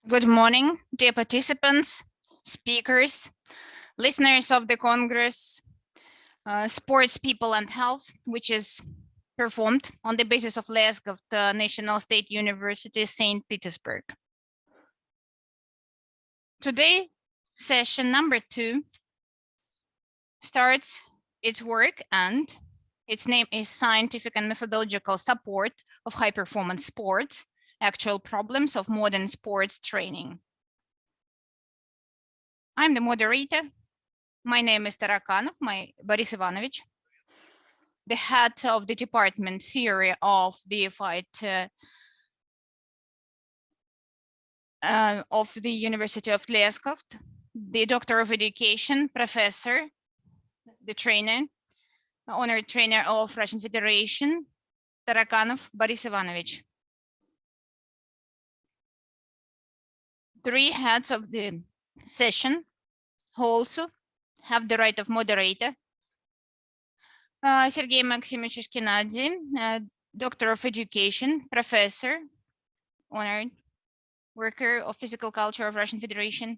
Good morning, dear participants, speakers, listeners of the Congress, Sports People and Health, which is performed on the basis of LESC of the National State University, St. Petersburg. Today, session number 2 starts its work, and its name is Scientific and Methodological Support of High-Performance Sports, Actual Problems of Modern Sports Training. I'm the moderator. My name is Tarakanov, Boris Ivanovich, the head of the Department Theory of the Fight of the University of Leskov, the Doctor of Education, Professor, the trainer, honored trainer of Russian Federation, Tarakanov Boris Ivanovich. 3 heads of the session who also have the right of moderator. Sergei Maximovich Ashkenazy, Doctor of Education, Professor, honored worker of Physical Culture of Russian Federation.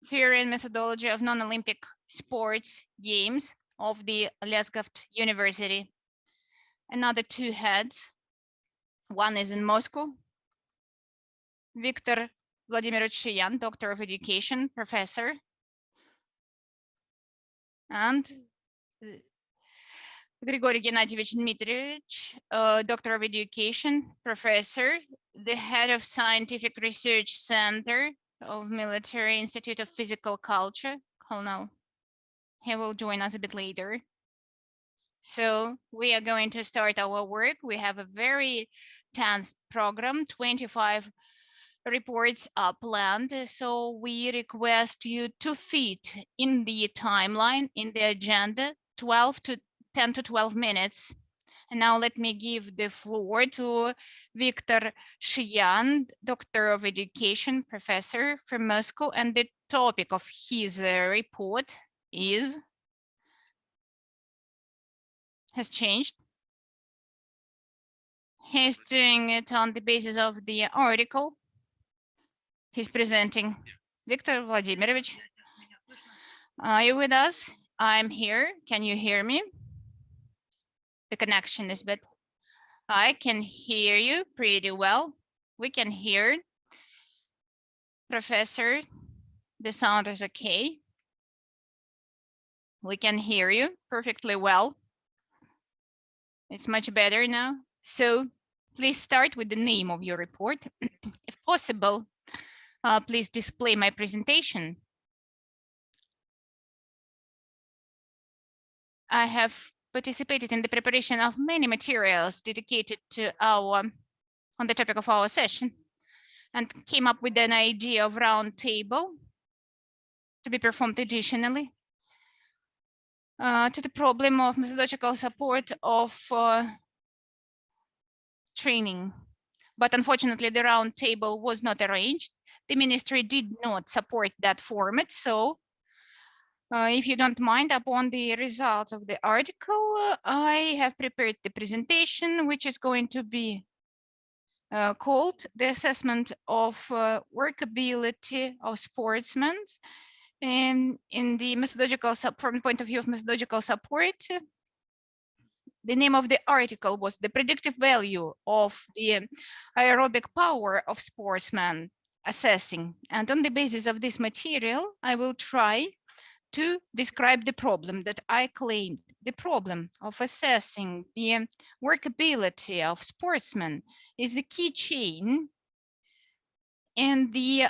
Theory and Methodology of Non-Olympic Sports Games of the Leskov University. Another 2 heads. One is in Moscow. Viktor Vladimirovich Shiyan, Doctor of Education, Professor. And Grigory Gennadievich Dmitrievich, Doctor of Education, Professor, the head of Scientific Research Center of Military Institute of Physical Culture, Colonel. He will join us a bit later. So we are going to start our work. We have a very tense program, 25 reports are planned. So we request you to fit in the timeline, in the agenda, 10 to 12 minutes. And now let me give the floor to Viktor Shiyan, Doctor of Education, Professor from Moscow. And the topic of his report has changed. He's doing it on the basis of the article he's presenting. Viktor Vladimirovich, are you with us? I'm here. Can you hear me? The connection is bad. I can hear you pretty well. We can hear. Professor, the sound is okay. We can hear you perfectly well. It's much better now. So please start with the name of your report. If possible, please display my presentation. I have participated in the preparation of many materials dedicated to on the topic of our session, and came up with an idea of round table to be performed additionally to the problem of methodological support of training. But unfortunately, the round table was not arranged. The ministry did not support that format. So if you don't mind, upon the results of the article, I have prepared the presentation, which is going to be called the assessment of workability of sportsmen. And in the methodological, from the point of view of methodological support, the name of the article was the predictive value of the aerobic power of sportsmen assessing. And on the basis of this material, I will try to describe the problem that I claimed. The problem of assessing the workability of sportsmen is the key chain in the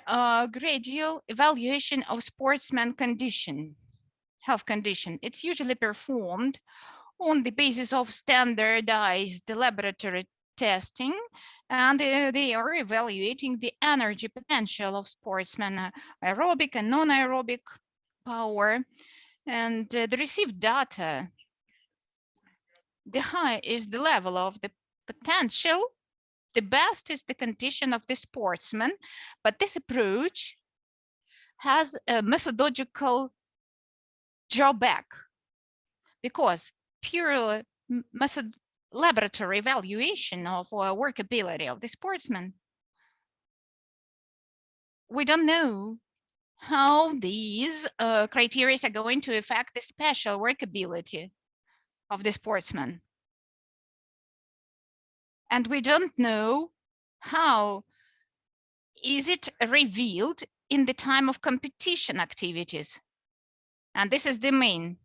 gradual evaluation of sportsman condition, health condition. It's usually performed on the basis of standardized laboratory testing, and they are evaluating the energy potential of sportsmen, aerobic and non-aerobic power, and the received data. The high is the level of the potential, the best is the condition of the sportsman, but this approach has a methodological drawback because purely laboratory evaluation of workability of the sportsman. We don't know how these criteria are going to affect the special workability of the sportsman. And we don't know how is it revealed in the time of competition activities. And this is the main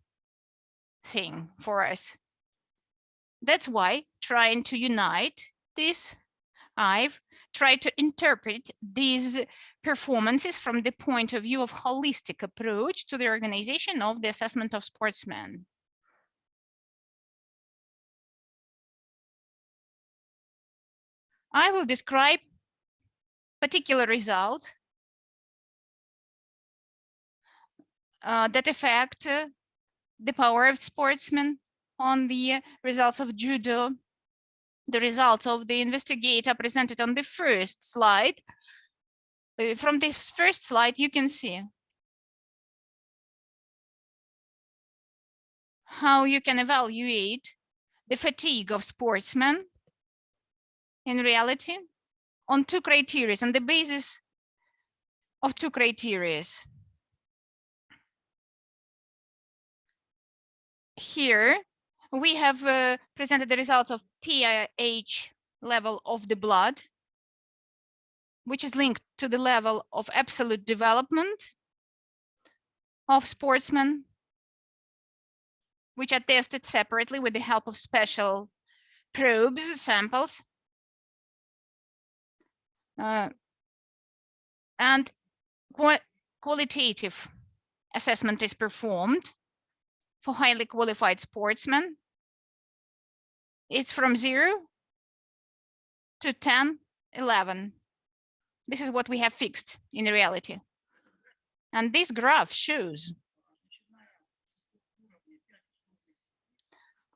thing for us. That's why trying to unite this, I've tried to interpret these performances from the point of view of holistic approach to the organization of the assessment of sportsmen. I will describe particular results that affect the power of sportsmen on the results of judo. The results of the investigator presented on the first slide. From this first slide, you can see how you can evaluate the fatigue of sportsmen in reality on two criteria, on the basis of two criteria. Here, we have presented the results of pH level of the blood, which is linked to the level of absolute development of sportsmen, which are tested separately with the help of special probes, samples. And qualitative assessment is performed for highly qualified sportsmen. It's from 0 to 10, 11. This is what we have fixed in reality. And this graph shows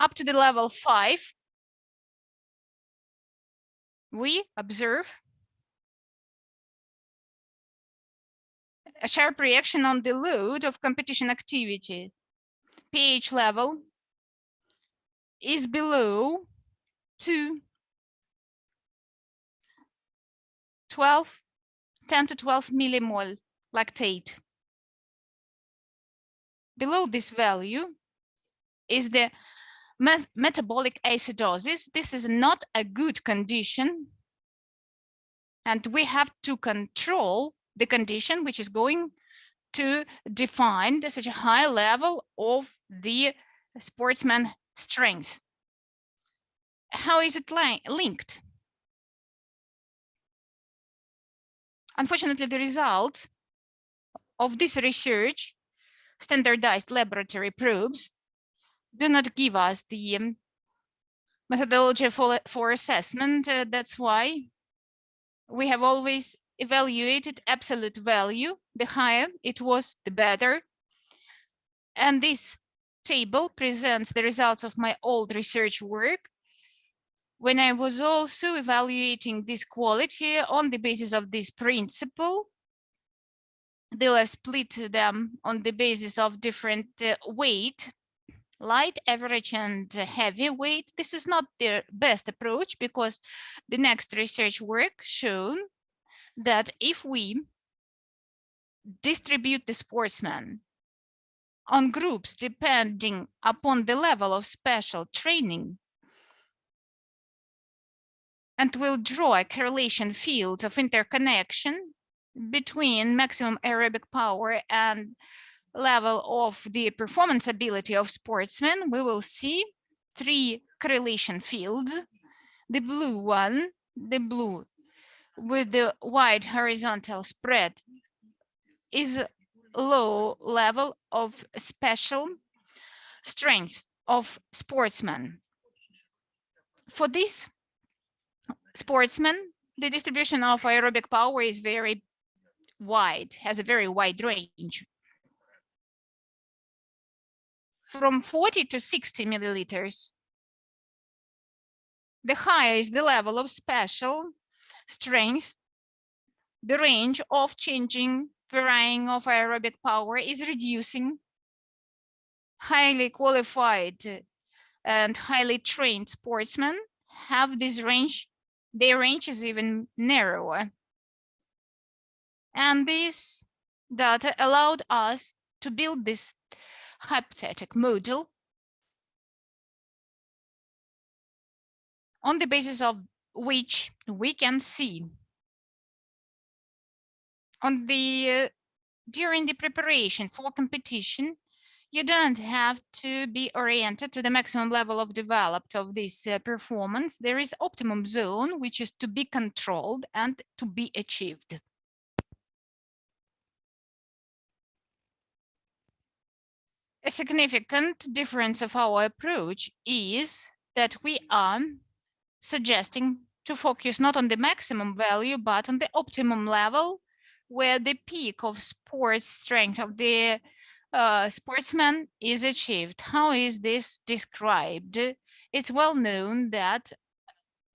up to the level 5, we observe a sharp reaction on the load of competition activity. pH level is below 10 to 12 millimole lactate. Below this value is the metabolic acidosis. This is not a good condition, and we have to control the condition which is going to define such a high level of the sportsman strength. How is it linked? Unfortunately, the results of this research, standardized laboratory probes, do not give us the methodology for assessment. That's why we have always evaluated absolute value. The higher it was, the better. And this table presents the results of my old research work when I was also evaluating this quality on the basis of this principle. They have split them on the basis of different weight, light, average, and heavy weight. This is not the best approach because the next research work shown that if we distribute the sportsmen on groups depending upon the level of special training, and will draw a correlation field of interconnection between maximum aerobic power and level of the performance ability of sportsmen, we will see 3 correlation fields. The blue one, the blue with the wide horizontal spread, is low level of special strength of sportsmen. For this sportsman, the distribution of aerobic power is very wide, has a very wide range. From 40 to 60 milliliters. The higher is the level of special strength. The range of changing, varying of aerobic power is reducing. Highly qualified and highly trained sportsmen have this range, their range is even narrower. And this data allowed us to build this hypothetical model on the basis of which we can see on the during the preparation for competition, you don't have to be oriented to the maximum level of developed of this performance. There is optimum zone, which is to be controlled and to be achieved. A significant difference of our approach is that we are suggesting to focus not on the maximum value, but on the optimum level, where the peak of sports strength of the sportsman is achieved. How is this described? It's well known that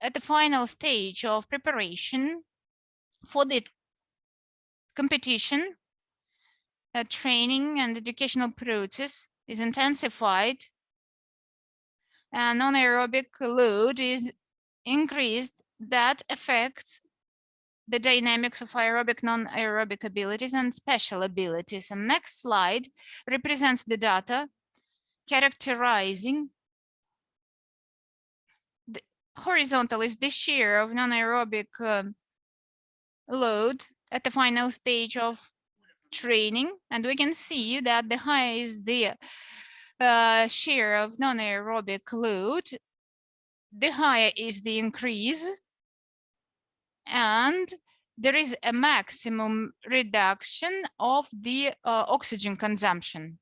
at the final stage of preparation for the competition, training and educational process is intensified and non-aerobic load is increased. That affects the dynamics of aerobic, non-aerobic abilities and special abilities. And next slide represents the data characterizing the horizontal is the share of non-aerobic load at the final stage of training. And we can see that the higher is the share of non-aerobic load, the higher is the increase, and there is a maximum reduction of the oxygen consumption.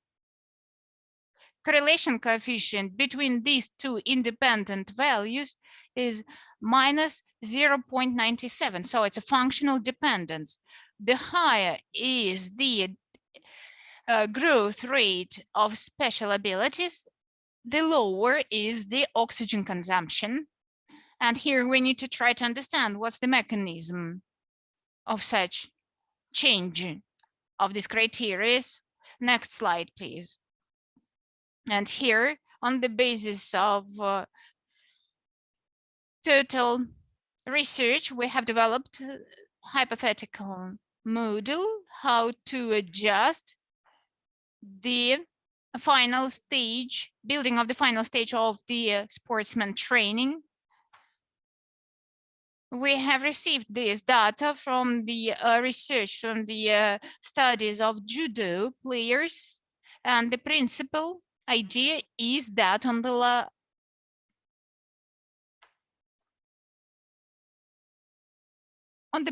Correlation coefficient between these two independent values is minus 0.97. So it's a functional dependence. The higher is the growth rate of special abilities, the lower is the oxygen consumption. And here we need to try to understand what's the mechanism of such change of these criteria. Next slide, please. And here, on the basis of total research, we have developed a hypothetical model how to adjust the final stage, building of the final stage of the sportsman training. We have received this data from the research from the studies of judo players, and the principal idea is that on the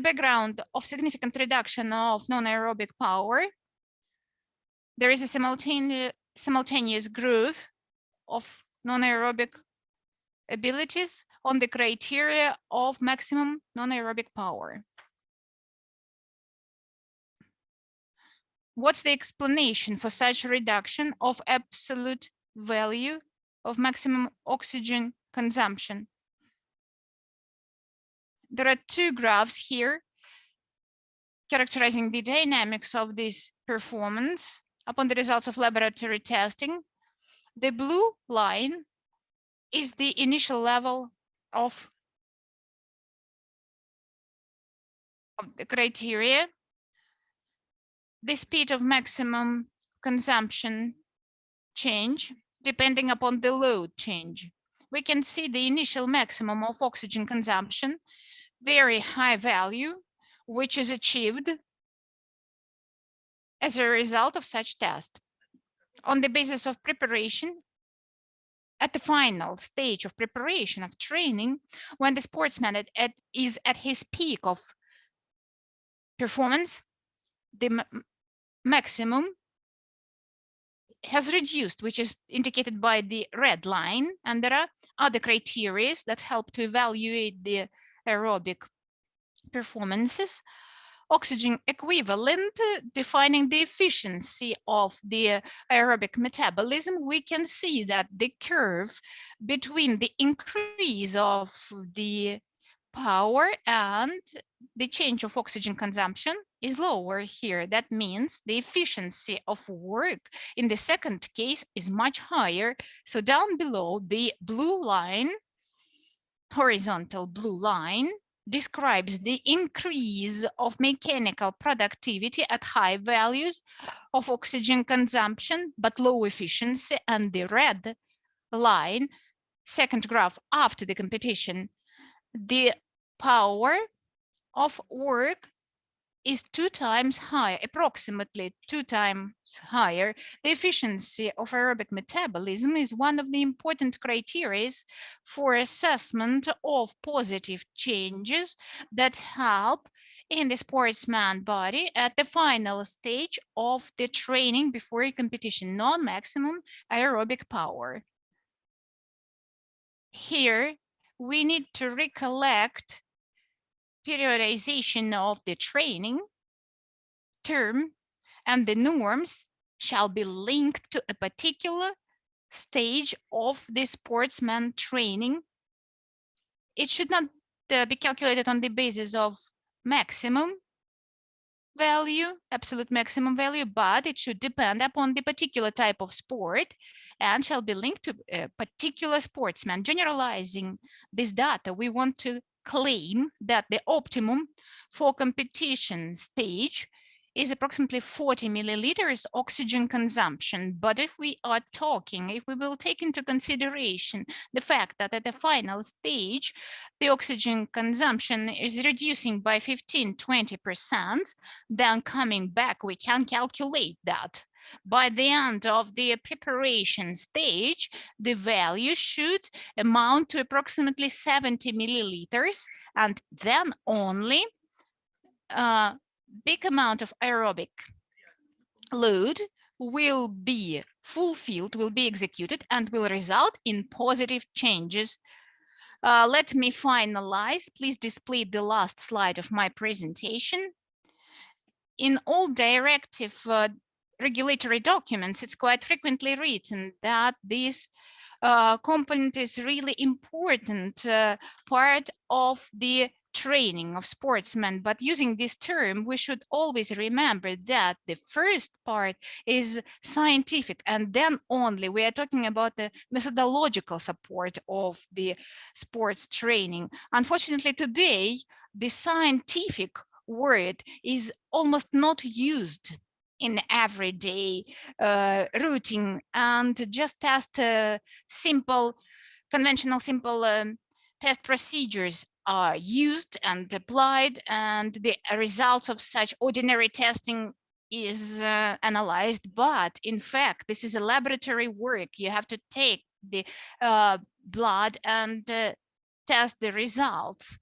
background of significant reduction of non-aerobic power, there is a simultaneous growth of non-aerobic abilities on the criteria of maximum non-aerobic power. What's the explanation for such reduction of absolute value of maximum oxygen consumption? There are two graphs here characterizing the dynamics of this performance upon the results of laboratory testing. The blue line is the initial level of the criteria, the speed of maximum consumption change depending upon the load change. We can see the initial maximum of oxygen consumption, very high value, which is achieved as a result of such test. On the basis of preparation, at the final stage of preparation of training, when the sportsman is at his peak of performance, the maximum has reduced, which is indicated by the red line, and there are other criteria that help to evaluate the aerobic performances. Oxygen equivalent, defining the efficiency of the aerobic metabolism, we can see that the curve between the increase of the power and the change of oxygen consumption is lower here. That means the efficiency of work in the second case is much higher. So down below, the blue line, horizontal blue line, describes the increase of mechanical productivity at high values of oxygen consumption, but low efficiency. And the red line, second graph after the competition, the power of work is 2 times higher, approximately 2 times higher. The efficiency of aerobic metabolism is one of the important criteria for assessment of positive changes that help in the sportsman body at the final stage of the training before a competition, non-maximum aerobic power. Here, we need to recollect periodization of the training term, and the norms shall be linked to a particular stage of the sportsman training. It should not be calculated on the basis of maximum value, absolute maximum value, but it should depend upon the particular type of sport and shall be linked to a particular sportsman. Generalizing this data, we want to claim that the optimum for competition stage is approximately 40 milliliters oxygen consumption. But if we will take into consideration the fact that at the final stage, the oxygen consumption is reducing by 15–20%, then coming back, we can calculate that. By the end of the preparation stage, the value should amount to approximately 70 milliliters, and then only big amount of aerobic load will be fulfilled, will be executed, and will result in positive changes. Let me finalize. Please display the last slide of my presentation. In all directive regulatory documents, it's quite frequently written that this component is really important part of the training of sportsmen. But using this term, we should always remember that the first part is scientific, and then only we are talking about the methodological support of the sports training. Unfortunately, today, the scientific word is almost not used in everyday routine, and just test conventional simple test procedures are used and applied, and the results of such ordinary testing is analyzed. But in fact, this is a laboratory work. You have to take the blood and test the results.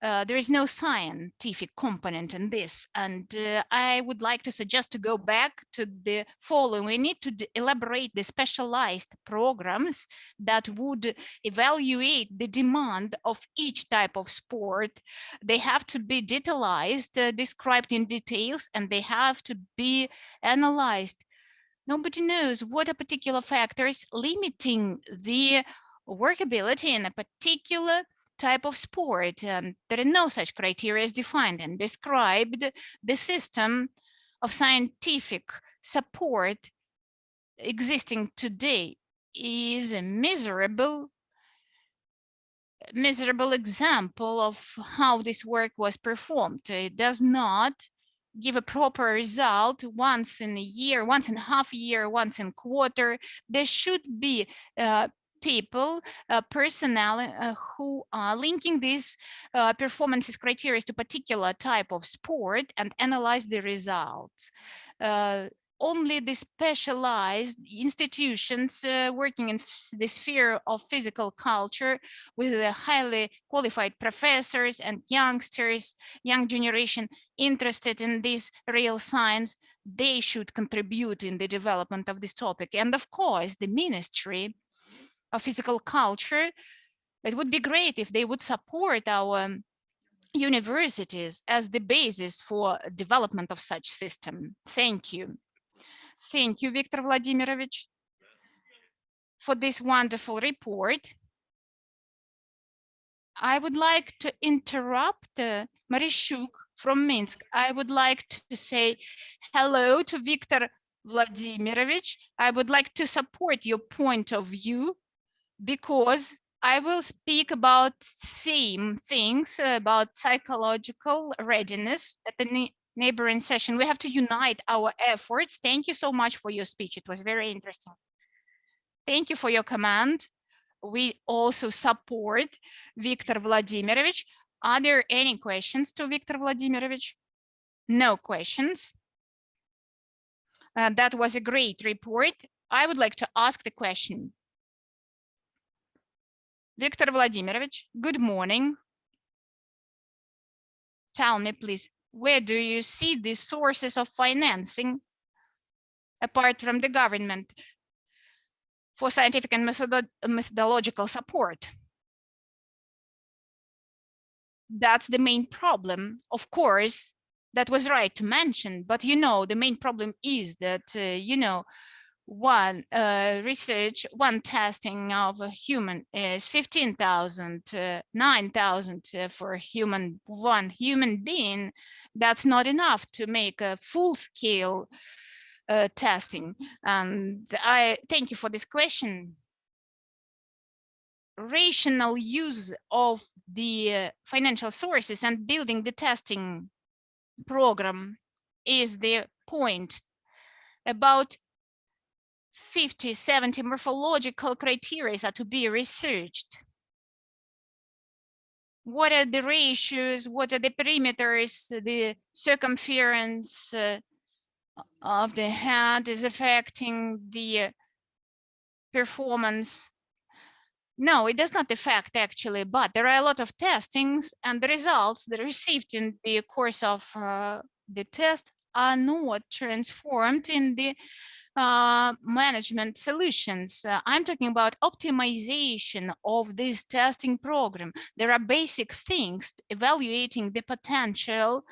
There is no scientific component in this, and I would like to suggest to go back to the following. We need to elaborate the specialized programs that would evaluate the demand of each type of sport. They have to be detailized, described in details, and they have to be analyzed. Nobody knows what are particular factors limiting the workability in a particular type of sport, and there are no such criteria defined and described. The system of scientific support existing today is a miserable example of how this work was performed. It does not give a proper result once in a year, once in a half year, once in a quarter. There should be people, personnel who are linking these performances criteria to particular type of sport and analyze the results. Only the specialized institutions working in the sphere of physical culture with highly qualified professors and youngsters, young generation interested in this real science, they should contribute in the development of this topic. And of course, the Ministry of Physical Culture, it would be great if they would support our universities as the basis for development of such system. Thank you. Thank you, Viktor Vladimirovich, for this wonderful report. I would like to interrupt Marishuk from Minsk. I would like to say hello to Viktor Vladimirovich. I would like to support your point of view because I will speak about same things about psychological readiness at the neighboring session. We have to unite our efforts. Thank you so much for your speech. It was very interesting. Thank you for your command. We also support Viktor Vladimirovich. Are there any questions to Viktor Vladimirovich? No questions. That was a great report. I would like to ask the question. Viktor Vladimirovich, good morning. Tell me, please, where do you see the sources of financing apart from the government for scientific and methodological support? That's the main problem. Of course, that was right to mention, but you know, the main problem is that, you know, one testing of a human is 15,000, 9,000 for one human being. That's not enough to make a full-scale testing. And I thank you for this question. Rational use of the financial sources and building the testing program is the point. About 50, 70 morphological criteria are to be researched. What are the ratios? What are the perimeters? The circumference of the head is affecting the performance. No, it does not affect actually, but there are a lot of testings and the results that are received in the course of the test are not transformed in the management solutions. I'm talking about optimization of this testing program. There are basic things evaluating the potential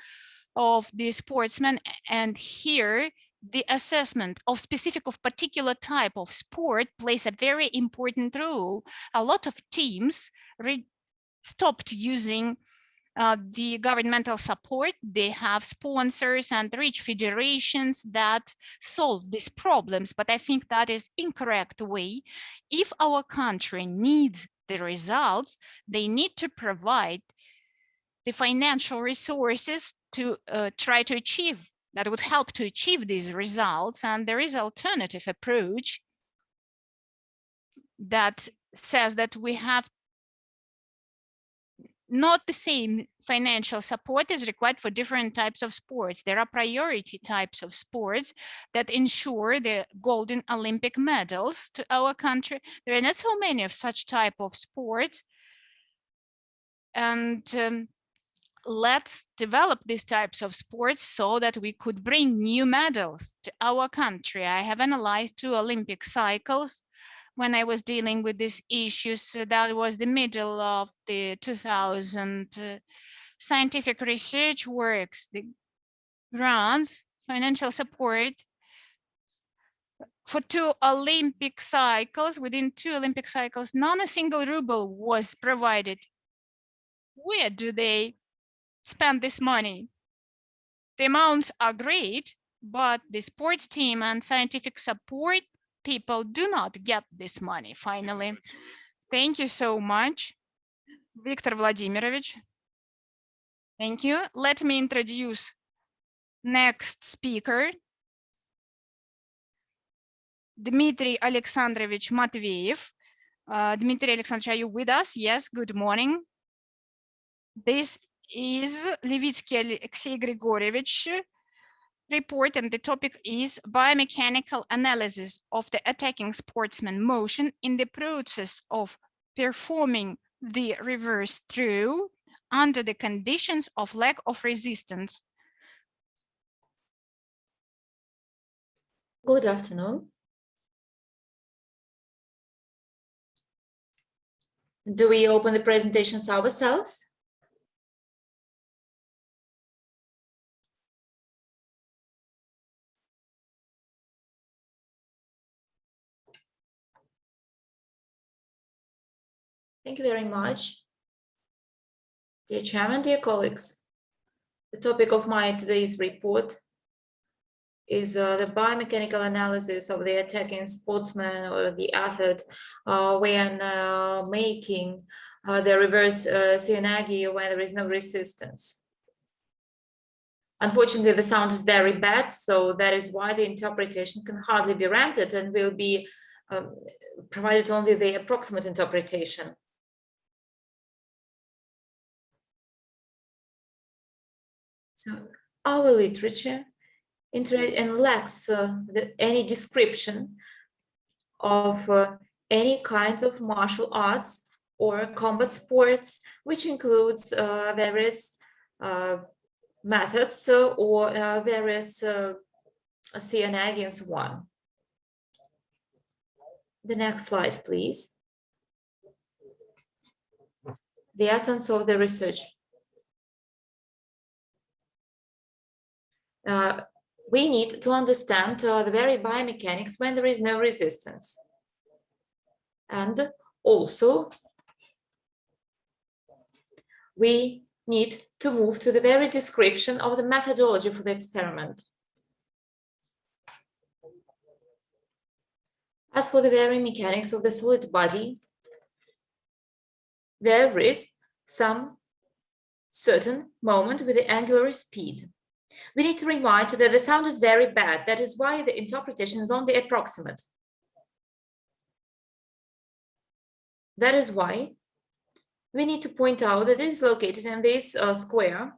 of the sportsman, and here the assessment of specific of particular type of sport plays a very important role. A lot of teams stopped using the governmental support. They have sponsors and rich federations that solve these problems, but I think that is incorrect way. If our country needs the results, they need to provide the financial resources to try to achieve that would help to achieve these results. And there is an alternative approach that says that we have not the same financial support is required for different types of sports. There are priority types of sports that ensure the golden Olympic medals to our country. There are not so many of such type of sports. And let's develop these types of sports so that we could bring new medals to our country. I have analyzed 2 Olympic cycles when I was dealing with these issues. That was the middle of the 2000 scientific research works, the grants, financial support for 2 Olympic cycles. Within 2 Olympic cycles, not a single ruble was provided. Where do they spend this money? The amounts are great, but the sports team and scientific support people do not get this money finally. Thank you so much, Viktor Vladimirovich. Thank you. Let me introduce next speaker, Dmitry Alexandrovich Matveyev. Dmitry Alexandrovich, are you with us? Yes, good morning. This is Levitsky Alexei Grigorievich report, and the topic is biomechanical analysis of the attacking sportsman motion in the process of performing the reverse throw under the conditions of lack of resistance. Good afternoon. Do we open the presentations ourselves? Thank you very much. Dear Chairman, dear colleagues, The topic of my today's report is the biomechanical analysis of the attacking sportsman or the athlete when making the reverse Seoinage when there is no resistance. Unfortunately, the sound is very bad, so that is why the interpretation can hardly be rendered and will be provided only the approximate interpretation. So our literature lacks any description of any kinds of martial arts or combat sports, which includes various methods or various Seoinage and so on. The next slide, please. The essence of the research. We need to understand the very biomechanics when there is no resistance. And also, we need to move to the very description of the methodology for the experiment. As for the very mechanics of the solid body, there is some certain moment with the angular speed. We need to remind that the sound is very bad. That is why the interpretation is only approximate. That is why we need to point out that it is located in this square.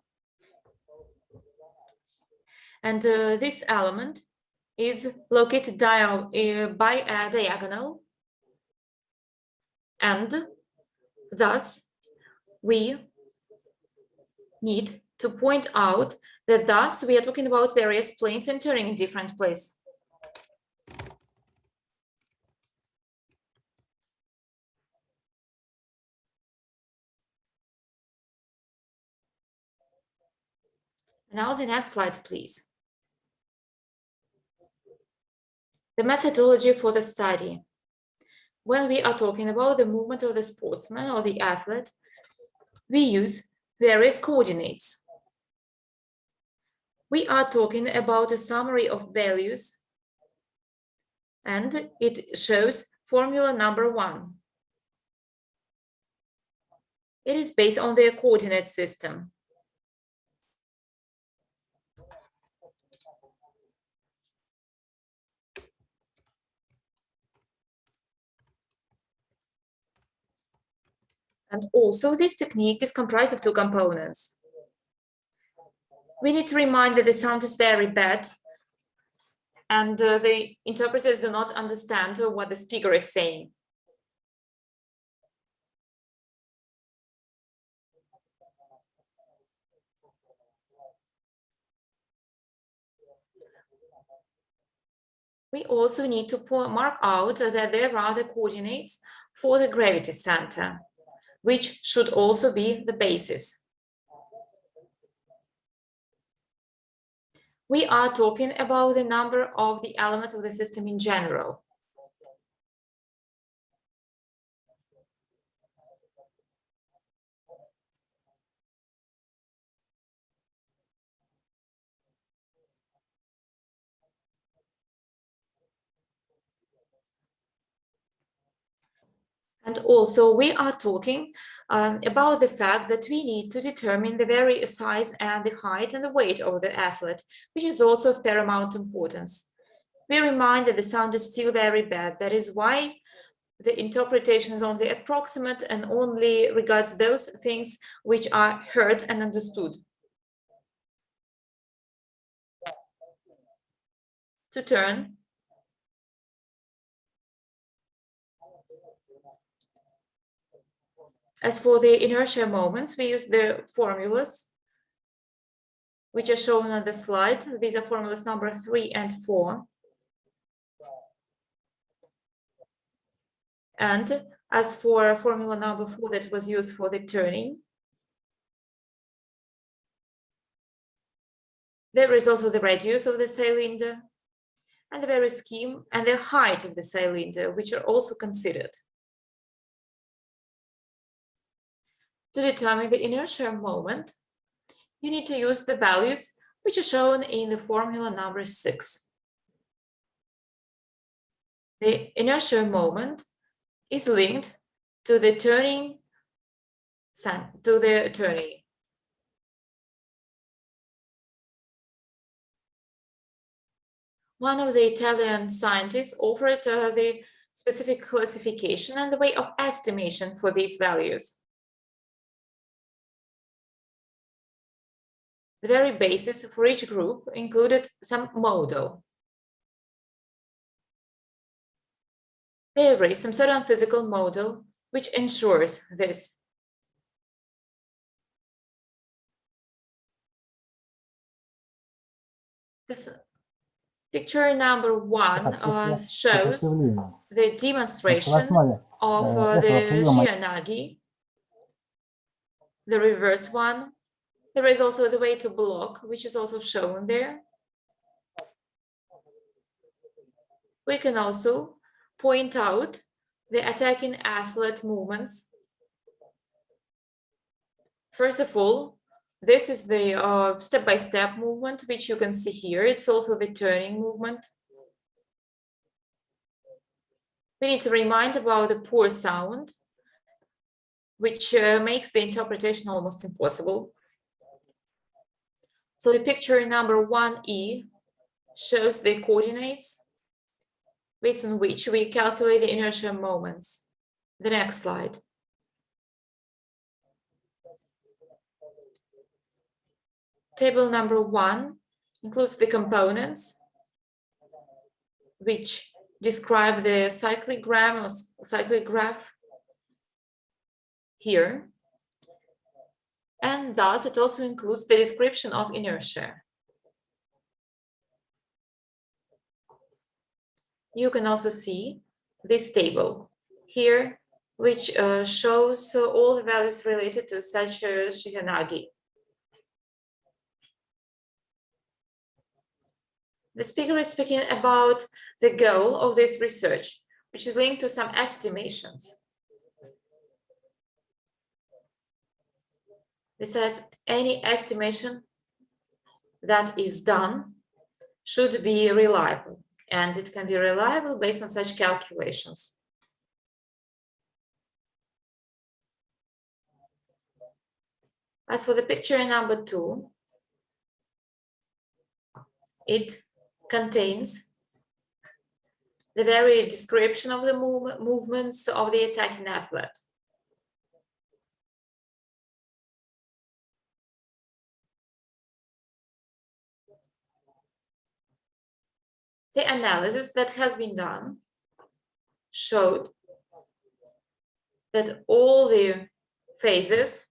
And this element is located by a diagonal. And thus, we need to point out that thus we are talking about various planes entering in different places. Now the next slide, please. The methodology for the study. When we are talking about the movement of the sportsman or the athlete, we use various coordinates. We are talking about a summary of values, and it shows formula number 1. It is based on the coordinate system. And also, this technique is comprised of 2 components. We need to remind that the sound is very bad, and the interpreters do not understand what the speaker is saying. We also need to mark out that there are the coordinates for the gravity center, which should also be the basis. We are talking about the number of the elements of the system in general. And also we are talking about the fact that we need to determine the very size and the height and the weight of the athlete, which is also of paramount importance. We remind that the sound is still very bad. That is why the interpretation is only approximate and only regards those things which are heard and understood. To turn. As for the inertia moments, we use the formulas which are shown on the slide. These are formulas number 3 and 4. And as for formula number 4 that was used for the turning, there is also the radius of the cylinder and the very scheme and the height of the cylinder, which are also considered. To determine the inertia moment, you need to use the values which are shown in the formula number 6. The inertial moment is linked to the turning. One of the Italian scientists offered the specific classification and the way of estimation for these values. The very basis for each group included some model. There is some certain physical model which ensures this. This picture number 1 shows the demonstration of the Shianagi, the reverse one. There is also the way to block, which is also shown there. We can also point out the attacking athlete movements. First of all, this is the step-by-step movement, which you can see here. It's also the turning movement. We need to remind about the poor sound, which makes the interpretation almost impossible. So the picture number 1E shows the coordinates based on which we calculate the inertial moments. The next slide. Table number 1 includes the components which describe the cyclogram or cyclic graph here. And thus it also includes the description of inertia. You can also see this table here, which shows all the values related to such Shihanagi. The speaker is speaking about the goal of this research, which is linked to some estimations. Besides, any estimation that is done should be reliable, and it can be reliable based on such calculations. As for the picture number 2, it contains the very description of the movements of the attacking athlete. The analysis that has been done showed that all the phases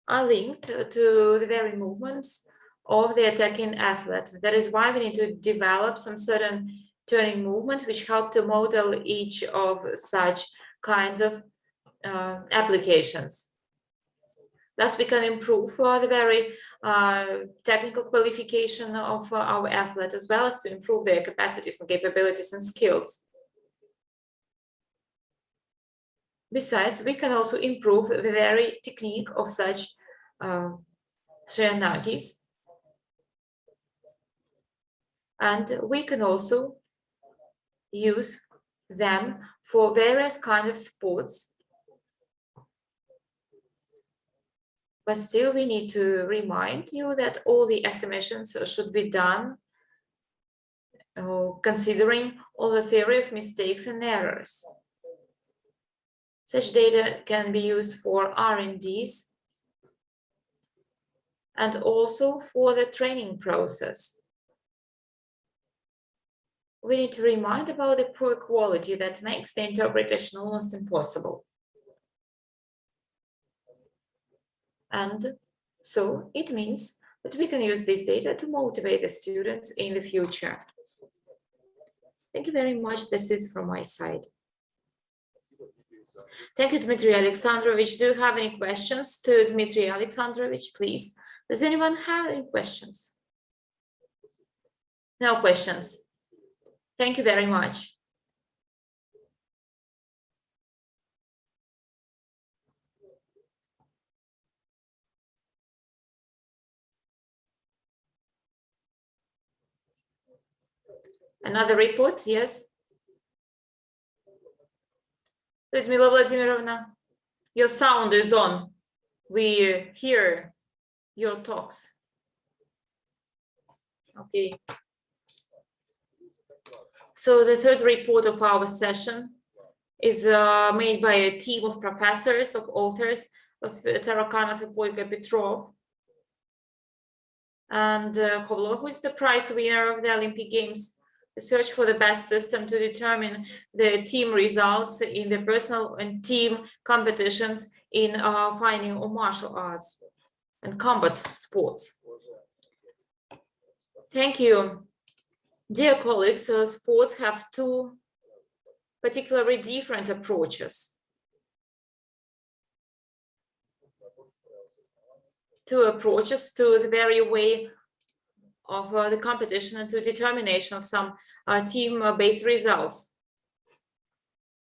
are linked to the very movements of the attacking athlete. That is why we need to develop some certain turning movement which help to model each of such kinds of applications. Thus, we can improve the very technical qualification of our athletes, as well as to improve their capacities and capabilities and skills. Besides, we can also improve the very technique of such Shianagis. And we can also use them for various kinds of sports. But still, we need to remind you that all the estimations should be done considering all the theory of mistakes and errors. Such data can be used for R&Ds and also for the training process. We need to remind about the poor quality that makes the interpretation almost impossible. And so it means that we can use this data to motivate the students in the future. Thank you very much. That's it from my side. Thank you, Dmitry Alexandrovich. Do you have any questions to Dmitry Alexandrovich, please? Does anyone have any questions? No questions. Thank you very much. Another report, yes. Людмила Vladimirovna, your sound is on. We hear your talks. Okay. So the third report of our session is made by a team of professors, of authors, of Tarakanov, Ipoika, Petrov, and Koblov, who is the prize winner of the Olympic Games. The search for the best system to determine the team results in the personal and team competitions in fighting or martial arts and combat sports. Thank you. Dear colleagues, sports have two particularly different approaches. Two approaches to the very way of the competition and to determination of some team-based results.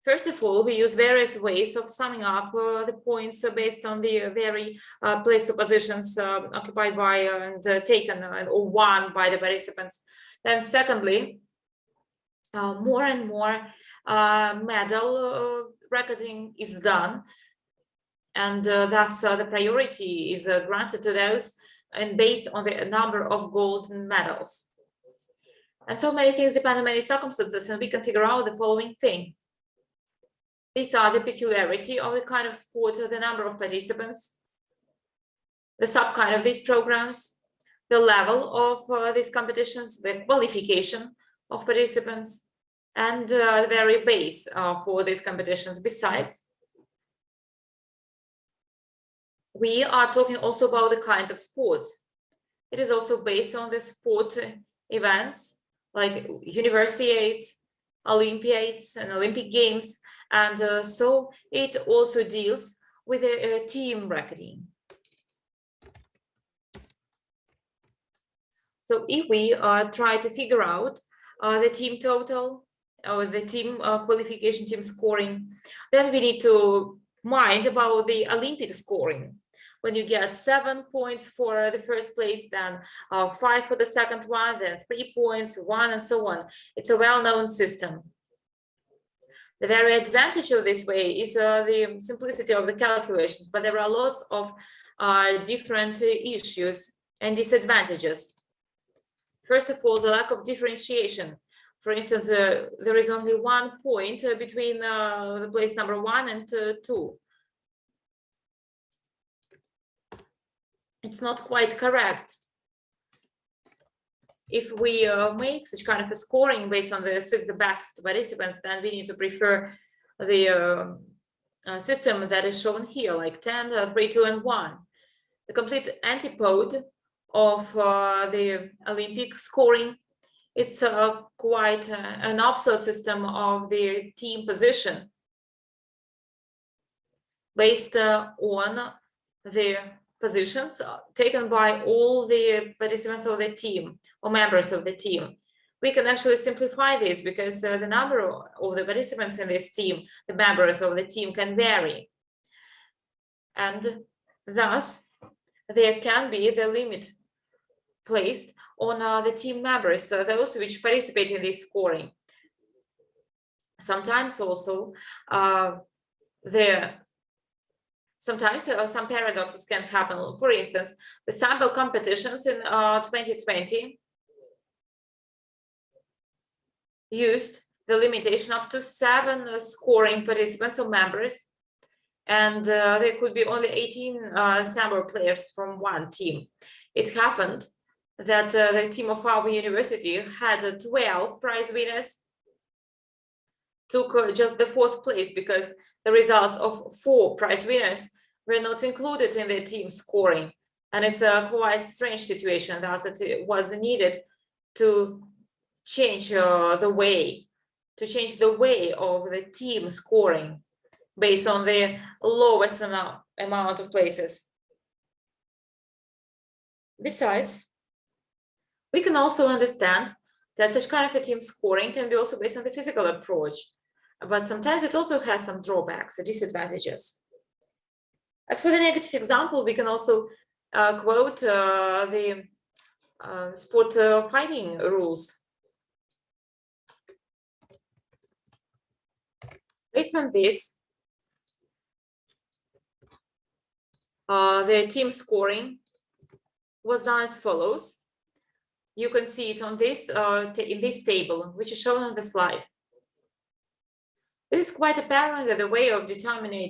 First of all, we use various ways of summing up the points based on the very place or positions occupied by and taken or won by the participants. Then secondly, more and more medal recording is done, and thus the priority is granted to those and based on the number of gold medals. And so many things depend on many circumstances, and we can figure out the following thing. These are the peculiarity of the kind of sport, the number of participants, the subkind of these programs, the level of these competitions, the qualification of participants, and the very base for these competitions. Besides, we are talking also about the kinds of sports. It is also based on the sport events like universiades, Olympiads, and Olympic Games, and so it also deals with a team recording. So if we try to figure out the team total or the team qualification, team scoring, then we need to mind about the Olympic scoring. When you get 7 points for the first place, then 5 for the second one, then 3 points, 1, and so on. It's a well-known system. The very advantage of this way is the simplicity of the calculations, but there are lots of different issues and disadvantages. First of all, the lack of differentiation. For instance, there is only 1 point between the place number 1 and 2. It's not quite correct. If we make such kind of a scoring based on the best participants, then we need to prefer the system that is shown here, like 10, 3, 2, and 1. The complete antipode of the Olympic scoring. It's quite an obsolete system of the team position based on the positions taken by all the participants of the team or members of the team. We can actually simplify this because the number of the participants in this team, the members of the team, can vary. And thus, there can be the limit placed on the team members, those which participate in this scoring. Sometimes also Sometimes some paradoxes can happen. For instance, the sample competitions in 2020 used the limitation up to 7 scoring participants or members, and there could be only 18 sample players from one team. It happened that the team of our university had 12 prize winners, took just the 4th place because the results of 4 prize winners were not included in the team scoring. And it's a quite strange situation, thus it was needed to change the way of the team scoring based on the lowest amount of places. Besides, we can also understand that such kind of a team scoring can be also based on the physical approach, but sometimes it also has some drawbacks or disadvantages. As for the negative example, we can also quote the sport fighting rules. Based on this, the team scoring was done as follows. You can see it on this in this table, which is shown on the slide. It is quite apparent that the way of determining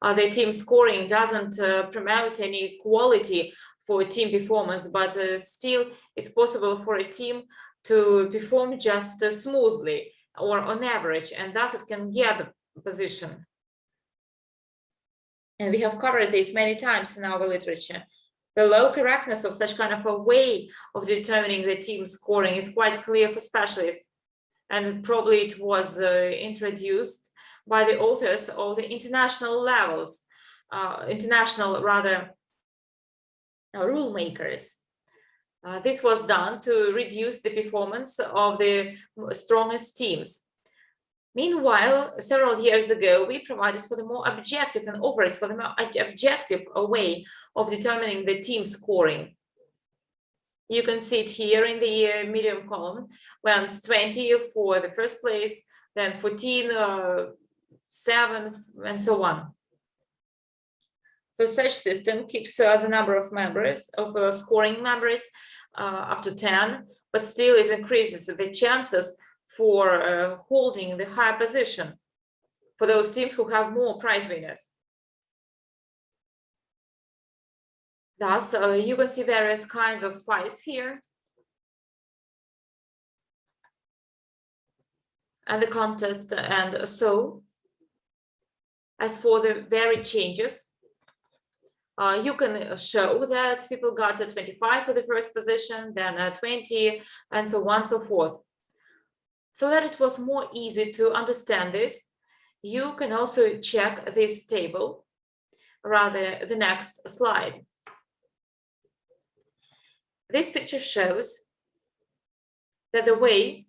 the team scoring doesn't promote any quality for team performance, but still it's possible for a team to perform just smoothly or on average, and thus it can get the position. And we have covered this many times in our literature. The low correctness of such kind of a way of determining the team scoring is quite clear for specialists, and probably it was introduced by the authors of the international levels, rule makers. This was done to reduce the performance of the strongest teams. Meanwhile, several years ago, we provided for the more objective and offered for the more objective way of determining the team scoring. You can see it here in the medium column, when it's 20 for the first place, then 14, 7, and so on. So such system keeps the number of members, of scoring members, up to 10, but still it increases the chances for holding the high position for those teams who have more prize winners. Thus, you can see various kinds of fights here. And the contest, and so, as for the varied changes, you can show that people got a 25 for the first position, then a 20, and so on and so forth. So that it was more easy to understand this, you can also check this table, rather the next slide. This picture shows that the way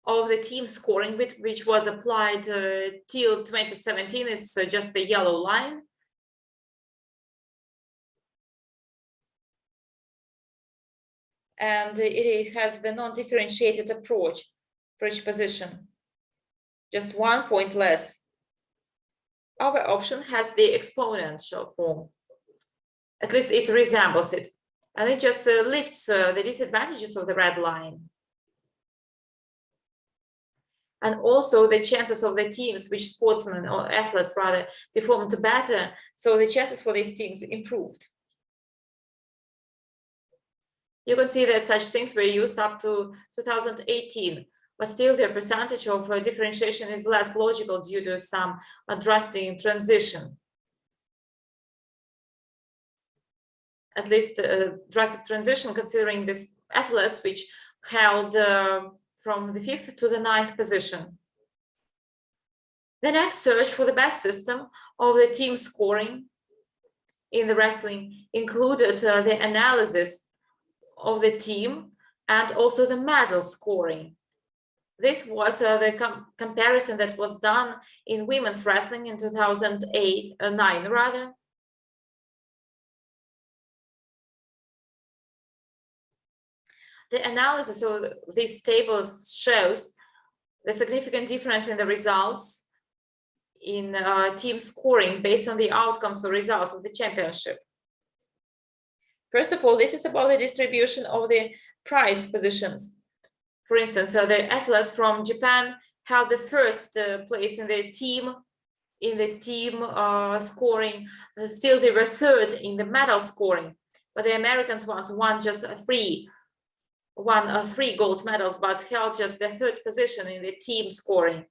of the team scoring, which was applied till 2017, it's just the yellow line. And it has the non-differentiated approach for each position, just 1 point less. Our option has the exponential form. At least it resembles it. And it just lifts the disadvantages of the red line. And also the chances of the teams, which sportsmen or athletes rather performed better, so the chances for these teams improved. You can see that such things were used up to 2018, but still the percentage of differentiation is less logical due to some drastic transition. At least a drastic transition considering these athletes which held from the 5th to the 9th position. The next search for the best system of the team scoring in the wrestling included the analysis of the team and also the medal scoring. This was the comparison that was done in women's wrestling in 2009 rather. The analysis of these tables shows the significant difference in the results in team scoring based on the outcomes or results of the championship. First of all, this is about the distribution of the prize positions. For instance, the athletes from Japan held the first place in the team scoring. Still, they were third in the medal scoring, but the Americans won just three gold medals, but held just the third position in the team scoring.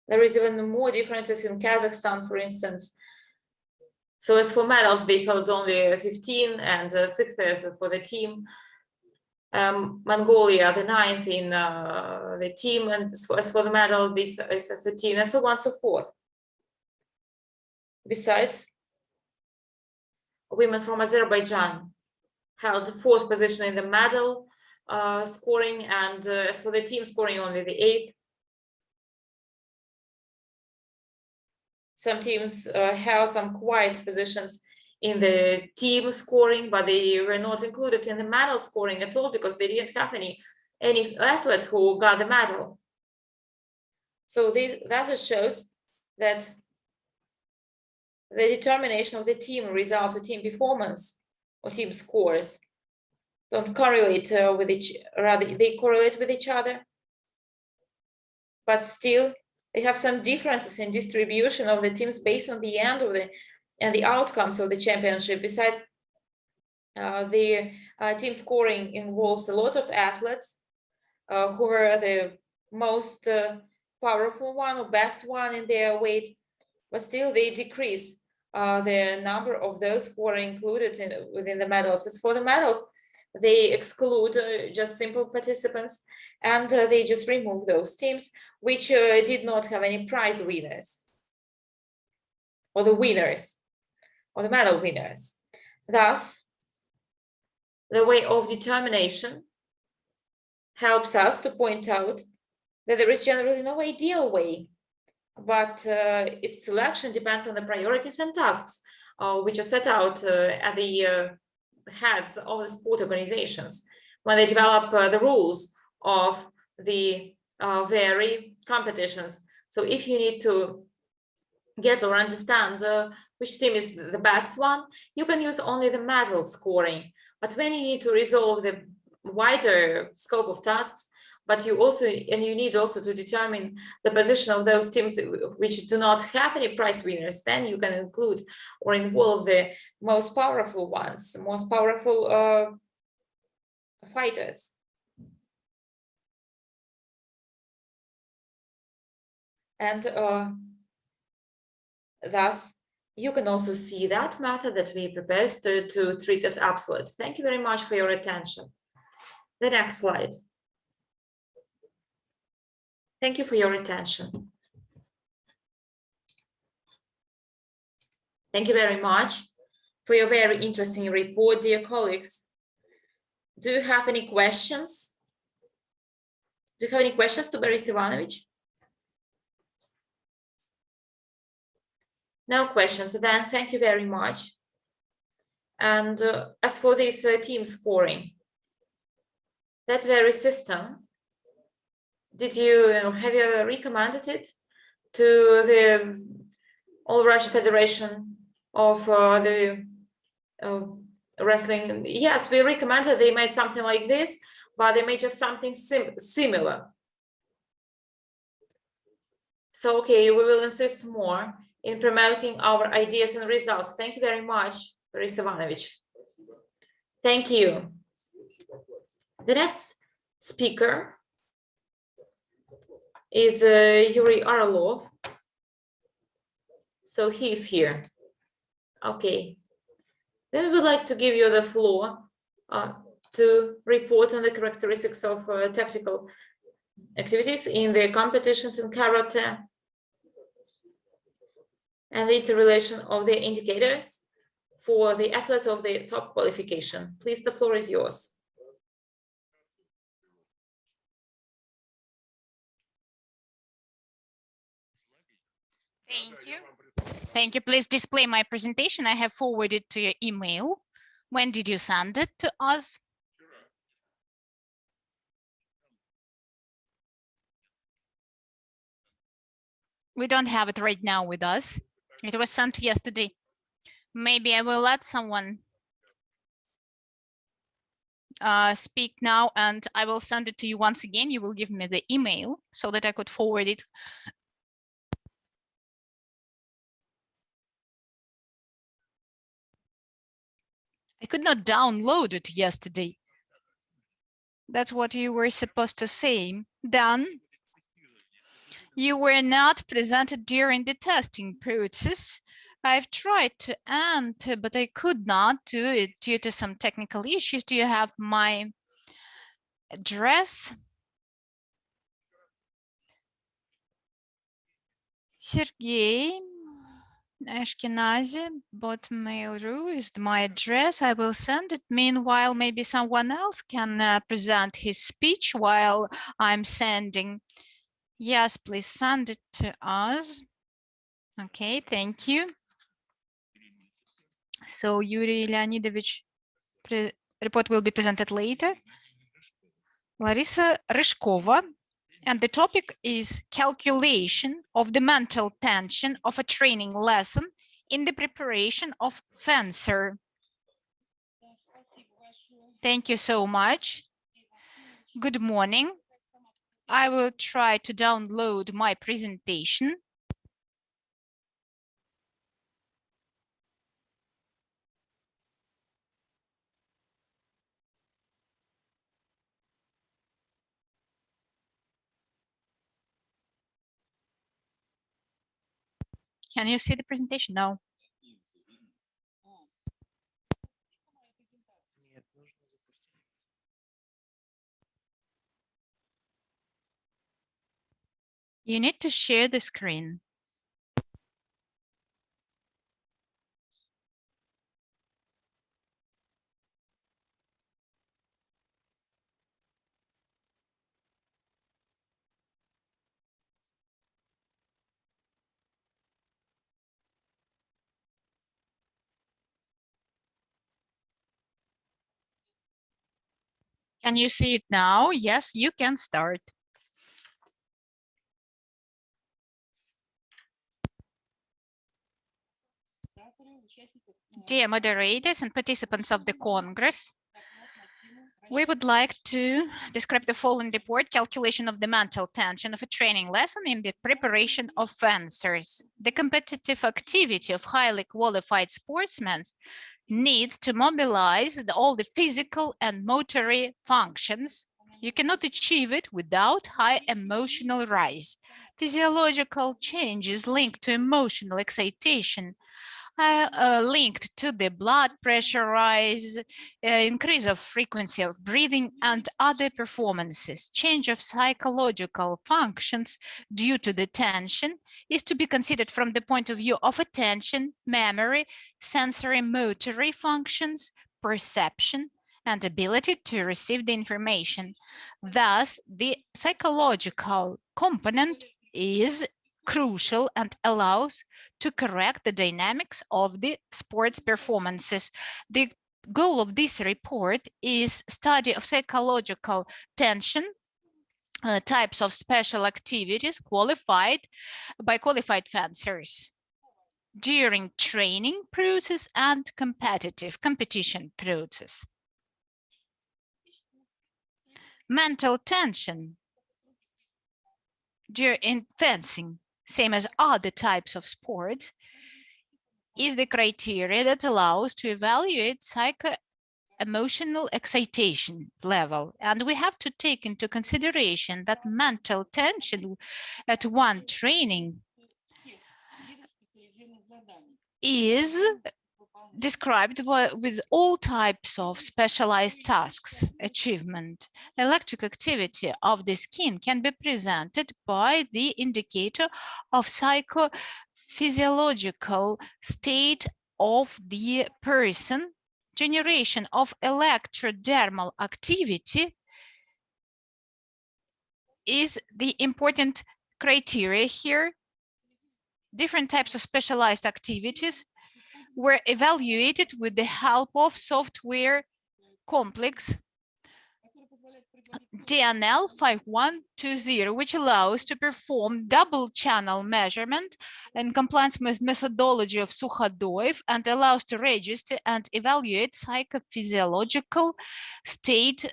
There is even more differences in Kazakhstan, for instance. So as for medals, they held only 15 and 6th for the team. Mongolia, the 9th in the team, and as for the medal, this is 13, and so on and so forth. Besides, women from Azerbaijan held the 4th position in the medal scoring, and as for the team scoring, only the 8th. Some teams held some quiet positions in the team scoring, but they were not included in the medal scoring at all because they didn't have any athlete who got the medal. So that shows that the determination of the team results, or team performance, or team scores don't correlate with rather they correlate with each other, but still they have some differences in distribution of the teams based on the end of the outcomes of the championship. Besides, the team scoring involves a lot of athletes who are the most powerful one or best one in their weight, but still they decrease the number of those who are included within the medals. As for the medals, they exclude just simple participants, and they just remove those teams which did not have any prize winners, or the winners, or the medal winners. Thus, the way of determination helps us to point out that there is generally no ideal way, but its selection depends on the priorities and tasks which are set out at the heads of the sport organizations when they develop the rules of the very competitions. So if you need to get or understand which team is the best one, you can use only the medal scoring. But when you need to resolve the wider scope of tasks, but you need also to determine the position of those teams which do not have any prize winners, then you can include or involve the most powerful ones, most powerful fighters. And thus, you can also see that method that we proposed to treat as absolute. Thank you very much for your attention. The next slide. Thank you for your attention. Thank you very much for your very interesting report, dear colleagues. Do you have any questions? Do you have any questions to Boris Ivanovich? No questions, then thank you very much. And as for this team scoring, that very system, have you ever recommended it to the All Russia Federation of the wrestling? Yes, we recommended they made something like this, but they made just something similar. So, okay, we will insist more in promoting our ideas and results. Thank you very much, Boris Ivanovich. Thank you. The next speaker is Yuri Arlov. So he is here. Okay. Then we would like to give you the floor to report on the characteristics of tactical activities in the competitions in karate and the interrelation of the indicators for the athletes of the top qualification. Please, the floor is yours. Thank you. Thank you. Please display my presentation. I have forwarded to your email. When did you send it to us? We don't have it right now with us. It was sent yesterday. Maybe I will let someone speak now, and I will send it to you once again. You will give me the email so that I could forward it. I could not download it yesterday. That's what you were supposed to say. Then you were not presented during the testing process. I've tried to enter, but I could not do it due to some technical issues. Do you have my address? Sergey Ashkenazi, botmail.ru is my address. I will send it. Meanwhile, maybe someone else can present his speech while I'm sending. Yes, please send it to us. Okay, thank you. So Yuri Leonidovich report will be presented later. Larissa Ryshkova And the topic is calculation of the mental tension of a training lesson in the preparation of fencer. Thank you so much. Good morning. I will try to download my presentation. Can you see the presentation? No. You need to share the screen. Can you see it now? Yes, you can start. Dear moderators and participants of the Congress, we would like to describe the following report: calculation of the mental tension of a training lesson in the preparation of fencers. The competitive activity of highly qualified sportsmen needs to mobilize all the physical and motor functions. You cannot achieve it without high emotional rise. Physiological changes linked to emotional excitation linked to the blood pressure rise, increase of frequency of breathing, and other performances. Change of psychological functions due to the tension is to be considered from the point of view of attention, memory, sensory motor functions, perception, and ability to receive the information. Thus, the psychological component is crucial and allows to correct the dynamics of the sports performances. The goal of this report is study of psychological tension, types of special activities qualified by qualified fencers during training process and competition process. Mental tension during fencing, same as other types of sports, is the criteria that allows to evaluate psycho-emotional excitation level. And we have to take into consideration that mental tension at one training is described with all types of specialized tasks achievement. Electric activity of the skin can be presented by the indicator of psychophysiological state of the person. Generation of electrodermal activity is the important criteria here. Different types of specialized activities were evaluated with the help of software complex DNL 5120, which allows to perform double channel measurement in compliance with methodology of Sukhadoev and allows to register and evaluate psychophysiological state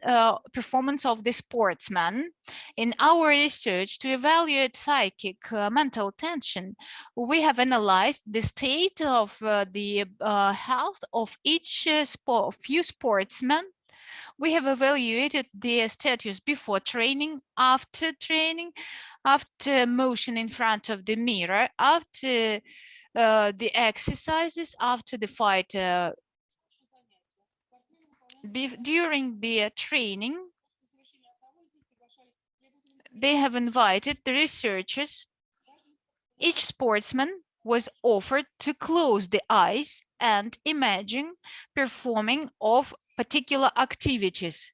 performance of the sportsman. In our research to evaluate psychic mental tension, we have analyzed the state of the health of each few sportsmen. We have evaluated their status before training, after motion in front of the mirror, after the exercises, after the fight. During the training, they have invited the researchers. Each sportsman was offered to close the eyes and imagine performing of particular activities.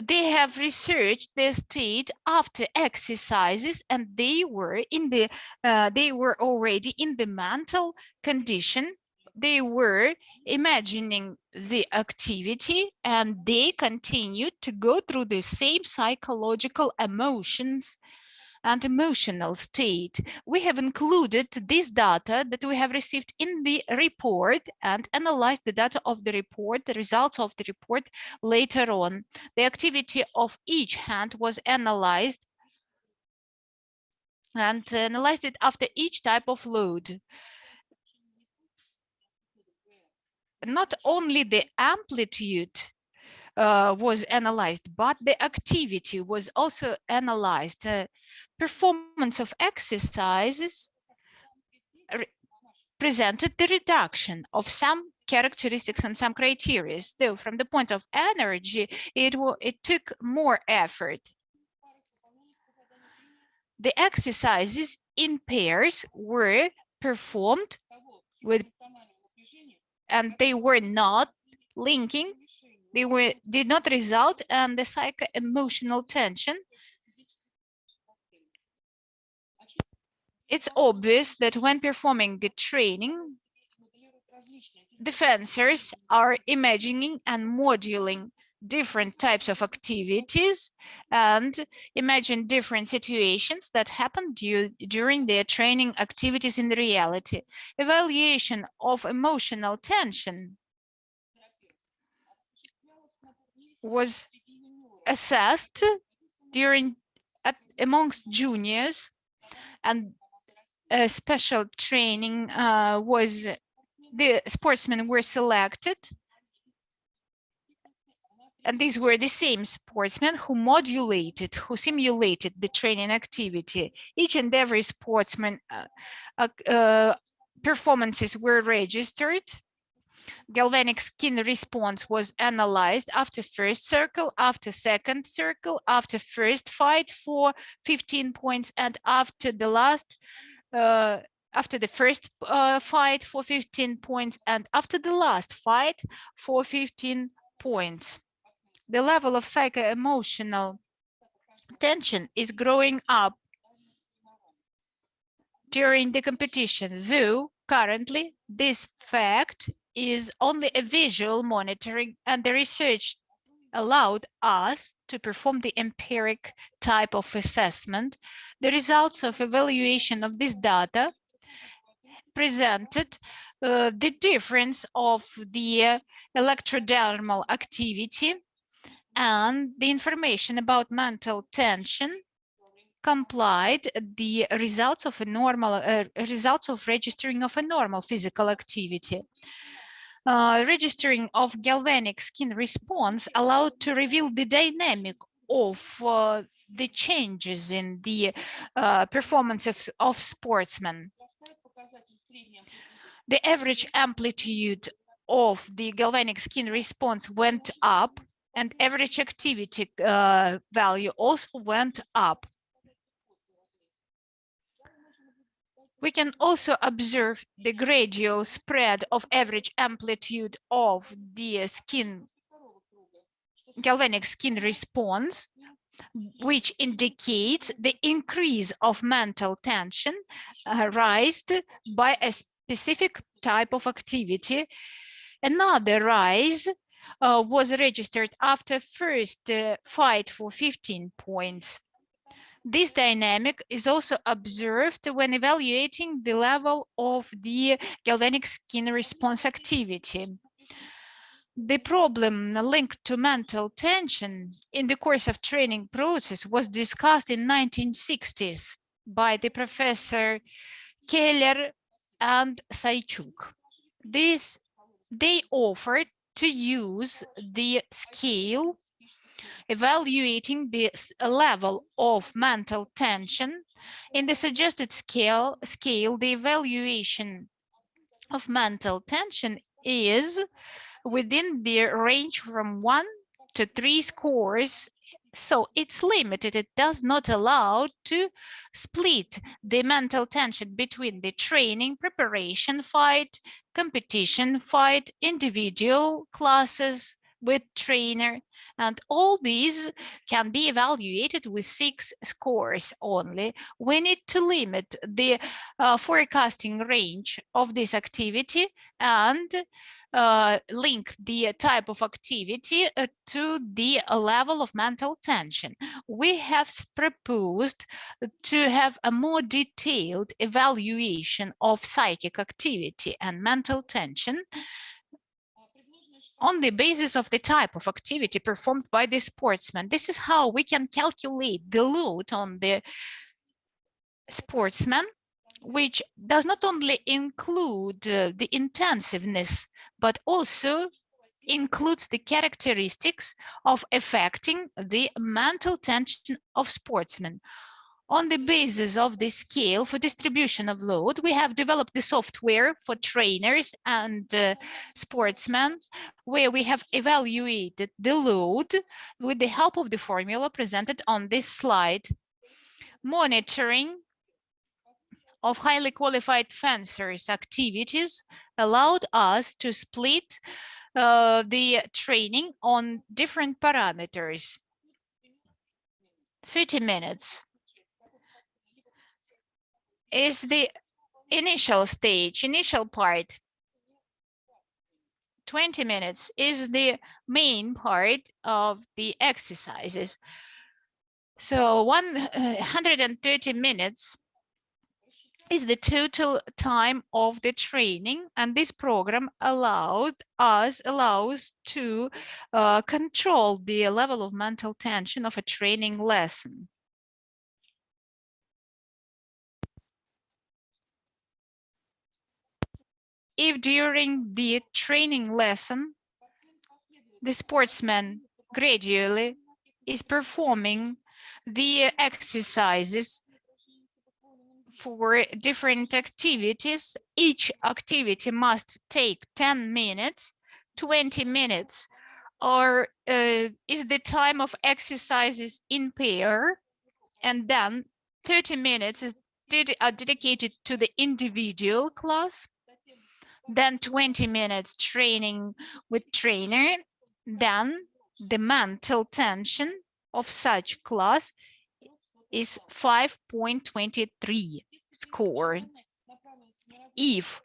They have researched their state after exercises, and they were already in the mental condition they were imagining the activity and they continued to go through the same psychological emotions and emotional state. We have included this data that we have received in the report and analyzed the data of the report, the results of the report later on. The activity of each hand was analyzed and analyzed it after each type of load. Not only the amplitude was analyzed, but the activity was also analyzed. Performance of exercises presented the reduction of some characteristics and some criteria. Though from the point of energy, it took more effort. The exercises in pairs were performed with, and they were not linking, did not result in the psycho-emotional tension. It's obvious that when performing the training, the fencers are imagining and modeling different types of activities and imagine different situations that happen during their training activities in the reality. Evaluation of emotional tension was assessed amongst juniors, and a special training the sportsmen were selected, and these were the same sportsmen who simulated the training activity. Each and every sportsman performances were registered. Galvanic skin response was analyzed after first circle, after second circle, after first fight for 15 points, and after the last after the first fight for 15 points, and after the last fight for 15 points. The level of psycho-emotional tension is growing up during the competition, though currently this fact is only a visual monitoring, and the research allowed us to perform the empiric type of assessment. The results of evaluation of this data presented the difference of the electrodermal activity and the information about mental tension complied the results of a normal results of registering of a normal physical activity. Registering of galvanic skin response allowed to reveal the dynamic of the changes in the performance of sportsmen. The average amplitude of the galvanic skin response went up, and average activity value also went up. We can also observe the gradual spread of average amplitude of the galvanic skin response, which indicates the increase of mental tension raised by a specific type of activity. Another rise was registered after first fight for 15 points. This dynamic is also observed when evaluating the level of the galvanic skin response activity. The problem linked to mental tension in the course of training process was discussed in 1960s by the Professor Keller and Saychuk. They offered to use the scale evaluating the level of mental tension. In the suggested scale, the evaluation of mental tension is within the range from 1 to 3 scores. So it's limited. It does not allow to split the mental tension between the training, preparation fight, competition fight, individual classes, with trainer, and all these can be evaluated with 6 scores only. We need to limit the forecasting range of this activity and link the type of activity to the level of mental tension. We have proposed to have a more detailed evaluation of psychic activity and mental tension on the basis of the type of activity performed by the sportsman. This is how we can calculate the load on the sportsman, which does not only include the intensiveness, but also includes the characteristics of affecting the mental tension of sportsmen. On the basis of the scale for distribution of load, we have developed the software for trainers and sportsmen, where we have evaluated the load with the help of the formula presented on this slide. Monitoring of highly qualified fencers' activities allowed us to split the training on different parameters. 30 minutes is the initial stage, initial part. 20 minutes is the main part of the exercises. So 130 minutes is the total time of the training, and this program allows to control the level of mental tension of a training lesson. If during the training lesson, the sportsman gradually is performing the exercises for different activities, each activity must take 10 minutes, 20 minutes, or is the time of exercises in pair, and then 30 minutes is dedicated to the individual class, then 20 minutes training with trainer, then the mental tension of such class is 5.23 score. If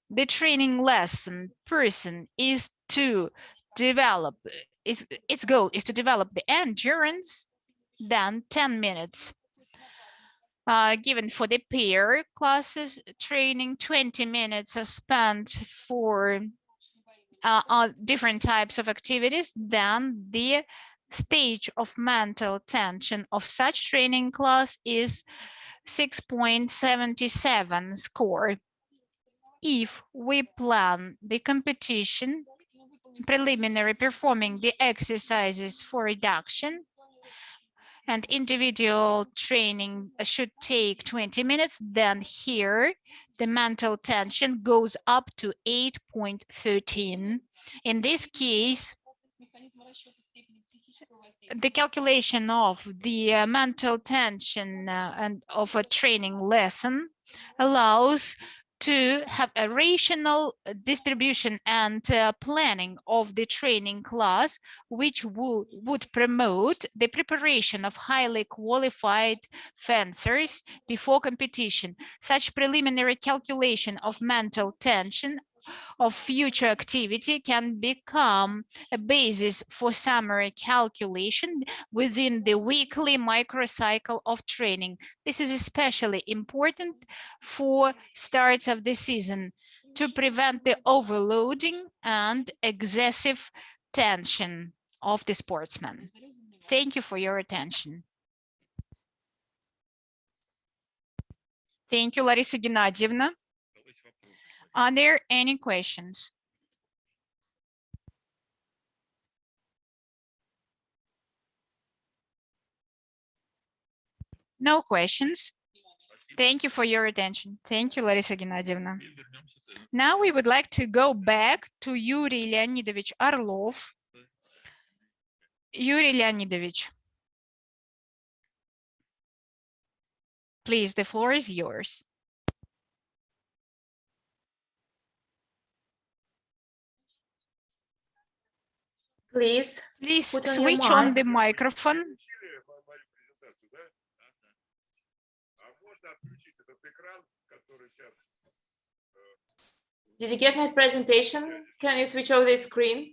the training lesson person is to develop, its goal is to develop the endurance, then 10 minutes. Given for the pair classes training, 20 minutes are spent for different types of activities, then the stage of mental tension of such training class is 6.77 score. If we plan the competition preliminary performing the exercises for reduction, and individual training should take 20 minutes, then here the mental tension goes up to 8.13. In this case, the calculation of the mental tension and of a training lesson allows to have a rational distribution and planning of the training class, which would promote the preparation of highly qualified fencers before competition. Such preliminary calculation of mental tension of future activity can become a basis for summary calculation within the weekly microcycle of training. This is especially important for starts of the season to prevent the overloading and excessive tension of the sportsman. Thank you for your attention. Thank you, Larissa Gennadievna. Are there any questions? No questions. Thank you for your attention. Thank you, Larissa Gennadievna. Now we would like to go back to Yuri Leonidovich Orlov. Yuri Leonidovich, please, the floor is yours. Please put on your switch on mic. the microphone. Did you get my presentation? Can you switch off the screen?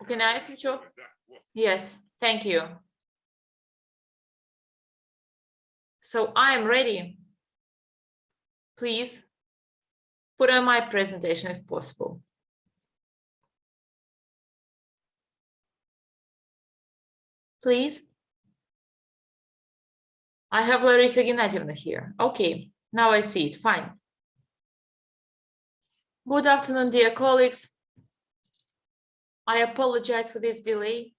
Can I switch off? Yes, thank you. So I am ready. Please put on my presentation if possible. Please. I have Larissa Gennadievna here. Okay, now I see it, fine. Good afternoon, dear colleagues. I apologize for this delay.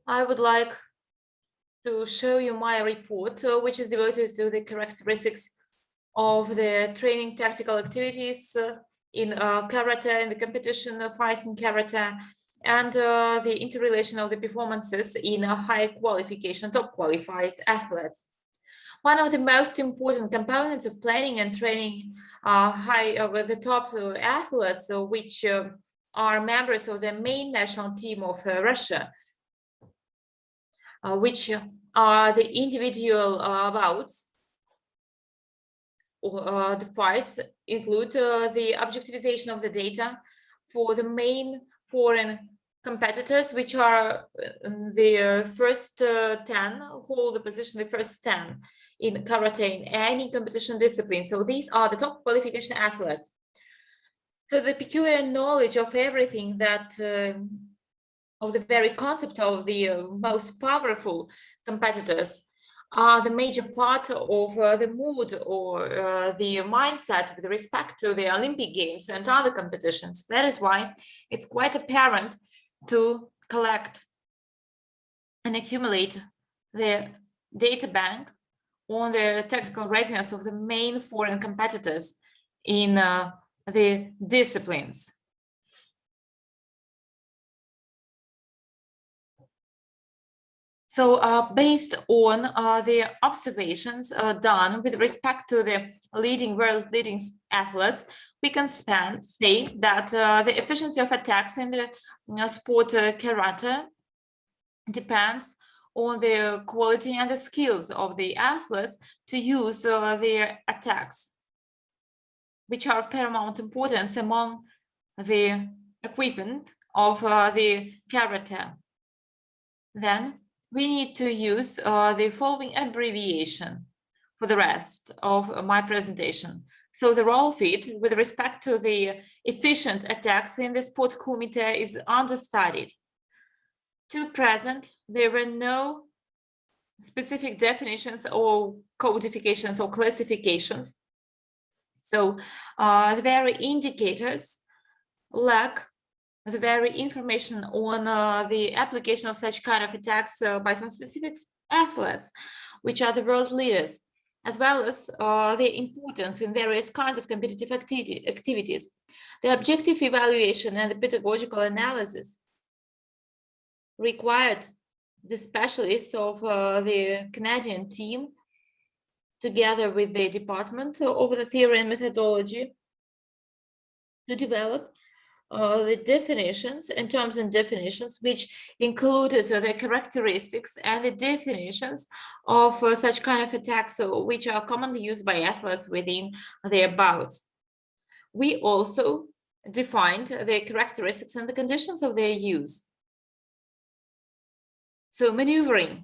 I would like to show you my report, which is devoted to the characteristics of the training tactical activities in karate, in the competition of fighting karate, and the interrelation of the performances in a high qualification, top qualified athletes. One of the most important components of planning and training with the top athletes, which are members of the main national team of Russia, which are the individual bouts. The fights include the objectivization of the data for the main foreign competitors, which are the first 10, hold the position, the first 10 in karate in any competition discipline. So these are the top qualification athletes. So the peculiar knowledge of everything that of the very concept of the most powerful competitors are the major part of the mood or the mindset with respect to the Olympic Games and other competitions. That is why it's quite apparent to collect and accumulate the data bank on the technical readiness of the main foreign competitors in the disciplines. So based on the observations done with respect to the world leading athletes, we can say that the efficiency of attacks in the sport karate depends on the quality and the skills of the athletes to use their attacks, which are of paramount importance among the equipment of the karate. Then we need to use the following abbreviation for the rest of my presentation. So the role of it with respect to the efficient attacks in the sport kumite is understudied. Till present, there were no specific definitions or codifications or classifications. So the very indicators lack the very information on the application of such kind of attacks by some specific athletes, which are the world leaders, as well as their importance in various kinds of competitive activities, the objective evaluation and the pedagogical analysis required the specialists of the Canadian team, together with the department of the theory and methodology, to develop the definitions and terms and definitions, which included the characteristics and the definitions of such kind of attacks, which are commonly used by athletes within their bouts. We also defined the characteristics and the conditions of their use. So maneuvering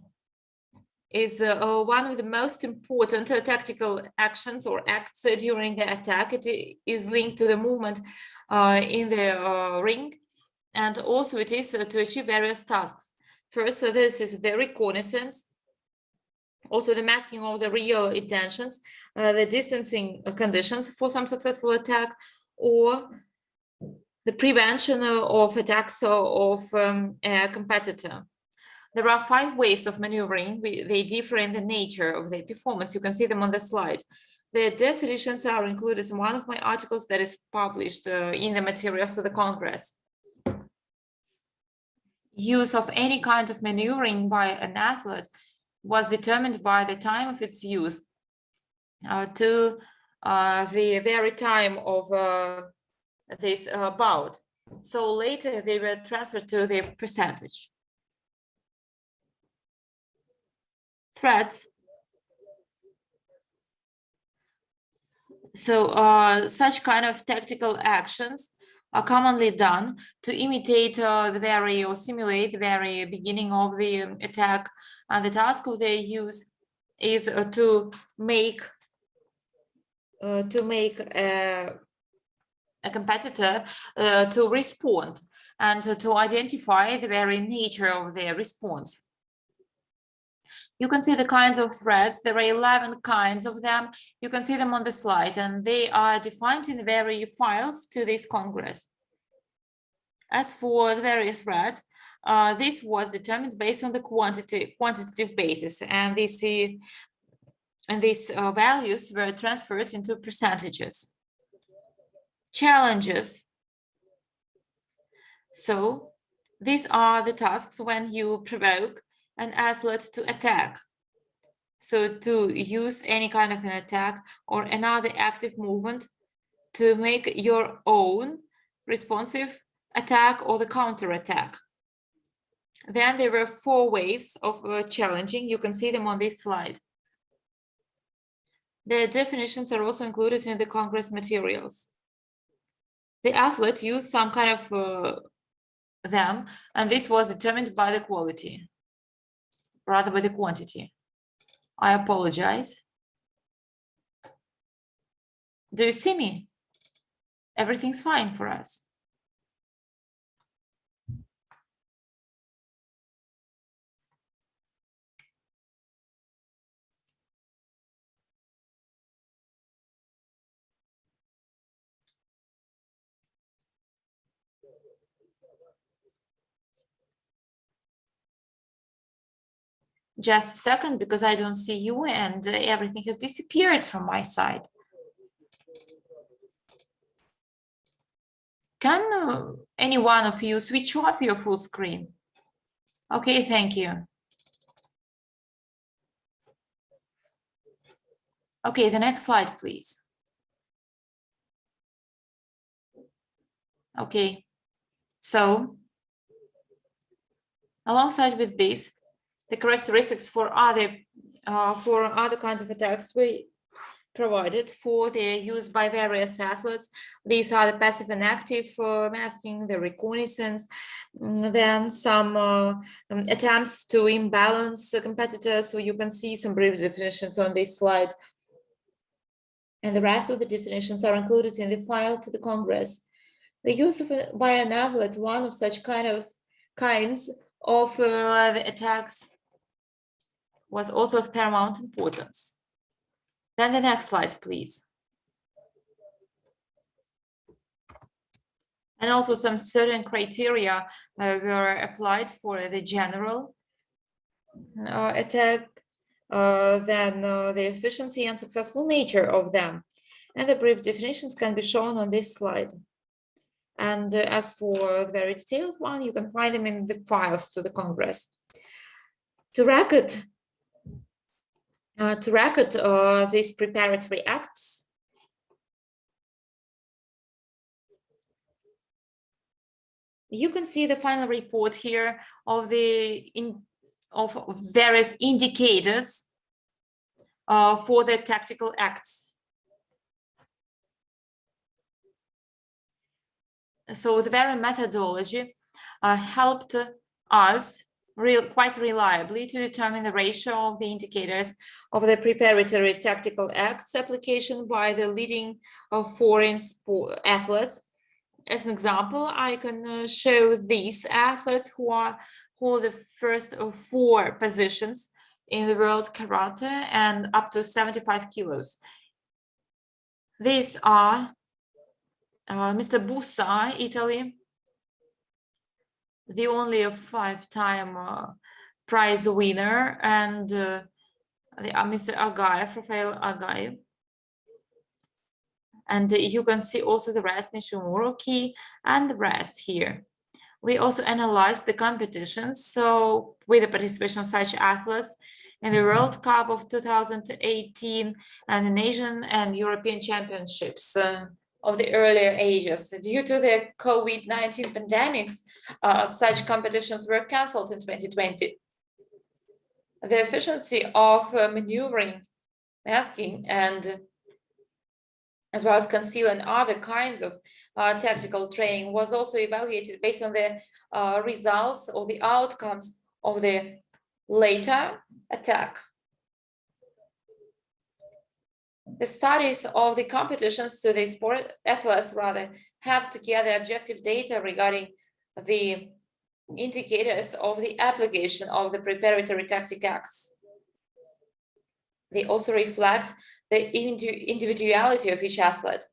is one of the most important tactical actions or acts during the attack. It is linked to the movement in the ring, and also it is to achieve various tasks. First, this is the reconnaissance, also the masking of the real intentions, the distancing conditions for some successful attack, or the prevention of attacks of a competitor. There are 5 waves of maneuvering. They differ in the nature of their performance. You can see them on the slide. The definitions are included in one of my articles that is published in the materials of the Congress. Use of any kind of maneuvering by an athlete was determined by the time of its use to the very time of this bout. So later they were transferred to the percentage. Threats. So such kind of tactical actions are commonly done to imitate the very or simulate the very beginning of the attack, and the task of their use is to make a competitor to respond and to identify the very nature of their response. You can see the kinds of threats. There are 11 kinds of them. You can see them on the slide, and they are defined in the very files to this Congress. As for the very threat, this was determined based on the quantitative basis, and these values were transferred into percentages. Challenges. So these are the tasks when you provoke an athlete to attack. So to use any kind of an attack or another active movement to make your own responsive attack or the counter attack. Then there were 4 waves of challenging. You can see them on this slide. The definitions are also included in the Congress materials. The athlete used some kind of them, and this was determined by the quality, rather by the quantity. I apologize. Do you see me? Everything's fine for us. Just a second, because I don't see you and everything has disappeared from my side. Can any one of you switch off your full screen? Okay, thank you. Okay, the next slide, please. Okay, so alongside with this, the characteristics for other kinds of attacks we provided for their use by various athletes. These are the passive and active masking, the reconnaissance, then some attempts to imbalance the competitors. So you can see some brief definitions on this slide. And the rest of the definitions are included in the file to the Congress. The use of by an athlete one of such kinds of the attacks was also of paramount importance. Then the next slide, please. And also some certain criteria were applied for the general attack, then the efficiency and successful nature of them. And the brief definitions can be shown on this slide. And as for the very detailed one, you can find them in the files to the Congress. To record these preparatory acts, you can see the final report here of various indicators for the tactical acts. So the very methodology helped us quite reliably to determine the ratio of the indicators of the preparatory tactical acts application by the leading foreign athletes. As an example, I can show these athletes who hold the first 4 positions in the world karate and up to 75 kilos. These are Mr. Bussa, Italy, the only 5-time prize winner, and Mr. Agaev, Rafael Agaev. And you can see also the rest, Nishimura and the rest here. We also analyzed the competitions, so with the participation of such athletes in the World Cup of 2018 and the Asian and European Championships. of the earlier ages. Due to the COVID-19 pandemics, such competitions were cancelled in 2020. The efficiency of maneuvering, masking, and as well as conceal and other kinds of tactical training was also evaluated based on the results or the outcomes of the later attack. The studies of the competitions to the sport athletes have together objective data regarding the indicators of the application of the preparatory tactic acts. They also reflect the individuality of each athlete.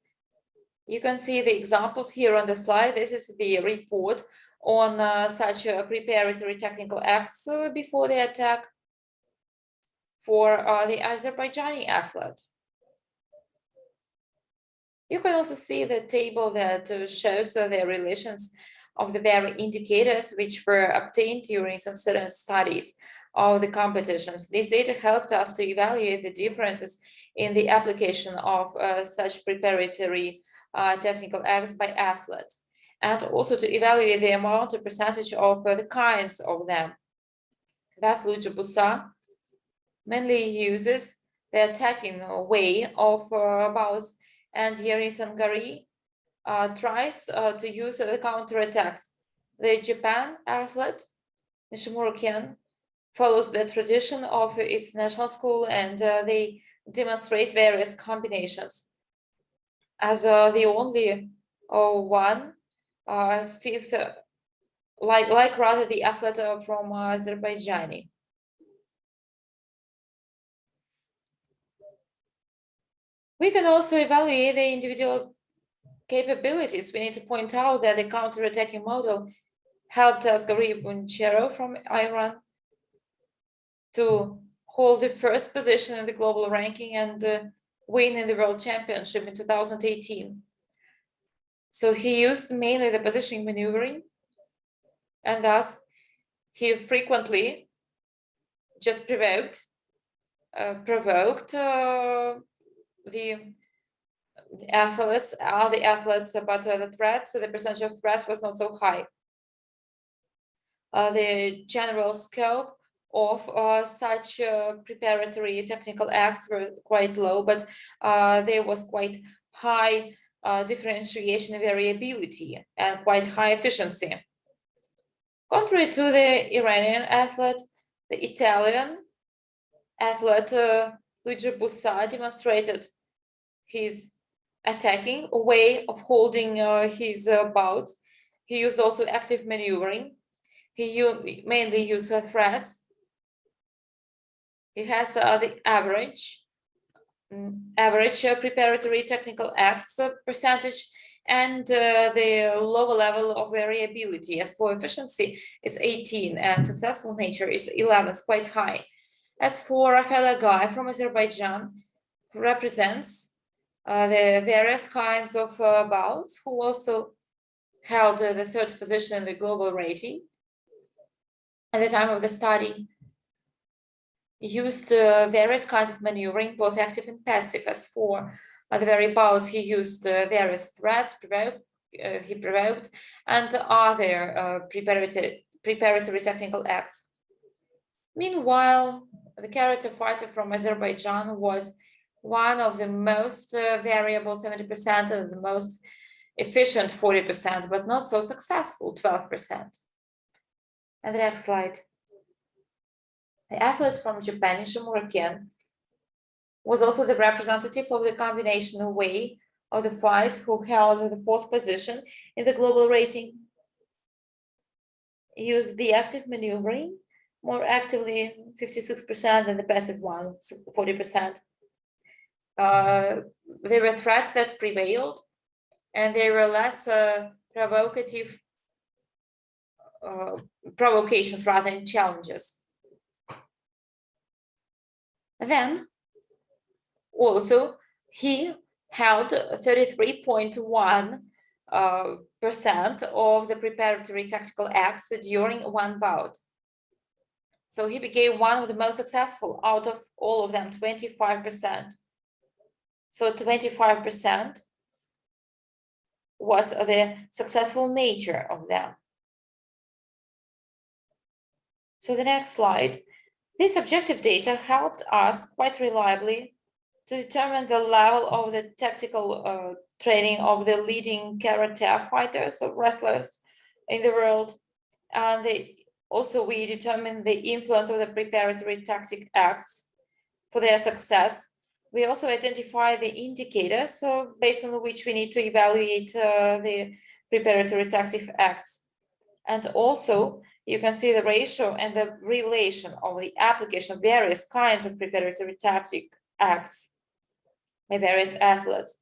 You can see the examples here on the slide. This is the report on such preparatory technical acts before the attack for the Azerbaijani athlete. You can also see the table that shows the relations of the very indicators which were obtained during some certain studies of the competitions. These data helped us to evaluate the differences in the application of such preparatory technical acts by athletes, and also to evaluate the amount or percentage of the kinds of them. Thus, Lucha Busa mainly uses the attacking way of bouts, and Yeri Sangari tries to use the counterattacks. The Japan athlete, Nishimura Ken, follows the tradition of its national school, and they demonstrate various combinations. As the only one, fifth, like rather the athlete from Azerbaijani. We can also evaluate the individual capabilities. We need to point out that the counter-attacking model helped Asghari Bunchero from Iran to hold the first position in the global ranking and win in the World Championship in 2018. So he used mainly the positioning maneuvering, and thus he frequently just provoked the athletes, but the threats, the percentage of threats was not so high. The general scope of such preparatory technical acts were quite low, but there was quite high differentiation and variability and quite high efficiency. Contrary to the Iranian athlete, the Italian athlete Luigi Bussa demonstrated his attacking way of holding his bouts. He used also active maneuvering. He mainly used threats. He has the average preparatory technical acts percentage and the lower level of variability. As for efficiency, it's 18 and successful nature is 11, it's quite high. As for Rafael Agai from Azerbaijan, who represents the various kinds of bouts, who also held the third position in the global rating at the time of the study, used various kinds of maneuvering, both active and passive. As for the very bouts, he used various threats, he provoked, and other preparatory technical acts. Meanwhile, the character fighter from Azerbaijan was one of the most variable, 70%, and the most efficient, 40%, but not so successful, 12%. And the next slide. The athlete from Japan, Nishimura Ken, was also the representative of the combination way of the fight, who held the fourth position in the global rating. He used the active maneuvering more actively, 56%, than the passive one, 40%. There were threats that prevailed, and there were less provocative provocations rather than challenges. And then also he held 33.1% of the preparatory tactical acts during one bout. So he became one of the most successful out of all of them, 25%. So 25% was the successful nature of them. So the next slide. This objective data helped us quite reliably to determine the level of the tactical training of the leading karate fighters or wrestlers in the world. And also we determined the influence of the preparatory tactic acts for their success. We also identify the indicators based on which we need to evaluate the preparatory tactic acts. And also you can see the ratio and the relation of the application of various kinds of preparatory tactic acts by various athletes.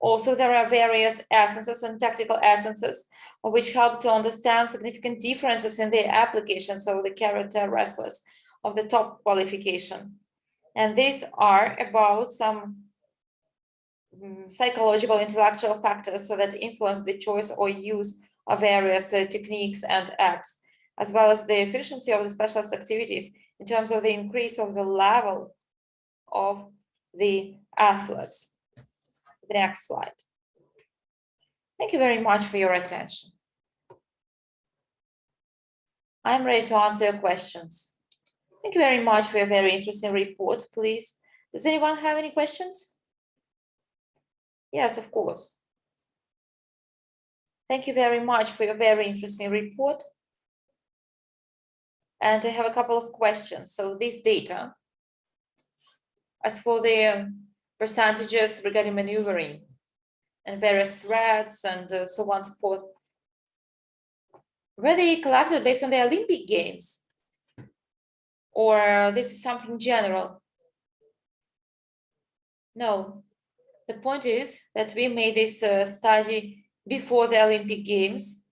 Also, there are various essences and tactical essences which help to understand significant differences in the applications of the karate wrestlers of the top qualification. And these are about some psychological, intellectual factors that influence the choice or use of various techniques and acts, as well as the efficiency of the specialist activities in terms of the increase of the level of the athletes. The next slide. Thank you very much for your attention. I'm ready to answer your questions. Thank you very much for your very interesting report, please. Does anyone have any questions? Yes, of course. Thank you very much for your very interesting report. And I have a couple of questions. So this data, as for the percentages regarding maneuvering and various threats and so on and so forth, were they collected based on the Olympic Games? Or this is something general? No. The point is that we made this study before the Olympic Games,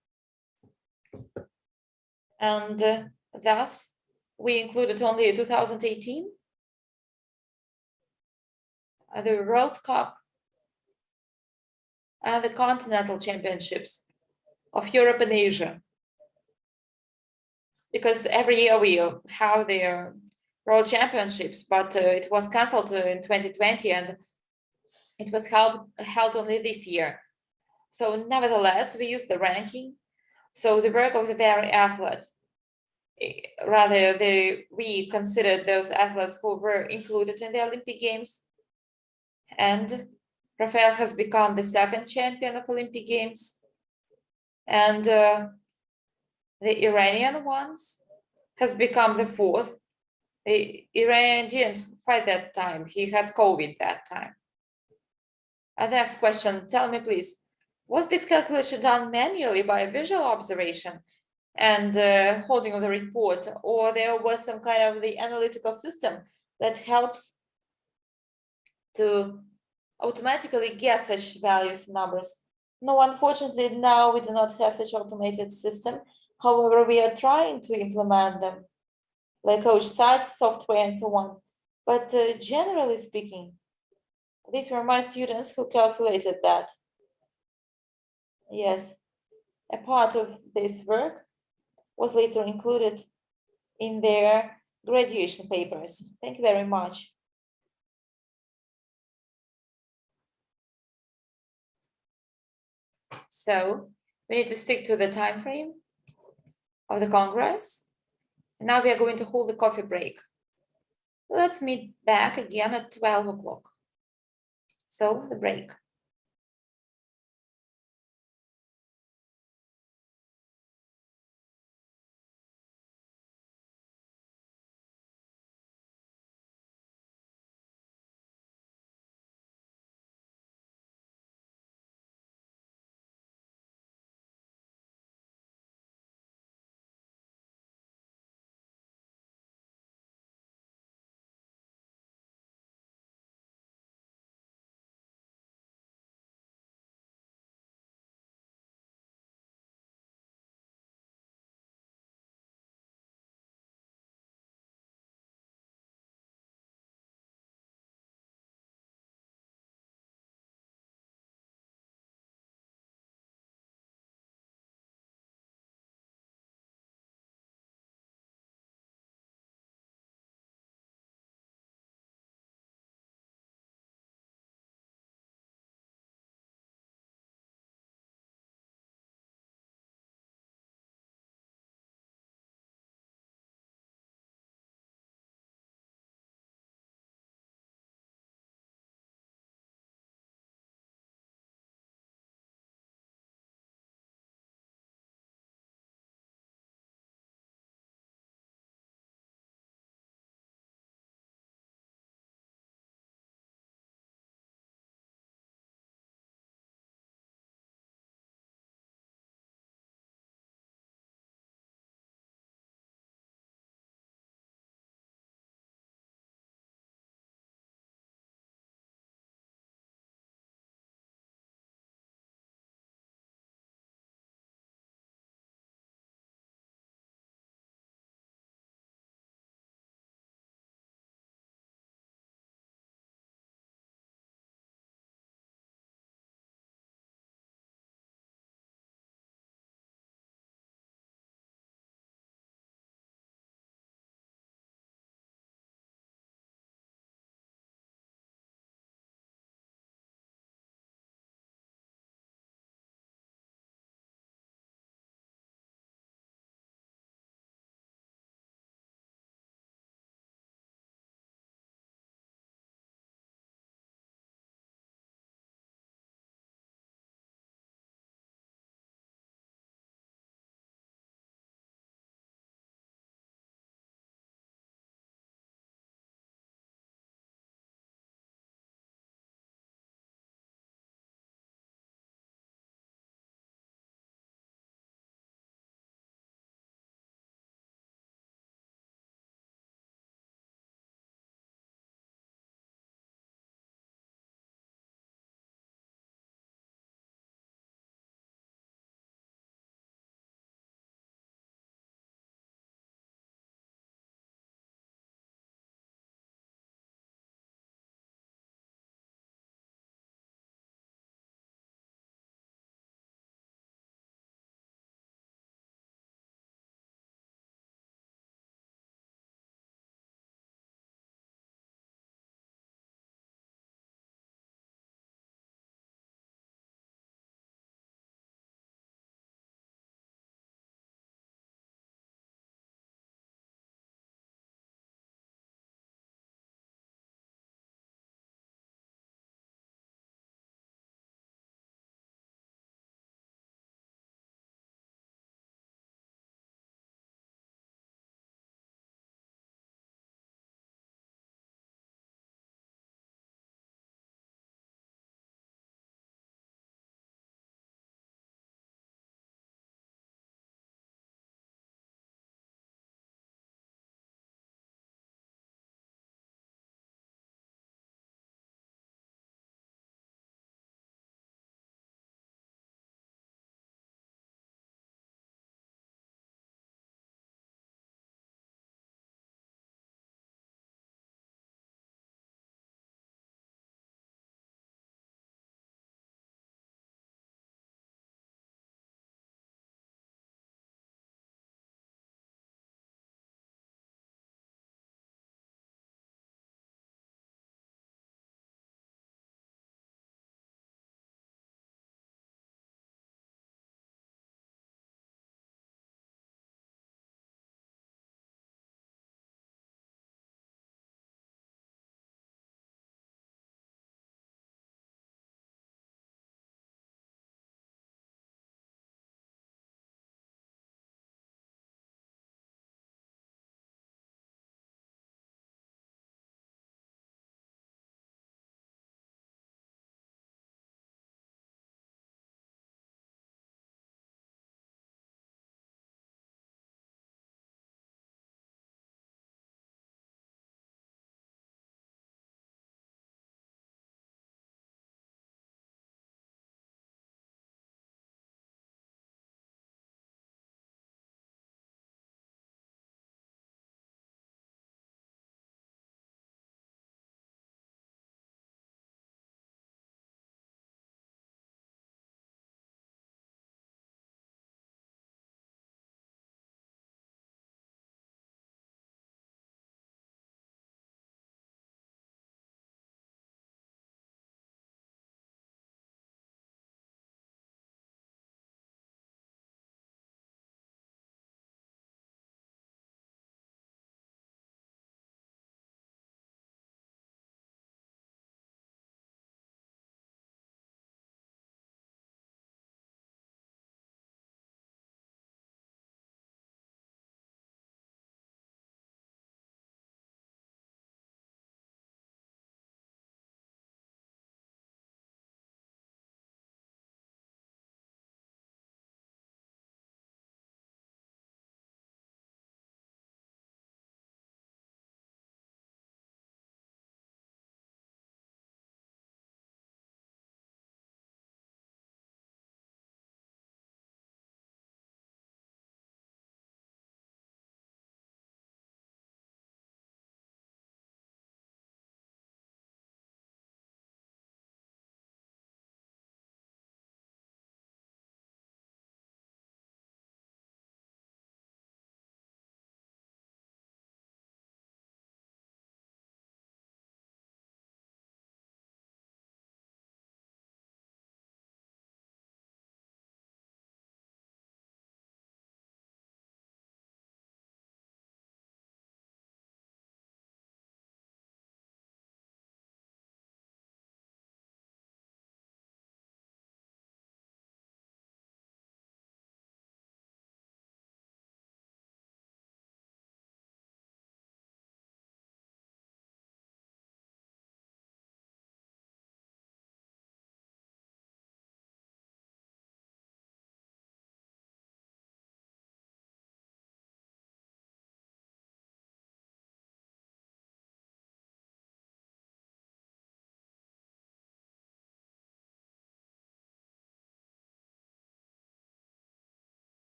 and thus we included only 2018, the World Cup, and the Continental Championships of Europe and Asia. Because every year we have the World Championships, but it was cancelled in 2020 and it was held only this year. So nevertheless, we use the ranking. So the work of the very athlete, rather we considered those athletes who were included in the Olympic Games. And Rafael has become the second champion of Olympic Games. And the Iranian ones has become the fourth. The Iranian didn't fight that time. He had COVID that time. And the next question, tell me please, was this calculation done manually by visual observation and holding of the report, or there was some kind of the analytical system that helps to automatically get such values and numbers? No, unfortunately, now we do not have such automated system. However, we are trying to implement them, like coach site software and so on. But generally speaking, these were my students who calculated that. Yes, a part of this work was later included in their graduation papers. Thank you very much. So we need to stick to the time frame of the Congress. Now we are going to hold the coffee break. Let's meet back again at 12 o'clock. So the break.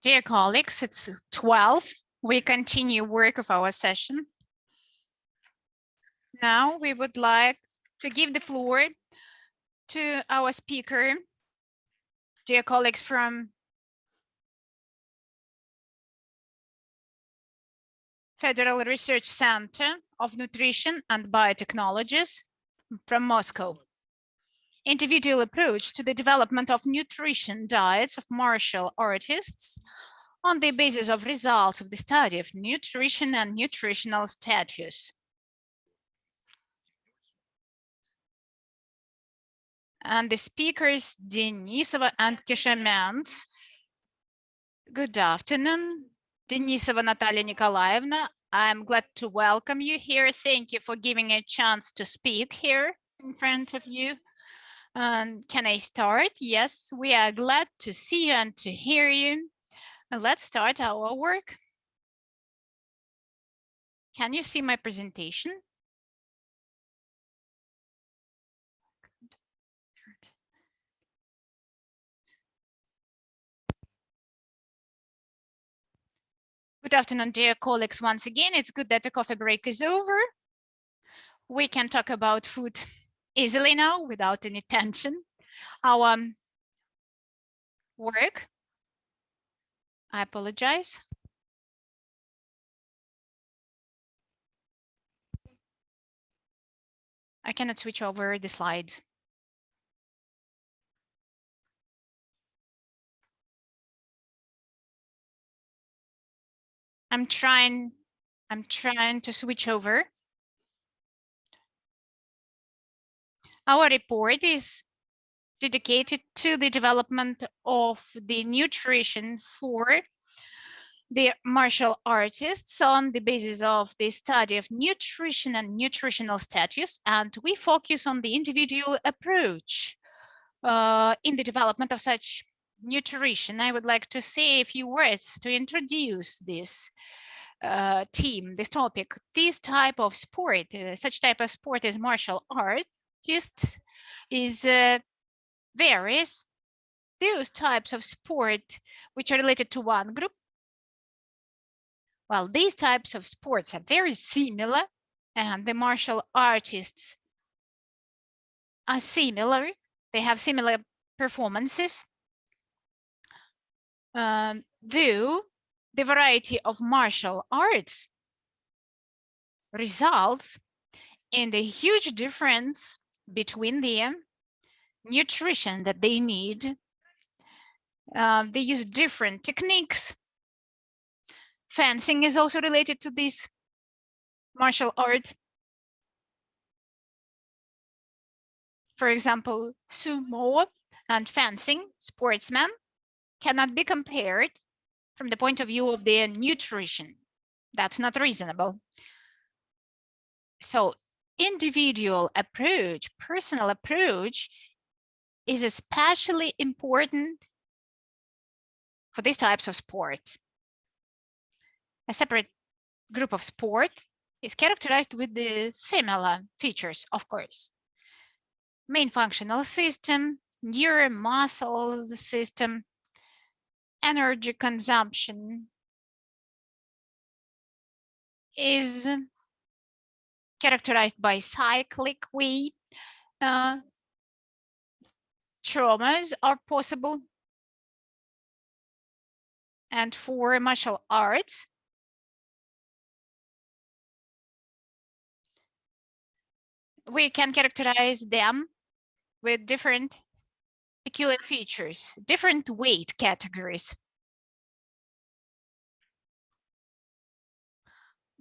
Dear colleagues, it's 12. We continue work of our session. Now we would like to give the floor to our speaker, dear colleagues from Federal Research Center of Nutrition and Biotechnologies from Moscow. Individual approach to the development of nutrition diets of martial artists on the basis of results of the study of nutrition and nutritional status. And the speakers, Denisova and Keshamans. Good afternoon, Denisova Natalia Nikolaevna. I'm glad to welcome you here. Thank you for giving a chance to speak here in front of you. Can I start? Yes, we are glad to see you and to hear you. Let's start our work. Can you see my presentation? Good afternoon, dear colleagues. Once again, it's good that the coffee break is over. We can talk about food easily now without any tension. Our work, I apologize. I cannot switch over the slides. I'm trying to switch over. Our report is dedicated to the development of the nutrition for the martial artists on the basis of the study of nutrition and nutritional status, and we focus on the individual approach in the development of such nutrition. I would like to say a few words to introduce this team, this topic. This type of sport, such type of sport as martial artists, is varies those types of sport which are related to one group. Well, these types of sports are very similar, and the martial artists are similar. They have similar performances. Though the variety of martial arts results in the huge difference between the nutrition that they need. They use different techniques. Fencing is also related to this martial art. For example, sumo and fencing sportsmen cannot be compared from the point of view of their nutrition. That's not reasonable. So individual approach, personal approach is especially important for these types of sports. A separate group of sport is characterized with the similar features, of course. Main functional system, neuromuscle system, energy consumption is characterized by cyclic way. Traumas are possible. And for martial arts, we can characterize them with different peculiar features, different weight categories.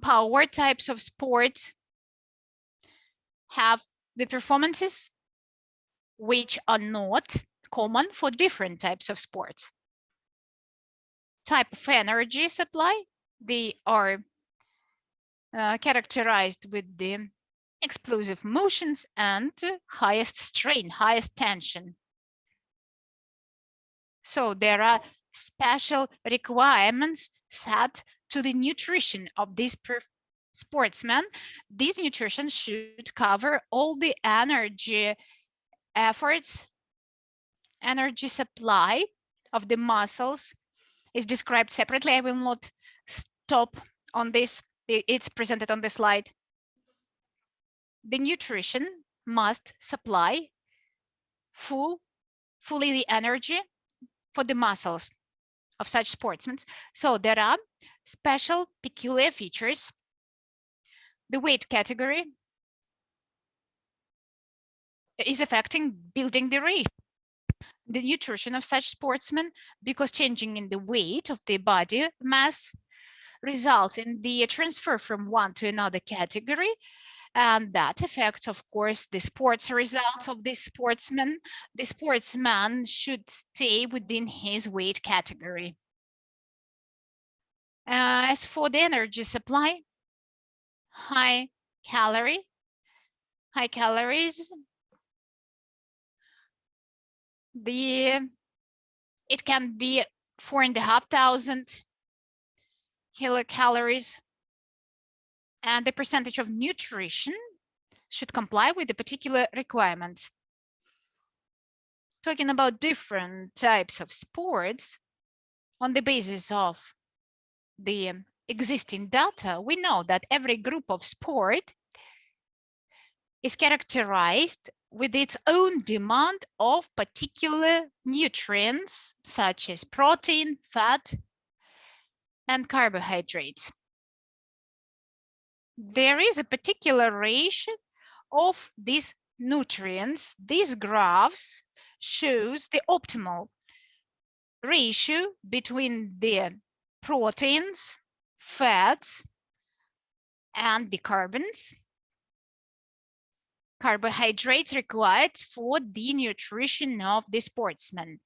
Power types of sports have the performances which are not common for different types of sports. Type of energy supply, they are characterized with the explosive motions and highest strain, highest tension. So there are special requirements set to the nutrition of these sportsmen. This nutrition should cover all the energy efforts, energy supply of the muscles is described separately. I will not stop on this. It's presented on the slide. The nutrition must supply fully the energy for the muscles of such sportsmen. So there are special peculiar features. The weight category is affecting building the ratio, the nutrition of such sportsmen, because changing in the weight of the body mass results in the transfer from one to another category, and that affects, of course, the sports results of the sportsman. The sportsman should stay within his weight category. As for the energy supply, high calories, it can be 4,500 kilocalories, and the percentage of nutrition should comply with the particular requirements. Talking about different types of sports, on the basis of the existing data, we know that every group of sport is characterized with its own demand of particular nutrients, such as protein, fat, and carbohydrates. There is a particular ratio of these nutrients. These graphs shows the optimal ratio between the proteins, fats, and the carbohydrates required for the nutrition of the sportsman.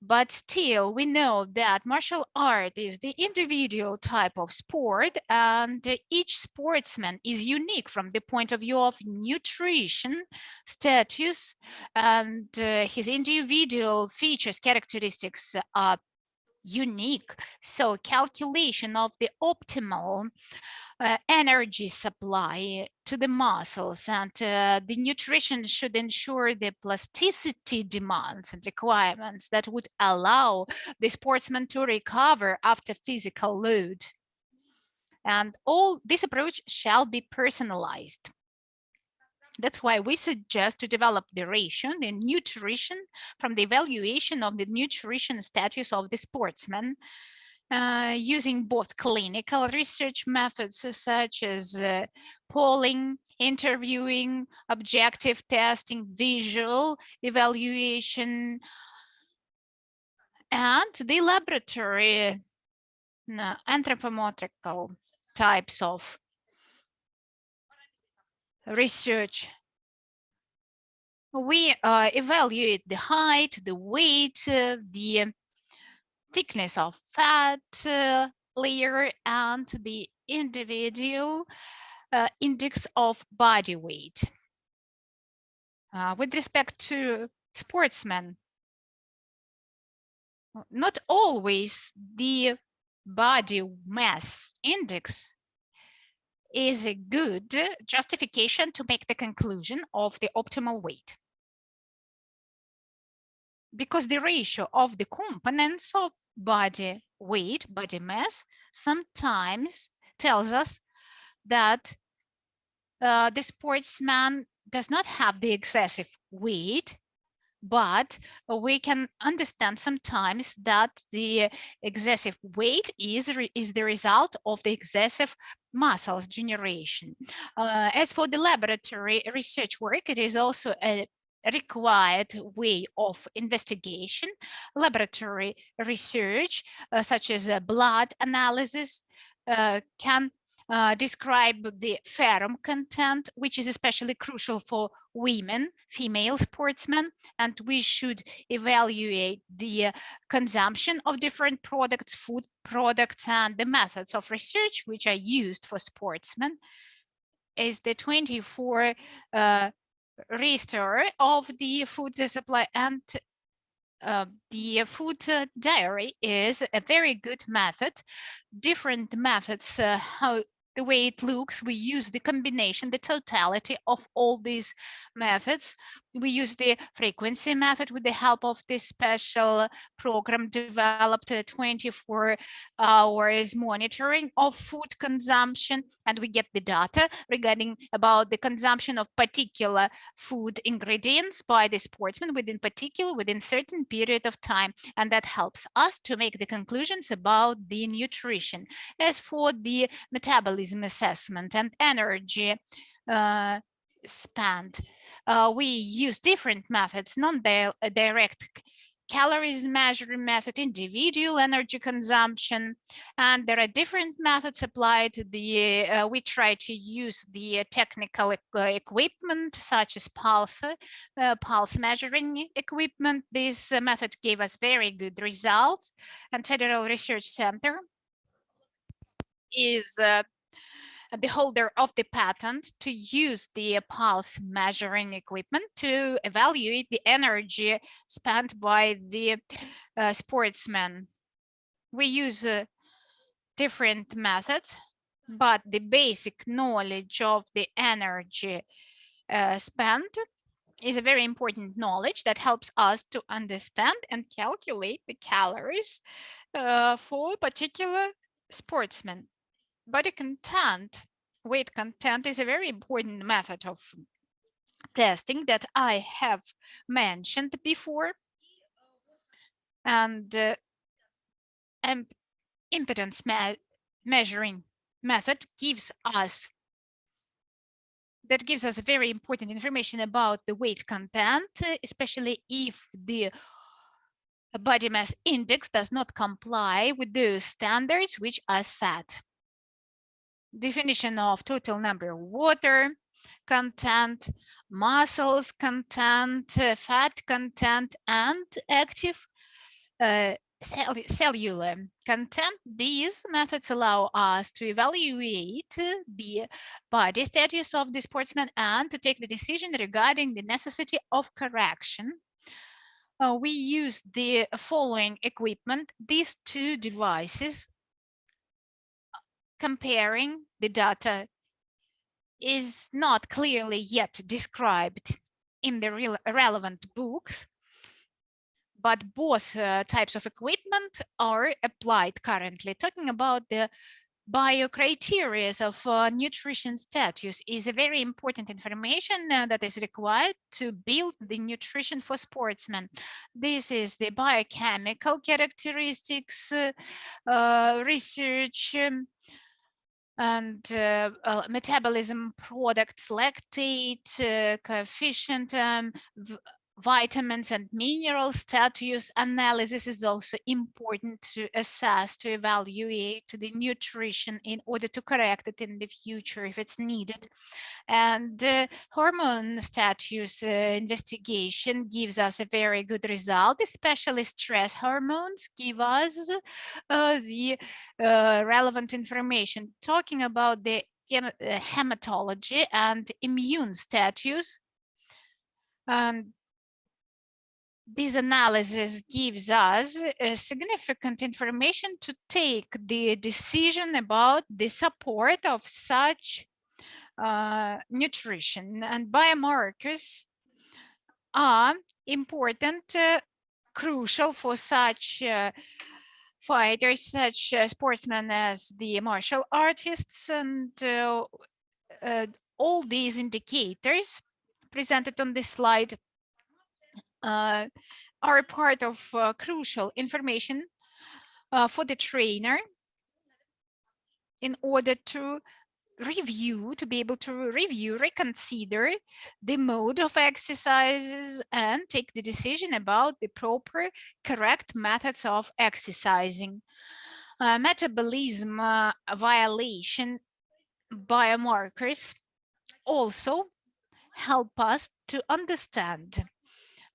But still, we know that martial art is the individual type of sport, and each sportsman is unique from the point of view of nutrition status, and his individual features, characteristics are unique. So calculation of the optimal energy supply to the muscles and the nutrition should ensure the plasticity demands and requirements that would allow the sportsman to recover after physical load. And all this approach shall be personalized. That's why we suggest to develop the ratio, the nutrition, from the evaluation of the nutrition status of the sportsman, using both clinical research methods such as polling, interviewing, objective testing, visual evaluation, and the laboratory anthropometrical types of research. We evaluate the height, the weight, the thickness of fat layer, and the individual index of body weight. With respect to sportsmen, not always the body mass index is a good justification to make the conclusion of the optimal weight, because the ratio of the components of body weight, body mass, sometimes tells us that the sportsman does not have the excessive weight, but we can understand sometimes that the excessive weight is the result of the excessive muscles generation. As for the laboratory research work, it is also a required way of investigation. Laboratory research, such as blood analysis, can describe the ferrum content, which is especially crucial for women, female sportsmen, and we should evaluate the consumption of different products, food products, and the methods of research which are used for sportsmen. Is the 24 register of the food supply, and the food diary is a very good method. Different methods, how the way it looks, we use the combination, the totality of all these methods. We use the frequency method with the help of this special program developed 24 hours monitoring of food consumption, and we get the data regarding about the consumption of particular food ingredients by the sportsman within certain period of time, and that helps us to make the conclusions about the nutrition. As for the metabolism assessment and energy spent, we use different methods, non-direct calories measuring method, individual energy consumption, and there are different methods applied. We try to use the technical equipment such as pulse measuring equipment. This method gave us very good results, and Federal Research Center is the holder of the patent to use the pulse measuring equipment to evaluate the energy spent by the sportsman. We use different methods, but the basic knowledge of the energy spent is a very important knowledge that helps us to understand and calculate the calories for a particular sportsman. Body content, weight content is a very important method of testing that I have mentioned before. And impedance measuring method gives us very important information about the weight content, especially if the body mass index does not comply with those standards which are set. Definition of total number of water content, muscles content, fat content, and active cellular content. These methods allow us to evaluate the body status of the sportsman and to take the decision regarding the necessity of correction. We use the following equipment. These two devices comparing the data is not clearly yet described in the relevant books, but both types of equipment are applied currently. Talking about the biocriteria of nutrition status is a very important information that is required to build the nutrition for sportsmen. This is the biochemical characteristics research and metabolism products, lactate, coefficient, vitamins and mineral status analysis is also important to assess, to evaluate the nutrition in order to correct it in the future if it's needed. And hormone status investigation gives us a very good result, especially stress hormones give us the relevant information. Talking about the hematology and immune status, and this analysis gives us significant information to take the decision about the support of such nutrition. And biomarkers are important, crucial for such fighters, such sportsmen as the martial artists, and all these indicators presented on this slide are part of crucial information for the trainer in order to be able to review, reconsider the mode of exercises and take the decision about the proper, correct methods of exercising. Metabolism violation biomarkers also help us to understand,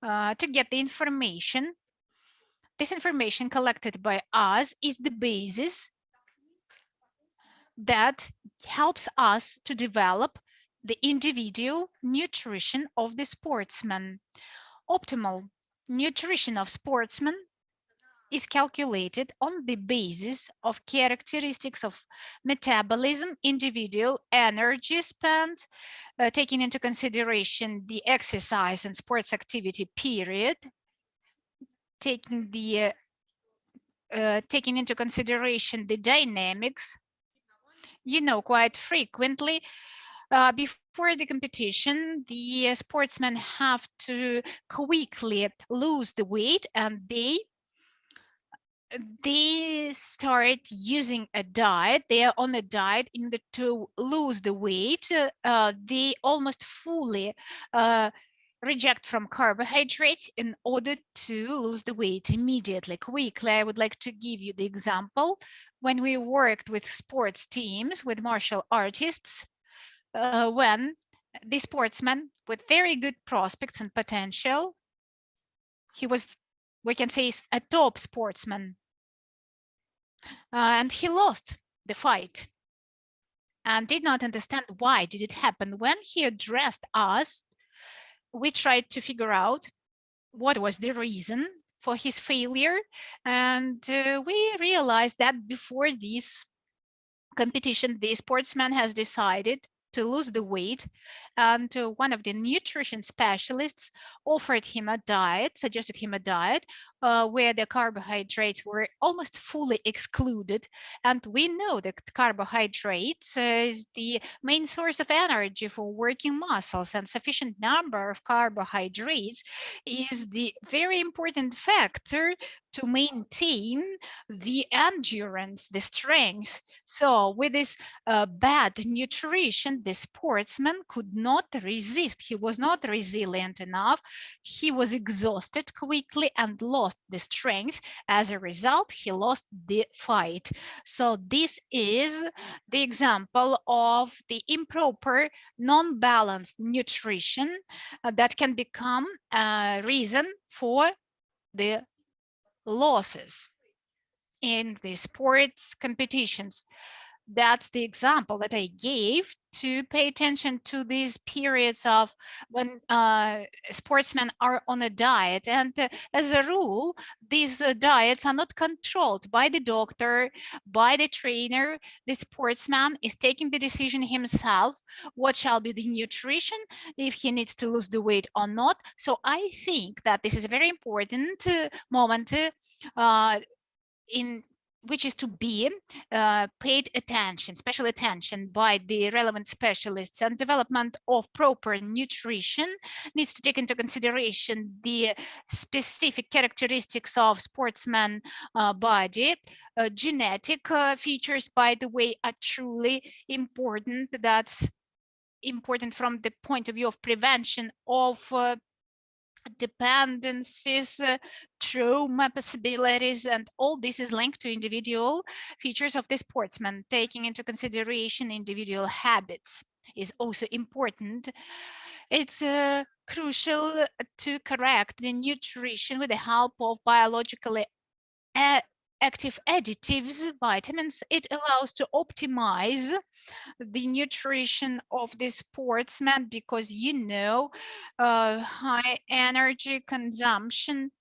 to get the information. This information collected by us is the basis that helps us to develop the individual nutrition of the sportsman. Optimal nutrition of sportsmen is calculated on the basis of characteristics of metabolism, individual energy spent, taking into consideration the exercise and sports activity period, taking into consideration the dynamics. Quite frequently, before the competition, the sportsmen have to quickly lose the weight, and they start using a diet. They are on a diet in order to lose the weight. They almost fully reject from carbohydrates in order to lose the weight immediately, quickly. I would like to give you the example. When we worked with sports teams, with martial artists, when the sportsman with very good prospects and potential, he was, we can say, a top sportsman, and he lost the fight and did not understand why did it happen. When he addressed us, we tried to figure out what was the reason for his failure, and we realized that before this competition, the sportsman has decided to lose the weight, and one of the nutrition specialists offered him a diet, suggested him a diet where the carbohydrates were almost fully excluded. And we know that carbohydrates is the main source of energy for working muscles, and sufficient number of carbohydrates is the very important factor to maintain the endurance, the strength. So with this bad nutrition, the sportsman could not resist. He was not resilient enough. He was exhausted quickly and lost the strength. As a result, he lost the fight. So this is the example of the improper, non-balanced nutrition that can become a reason for the losses in the sports competitions. That's the example that I gave, to pay attention to these periods of when sportsmen are on a diet. And as a rule, these diets are not controlled by the doctor, by the trainer. The sportsman is taking the decision himself what shall be the nutrition, if he needs to lose the weight or not. So I think that this is a very important moment in which is to be paid attention, special attention by the relevant specialists, and development of proper nutrition needs to take into consideration the specific characteristics of sportsman body. Genetic features, by the way, are truly important. That's important from the point of view of prevention of dependencies, trauma possibilities, and all this is linked to individual features of the sportsman. Taking into consideration individual habits is also important. It's crucial to correct the nutrition with the help of biologically active additives, vitamins. It allows to optimize the nutrition of the sportsman, because high energy consumption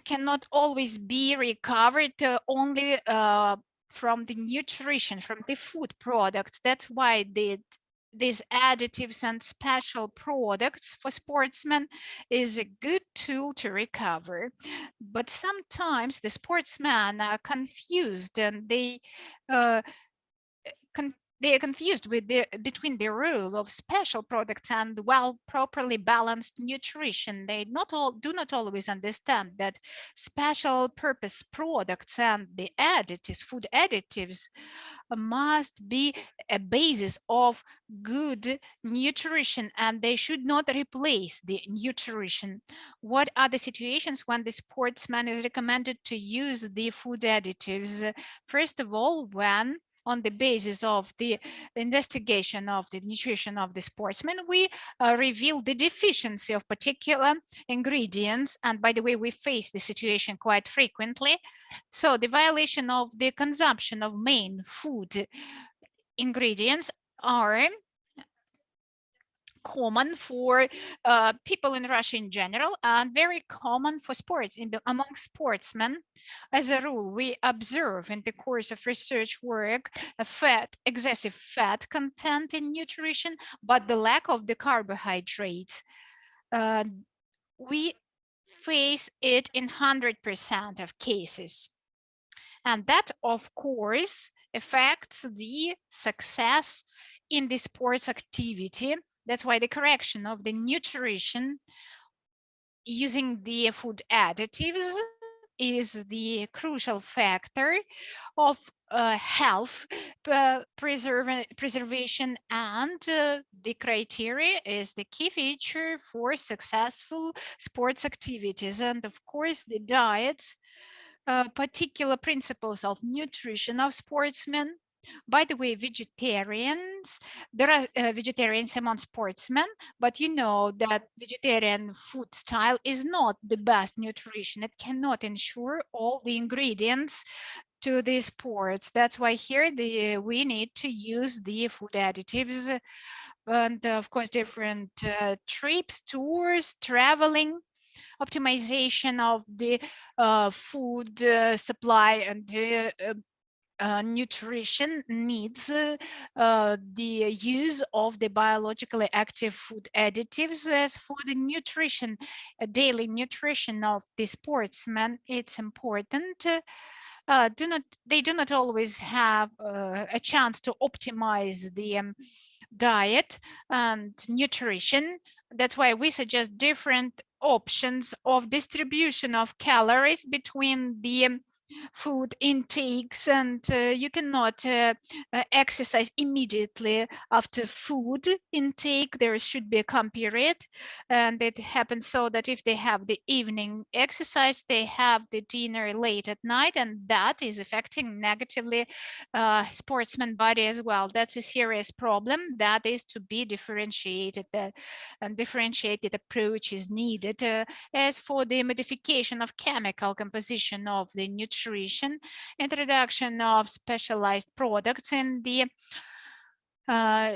cannot always be recovered only from the nutrition, from the food products. That's why these additives and special products for sportsmen is a good tool to recover. But sometimes the sportsmen are confused, and they are confused with between the role of special products and properly balanced nutrition. They do not always understand that special purpose products and the additives, food additives, must be a basis of good nutrition, and they should not replace the nutrition. What are the situations when the sportsman is recommended to use the food additives? First of all, when on the basis of the investigation of the nutrition of the sportsman, we reveal the deficiency of particular ingredients. And by the way, we face the situation quite frequently. So the violation of the consumption of main food ingredients are common for people in Russia in general and very common for sports among sportsmen. As a rule, we observe in the course of research work excessive fat content in nutrition, but the lack of the carbohydrates. We face it in 100% of cases. And that, of course, affects the success in the sports activity. That's why the correction of the nutrition using the food additives is the crucial factor of health preservation, and the criteria is the key feature for successful sports activities. And of course, the diets, particular principles of nutrition of sportsmen. By the way, vegetarians, there are vegetarians among sportsmen, but you know that vegetarian food style is not the best nutrition. It cannot ensure all the ingredients to the sports. That's why here we need to use the food additives and of course different trips, tours, traveling, optimization of the food supply and the nutrition needs the use of the biologically active food additives. As for the nutrition, daily nutrition of the sportsman, it's important. They do not always have a chance to optimize the diet and nutrition. That's why we suggest different options of distribution of calories between the food intakes, and you cannot exercise immediately after food intake. There should be a period, and it happens so that if they have the evening exercise, they have the dinner late at night, and that is affecting negatively sportsman body as well. That's a serious problem that is to be differentiated, and differentiated approach is needed. As for the modification of chemical composition of the nutrition, introduction of specialized products in the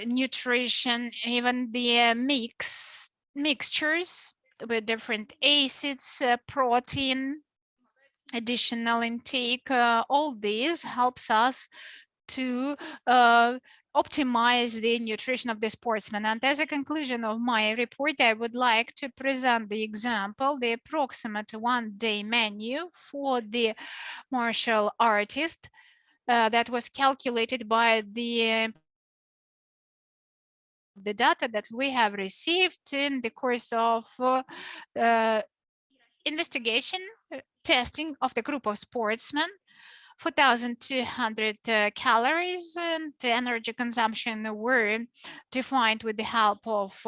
nutrition, even the mixtures with different acids, protein, additional intake, all these helps us to optimize the nutrition of the sportsman. And as a conclusion of my report, I would like to present the example, the approximate one-day menu for the martial artist that was calculated by the data that we have received in the course of investigation, testing of the group of sportsmen. 4,200 calories and energy consumption were defined with the help of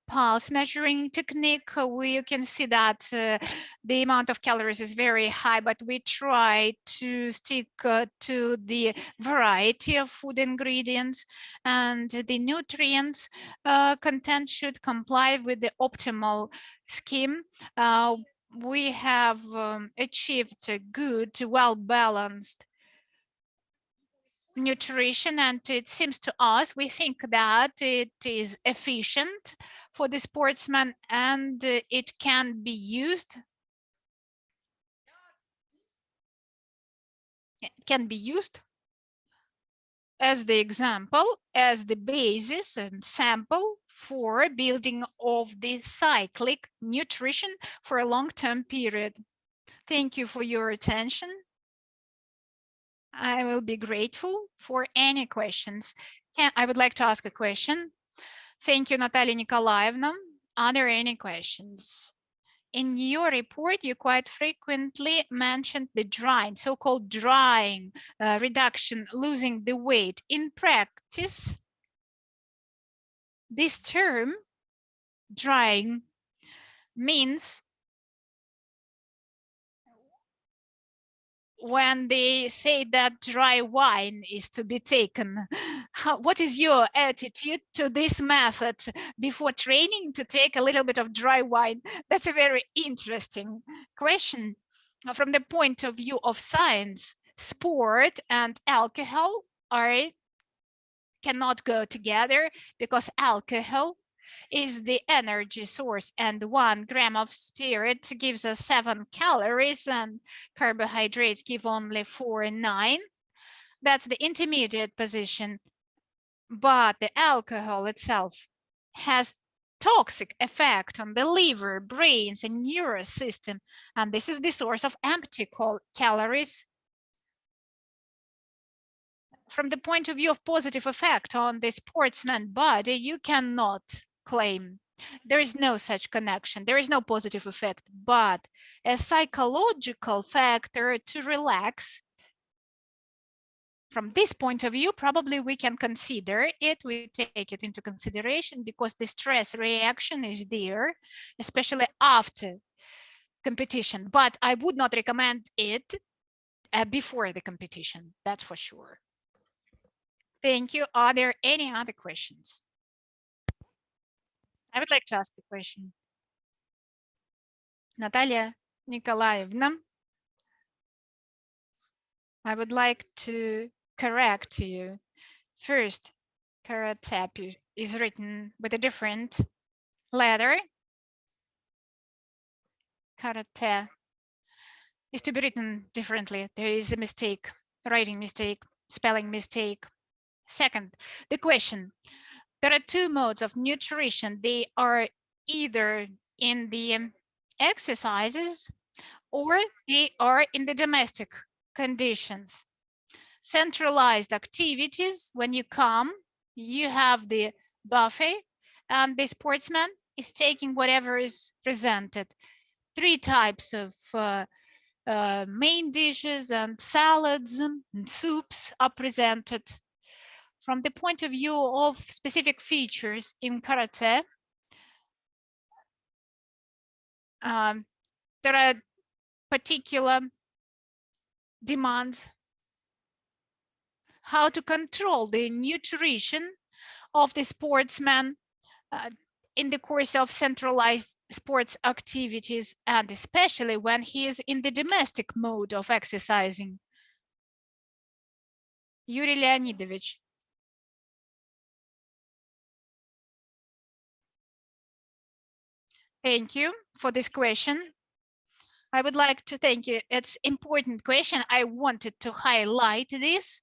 pulse measuring technique. We can see that the amount of calories is very high, but we try to stick to the variety of food ingredients, and the nutrients content should comply with the optimal scheme. We have achieved a good, well-balanced nutrition, and it seems to us, we think that it is efficient for the sportsman, and it can be used as the example, as the basis and sample for building of the cyclic nutrition for a long-term period. Thank you for your attention. I will be grateful for any questions. I would like to ask a question. Thank you, Natalia Nikolaevna. Are there any questions? In your report, you quite frequently mentioned the drying, so-called drying reduction, losing the weight. In practice, this term, drying, means when they say that dry wine is to be taken. What is your attitude to this method before training to take a little bit of dry wine? That's a very interesting question. From the point of view of science, sport and alcohol cannot go together, because alcohol is the energy source, and 1 gram of spirit gives us 7 calories, and carbohydrates give only 4 and 9. That's the intermediate position. But the alcohol itself has toxic effect on the liver, brains, and nervous system, and this is the source of empty calories. From the point of view of positive effect on the sportsman body, you cannot claim. There is no such connection. There is no positive effect, but a psychological factor to relax. From this point of view, probably we can consider it, we take it into consideration because the stress reaction is there, especially after competition. But I would not recommend it before the competition, that's for sure. Thank you. Are there any other questions? I would like to ask a question. Natalia Nikolaevna, I would like to correct you. First, karate is written with a different letter. Karate is to be written differently. There is a mistake, writing mistake, spelling mistake. Second, the question. There are 2 modes of nutrition. They are either in the exercises or they are in the domestic conditions. Centralized activities, when you come, you have the buffet and the sportsman is taking whatever is presented. 3 types of main dishes and salads and soups are presented. From the point of view of specific features in karate, there are particular demands how to control the nutrition of the sportsman in the course of centralized sports activities, and especially when he is in the domestic mode of exercising. Yuri Leonidovich. Thank you for this question. I would like to thank you. It's an important question. I wanted to highlight this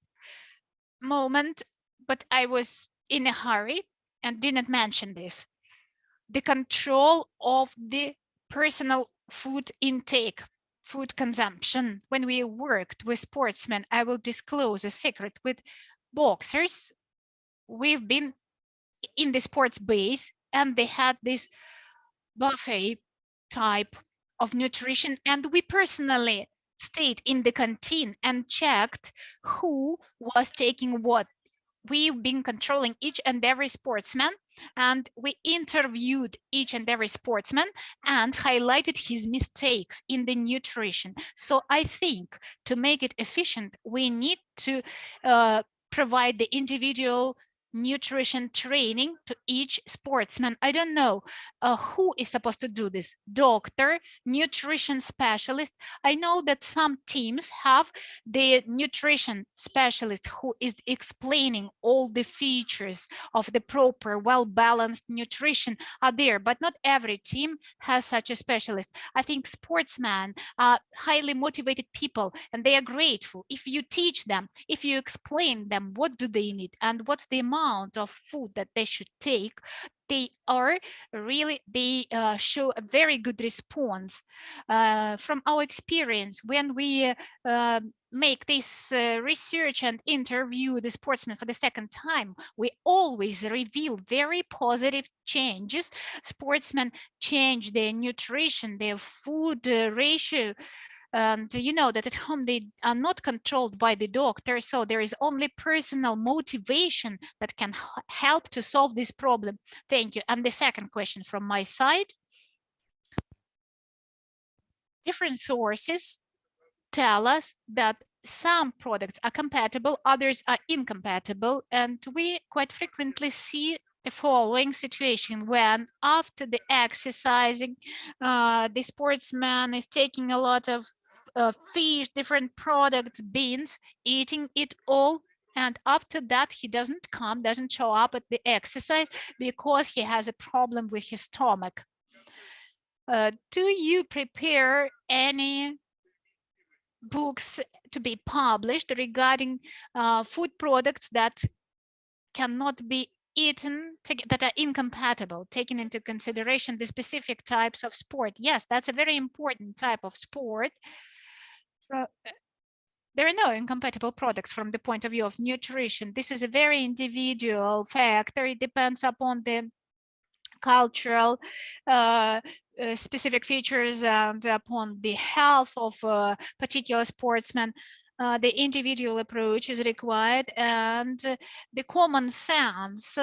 moment, but I was in a hurry and didn't mention this. The control of the personal food intake, food consumption. When we worked with sportsmen, I will disclose a secret with boxers. We've been in the sports base and they had this buffet type of nutrition, and we personally stayed in the canteen and checked who was taking what. We've been controlling each and every sportsman, and we interviewed each and every sportsman and highlighted his mistakes in the nutrition. So I think to make it efficient, we need to provide the individual nutrition training to each sportsman. I don't know who is supposed to do this, doctor, nutrition specialist. I know that some teams have the nutrition specialist who is explaining all the features of the proper, well-balanced nutrition are there, but not every team has such a specialist. I think sportsmen are highly motivated people and they are grateful if you teach them, if you explain them what do they need and what's the amount of food that they should take. They are really, they show a very good response. From our experience, when we make this research and interview the sportsmen for the second time, we always reveal very positive changes. Sportsmen change their nutrition, their food ratio, and you know that at home they are not controlled by the doctor, so there is only personal motivation that can help to solve this problem. Thank you. And the second question from my side, different sources tell us that some products are compatible, others are incompatible, and we quite frequently see the following situation when after the exercising, the sportsman is taking a lot of fish, different products, beans, eating it all. And after that, he doesn't show up at the exercise because he has a problem with his stomach. Do you prepare any books to be published regarding food products that cannot be eaten, that are incompatible, taking into consideration the specific types of sport? Yes, that's a very important type of sport. There are no incompatible products from the point of view of nutrition. This is a very individual factor. It depends upon the cultural specific features and upon the health of a particular sportsman. The individual approach is required, and the common sense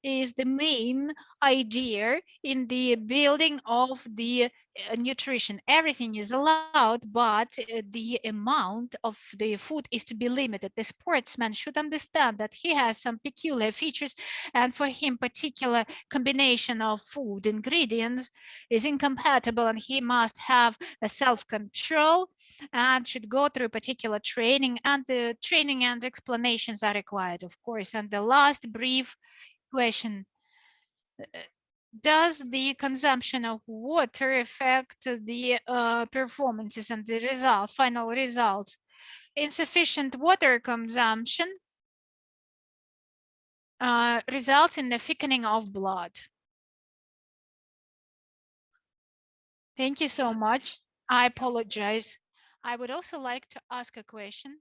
is the main idea in the building of the nutrition. Everything is allowed, but the amount of the food is to be limited. The sportsman should understand that he has some peculiar features, and for him, particular combination of food ingredients is incompatible, and he must have a self-control and should go through particular training, and the training and explanations are required, of course. And the last brief question: does the consumption of water affect the performances and the final results? Insufficient water consumption results in the thickening of blood. Thank you so much. I apologize. I would also like to ask a question.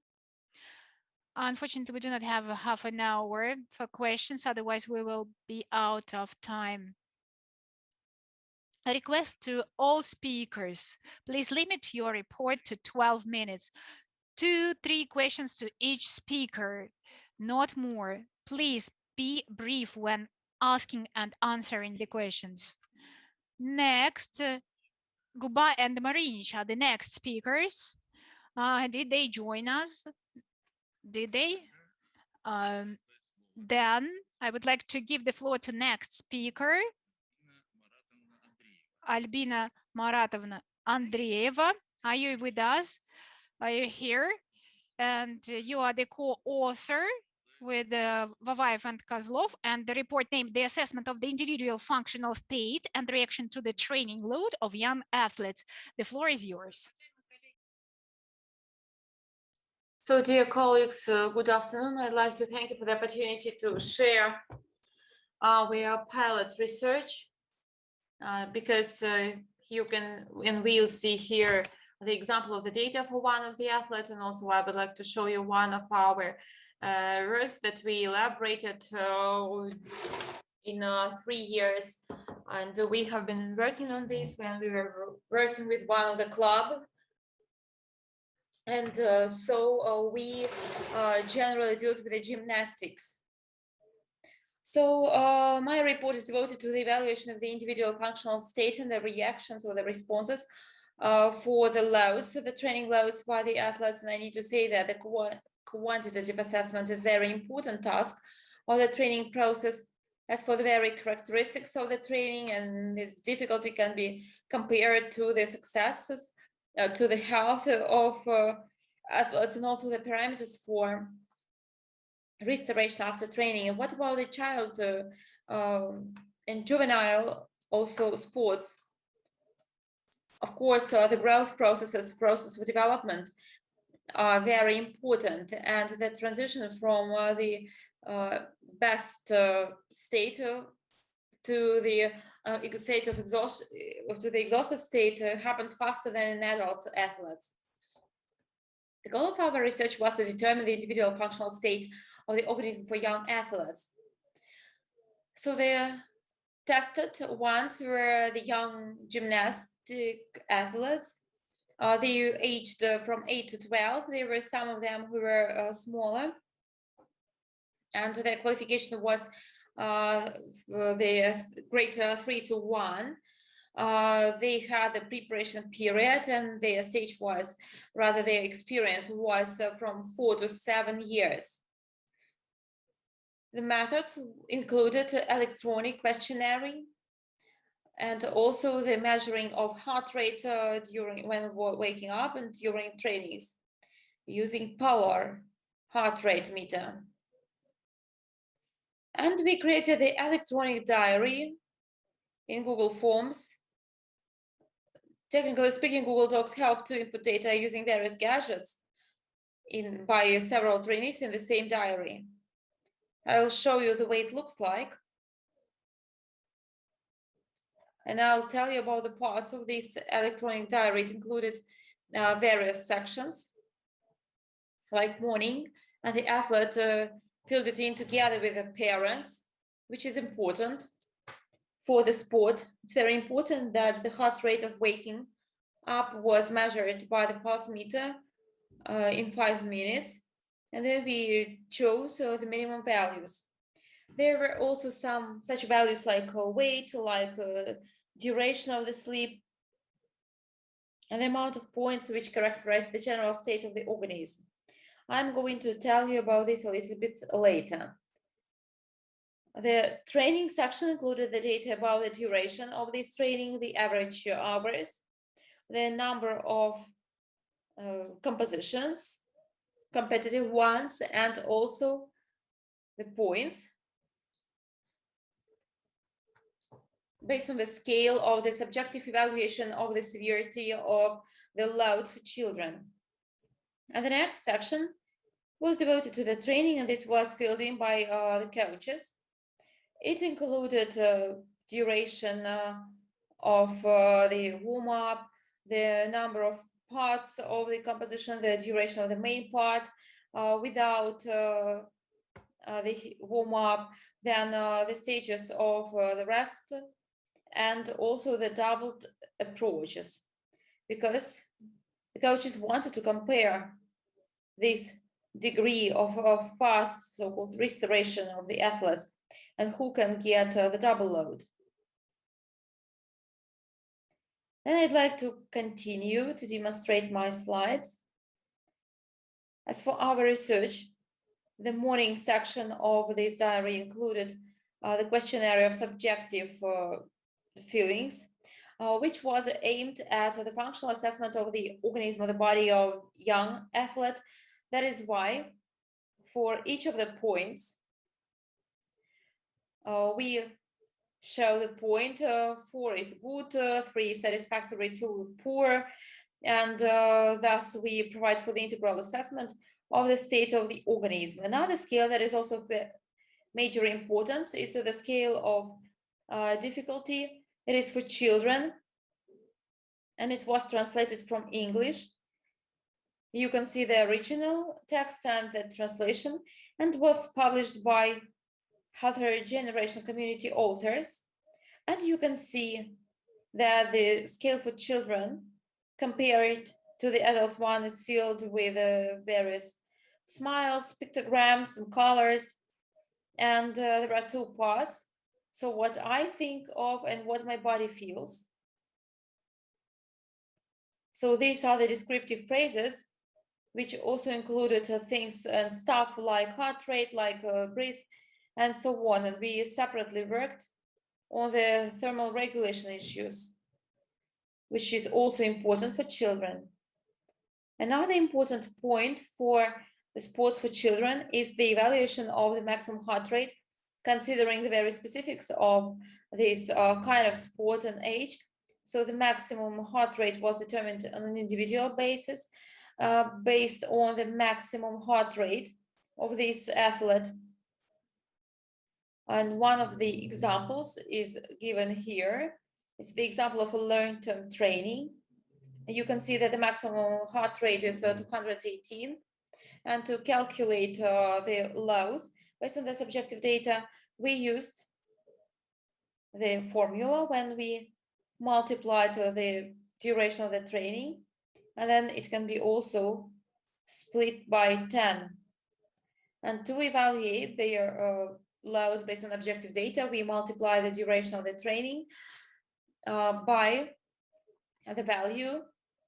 Unfortunately, we do not have a half an hour for questions, otherwise we will be out of time. A request to all speakers, please limit your report to 12 minutes. 2-3 questions to each speaker, not more. Please be brief when asking and answering the questions. Next, Guba and Marinch are the next speakers. Did they join us? Did they? Then I would like to give the floor to next speaker, Albina Maratovna Andreeva. Are you with us? Are you here? And you are the co-author with Vavaev and Kozlov, and the report named "The Assessment of the Individual Functional State and Reaction to the Training Load of Young Athletes." The floor is yours. So, dear colleagues, good afternoon. I'd like to thank you for the opportunity to share our pilot research, because you can, and we'll see here the example of the data for one of the athletes, and also I would like to show you one of our works that we elaborated in 3 years, and we have been working on this when we were working with one of the club. And we generally deal with the gymnastics. So my report is devoted to the evaluation of the individual functional state and the reactions or the responses for the loads, so the training loads by the athletes. And I need to say that the quantitative assessment is a very important task of the training process. As for the very characteristics of the training, and its difficulty can be compared to the successes, to the health of athletes, and also the parameters for restoration after training. And what about the child and juvenile also sports? Of course, the growth process of development are very important, and the transition from the best state to the state of exhaustion, to the exhausted state happens faster than in adult athletes. The goal of our research was to determine the individual functional state of the organism for young athletes. So the tested ones were the young gymnastic athletes. They aged from 8 to 12. There were some of them who were smaller, and their qualification was the grade 3 to 1. They had the preparation period, and their stage was, rather their experience was from 4 to 7 years. The methods included electronic questionnaire, and also the measuring of heart rate during when waking up and during trainings, using polar heart rate meter. And we created the electronic diary in Google Forms. Technically speaking, Google Docs help to input data using various gadgets by several trainees in the same diary. I'll show you the way it looks like. And I'll tell you about the parts of this electronic diary. It included various sections, like morning, and the athlete filled it in together with the parents, which is important for the sport. It's very important that the heart rate of waking up was measured by the pulse meter in 5 minutes, and then we chose the minimum values. There were also some such values like weight, like duration of the sleep, and the amount of points which characterize the general state of the organism. I'm going to tell you about this a little bit later. The training section included the data about the duration of this training, the average hours, the number of compositions, competitive ones, and also the points based on the scale of the subjective evaluation of the severity of the load for children. And the next section was devoted to the training, and this was filled in by the coaches. It included duration of the warm-up, the number of parts of the composition, the duration of the main part without the warm-up, then the stages of the rest, and also the doubled approaches, because the coaches wanted to compare this degree of fast so-called restoration of the athletes and who can get the double load. Then I'd like to continue to demonstrate my slides. As for our research, the morning section of this diary included the questionnaire of subjective feelings, which was aimed at the functional assessment of the organism of the body of young athlete. That is why for each of the points, we show the point 4 is good, 3 is satisfactory, 2 poor, and thus we provide for the integral assessment of the state of the organism. Another scale that is also of major importance is the scale of difficulty. It is for children, and it was translated from English. You can see the original text and the translation, and was published by other generation community authors. And you can see that the scale for children compared to the adults one is filled with various smiles, pictograms, and colors, and there are 2 parts. So what I think of and what my body feels. So these are the descriptive phrases, which also included things and stuff like heart rate, like breath, and so on. And we separately worked on the thermal regulation issues, which is also important for children. Another important point for the sports for children is the evaluation of the maximum heart rate, considering the very specifics of this kind of sport and age. So the maximum heart rate was determined on an individual basis based on the maximum heart rate of this athlete. And one of the examples is given here. It's the example of a long-term training. You can see that the maximum heart rate is 218. And to calculate the loads based on the subjective data, we used the formula when we multiplied the duration of the training, and then it can be also split by 10. And to evaluate their loads based on objective data, we multiply the duration of the training by the value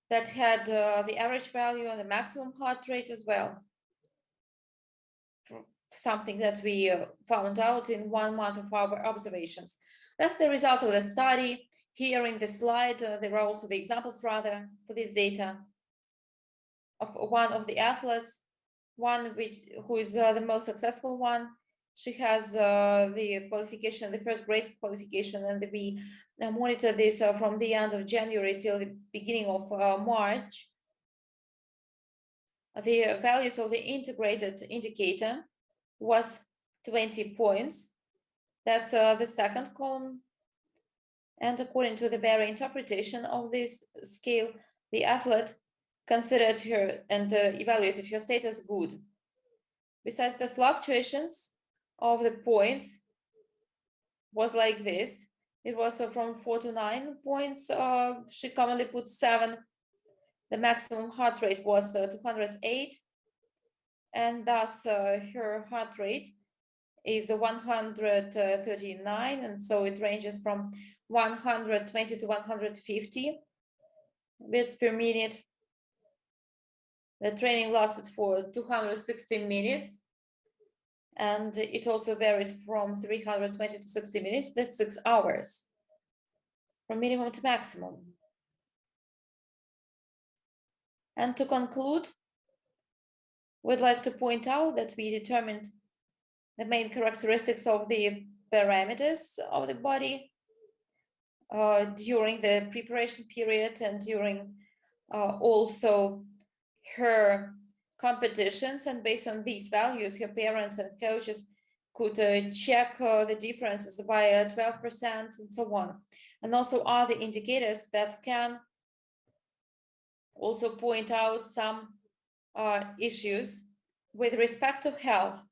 that had the average value and the maximum heart rate as well. Something that we found out in 1 month of our observations. That's the results of the study. Here in the slide, there are also the examples rather for this data of one of the athletes one who is the most successful one. She has the qualification, the first grade qualification, and we monitor this from the end of January till the beginning of March. The values of the integrated indicator was 20 points. That's the second column. And according to the Berry interpretation of this scale, the athlete considered her and evaluated her status good. Besides, the fluctuations of the points was like this. It was from 4 to 9 points. She commonly put 7. The maximum heart rate was 208. And thus her heart rate is 139. And so it ranges from 120 to 150 beats per minute. The training lasted for 260 minutes. And it also varied from 320 to 60 minutes. That's 6 hours from minimum to maximum. And to conclude, we'd like to point out that we determined the main characteristics of the parameters of the body during the preparation period and during also her competitions. And based on these values, her parents and coaches could check the differences by 12% and so on. And also other indicators that can also point out some issues with respect to health.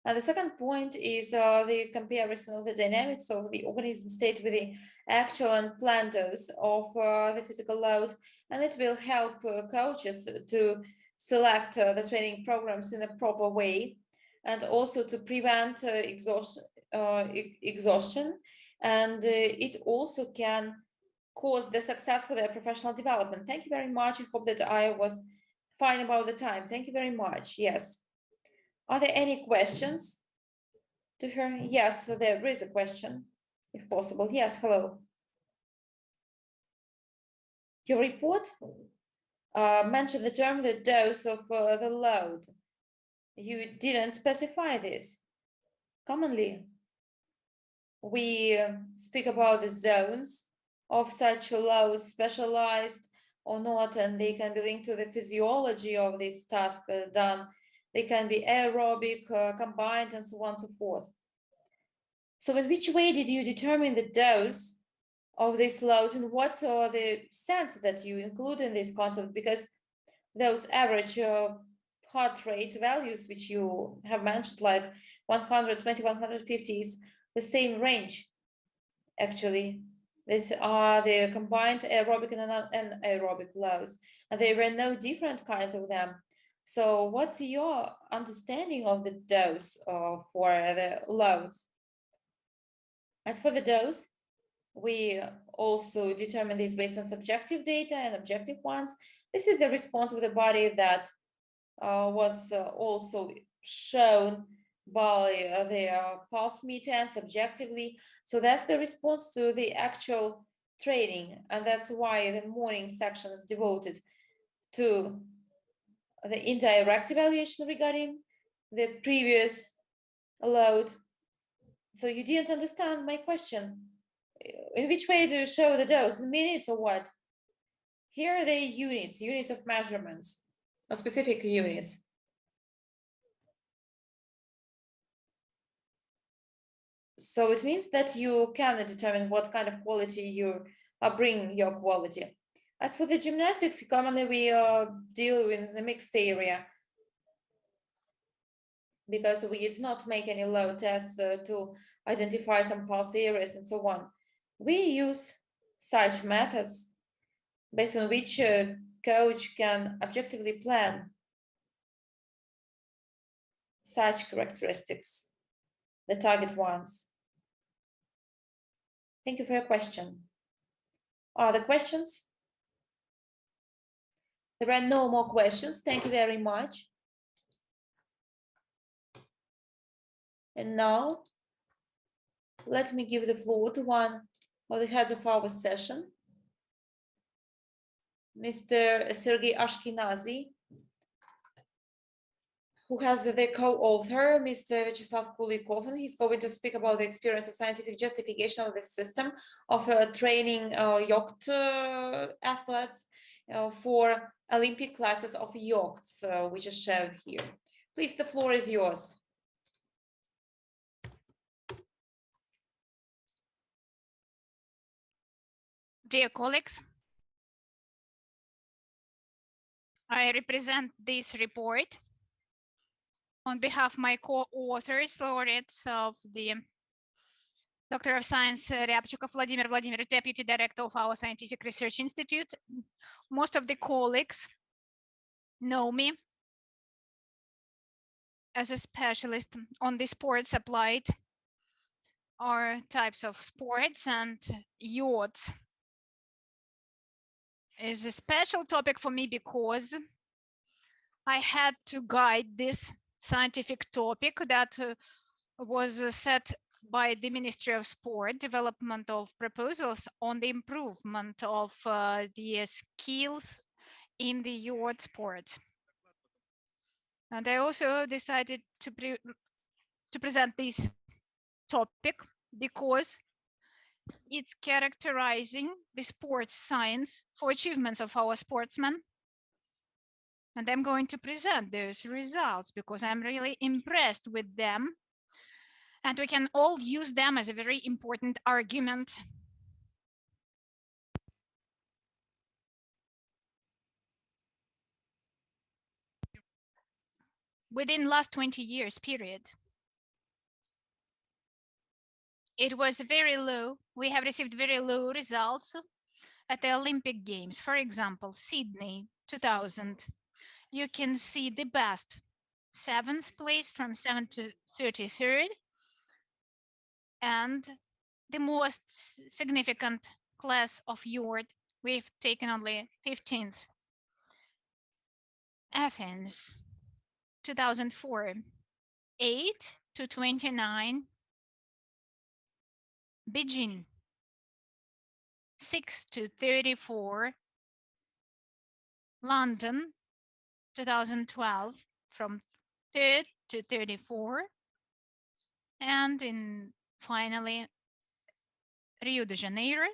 And the second point is the comparison of the dynamics of the organism state with the actual and planned dose of the physical load. And it will help coaches to select the training programs in a proper way, and also to prevent exhaustion. And it also can cause the success for their professional development. Thank you very much. I hope that I was fine about the time. Thank you very much. Yes. Are there any questions to her? Yes, so there is a question, if possible. Yes, hello. Your report mentioned the term the dose of the load. You didn't specify this. Commonly, we speak about the zones of such loads, specialized or not, and they can be linked to the physiology of this task done. They can be aerobic, combined, and so on and so forth. So in which way did you determine the dose of this load, and what's the sense that you include in this concept? Because those average heart rate values which you have mentioned, like 120, 150, is the same range, actually. These are the combined aerobic and anaerobic loads, and there were no different kinds of them. So what's your understanding of the dose for the loads? As for the dose, we also determine this based on subjective data and objective ones. This is the response of the body that was also shown by the pulse meter and subjectively. So that's the response to the actual training, and that's why the morning section is devoted to the indirect evaluation regarding the previous load. So you didn't understand my question. In which way do you show the dose? In minutes or what? Here are the units of measurements, or specific units. So it means that you can determine what kind of quality you bring your quality. As for the gymnastics, commonly we deal with the mixed area, because we did not make any load tests to identify some pulse areas and so on. We use such methods based on which a coach can objectively plan such characteristics, the target ones. Thank you for your question. Other questions? There are no more questions. Thank you very much. And now, let me give the floor to one of the heads of our session, Mr. Sergey Ashkenazy. who has the co-author, Mr. Vyacheslav Kulikov, and he's going to speak about the experience of scientific justification of the system of training yacht athletes for Olympic classes of yachts, which is shown here. Please, the floor is yours. Dear colleagues, I represent this report on behalf of my co-authors, laureates of the Doctor of Science Ryabchikov Vladimir Vladimir, Deputy Director of our Scientific Research Institute. Most of the colleagues know me as a specialist on the sports applied or types of sports, and yachts is a special topic for me because I had to guide this scientific topic that was set by the Ministry of Sport, development of proposals on the improvement of the skills in the yacht sport. And I also decided to present this topic because it's characterizing the sports science for achievements of our sportsmen. And I'm going to present those results because I'm really impressed with them. And we can all use them as a very important argument. Within last 20 years period, it was very low. We have received very low results at the Olympic Games. For example, Sydney 2000. You can see the best 7th place from 7th to 33rd, and the most significant class of yacht, we've taken only 15th. Athens 2004, 8 to 29. Beijing 6 to 34. London 2012 from 3rd to 34. And finally Rio de Janeiro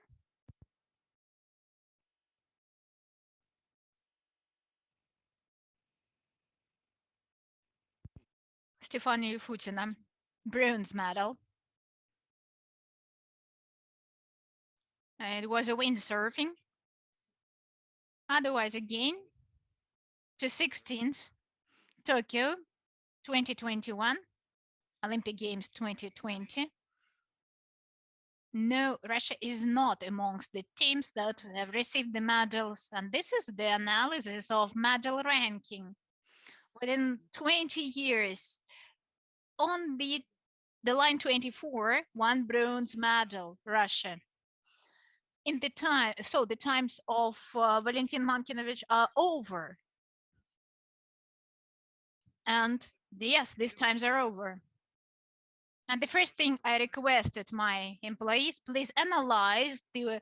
Stefania Futina, bronze medal. It was a windsurfing. Otherwise, again, to 16th, Tokyo 2021, Olympic Games 2020. No, Russia is not amongst the teams that have received the medals. And this is the analysis of medal ranking. Within 20 years, on the line 24, 1 bronze medal, Russia. In the time, so the times of Valentin Mankinovich are over. And yes, these times are over. And the first thing I requested my employees, please analyze the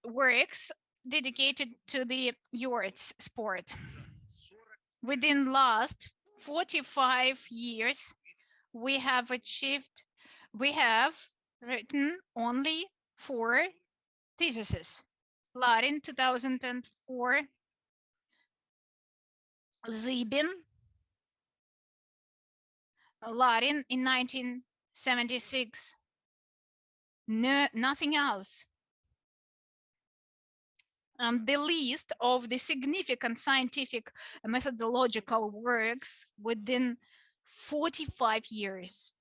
works dedicated to the yachts sport. Within last 45 years, we have written only 4 theses. Larin 2004, Zibin, Larin in 1976. No, nothing else. The list of the significant scientific methodological works within 45 years.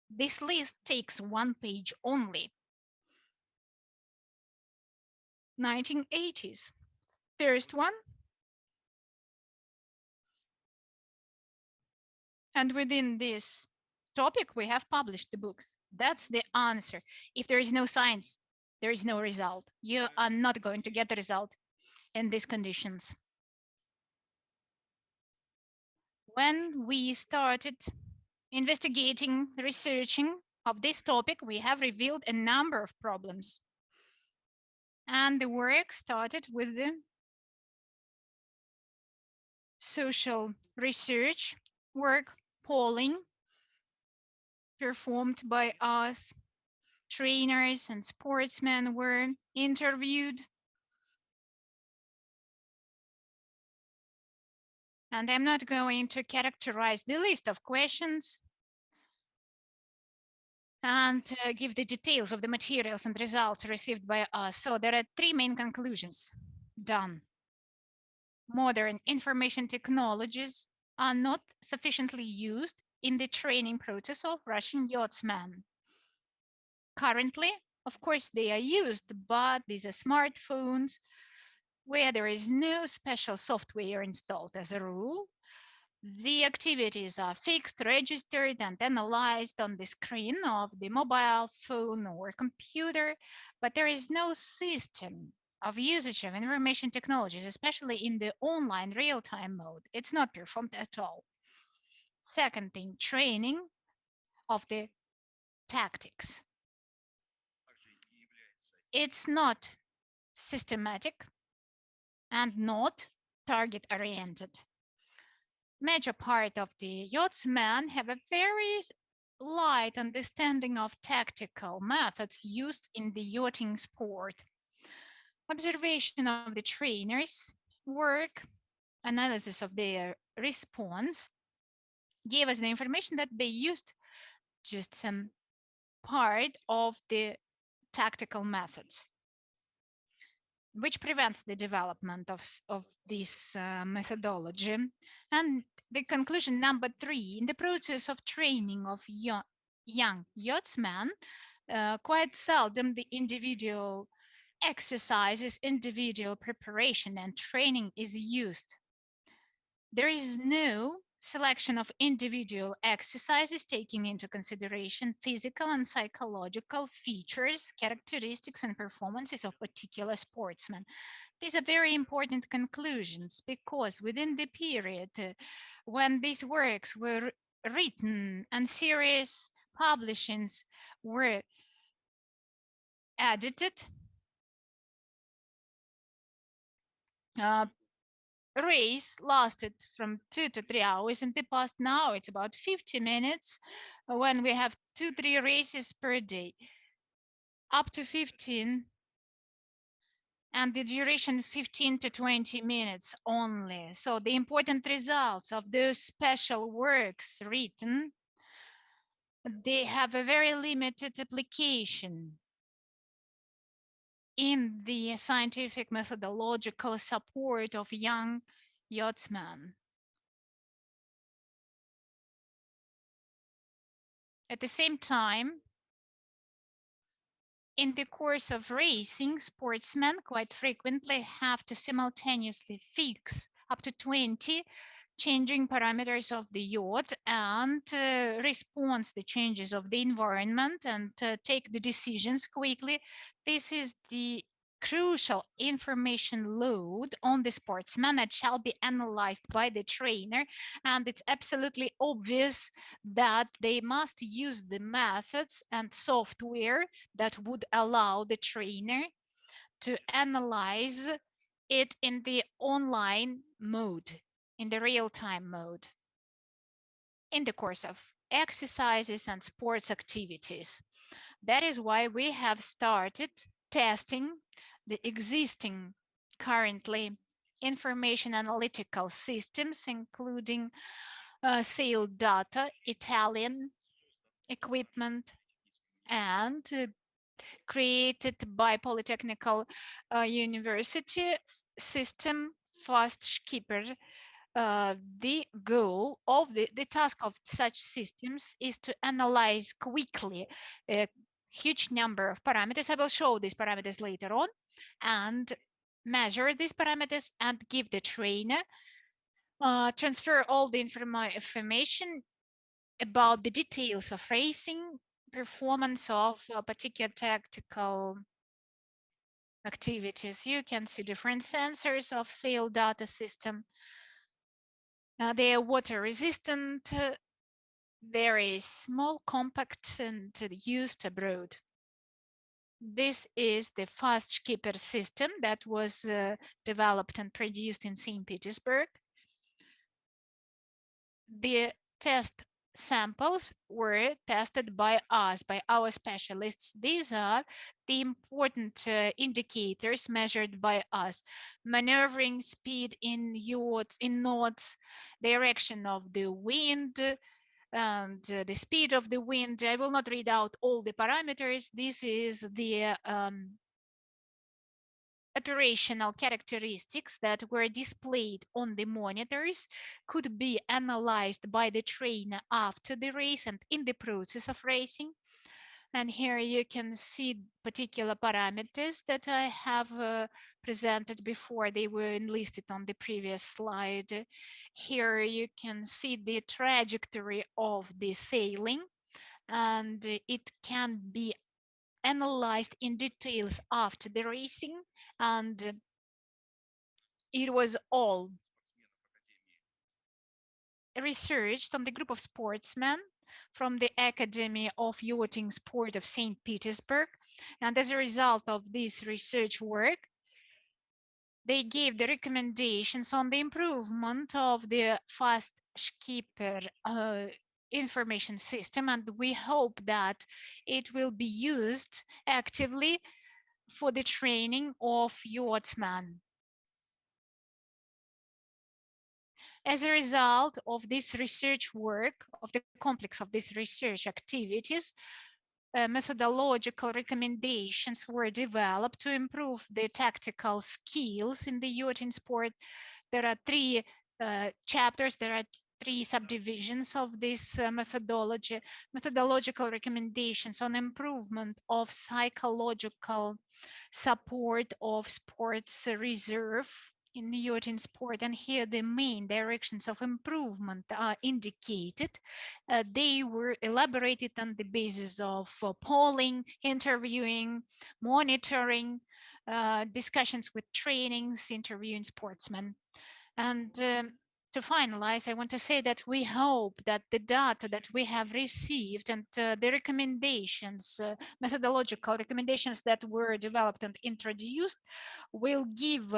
This list takes 1 page only. 1980s. First one. And within this topic, we have published the books. That's the answer. If there is no science, there is no result. You are not going to get the result in these conditions. When we started investigating, researching of this topic, we have revealed a number of problems. And the work started with the social research work, polling performed by us. Trainers and sportsmen were interviewed. And I'm not going to characterize the list of questions and give the details of the materials and results received by us. So there are three main conclusions. Done. Modern information technologies are not sufficiently used in the training process of Russian yachtsmen. Currently, of course, they are used, but these are smartphones where there is no special software installed as a rule. The activities are fixed, registered, and analyzed on the screen of the mobile phone or computer, but there is no system of usage of information technologies, especially in the online real-time mode. It's not performed at all. Second thing, training of the tactics. It's not systematic and not target-oriented. Major part of the yachtsmen have a very light understanding of tactical methods used in the yachting sport. Observation of the trainers' work, analysis of their response gave us the information that they used just some part of the tactical methods, which prevents the development of this methodology. And the conclusion number three, in the process of training of young yachtsmen, quite seldom the individual exercises, individual preparation and training is used. There is no selection of individual exercises taking into consideration physical and psychological features, characteristics, and performances of particular sportsmen. These are very important conclusions because within the period when these works were written and serious publishings were edited, uh, race lasted from 2 to 3 hours. In the past, now it's about 50 minutes when we have 2-3 races per day, up to 15, and the duration 15 to 20 minutes only. So the important results of those special works written, they have a very limited application in the scientific methodological support of young yachtsmen. At the same time, in the course of racing, sportsmen quite frequently have to simultaneously fix up to 20 changing parameters of the yacht and respond to the changes of the environment and take the decisions quickly. This is the crucial information load on the sportsman that shall be analyzed by the trainer, and it's absolutely obvious that they must use the methods and software that would allow the trainer to analyze it in the online mode, in the real-time mode, in the course of exercises and sports activities. That is why we have started testing the existing currently information analytical systems, including sail data, Italian equipment, and created by Polytechnical University system Fast Skipper. The goal of the task of such systems is to analyze quickly a huge number of parameters. I will show these parameters later on, and measure these parameters and give the trainer, transfer all the information about the details of racing, performance of particular tactical activities. You can see different sensors of sail data system. They are water resistant, very small, compact, and used abroad. This is the Fast Skipper system that was developed and produced in St. Petersburg. The test samples were tested by us, by our specialists. These are the important indicators measured by us: maneuvering speed in yachts, in knots, direction of the wind, and the speed of the wind. I will not read out all the parameters. This is the operational characteristics that were displayed on the monitors, could be analyzed by the trainer after the race and in the process of racing. And here you can see particular parameters that I have presented before. They were enlisted on the previous slide. Here you can see the trajectory of the sailing, and it can be analyzed in details after the racing, and it was all researched on the group of sportsmen from the Academy of Yachting Sport of St. Petersburg. And as a result of this research work, they gave the recommendations on the improvement of the fast skipper information system, and we hope that it will be used actively for the training of yachtsmen. As a result of this research work, of the complex of these research activities, methodological recommendations were developed to improve the tactical skills in the yachting sport. There are three chapters, there are three subdivisions of this methodology: methodological recommendations on improvement of psychological support of sports reserve in yachting sport. And here the main directions of improvement are indicated. They were elaborated on the basis of polling, interviewing, monitoring, discussions with trainings, interviewing sportsmen. And to finalize, I want to say that we hope that the data that we have received and the recommendations, methodological recommendations that were developed and introduced will give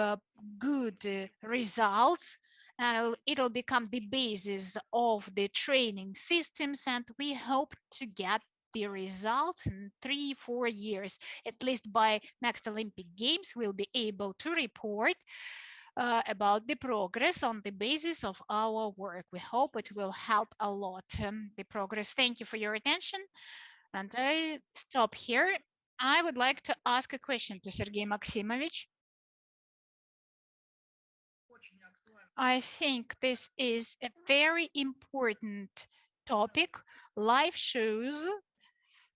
good results, and it'll become the basis of the training systems, and we hope to get the results in 3-4 years. At least by next Olympic Games, we'll be able to report about the progress on the basis of our work. We hope it will help a lot, the progress. Thank you for your attention. And I stop here. I would like to ask a question to Sergei Maximovich. I think this is a very important topic. Life shows,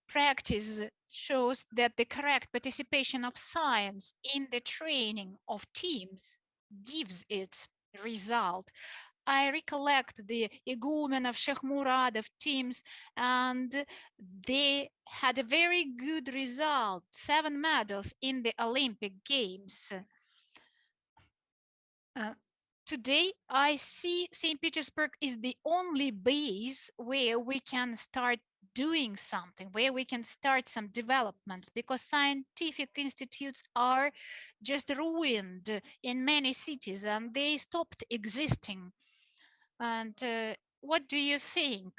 practice shows that the correct participation of science in the training of teams gives its result. I recollect the Igumen of Sheikh Murad of teams, and they had a very good result, 7 medals in the Olympic Games. Today, I see St. Petersburg is the only base where we can start doing something, where we can start some developments, because scientific institutes are just ruined in many cities and they stopped existing. And what do you think?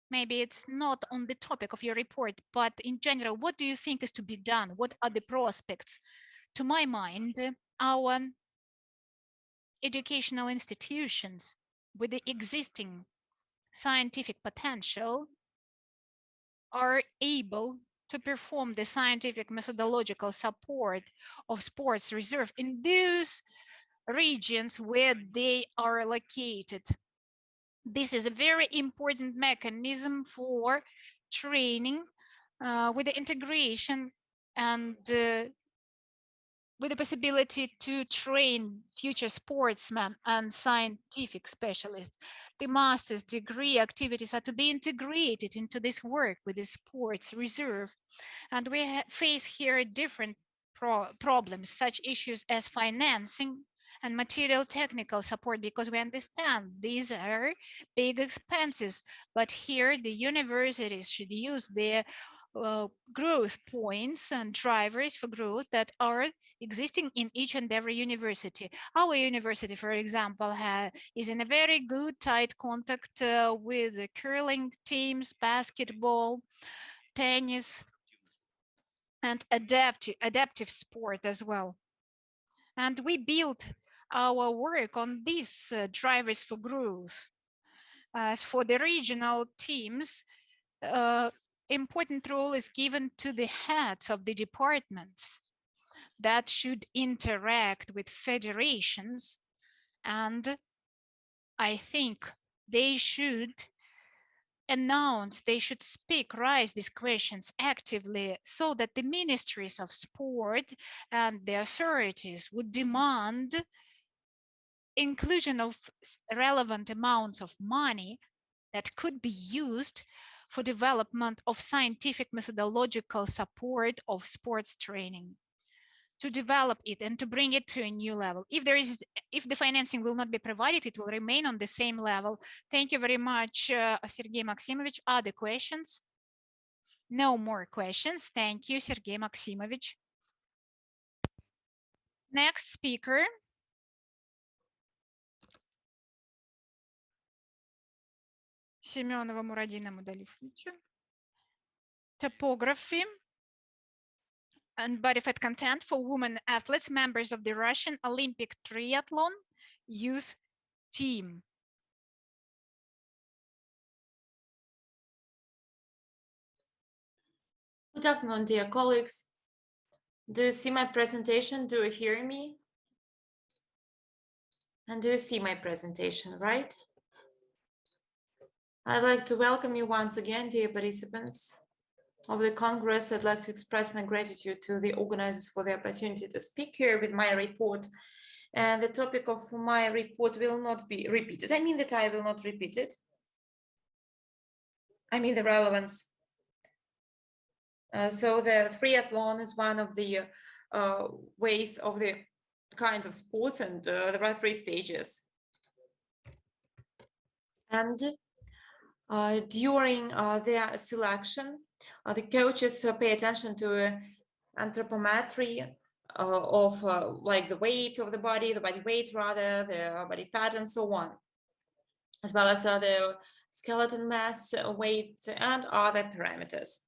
Maybe it's not on the topic of your report, but in general, what do you think is to be done? What are the prospects? To my mind, our educational institutions with the existing scientific potential are able to perform the scientific methodological support of sports reserve in those regions where they are located. This is a very important mechanism for training with the integration and with the possibility to train future sportsmen and scientific specialists. The master's degree activities are to be integrated into this work with the sports reserve. And we face here different problems, such issues as financing and material technical support, because we understand these are big expenses. But here the universities should use their growth points and drivers for growth that are existing in each and every university. Our university, for example, is in a very good tight contact with the curling teams, basketball, tennis, and adaptive sport as well. And we built our work on these drivers for growth. As for the regional teams, important role is given to the heads of the departments that should interact with federations, and I think they should announce, they should raise these questions actively so that the ministries of sport and the authorities would demand inclusion of relevant amounts of money that could be used for development of scientific methodological support of sports training, to develop it and to bring it to a new level. If the financing will not be provided, it will remain on the same level. Thank you very much, Sergey Maximovich. Other questions? No more questions. Thank you, Sergey Maximovich. Next speaker. Семенова Мурадина Мудалифовича. Topography and body fat content for women athletes, members of the Russian Olympic triathlon youth team. Good afternoon, dear colleagues. Do you see my presentation? Do you hear me? And do you see my presentation, right? I'd like to welcome you once again, dear participants of the Congress. I'd like to express my gratitude to the organizers for the opportunity to speak here with my report. And the topic of my report will not be repeated. I mean that I will not repeat it. I mean the relevance. So the triathlon is one of the ways of the kinds of sports, and there are 3 stages. And during their selection, the coaches pay attention to anthropometry of like the weight of the body weight rather, the body fat and so on, as well as the skeleton mass, weight, and other parameters.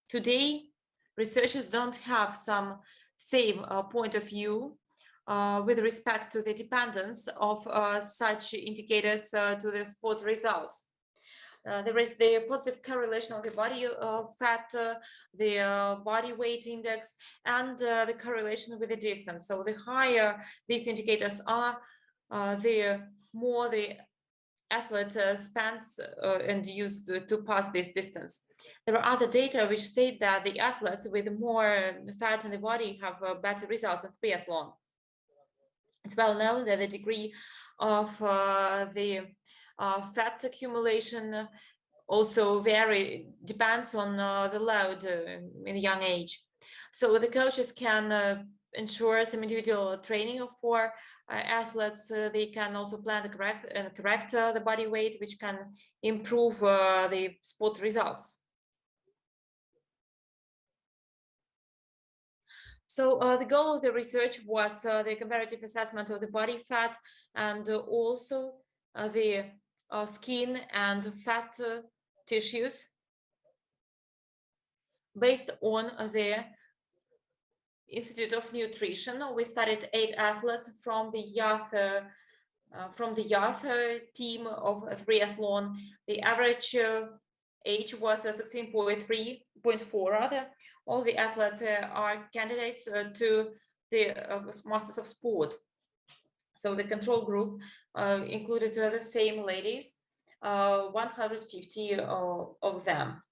Today, researchers don't have some same point of view with respect to the dependence of such indicators to the sport results. There is the positive correlation of the body fat, the body weight index, and the correlation with the distance. So the higher these indicators are, the more the athlete spends and used to pass this distance. There are other data which state that the athletes with more fat in the body have better results in triathlon. It's well known that the degree of the fat accumulation also depends on the load in a young age. So the coaches can ensure some individual training for athletes. They can also plan and correct the body weight, which can improve the sport results. So the goal of the research was the comparative assessment of the body fat and also the skin and fat tissues based on the Institute of Nutrition. We studied 8 athletes from the youth team of triathlon. The average age was 16.4 rather. All the athletes are candidates to the Masters of Sport. So the control group included the same ladies, 150 of them.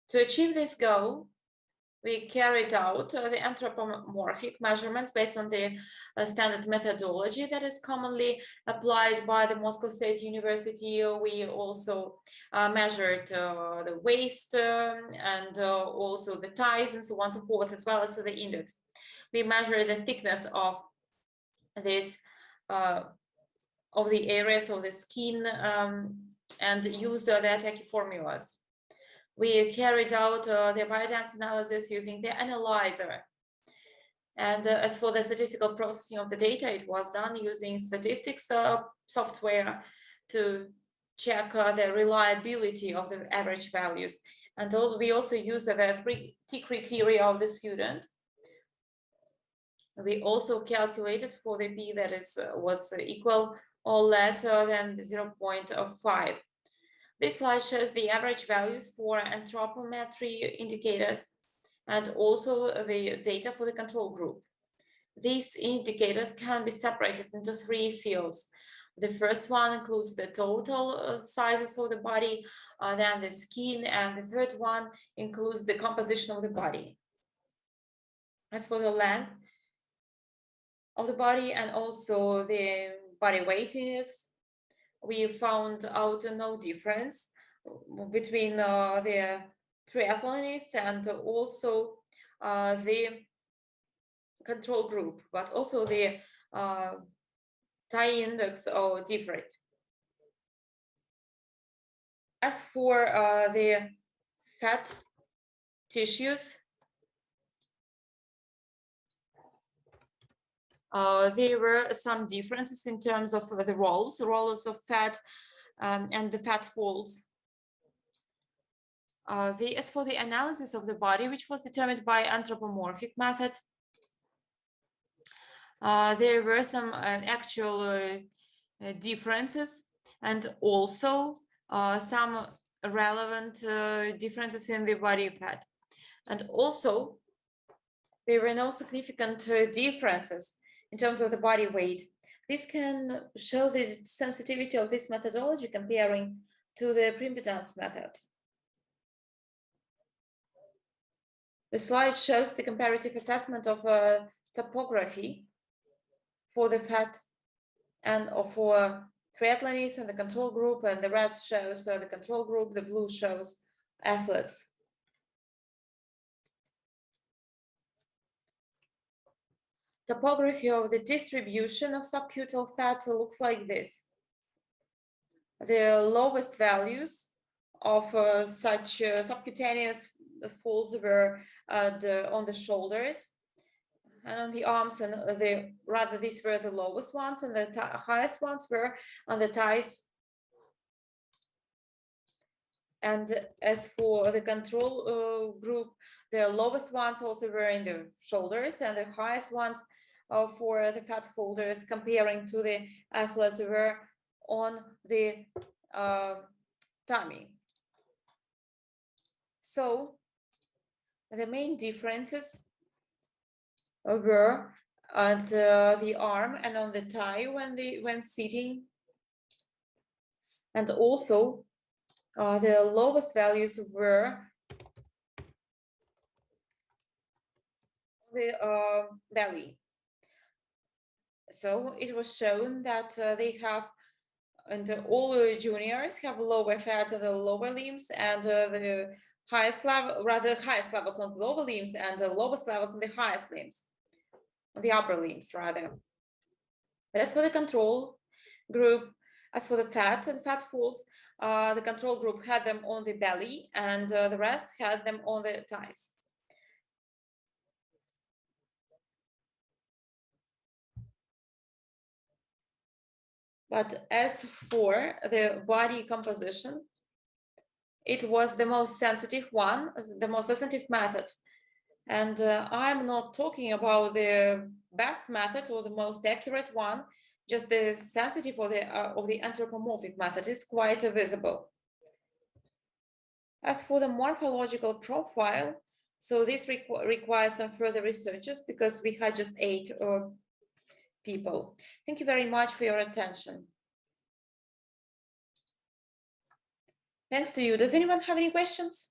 To achieve this goal, we carried out the anthropomorphic measurements based on the standard methodology that is commonly applied by the Moscow State University. We also measured the waist and also the thighs and so on and so forth, as well as the index. We measured the thickness of this of the areas of the skin and used the attack formulas. we carried out the biodance analysis using the analyzer. And as for the statistical processing of the data, it was done using statistics software to check the reliability of the average values. And we also used the 3 criteria of the student. We also calculated for the p that was equal or less than 0.5. This slide shows the average values for anthropometry indicators and also the data for the control group. These indicators can be separated into 3 fields. The first one includes the total sizes of the body, then the skin, and the third one includes the composition of the body. As for the length of the body and also the body weight index, we found out no difference between the triathletes and also the control group, but also the tie index are different. As for the fat tissues, there were some differences in terms of the roles of fat and the fat folds. As for the analysis of the body, which was determined by anthropomorphic method, there were some actual differences and also some relevant differences in the body fat. And also, there were no significant differences in terms of the body weight. This can show the sensitivity of this methodology comparing to the pre-impedance method. The slide shows the comparative assessment of topography for the fat and for triathletes and the control group, and the red shows the control group, the blue shows athletes. Topography of the distribution of subcutal fat looks like this. The lowest values of such subcutaneous folds were on the shoulders and on the arms, and these were the lowest ones, and the highest ones were on the thighs. And as for the control group, the lowest ones also were in the shoulders, and the highest ones for the fat folders comparing to the athletes were on the tummy. So the main differences were at the arm and on the thigh when sitting, and also the lowest values were the belly. So it was shown that they have, and all juniors have lower fat on the lower limbs, and the highest levels on the lower limbs, and the lowest levels on the highest limbs, on the upper limbs rather. But as for the control group, as for the fat folds, the control group had them on the belly, and the rest had them on the thighs. But as for the body composition, it was the most sensitive one, the most sensitive method. And I'm not talking about the best method or the most accurate one, just the sensitive of the anthropomorphic method is quite visible. As for the morphological profile, so this requires some further researches because we had just 8 people. Thank you very much for your attention. Thanks to you. Does anyone have any questions?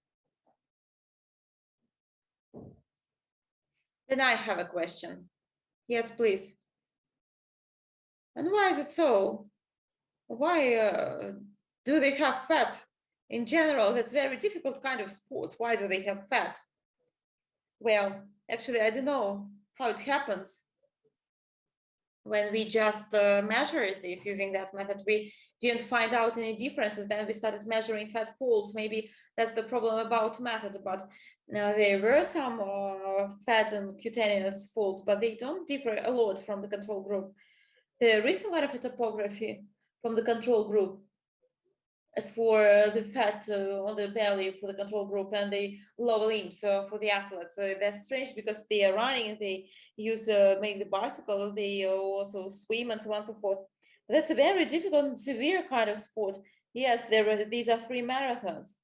Then I have a question. Yes, please. And why is it so? Why do they have fat? In general, that's a very difficult kind of sport. Why do they have fat? Well, actually, I don't know how it happens. when we just measured this using that method, we didn't find out any differences. Then we started measuring fat folds. Maybe that's the problem about method, but there were some fat and cutaneous folds, but they don't differ a lot from the control group. There is a lot of topography from the control group. As for the fat on the belly for the control group and the lower limbs for the athletes, that's strange because they are running, they use make the bicycle, they also swim and so on and so forth. That's a very difficult and severe kind of sport. Yes, these are 3 marathons.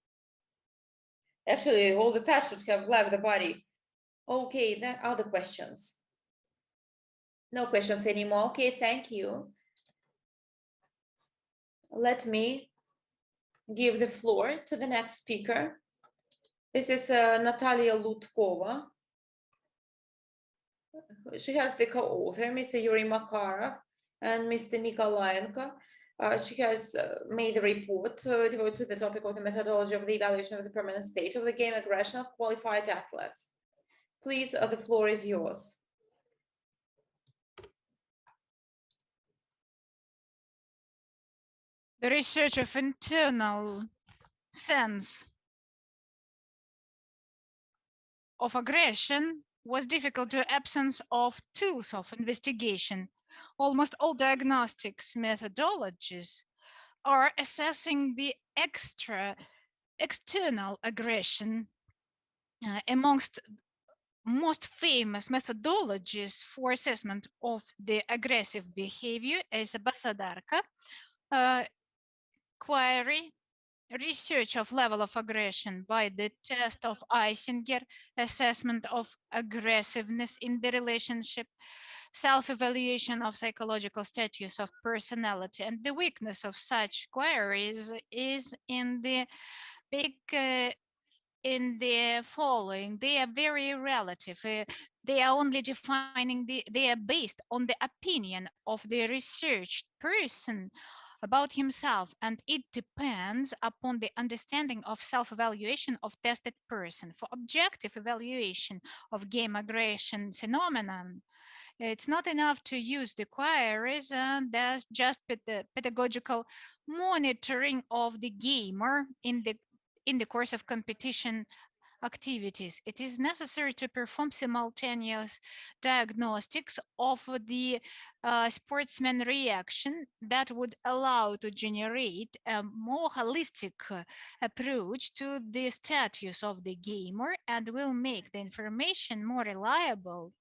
Actually, all the fat should have left the body. Okay, then other questions. No questions anymore. Okay, thank you. Let me give the floor to the next speaker. This is Natalia Lutkova. She has the co-author, Mr. Yuri Makarov and Mr. Nikolaenko. She has made a report devoted to the topic of the methodology of the evaluation of the permanent state of the game aggression of qualified athletes. Please, the floor is yours. The research of internal sense of aggression was difficult due to absence of tools of investigation. Almost all diagnostics methodologies are assessing the external aggression. Amongst most famous methodologies for assessment of the aggressive behavior is Basadarka, query, research of level of aggression by the test of Eisinger, assessment of aggressiveness in the relationship, self-evaluation of psychological status of personality. And the weakness of such queries is in the big in the following. They are very relative. They are only defining they are based on the opinion of the researched person about himself, and it depends upon the understanding of self-evaluation of tested person. For objective evaluation of game aggression phenomenon, it's not enough to use the queries, and there's just pedagogical monitoring of the gamer in the course of competition activities. It is necessary to perform simultaneous diagnostics of the sportsman reaction that would allow to generate a more holistic approach to the status of the gamer and will make the information more reliable.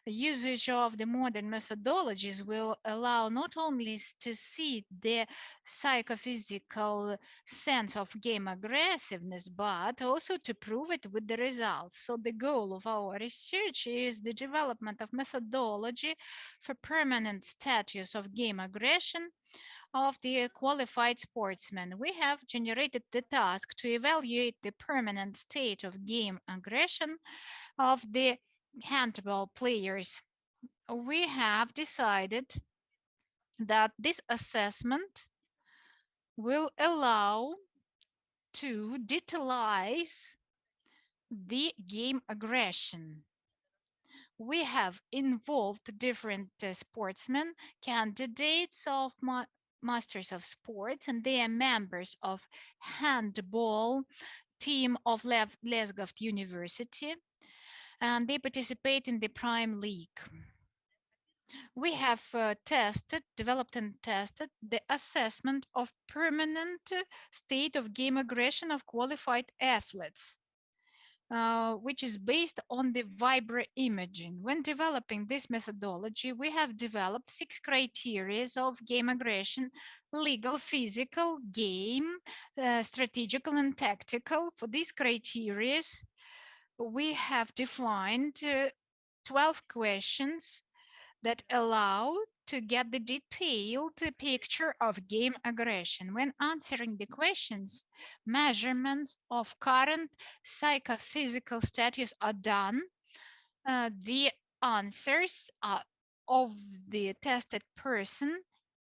The usage of the modern methodologies will allow not only to see the psychophysical sense of game aggressiveness, but also to prove it with the results. So the goal of our research is the development of methodology for permanent status of game aggression of the qualified sportsman. We have generated the task to evaluate the permanent state of game aggression of the handball players. We have decided that this assessment will allow to detailize the game aggression. We have involved different sportsmen, candidates of masters of sports, and they are members of handball team of Lesgov University, and they participate in the Prime League. We have developed and tested the assessment of permanent state of game aggression of qualified athletes, which is based on the Vibra imaging. When developing this methodology, we have developed 6 criteria of game aggression: legal, physical, game, strategical, and tactical. For these criteria, we have defined 12 questions that allow to get the detailed picture of game aggression. When answering the questions, measurements of current psychophysical status are done. The answers of the tested person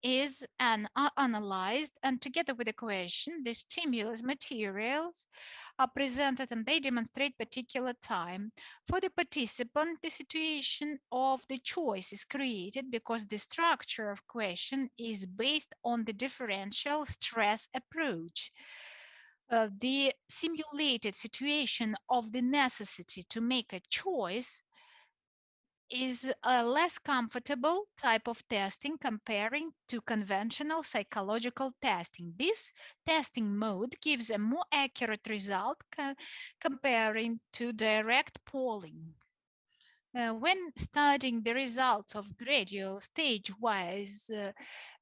analyzed, and together with the question, the stimulus materials are presented and they demonstrate particular time. For the participant, the situation of the choice is created because the structure of question is based on the differential stress approach. The simulated situation of the necessity to make a choice is a less comfortable type of testing comparing to conventional psychological testing. This testing mode gives a more accurate result comparing to direct polling. When studying the results of gradual stage-wise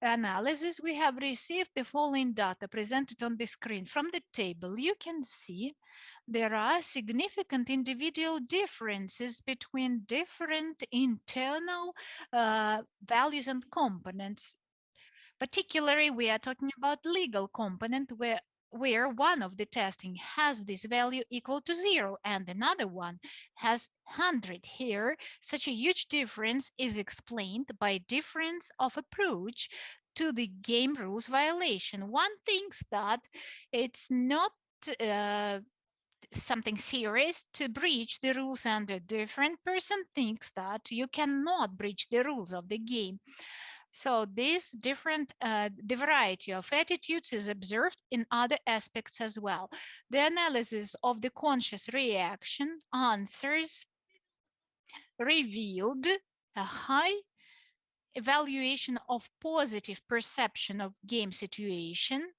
analysis, we have received the following data presented on the screen. From the table, you can see there are significant individual differences between different internal values and components. Particularly, we are talking about legal component where one of the testing has this value equal to 0 and another one has 100. Here, such a huge difference is explained by difference of approach to the game rules violation. One thinks that it's not uh, something serious to breach the rules, and a different person thinks that you cannot breach the rules of the game. So the variety of attitudes is observed in other aspects as well. The analysis of the conscious reaction answers revealed a high evaluation of positive perception of game situation,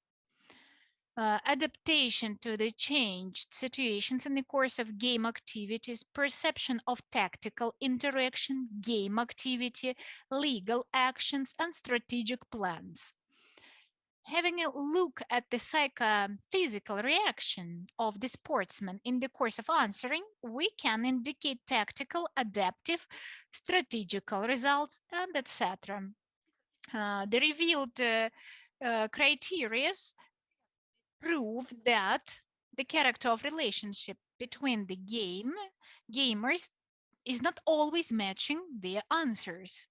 adaptation to the changed situations in the course of game activities, perception of tactical interaction, game activity, legal actions, and strategic plans. Having a look at the psychophysical reaction of the sportsman in the course of answering, we can indicate tactical, adaptive, strategical results, and etc. The revealed criteria prove that the character of relationship between the gamers is not always matching their answers.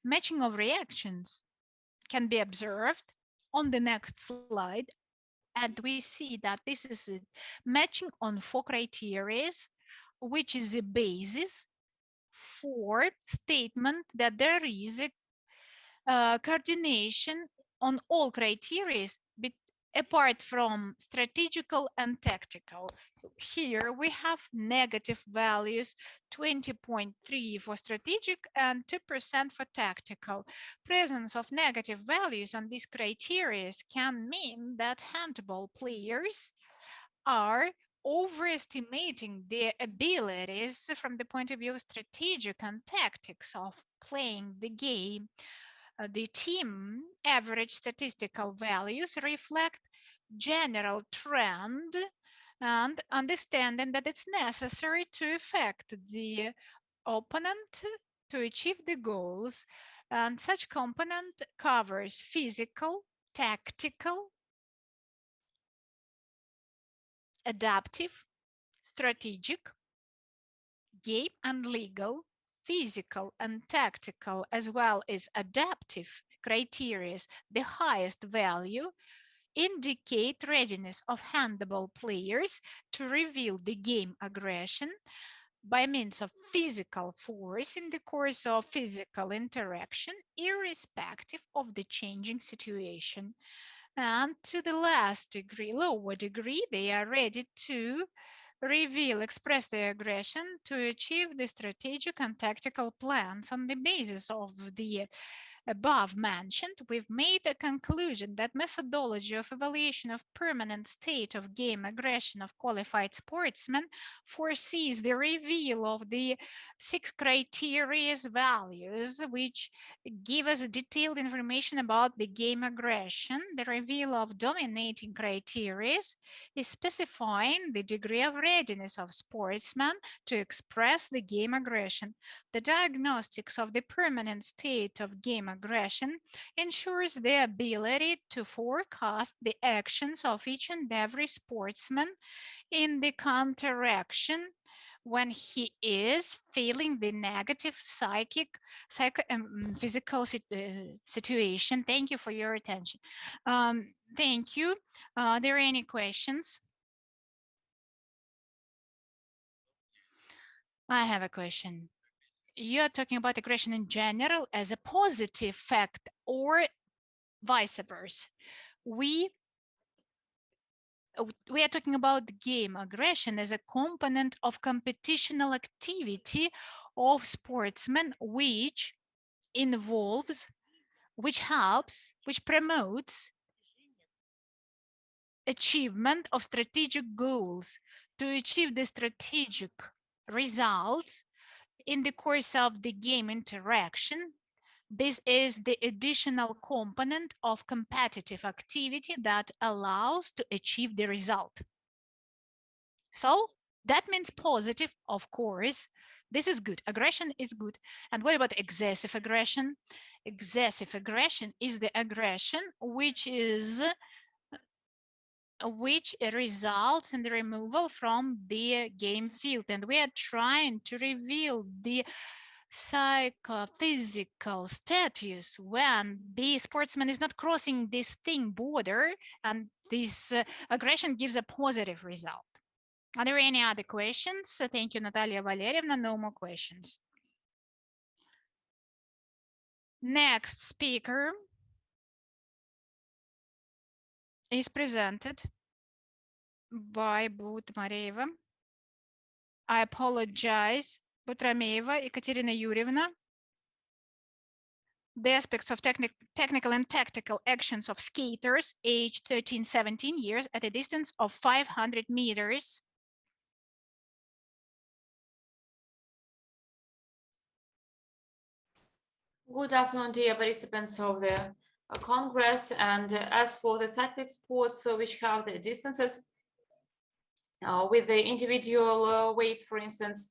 Matching of reactions can be observed on the next slide, and we see that this is a matching on 4 criteria, which is a basis for statement that there is a coordination on all criteria apart from strategical and tactical. Here we have negative values, 20.3 for strategic and 2% for tactical. Presence of negative values on these criteria can mean that handball players are overestimating their abilities from the point of view of strategic and tactics of playing the game. The team average statistical values reflect general trend and understanding that it's necessary to affect the opponent to achieve the goals. And such component covers physical, tactical, adaptive, strategic, game and legal, physical and tactical, as well as adaptive criteria. The highest value indicate readiness of handball players to reveal the game aggression by means of physical force in the course of physical interaction, irrespective of the changing situation. And to the last degree, lower degree, they are ready to reveal, express their aggression to achieve the strategic and tactical plans on the basis of the above mentioned, we've made a conclusion that methodology of evaluation of permanent state of game aggression of qualified sportsmen foresees the reveal of the 6 criteria values, which give us detailed information about the game aggression. The reveal of dominating criteria is specifying the degree of readiness of sportsmen to express the game aggression. The diagnostics of the permanent state of game aggression ensures the ability to forecast the actions of each and every sportsman in the counteraction when he is feeling the negative physical situation. Thank you for your attention. Thank you. Are there any questions? I have a question. You're talking about aggression in general as a positive fact or vice versa. We are talking about the game aggression as a component of competitional activity of sportsmen, which involves, which helps, which promotes achievement of strategic goals. To achieve the strategic results in the course of the game interaction, this is the additional component of competitive activity that allows to achieve the result. So that means positive, of course. This is good. Aggression is good. And what about excessive aggression? Excessive aggression is the aggression which results in the removal from the game field. And we are trying to reveal the psychophysical status when the sportsman is not crossing this thin border, and this aggression gives a positive result. Are there any other questions? Thank you, Natalia Valerievna. No more questions. Next speaker is presented by Butmareva. I apologize, Butrameva Ekaterina Yurievna. The aspects of technical and tactical actions of skaters aged 13-17 years at a distance of 500 meters. Good afternoon, dear participants of the Congress. And as for the cycling sports, which have the distances with the individual weights, for instance,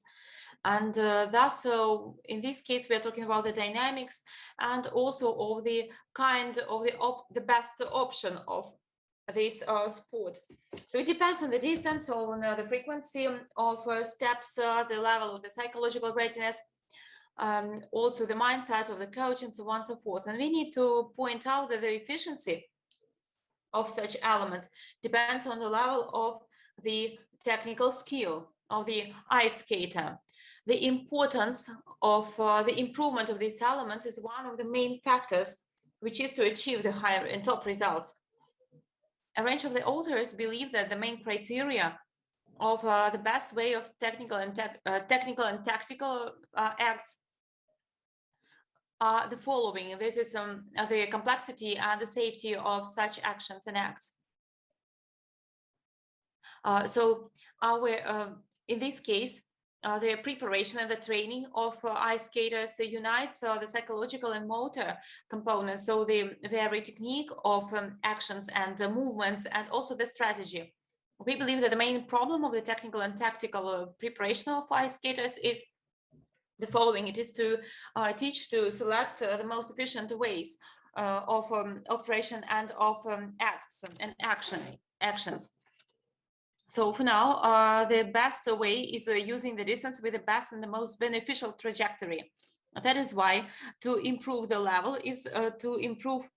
and thus, in this case, we are talking about the dynamics and also of the kind of the best option of this sport. So it depends on the distance, on the frequency of steps, the level of the psychological readiness, also the mindset of the coach, and so on and so forth. And we need to point out that the efficiency of such elements depends on the level of the technical skill of the ice skater. The importance of the improvement of these elements is one of the main factors which is to achieve the higher and top results. A range of the authors believe that the main criteria of the best way of technical and tactical acts are the following. This is the complexity and the safety of such actions and acts. So in this case, the preparation and the training of ice skaters unites the psychological and motor components, so the very technique of actions and movements, and also the strategy. We believe that the main problem of the technical and tactical preparation of ice skaters is the following. It is to teach to select the most efficient ways of operation and of acts and actions. So for now, the best way is using the distance with the best and the most beneficial trajectory. That is why to improve the level is to improve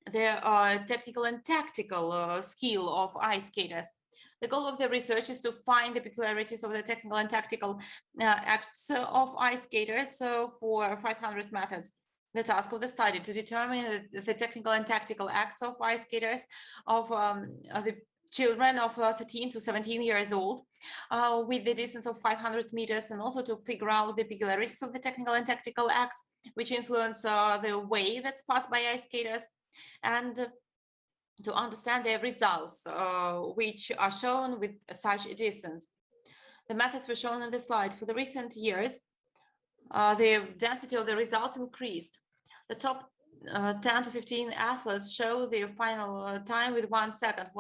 the technical and tactical skill of ice skaters. The goal of the research is to find the peculiarities of the technical and tactical acts of ice skaters for 500 methods. The task of the study to determine the technical and tactical acts of ice skaters of the children of 13 to 17 years old with the distance of 500 meters, and also to figure out the peculiarities of the technical and tactical acts which influence the way that's passed by ice skaters, and to understand the results which are shown with such a distance. The methods were shown in the slide. For the recent years, the density of the results increased. The top 10 to 15 athletes show their final time with 1 second.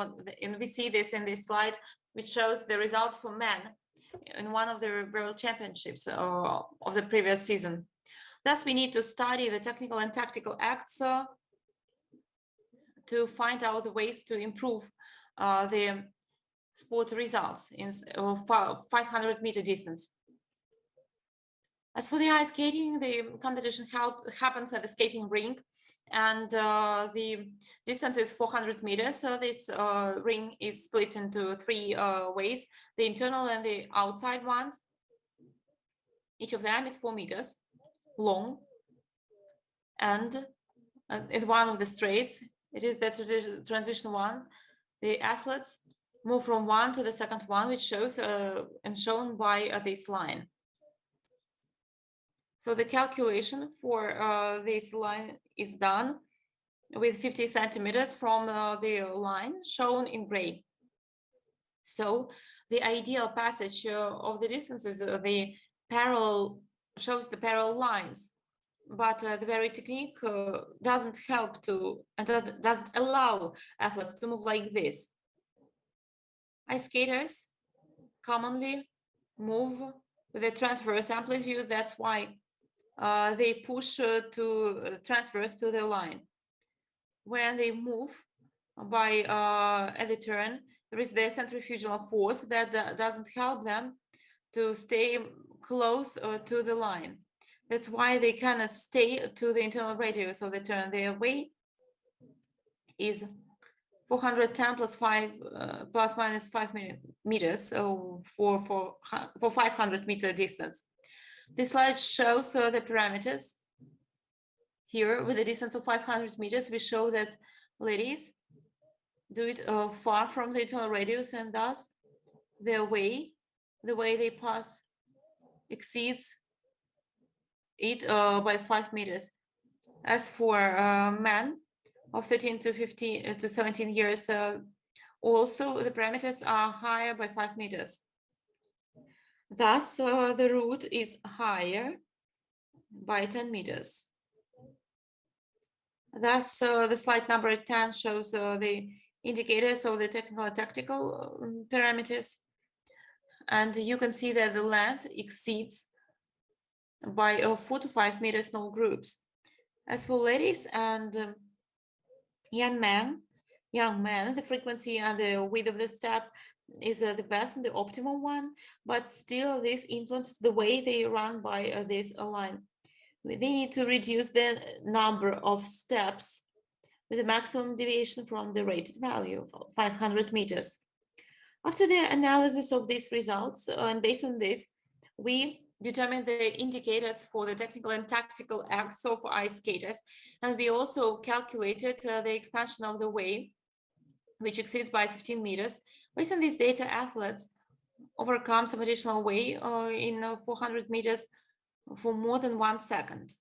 And we see this in this slide, which shows the result for men in one of the world championships of the previous season. Thus, we need to study the technical and tactical acts to find out the ways to improve the sport results in 500-meter distance. As for the ice skating, the competition happens at the skating rink, and the distance is 400 meters. So this ring is split into three ways: the internal and the outside ones. Each of them is 4 meters long, and in one of the straights, it is the transition one. The athletes move from one to the second one, which shows and shown by this line. So the calculation for this line is done with 50 centimeters from the line shown in gray. So the ideal passage of the distances, the parallel shows the parallel lines, but the very technique doesn't help to and doesn't allow athletes to move like this. Ice skaters commonly move with a transverse amplitude. That's why they push to transverse to the line. When they move by at the turn, there is the centrifugal force that doesn't help them to stay close to the line. That's why they cannot stay to the internal radius of the turn. Their way is 410 plus 5 plus minus 5 meters, so for 500-meter distance. This slide shows the parameters. Here, with a distance of 500 meters, we show that ladies do it far from the internal radius, and thus the way they pass exceeds it by 5 meters. As for men of 13 to 15 to 17 years, also the parameters are higher by 5 meters. Thus, the route is higher by 10 meters. Thus, the slide number 10 shows the indicators of the technical and tactical parameters. And you can see that the length exceeds by 4 to 5 meters in all groups. As for ladies and young men, the frequency and the width of the step is the best and the optimal one, but still this influences the way they run by this line. They need to reduce the number of steps with a maximum deviation from the rated value of 500 meters. After the analysis of these results, and based on this, we determine the indicators for the technical and tactical acts of ice skaters, and we also calculated the expansion of the wave, which exceeds by 15 meters. Based on these data, athletes overcome some additional wave in 400 meters for more than 1 second.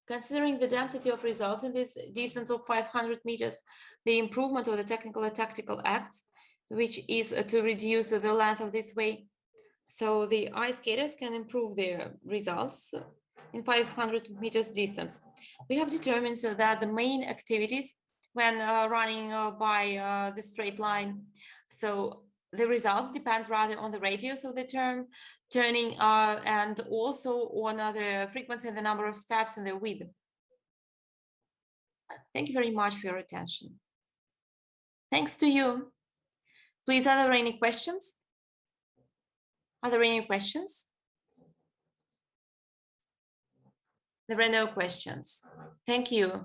Considering the density of results in this distance of 500 meters, the improvement of the technical and tactical acts, which is to reduce the length of this way, so the ice skaters can improve their results in 500 meters distance. We have determined that the main activities when running by the straight line, so the results depend rather on the radius of the turning and also on the frequency and the number of steps and the width. Thank you very much for your attention. Thanks to you. Please, are there any questions? Are there any questions? There are no questions. Thank you.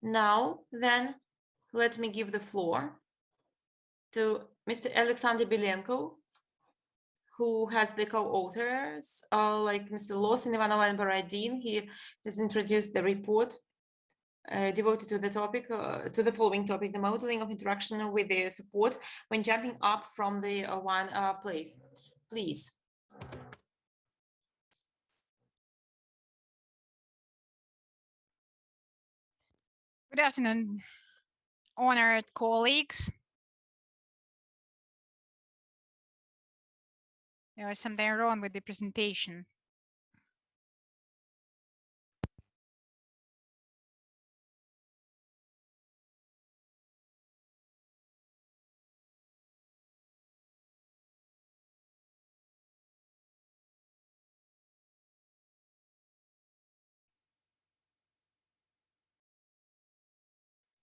Now, then, let me give the floor to Mr. Alexander Belenko, who has the co-authors, like Mr. Losin, Ivanova, and Baradin. He has introduced the report devoted to the topic, to the following topic: the modeling of interaction with the support when jumping up from the one place. Please. Good afternoon, honored colleagues. There was something wrong with the presentation.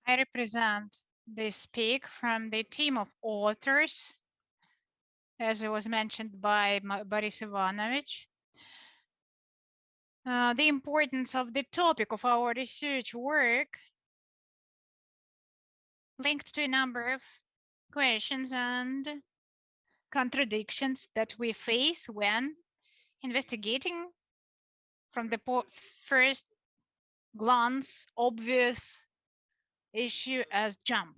I represent They speak from the team of authors, as it was mentioned by Boris Ivanovich. The importance of the topic of our research work linked to a number of questions and contradictions that we face when investigating from the first glance obvious issue as jump.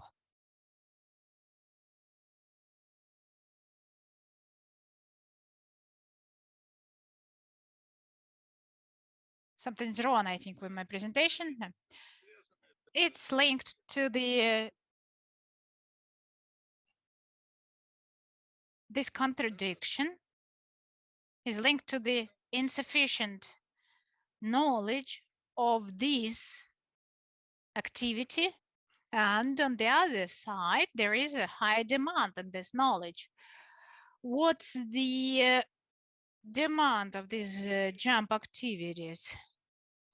Something's wrong, I think, with my presentation. No. It's linked to the this contradiction is linked to the insufficient knowledge of this activity, and on the other side there is a high demand on this knowledge. What's the demand of these jump activities?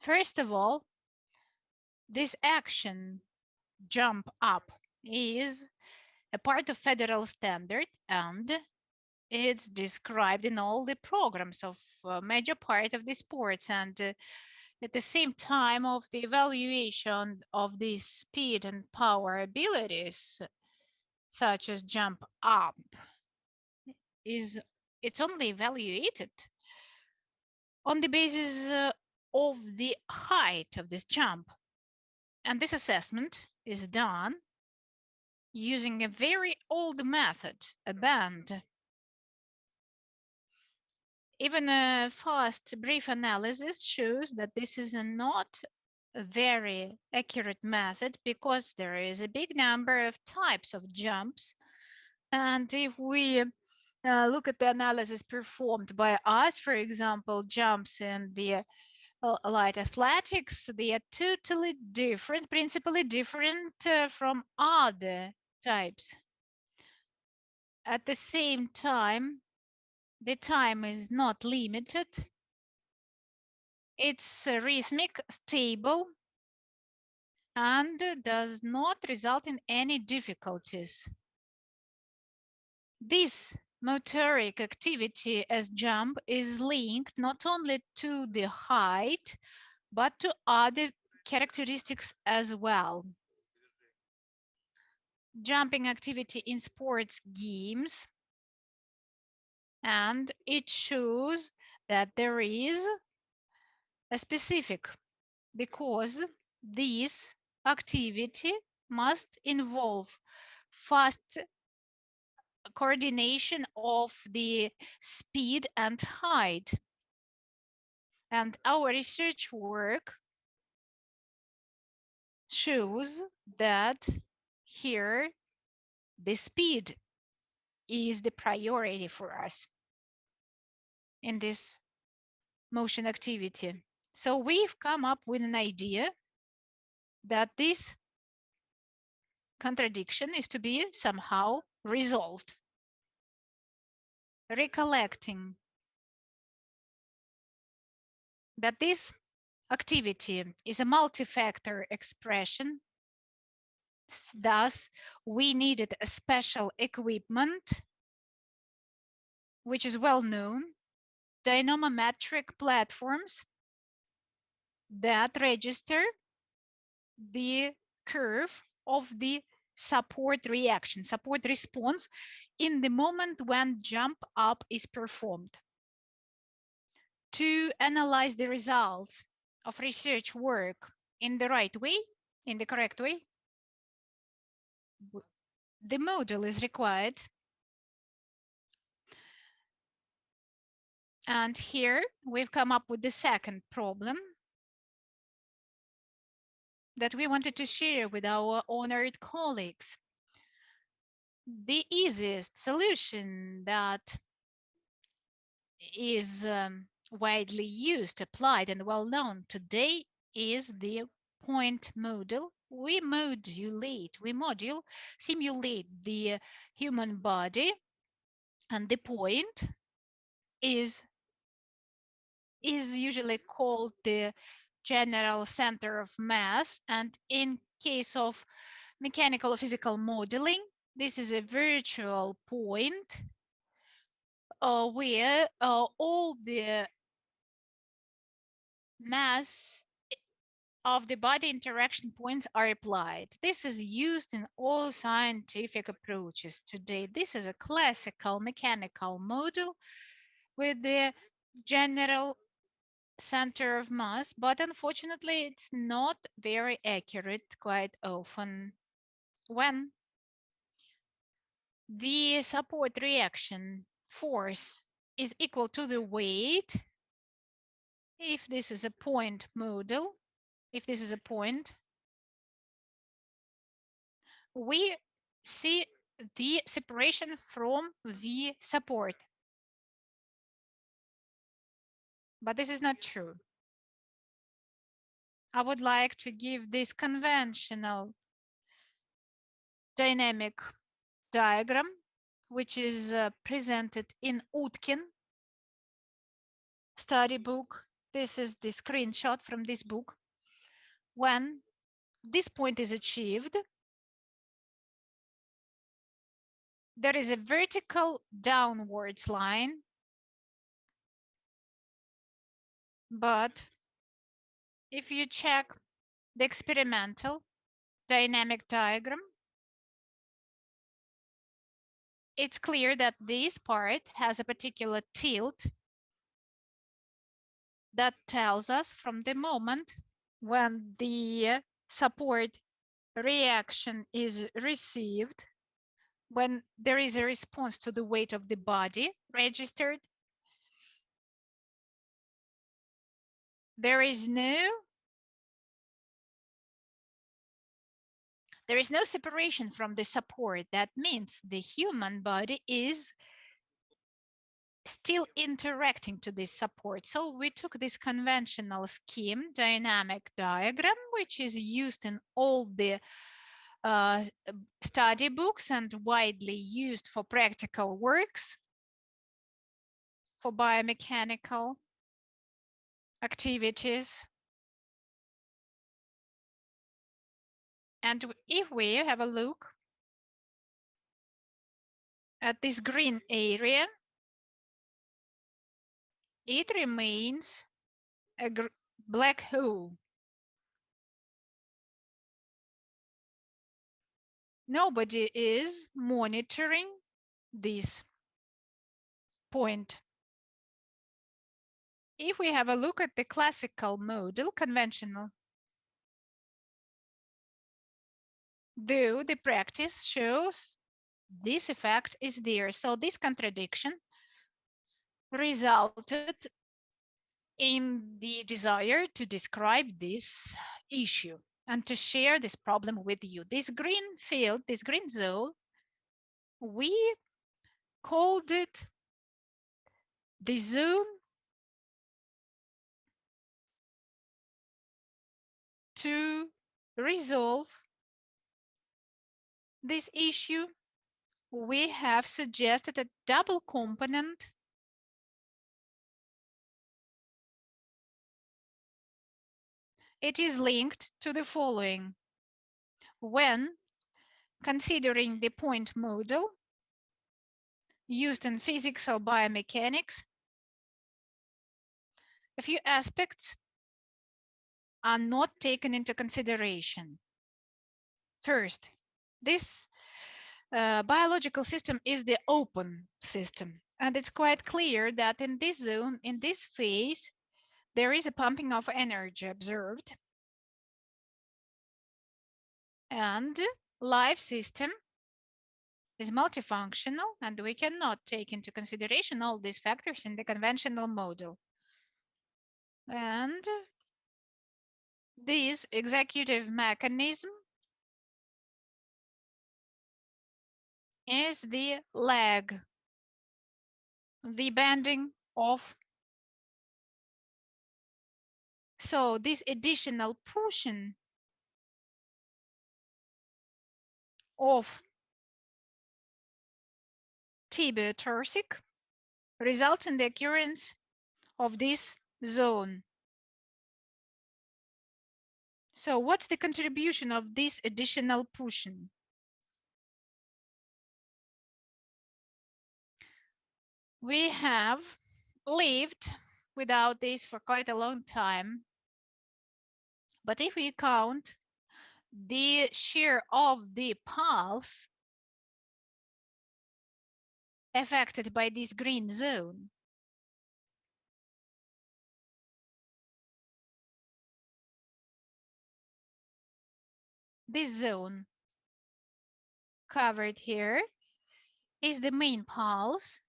First of all, this action jump up is a part of federal standard, and it's described in all the programs of major part of the sports. And at the same time of the evaluation of the speed and power abilities, such as jump up, is it's only evaluated on the basis of the height of this jump. And this assessment is done using a very old method, a band. Even a fast, brief analysis shows that this is not a very accurate method because there is a big number of types of jumps. And if we look at the analysis performed by us, for example, jumps in the light athletics, they are totally different, principally different from other types. At the same time, the time is not limited. It's rhythmic, stable, and does not result in any difficulties. This motoric activity as jump is linked not only to the height, but to other characteristics as well. Jumping activity in sports games, and it shows that there is a specific, because this activity must involve fast coordination of the speed and height. And our research work shows that here the speed is the priority for us in this motion activity. So we've come up with an idea that this contradiction is to be somehow resolved. Recollecting that this activity is a multi-factor expression, thus we needed a special equipment which is well known, dynamometric platforms that register the curve of the support reaction, support response in the moment when jump up is performed. To analyze the results of research work in the right way, in the correct way, the model is required. And here we've come up with the second problem that we wanted to share with our honored colleagues. The easiest solution that is widely used, applied, and well known today is the point model. We simulate the human body, and the point is usually called the general center of mass. And in case of mechanical or physical modeling. This is a virtual point where all the mass of the body interaction points are applied. This is used in all scientific approaches today. This is a classical mechanical model with the general center of mass, but unfortunately it's not very accurate quite often. When the support reaction force is equal to the weight, if this is a point model, if this is a point, we see the separation from the support. But this is not true. I would like to give this conventional dynamic diagram, which is presented in Utkin study book. This is the screenshot from this book. When this point is achieved, there is a vertical downwards line, but if you check the experimental dynamic diagram, it's clear that this part has a particular tilt that tells us from the moment when the support reaction is received, when there is a response to the weight of the body registered, there is no separation from the support. That means the human body is still interacting to this support. So we took this conventional scheme, dynamic diagram, which is used in all the study books and widely used for practical works for biomechanical activities. And if we have a look at this green area, it remains a black hole. Nobody is monitoring this point. If we have a look at the classical model, conventional, though the practice shows this effect is there. So this contradiction resulted in the desire to describe this issue and to share this problem with you. This green field, this green zone, we called it the zone to resolve this issue. We have suggested a double component it is linked to the following. When considering the point model used in physics or biomechanics, a few aspects are not taken into consideration. First, this biological system is the open system. And it's quite clear that in this zone, in this phase, there is a pumping of energy observed. And life system is multifunctional, and we cannot take into consideration all these factors in the conventional model. And this executive mechanism is the lag, the bending of. So this additional pushing of tibio-thoracic results in the occurrence of this zone. So what's the contribution of this additional pushing? We have lived without this for quite a long time. But if we count the share of the pulse affected by this green zone, this zone covered here is the main pulse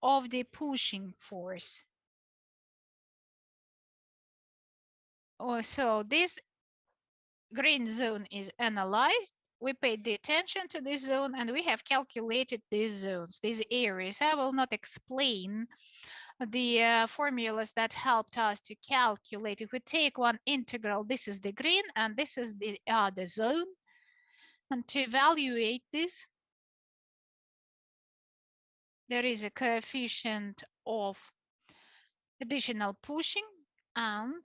of the pushing force. So this green zone is analyzed. We paid the attention to this zone and we have calculated these zones, these areas. I will not explain the formulas that helped us to calculate. If we take one integral, this is the green and this is the other zone. And to evaluate this, there is a coefficient of additional pushing, and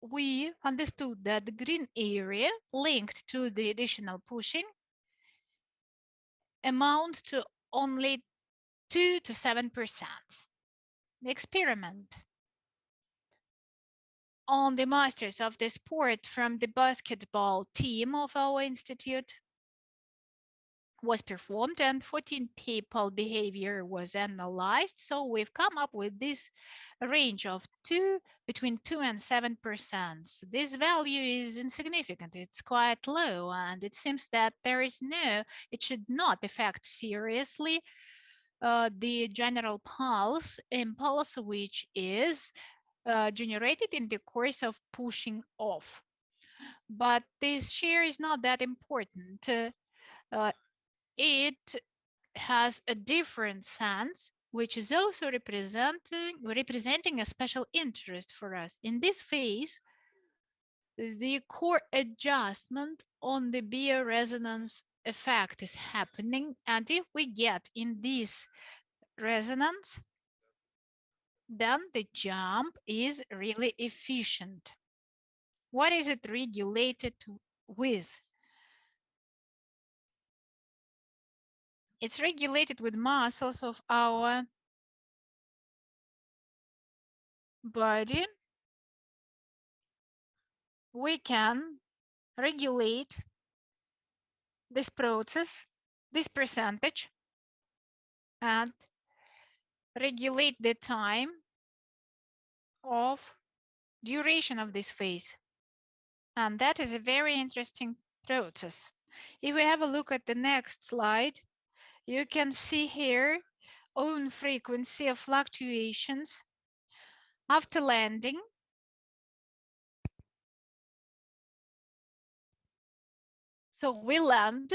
we understood that the green area linked to the additional pushing amounts to only 2 to 7%. The experiment on the masters of the sport from the basketball team of our institute was performed and 14 people behavior was analyzed. So we've come up with this range of between 2 and 7%. This value is insignificant. It's quite low, and it seems that it should not affect seriously the general pulse impulse, which is generated in the course of pushing off. But this share is not that important. It has a different sense, which is also representing a special interest for us. In this phase, the core adjustment on the bioresonance effect is happening, and if we get in this resonance, then the jump is really efficient. What is it regulated with? It's regulated with muscles of our body. We can regulate this process, this percentage, and regulate the time of duration of this phase. And that is a very interesting process. If we have a look at the next slide, you can see here own frequency of fluctuations after landing. So we land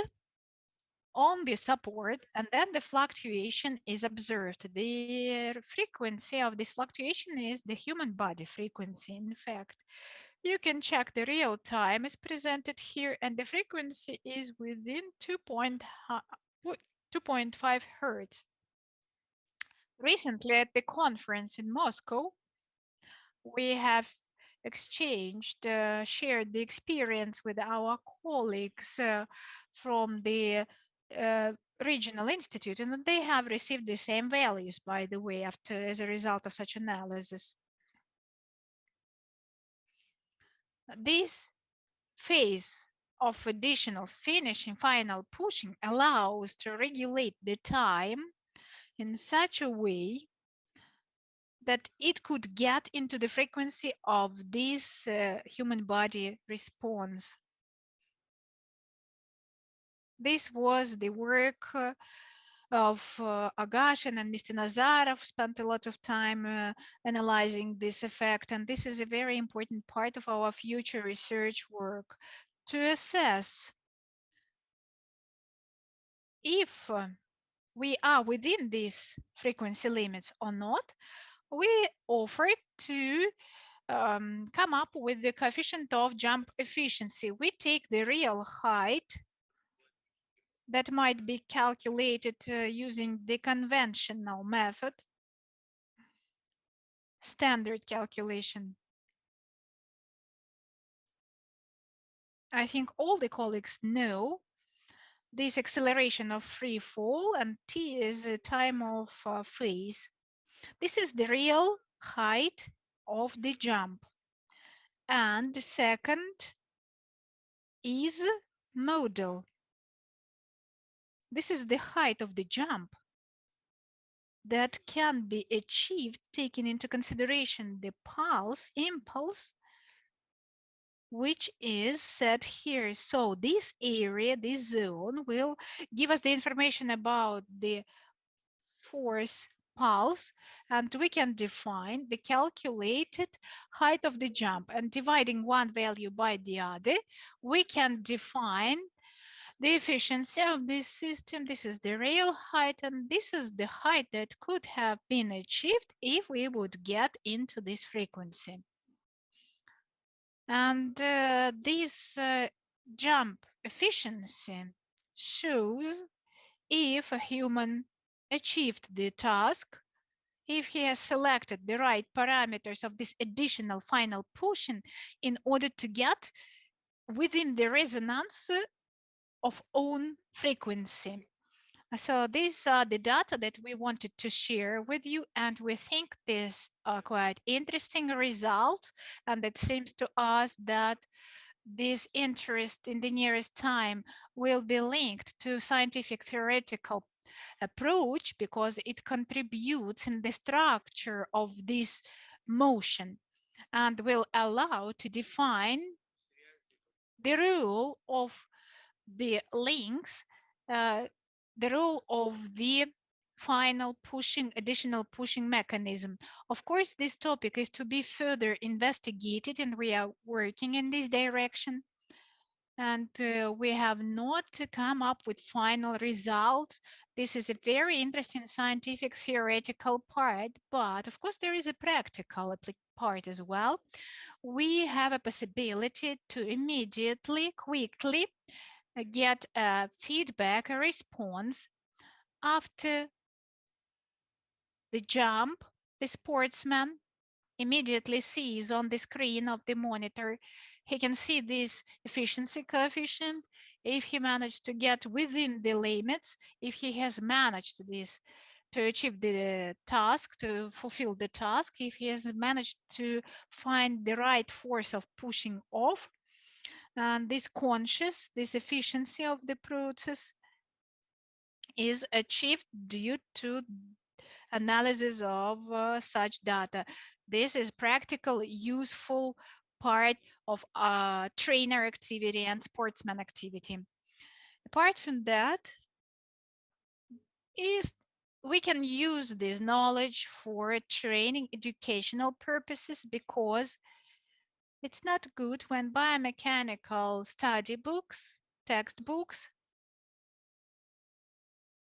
on the support and then the fluctuation is observed. The frequency of this fluctuation is the human body frequency. In fact, you can check the real time is presented here and the frequency is within 2.5 hertz. Recently at the conference in Moscow, we have shared the experience with our colleagues from the regional institute, and they have received the same values, by the way, as a result of such analysis. This phase of additional finishing, final pushing, allows to regulate the time in such a way that it could get into the frequency of this human body response. This was the work of Agashin and Mr. Nazarov spent a lot of time analyzing this effect, and this is a very important part of our future research work to assess if we are within these frequency limits or not. We offer to come up with the coefficient of jump efficiency. We take the real height that might be calculated using the conventional method, standard calculation. I think all the colleagues know this acceleration of free fall, and t is a time of phase. This is the real height of the jump. And the second is modal. This is the height of the jump that can be achieved taking into consideration the pulse impulse, which is set here. So this area, this zone, will give us the information about the force pulse, and we can define the calculated height of the jump, and dividing one value by the other, we can define the efficiency of this system. This is the real height, and this is the height that could have been achieved if we would get into this frequency. And this jump efficiency shows if a human achieved the task, if he has selected the right parameters of this additional final pushing in order to get within the resonance of own frequency. So these are the data that we wanted to share with you, and we think these are quite interesting results, and it seems to us that this interest in the nearest time will be linked to scientific theoretical approach because it contributes in the structure of this motion and will allow to define the rule of the links, uh, the role of the final pushing, additional pushing mechanism. Of course, this topic is to be further investigated, and we are working in this direction. And we have not come up with final results. This is a very interesting scientific theoretical part, but of course there is a practical part as well. We have a possibility to immediately, quickly get a feedback, a response after the jump. The sportsman immediately sees on the screen of the monitor. He can see this efficiency coefficient. If he managed to get within the limits, if he has managed this to achieve the task, to fulfill the task, if he has managed to find the right force of pushing off, and this efficiency of the process is achieved due to analysis of such data. This is practical, useful part of trainer activity and sportsman activity. Apart from that, is we can use this knowledge for training educational purposes because it's not good when biomechanical study books, textbooks,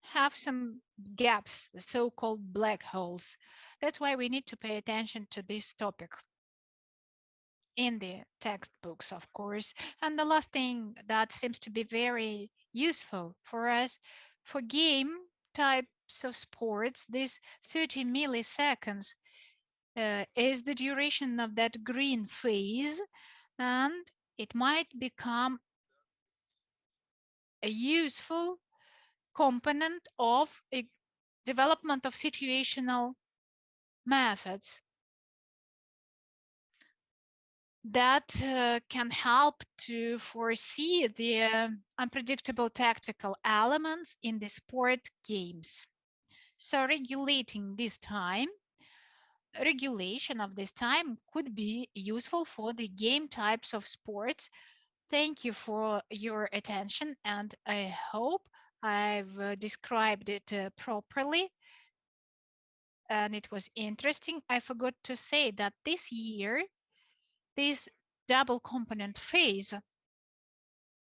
have some gaps, so-called black holes. That's why we need to pay attention to this topic in the textbooks, of course. And the last thing that seems to be very useful for us for game types of sports, this 30 milliseconds is the duration of that green phase, and it might become a useful component of a development of situational methods that can help to foresee the unpredictable tactical elements in the sport games. So regulation of this time could be useful for the game types of sports. Thank you for your attention, and I hope I've described it properly and it was interesting. I forgot to say that this year, this double component phase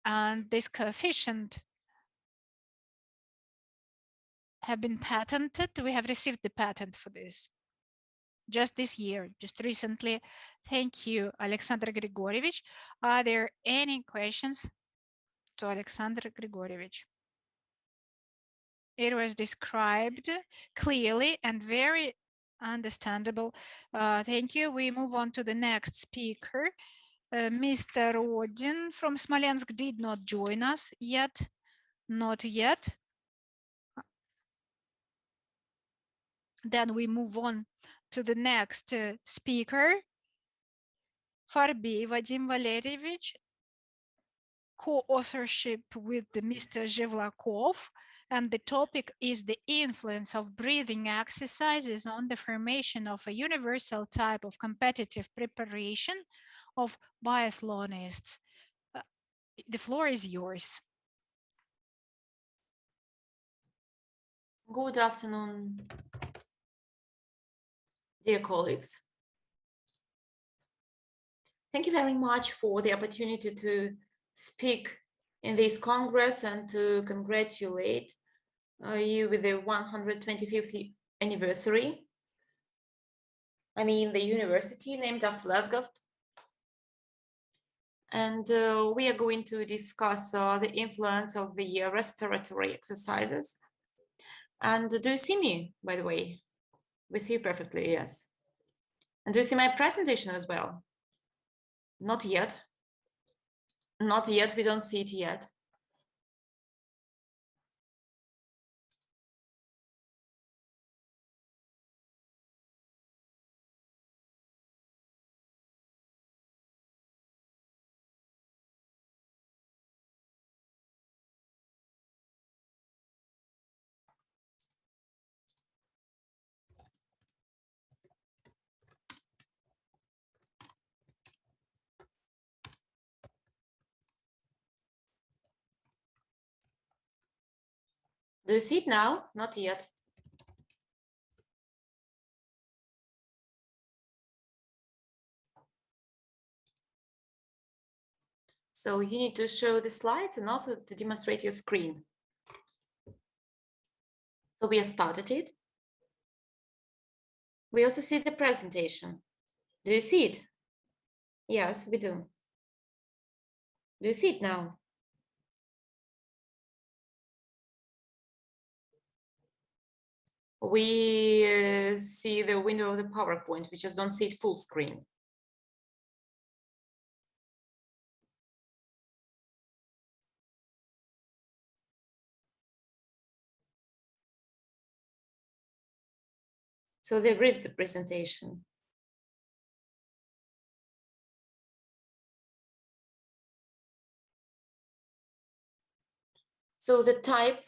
and this coefficient have been patented. We have received the patent for this just this year, just recently. Thank you, Alexander Grigorievich. Are there any questions to Alexander Grigorievich? It was described clearly and very understandable. Thank you. We move on to the next speaker. Mr. Odin from Smolensk did not join us yet. Not yet. Then we move on to the next speaker, Farbey Vadim Valerievich, co-authorship with Mr. Zhevlakov, and the topic is the influence of breathing exercises on the formation of a universal type of competitive preparation of biathlonists. The floor is yours. Good afternoon, dear colleagues. Thank you very much for the opportunity to speak in this Congress and to congratulate you with the 125th anniversary. I mean, the university named after Lasgov. And we are going to discuss the influence of the respiratory exercises. And do you see me, by the way? We see you perfectly, yes. And do you see my presentation as well? Not yet. Not yet, we don't see it yet. Do you see it now? Not yet. So you need to show the slides and also to demonstrate your screen. So we have started it. We also see the presentation. Do you see it? Yes, we do. Do you see it now? We see the window of the PowerPoint. We just don't see it full screen. So there is the presentation. So the type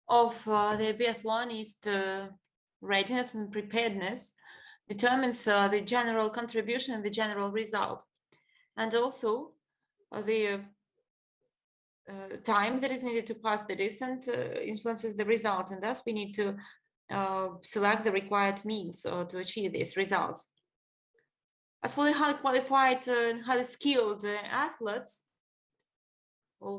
of the biathlon is the readiness and preparedness determines the general contribution and the general result. And also the time that is needed to pass the distance influences the result. And thus we need to select the required means to achieve these results. As for the highly qualified and highly skilled athletes,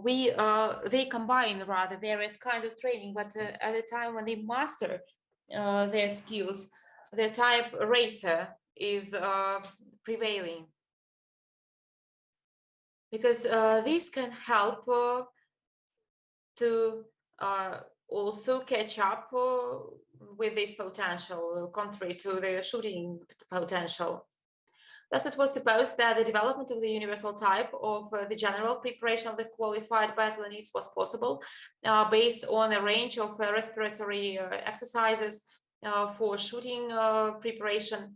they combine rather various kinds of training, but at the time when they master their skills, the type racer is prevailing, because this can help to also catch up with this potential, contrary to the shooting potential. Thus, it was supposed that the development of the universal type of the general preparation of the qualified biathlonist was possible based on a range of respiratory exercises for shooting preparation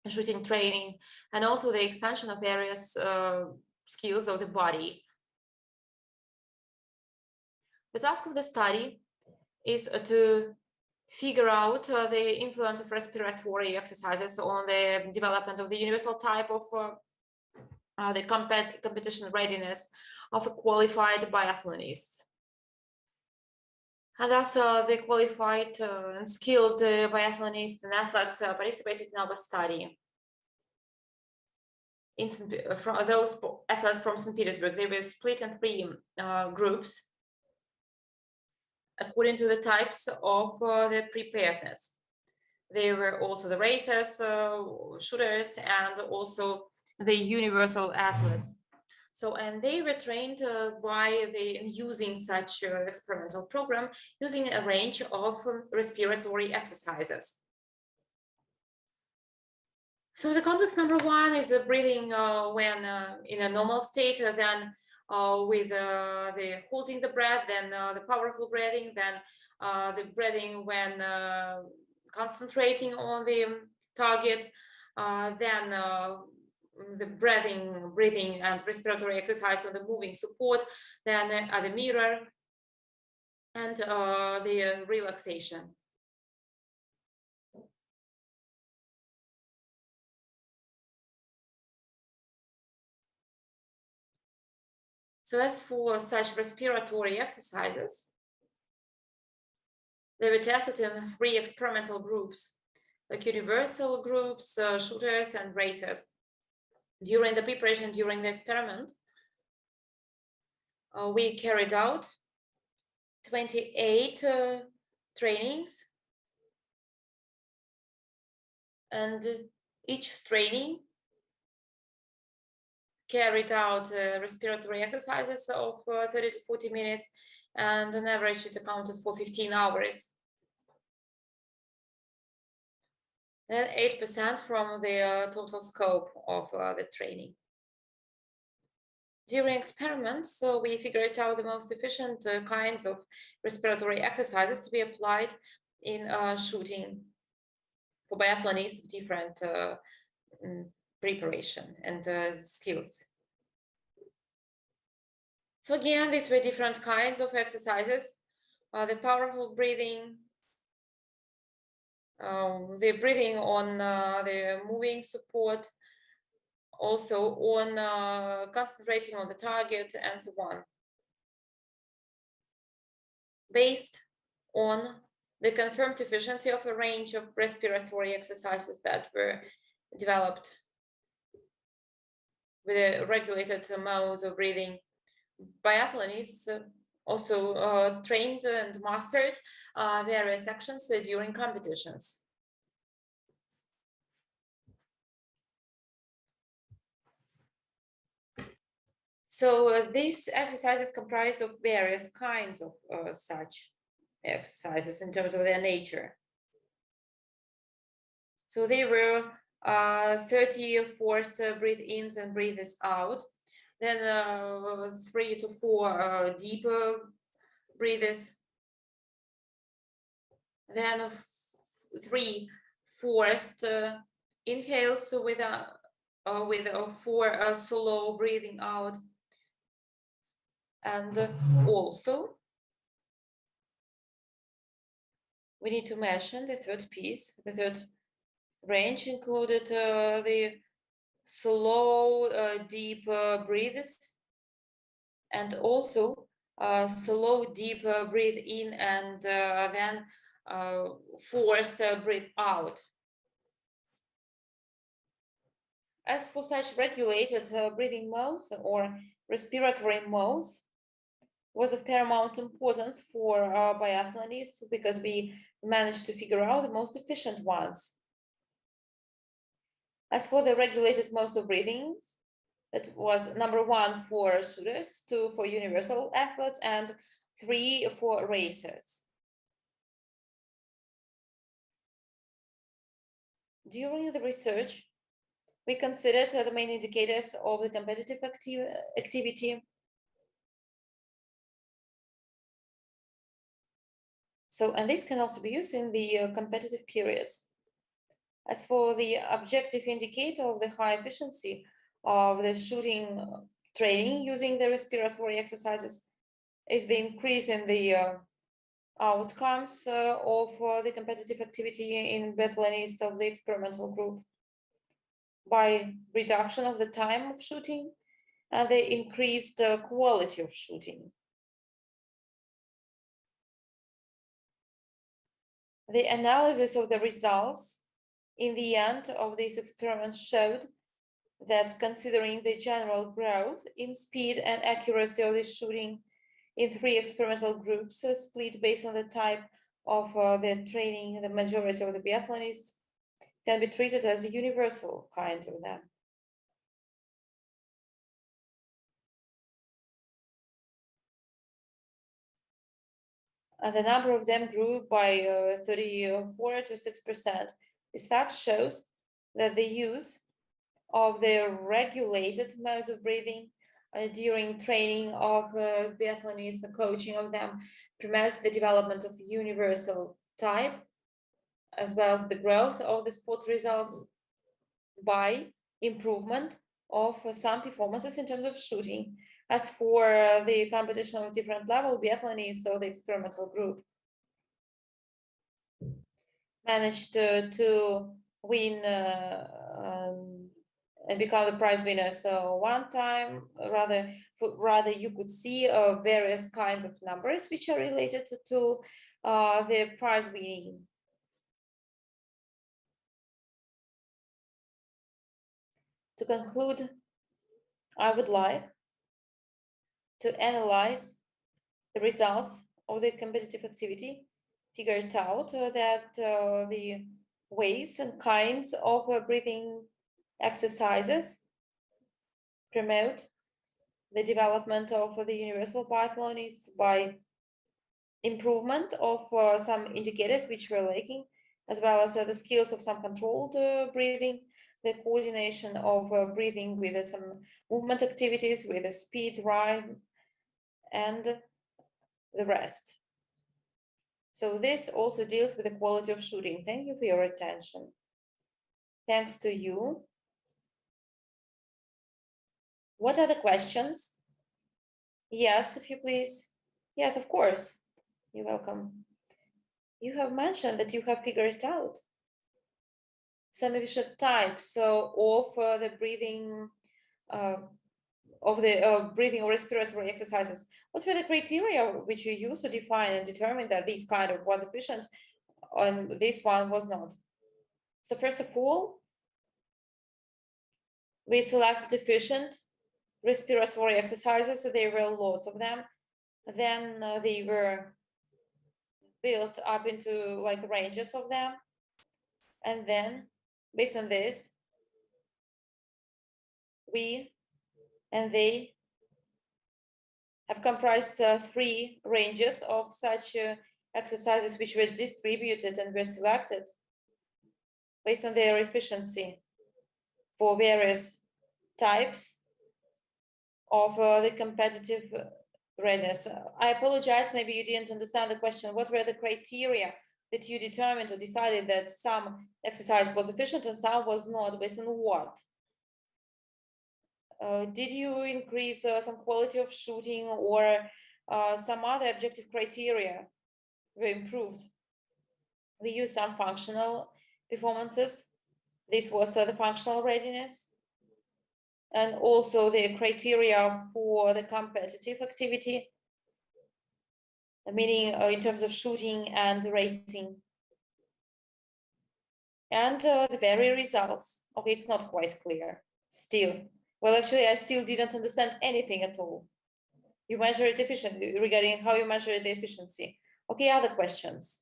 and shooting training, and also the expansion of various skills of the body. The task of the study is to figure out the influence of respiratory exercises on the development of the universal type of the competition readiness of qualified biathlonists. And thus the qualified and skilled biathlonists and athletes participated in our study. From those athletes from St. Petersburg, they were split in 3 groups according to the types of the preparedness. There were also the racers, shooters, and also the universal athletes. So, and they were trained using such experimental program, using a range of respiratory exercises. So the complex number one is the breathing when in a normal state, then with the holding the breath, then the powerful breathing, then the breathing when concentrating on the target, then the breathing and respiratory exercise on the moving support, then at the mirror, and the relaxation. So as for such respiratory exercises, they were tested in 3 experimental groups, like universal groups, shooters, and racers. During the preparation, during the experiment, we carried out 28 trainings, and each training carried out respiratory exercises of 30 to 40 minutes, and on average it accounted for 15 hours. Then 8% from the total scope of the training. During experiments, so we figured out the most efficient kinds of respiratory exercises to be applied in shooting for biathletes of different preparation and skills. So again, these were different kinds of exercises. The powerful breathing, the breathing on the moving support, also on concentrating on the target, and so on, based on the confirmed efficiency of a range of respiratory exercises that were developed with a regulated modes of breathing. Biathletes also trained and mastered various actions during competitions. So these exercises comprise of various kinds of such exercises in terms of their nature. So they were 30 forced breathe-ins and breathes out, then 3 to 4 deeper breathes, then 3 forced inhales with 4 slow breathing out, and also we need to mention the third piece. The third range included the slow deep breathes, and also slow deep breathe in, and then forced breathe out. As for such regulated breathing modes or respiratory modes, was of paramount importance for biathletes, because we managed to figure out the most efficient ones. As for the regulated modes of breathing, that was number 1 for shooters, 2 for universal athletes, and 3 for racers. During the research, we considered the main indicators of the competitive activity. So, and this can also be used in the competitive periods. As for the objective indicator of the high efficiency of the shooting training using the respiratory exercises, is the increase in the outcomes of the competitive activity in biathletes of the experimental group, by reduction of the time of shooting and the increased quality of shooting. The analysis of the results in the end of this experiment showed that, considering the general growth in speed and accuracy of the shooting in 3 experimental groups, split based on the type of the training, the majority of the biathletes can be treated as a universal kind of them. And the number of them grew by 34 to 6%. This fact shows that the use of the regulated modes of breathing during training of biathlonists and coaching of them promotes the development of universal type as well as the growth of the sport results by improvement of some performances in terms of shooting. As for the competition of different level, biathlonists or the experimental group managed to win and become the prize winner. So one time, rather you could see various kinds of numbers which are related to the prize winning. To conclude, I would like to analyze the results of the competitive activity, figured out that the ways and kinds of breathing exercises promote the development of the universal biathlonists by improvement of some indicators which were lacking, as well as the skills of some controlled breathing, the coordination of breathing with some movement activities, with the speed, rhyme, and the rest. So this also deals with the quality of shooting. Thank you for your attention. Thanks to you. What are the questions? Yes, if you please. Yes, of course. You're welcome. You have mentioned that you have figured it out. So maybe should type of the breathing breathing or respiratory exercises. What were the criteria which you used to define and determine that this kind of was efficient and this one was not? So first of all, we selected efficient respiratory exercises, so there were lots of them. Then they were built up into like ranges of them. And then based on this, we and they have comprised 3 ranges of such exercises which were distributed and were selected based on their efficiency for various types of the competitive readiness. I apologize, maybe you didn't understand the question. What were the criteria that you determined or decided that some exercise was efficient and some was not? Based on what? Did you increase some quality of shooting or some other objective criteria were improved? We used some functional performances. This was the functional readiness. And also the criteria for the competitive activity, meaning in terms of shooting and racing. And the very results. Okay, it's not quite clear still. Well, actually, I still didn't understand anything at all. You measure it efficiently regarding how you measure the efficiency. Okay, other questions?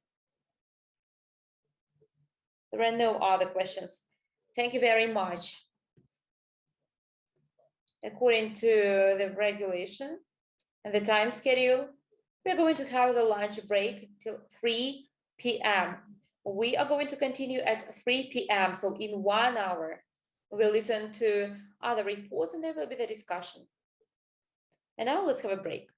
There are no other questions. Thank you very much. According to the regulation and the time schedule, we're going to have the lunch break till 3 p.m. We are going to continue at 3 p.m. So in 1 hour, we'll listen to other reports and there will be the discussion. And now let's have a break.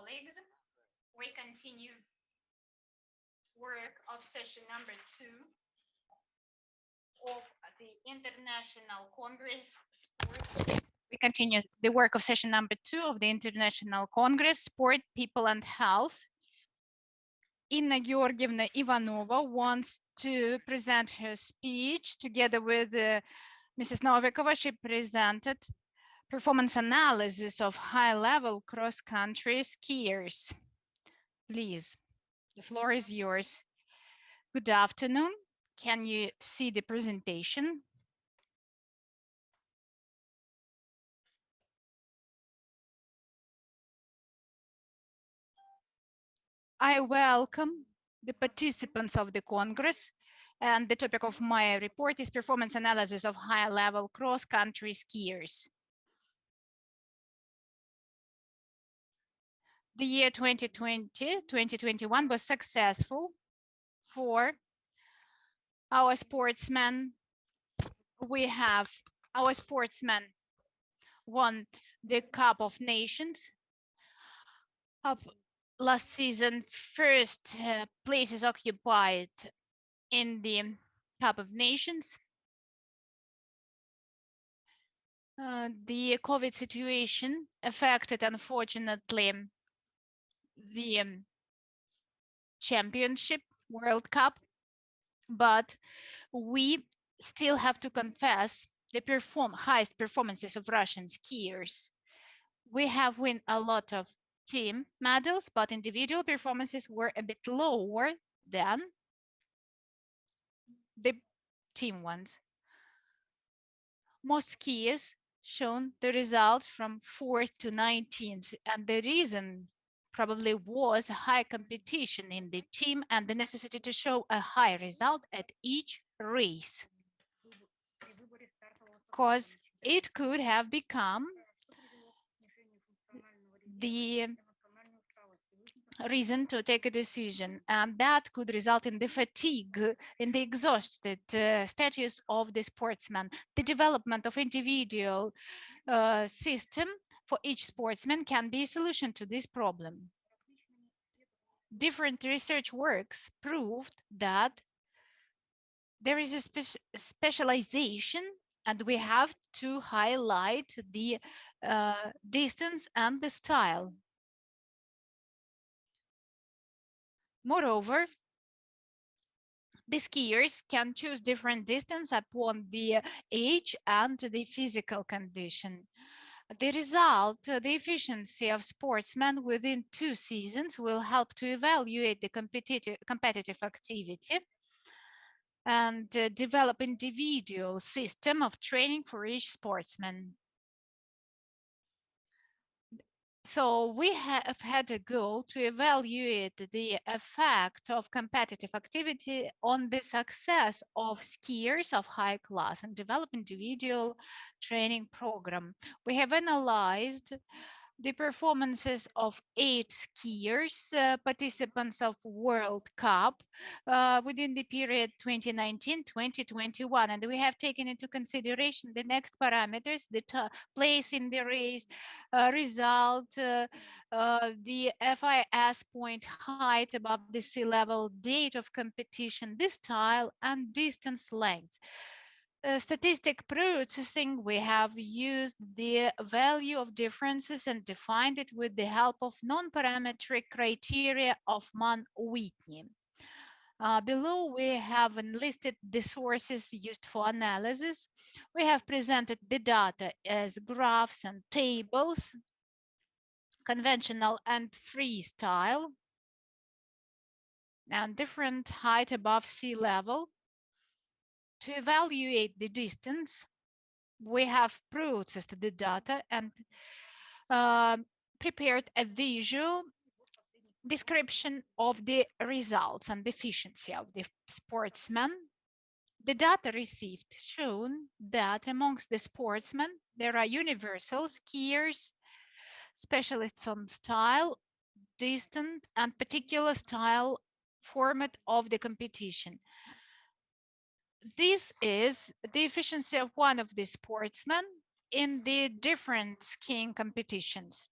colleagues, we continue work of session number 2 of the International Congress Sport. We continue the work of session number 2 of the International Congress Sport, People and Health. Inna Georgievna Ivanova wants to present her speech together with Mrs. Novikova. She presented performance analysis of high-level cross-country skiers. Please, the floor is yours. Good afternoon. Can you see the presentation? I welcome the participants of the Congress, and the topic of my report is performance analysis of high-level cross-country skiers. The year 2020-2021 was successful for our sportsmen. Our sportsmen won the Cup of Nations. Last season, first places occupied in the Cup of Nations. The COVID situation affected, unfortunately, the championship, World Cup, but we still have to confess the highest performances of Russian skiers. We have won a lot of team medals, but individual performances were a bit lower than the team ones. Most skiers shown the results from 4th to 19th, and the reason probably was high competition in the team and the necessity to show a high result at each race, because it could have become the reason to take a decision, and that could result in the fatigue, in the exhausted status of the sportsman. The development of individual system for each sportsman can be a solution to this problem. Different research works proved that there is a specialization, and we have to highlight the distance and the style. Moreover, the skiers can choose different distance upon the age and the physical condition. The result, the efficiency of sportsmen within 2 seasons will help to evaluate the competitive activity and develop individual system of training for each sportsman. So we have had a goal to evaluate the effect of competitive activity on the success of skiers of high class and develop individual training program. We have analyzed the performances of 8 skiers, participants of World Cup within the period 2019-2021. And we have taken into consideration the next parameters, the place in the race, result, the FIS point height above the sea level, date of competition, the style, and distance length. Statistic processing, we have used the value of differences and defined it with the help of non-parametric criteria of Mann-Whitney. Below, we have enlisted the sources used for analysis. We have presented the data as graphs and tables, conventional and freestyle, and different height above sea level. To evaluate the distance, we have processed the data and prepared a visual description of the results and efficiency of the sportsmen. The data received shown that amongst the sportsmen, there are universal skiers, specialists on style, distance, and particular style format of the competition. This is the efficiency of one of the sportsmen in the different skiing competitions.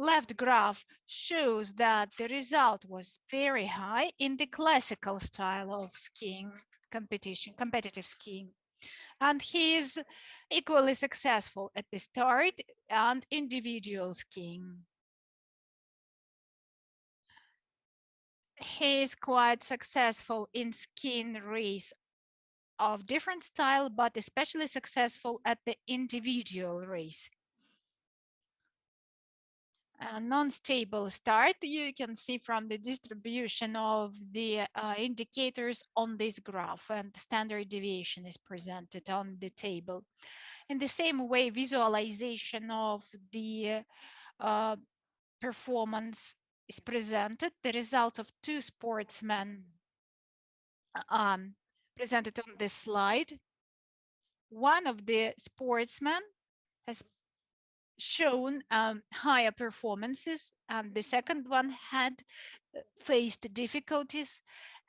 left graph shows that the result was very high in the classical style of skiing competition, competitive skiing. And he is equally successful at the start and individual skiing. He is quite successful in skiing race of different style, but especially successful at the individual race. A non-stable start, you can see from the distribution of the indicators on this graph, and standard deviation is presented on the table. In the same way, visualization of the performance is presented. The result of two sportsmen presented on this slide. One of the sportsmen has shown higher performances, and the second one had faced difficulties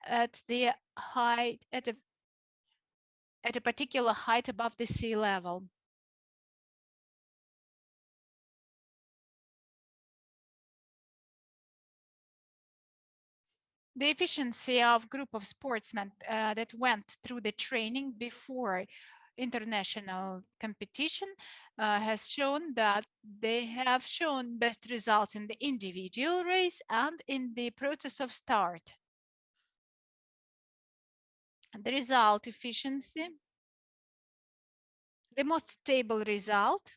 at the height at a particular height above the sea level. The efficiency of group of sportsmen that went through the training before international competition has shown that they have shown best results in the individual race and in the process of start. And the result efficiency, the most stable result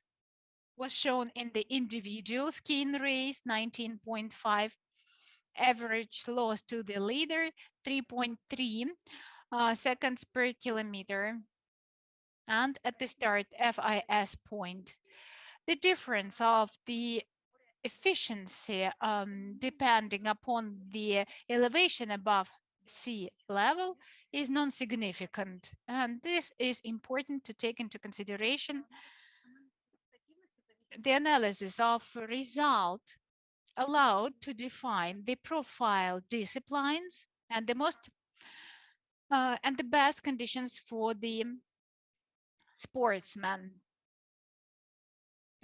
was shown in the individual skiing race, 19.5, average loss to the leader, 3.3 seconds per kilometer, and at the start FIS point. The difference of the efficiency depending upon the elevation above sea level is non-significant, and this is important to take into consideration. The analysis of result allowed to define the profile disciplines and the best conditions for the sportsman.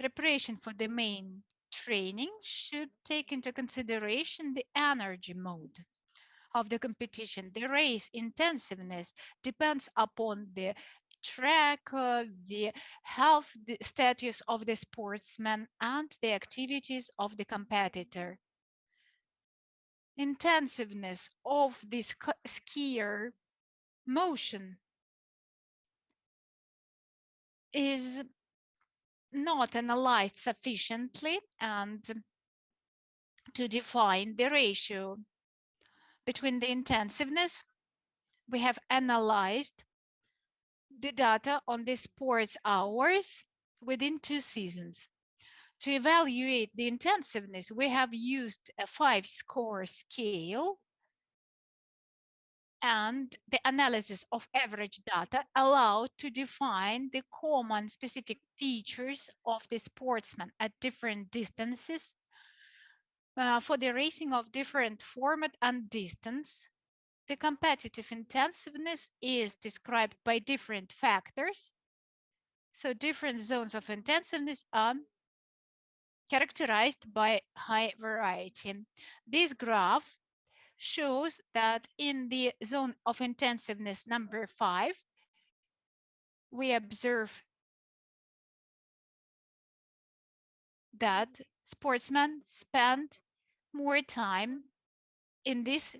Preparation for the main training should take into consideration the energy mode of the competition. The race intensiveness depends upon the track, the health the status of the sportsman, and the activities of the competitor. Intensiveness of the skier motion is not analyzed sufficiently, and to define the ratio between the intensiveness, we have analyzed the data on the sports hours within 2 seasons. To evaluate the intensiveness, we have used a 5-score scale, and the analysis of average data allowed to define the common specific features of the sportsman at different distances for the racing of different format and distance. The competitive intensiveness is described by different factors. So different zones of intensiveness are characterized by high variety. This graph shows that in the zone of intensiveness number 5, we observe that sportsmen spend more time in this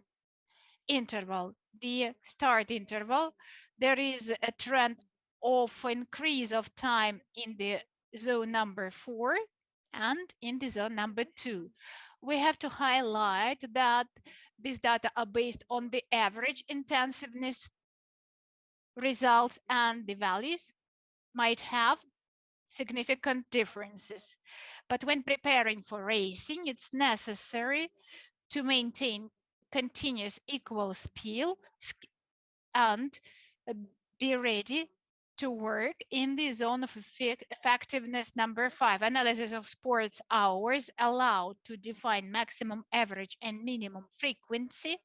interval, the start interval. There is a trend of increase of time in the zone number 4 and in the zone number 2. We have to highlight that these data are based on the average intensiveness results, and the values might have significant differences. But when preparing for racing, it's necessary to maintain continuous equal speed and be ready to work in the zone of effectiveness number 5. Analysis of sports hours allowed to define maximum, average, and minimum frequency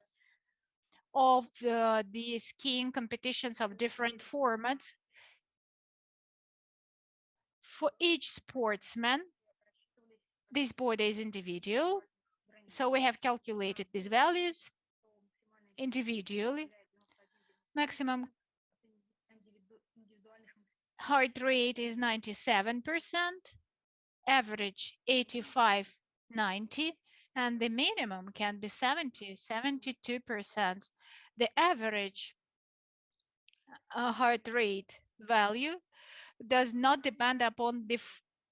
of the skiing competitions of different formats. For each sportsman, This border is individual, so we have calculated these values individually. Maximum heart rate is 97%, average 85, 90, and the minimum can be 70, 72%. The average heart rate value does not depend upon the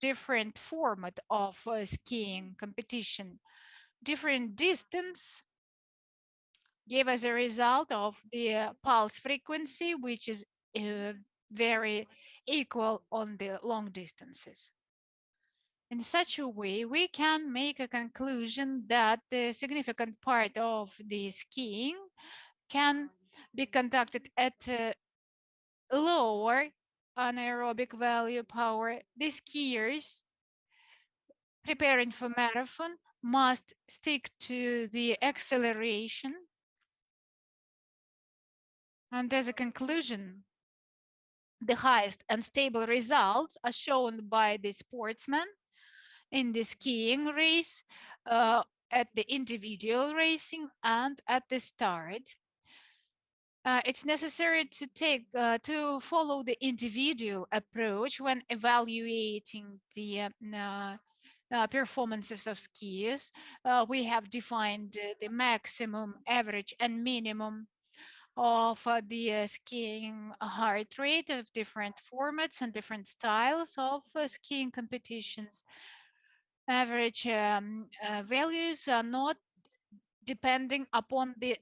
different format of skiing competition. Different distance gave us a result of the pulse frequency, which is very equal on the long distances. In such a way, we can make a conclusion that the significant part of the skiing can be conducted at a lower anaerobic value power. The skiers preparing for marathon must stick to the acceleration. And as a conclusion, the highest and stable results are shown by the sportsman in the skiing race, at the individual racing, and at the start. It's necessary to follow the individual approach when evaluating the performances of skiers. We have defined the maximum, average, and minimum of the skiing heart rate of different formats and different styles of skiing competitions. Average values are not depending upon the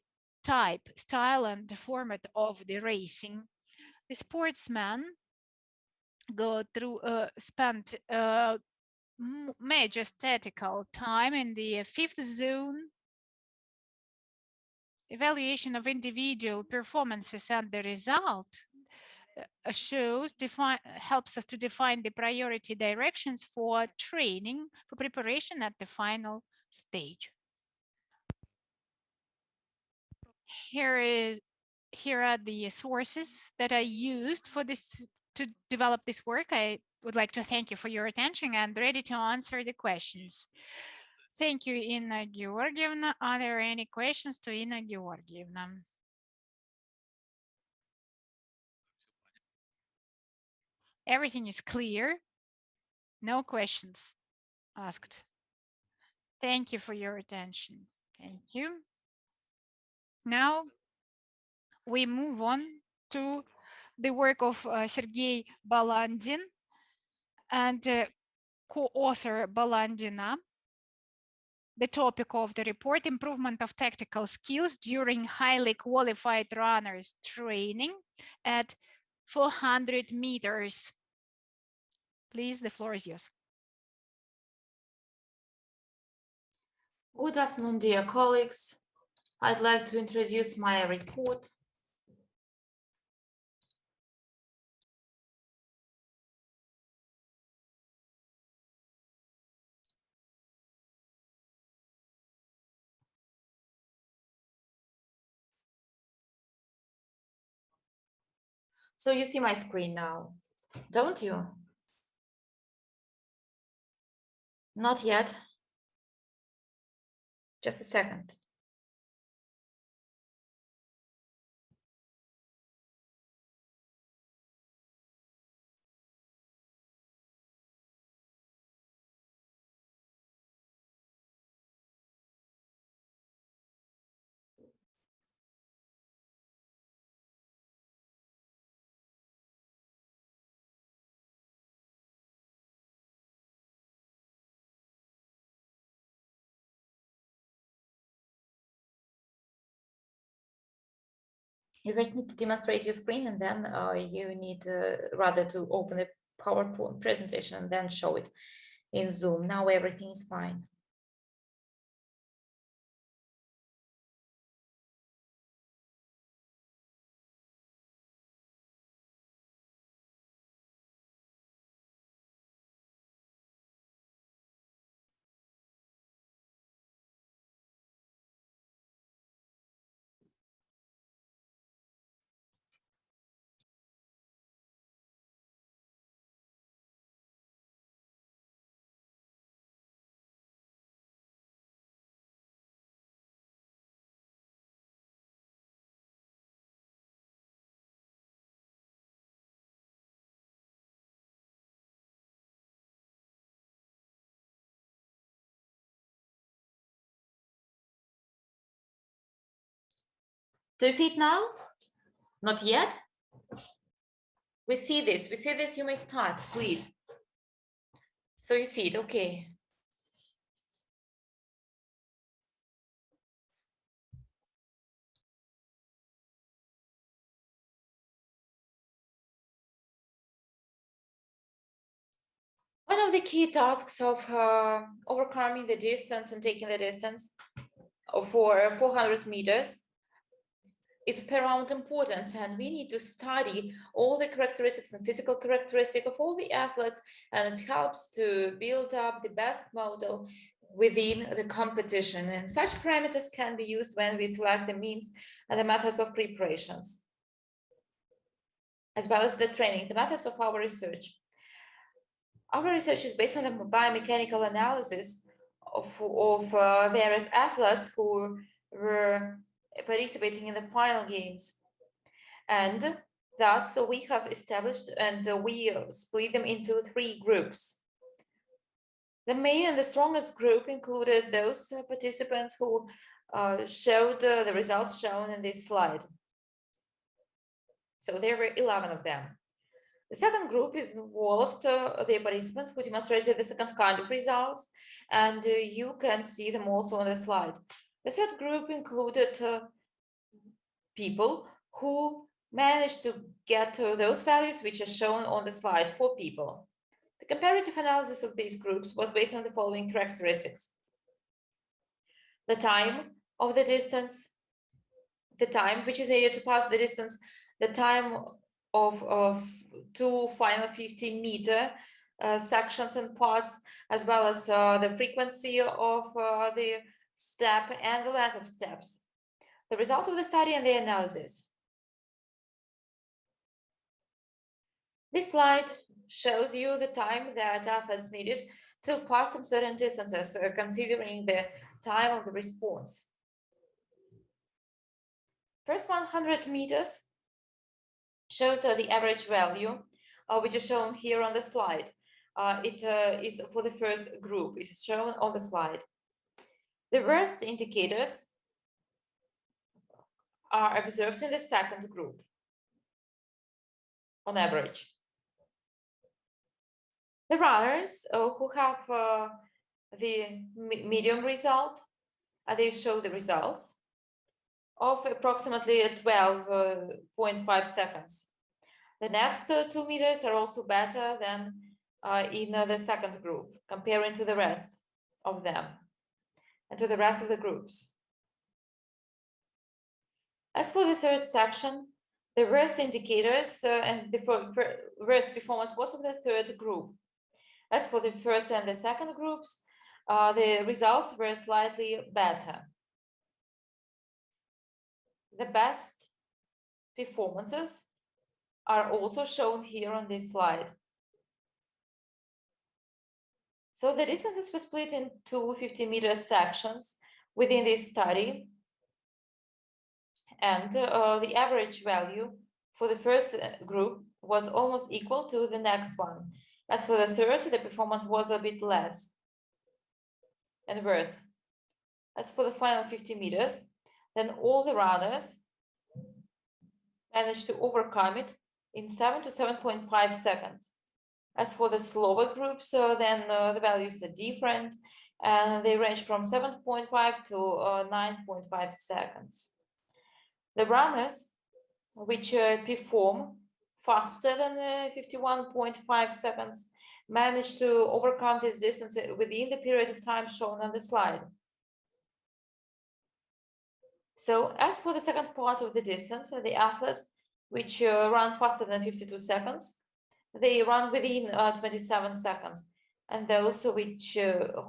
type, style, and the format of the racing. The sportsman spent major statistical time in the fifth zone. Evaluation of individual performances and the result helps us to define the priority directions for training, for preparation at the final stage. Here are the sources that I used for this to develop this work. I would like to thank you for your attention and ready to answer the questions. Thank you, Inna Georgievna. Are there any questions to Inna Georgievna? Everything is clear. No questions asked. Thank you for your attention. Thank you. Now we move on to the work of Sergei Balandin and co-author Balandina. The topic of the report, improvement of tactical skills during highly qualified runners training at 400 meters. Please, the floor is yours. Good afternoon, dear colleagues. I'd like to introduce my report. So you see my screen now, don't you? Not yet. Just a second. You first need to demonstrate your screen, and then you need rather to open the PowerPoint presentation and then show it in Zoom. Now everything is fine. Do you see it now? Not yet? We see this, you may start, please. So you see it, okay. One of the key tasks of overcoming the distance and taking the distance for 400 meters is paramount importance, and we need to study all the characteristics and physical characteristics of all the athletes, and it helps to build up the best model within the competition. And such parameters can be used when we select the means and the methods of preparations, as well as the training, the methods of our research. Our research is based on the biomechanical analysis of various athletes who were participating in the final games. And thus, we have established and we split them into 3 groups. The main and the strongest group included those participants who showed the results shown in this slide. So there were 11 of them. The second group is involved the participants who demonstrated the second kind of results, and you can see them also on the slide. The third group included people who managed to get those values which are shown on the slide for people. The comparative analysis of these groups was based on the following characteristics: the time of the distance, the time which is needed to pass the distance, the time of 2 final 50-meter sections and parts, as well as the frequency of the step and the length of steps. The results of the study and the analysis. This slide shows you the time that athletes needed to pass some certain distances, considering the time of the response. First 100 meters shows the average value, which is shown here on the slide. It is for the first group. It is shown on the slide. The worst indicators are observed in the second group, on average. The runners who have the medium result, they show the results of approximately 12.5 seconds. The next 2 meters are also better than in the second group, comparing to the rest of them and to the rest of the groups. As for the third section, the worst indicators and the worst performance was of the third group. As for the first and the second groups, the results were slightly better. The best performances are also shown here on this slide. So the distances were split into 50-meter sections within this study, and the average value for the first group was almost equal to the next one. As for the third, the performance was a bit less and worse. As for the final 50 meters, then all the runners managed to overcome it in 7 to 7.5 seconds. As for the slower groups, then the values are different, and they range from 7.5 to 9.5 seconds. The runners which perform faster than 51.5 seconds managed to overcome this distance within the period of time shown on the slide. So as for the second part of the distance, the athletes which run faster than 52 seconds, they run within 27 seconds, and those which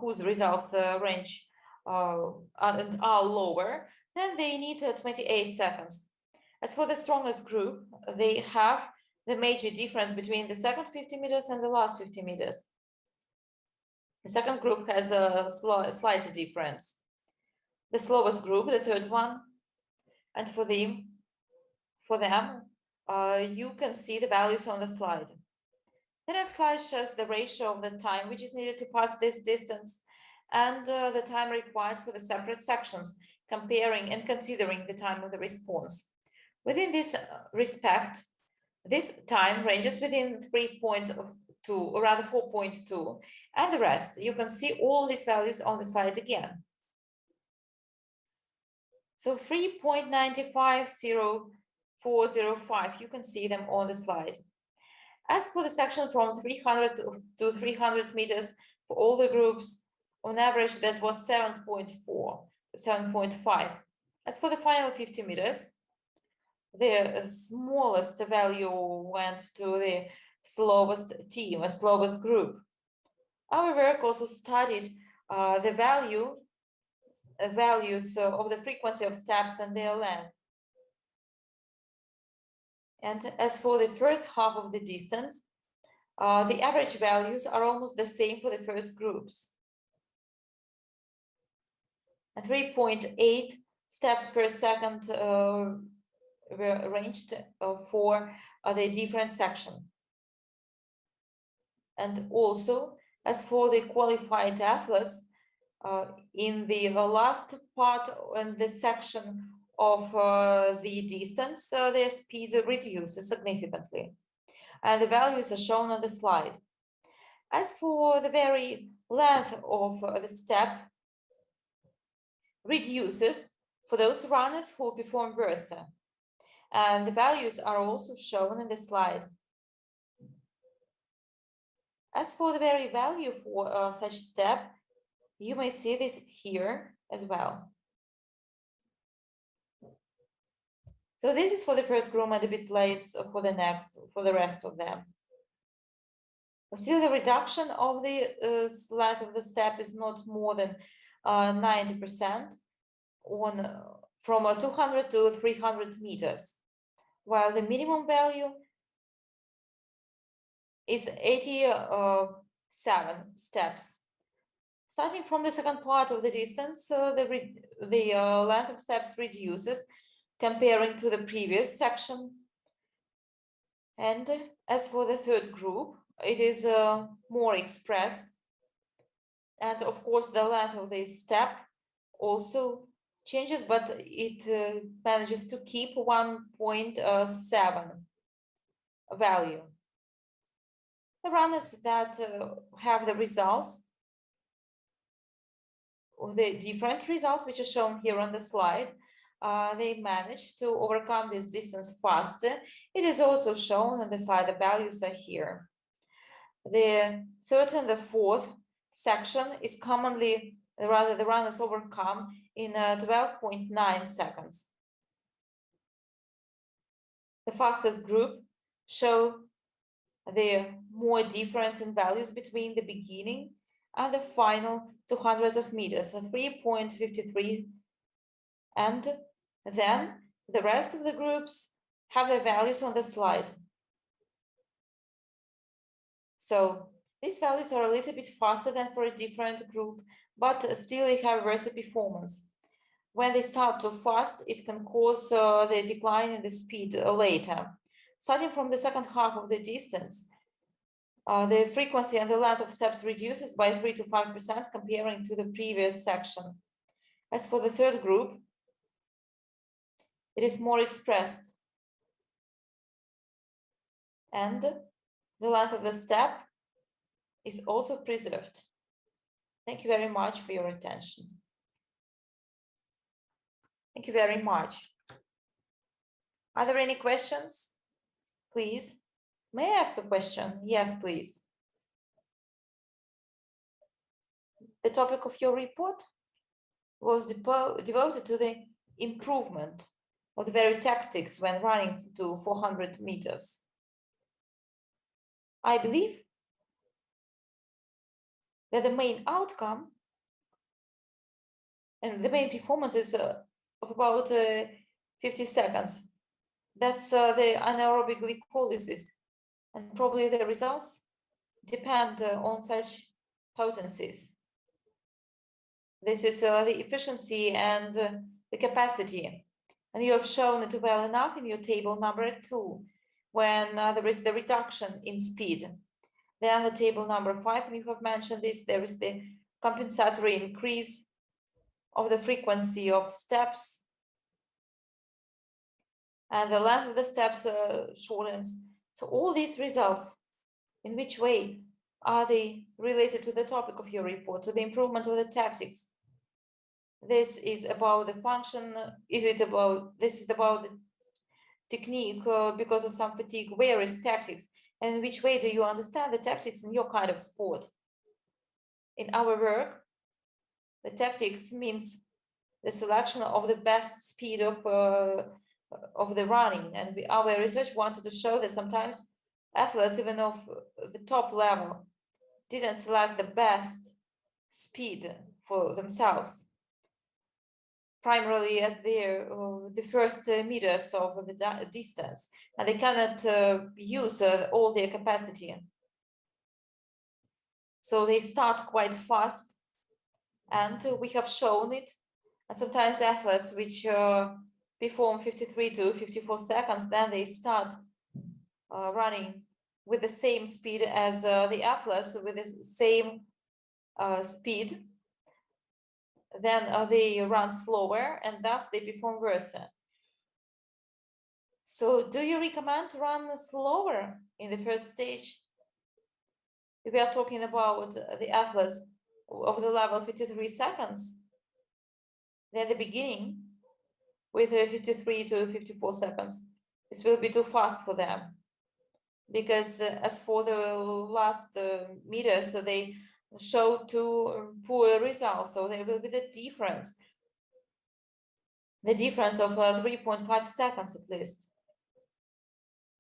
whose results range and are lower, then they need 28 seconds. As for the strongest group, they have the major difference between the second 50 meters and the last 50 meters. The second group has a slight difference. The slowest group, the third one, and for them, you can see the values on the slide. The next slide shows the ratio of the time which is needed to pass this distance and the time required for the separate sections, comparing and considering the time of the response. Within this respect, this time ranges within 3.2, or rather 4.2, and the rest. You can see all these values on the slide again. So 3.950405, you can see them on the slide. As for the section from 300 to 300 meters for all the groups, on average, that was 7.4 to 7.5. As for the final 50 meters, the smallest value went to the slowest team, a slowest group. Our work also studied the values of the frequency of steps and their length. And as for the first half of the distance, the average values are almost the same for the first groups. And 3.8 steps per second were arranged for the different section. And also, as for the qualified athletes, in the last part in the section of the distance, their speed reduces significantly. And the values are shown on the slide. As for the very length of the step, reduces for those runners who perform worse. And the values are also shown in the slide. As for the very value for such step, you may see this here as well. So this is for the first group and a bit less for the rest of them. Still, the reduction of the length of the step is not more than 90% from 200 to 300 meters, while the minimum value is 87 steps. Starting from the second part of the distance, the length of steps reduces comparing to the previous section. And as for the third group, it is more expressed. And of course, the length of the step also changes, but it manages to keep 1.7 value. The runners that have the results, or the different results, which are shown here on the slide, they manage to overcome this distance faster. It is also shown on the slide, the values are here. The third and the fourth section is commonly, rather, the runners overcome in 12.9 seconds. The fastest group show the more difference in values between the beginning and the final 200 of meters, so 3.53, and then the rest of the groups have the values on the slide. So these values are a little bit faster than for a different group, but still they have worse performance. When they start too fast, it can cause the decline in the speed later. Starting from the second half of the distance, the frequency and the length of steps reduces by 3 to 5% comparing to the previous section. As for the third group, it is more expressed. And the length of the step is also preserved. Thank you very much for your attention. Thank you very much. Are there any questions? Please. May I ask a question? Yes, please. The topic of your report was devoted to the improvement of the very tactics when running to 400 meters. I believe that the main outcome and the main performance is of about 50 seconds. That's the anaerobic glycolysis, and probably the results depend on such potencies. This is the efficiency and the capacity, and you have shown it well enough in your table number 2, when there is the reduction in speed. Then the table number 5, and you have mentioned this, there is the compensatory increase of the frequency of steps, and the length of the steps shortens. So all these results, in which way are they related to the topic of your report, to the improvement of the tactics? This is about the function. This is about the technique because of some fatigue. Where is tactics? And in which way do you understand the tactics in your kind of sport? In our work, the tactics means the selection of the best speed of the running. And our research wanted to show that sometimes athletes, even of the top level, didn't select the best speed for themselves, primarily at the first meters of the distance, and they cannot use all their capacity. So they start quite fast, and we have shown it. And sometimes athletes which perform 53 to 54 seconds, then they start running with the same speed as the athletes with the same speed. Then they run slower, and thus they perform worse. So do you recommend to run slower in the first stage? If we are talking about the athletes of the level 53 seconds, then the beginning with 53 to 54 seconds, this will be too fast for them. Because as for the last meters, so they show two poor results. So there will be the difference of 3.5 seconds at least.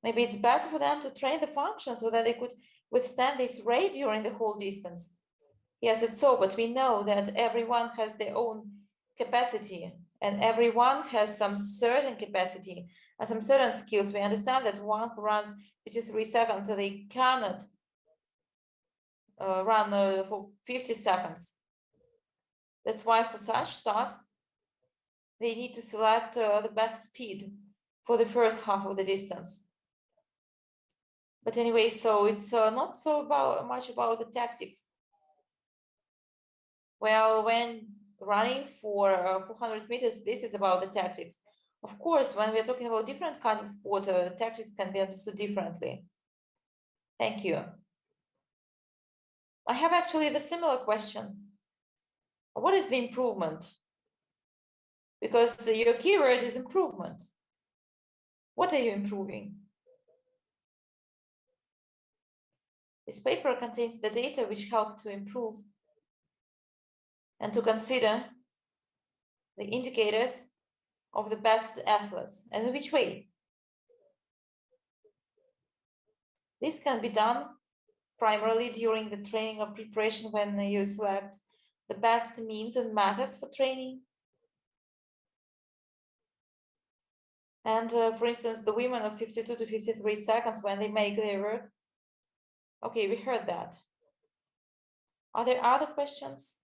Maybe it's better for them to train the function so that they could withstand this rate during the whole distance. Yes, it's so, but we know that everyone has their own capacity, and everyone has some certain capacity and some certain skills. We understand that one who runs 53 seconds, so they cannot run for 50 seconds. That's why for such starts, they need to select the best speed for the first half of the distance. But anyway, so it's not so much about the tactics. Well, when running for 400 meters, this is about the tactics. Of course, when we're talking about different kinds of sport, tactics can be understood differently. Thank you. I have actually the similar question. What is the improvement? Because your keyword is improvement. What are you improving? This paper contains the data which help to improve and to consider the indicators of the best athletes, and in which way. This can be done primarily during the training or preparation when you select the best means and methods for training. And for instance, the women of 52 to 53 seconds when they make their work. Okay, we heard that. Are there other questions?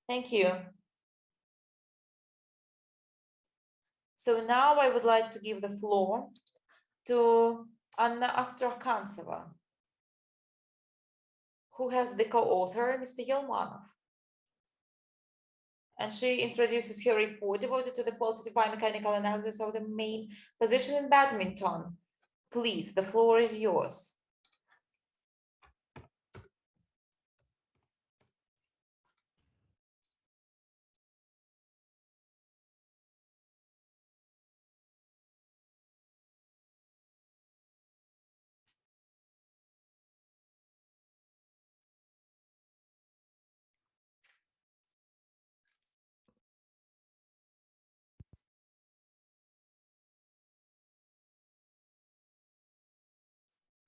Thank you. So now I would like to give the floor to Anna Astrakhantseva, who has the co-author, Mr. Yelmanov. And she introduces her report devoted to the qualitative biomechanical analysis of the main position in badminton. Please, the floor is yours.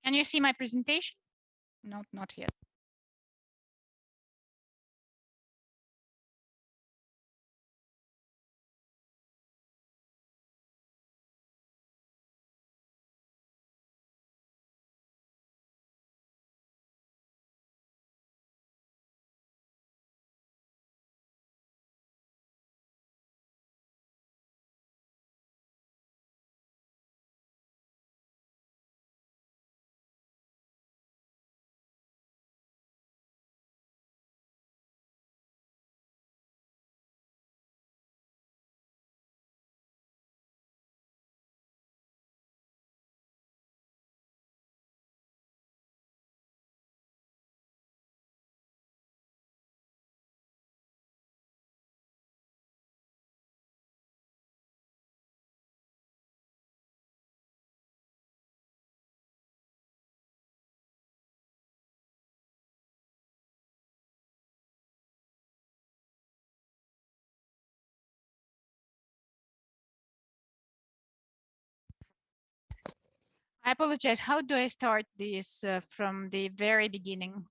Can you see my presentation? No, not yet. I apologize. How do I start this from the very beginning?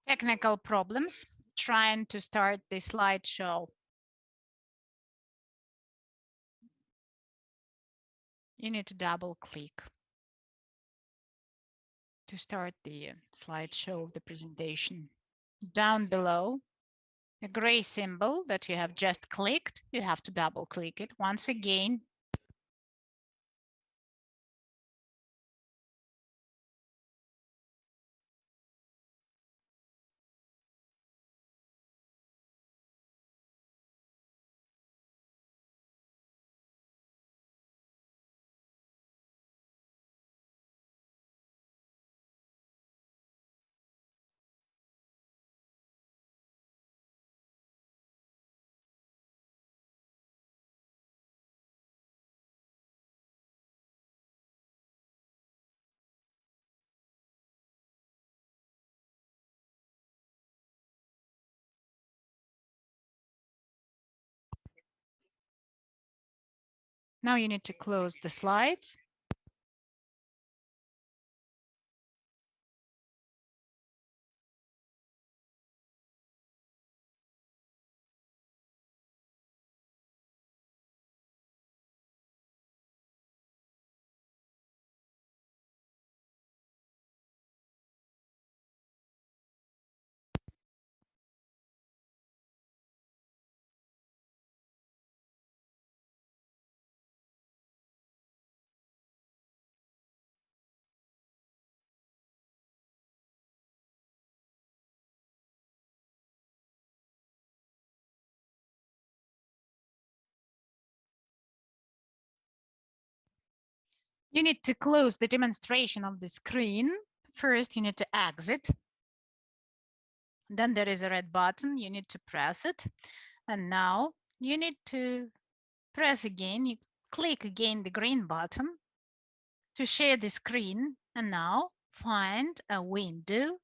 Technical problems trying to start the slideshow. You need to double click to start the slideshow of the presentation. Down below, a gray symbol that you have just clicked, you have to double click it once again. Now you need to close the slides. You need to close the demonstration of the screen. First, you need to exit. Then there is a red button. You need to press it. And now you need to press again. You click again the green button to share the screen. And now find a window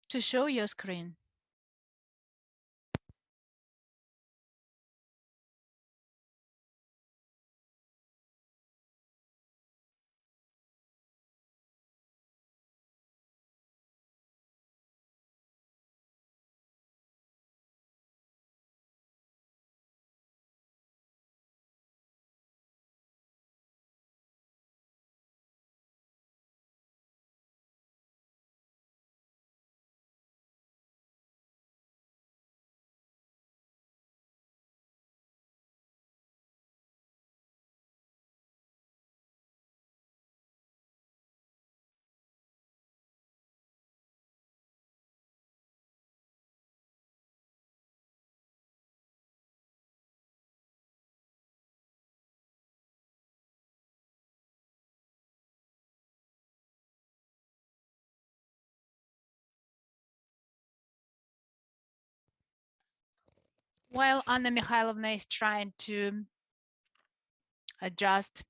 to show your screen. While Anna Mikhailovna is trying to adjust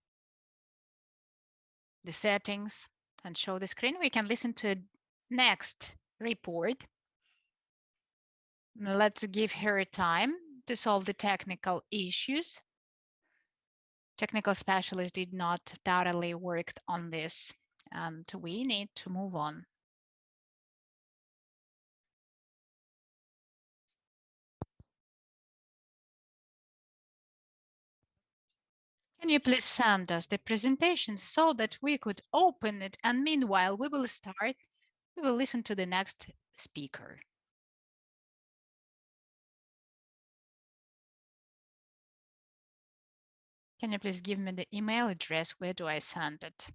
the settings and show the screen, we can listen to next report. Let's give her time to solve the technical issues. Technical specialist did not thoroughly work on this, and we need to move on. Can you please send us the presentation so that we could open it, and meanwhile we will listen to the next speaker. Can you please give me the email address? Where do I send it?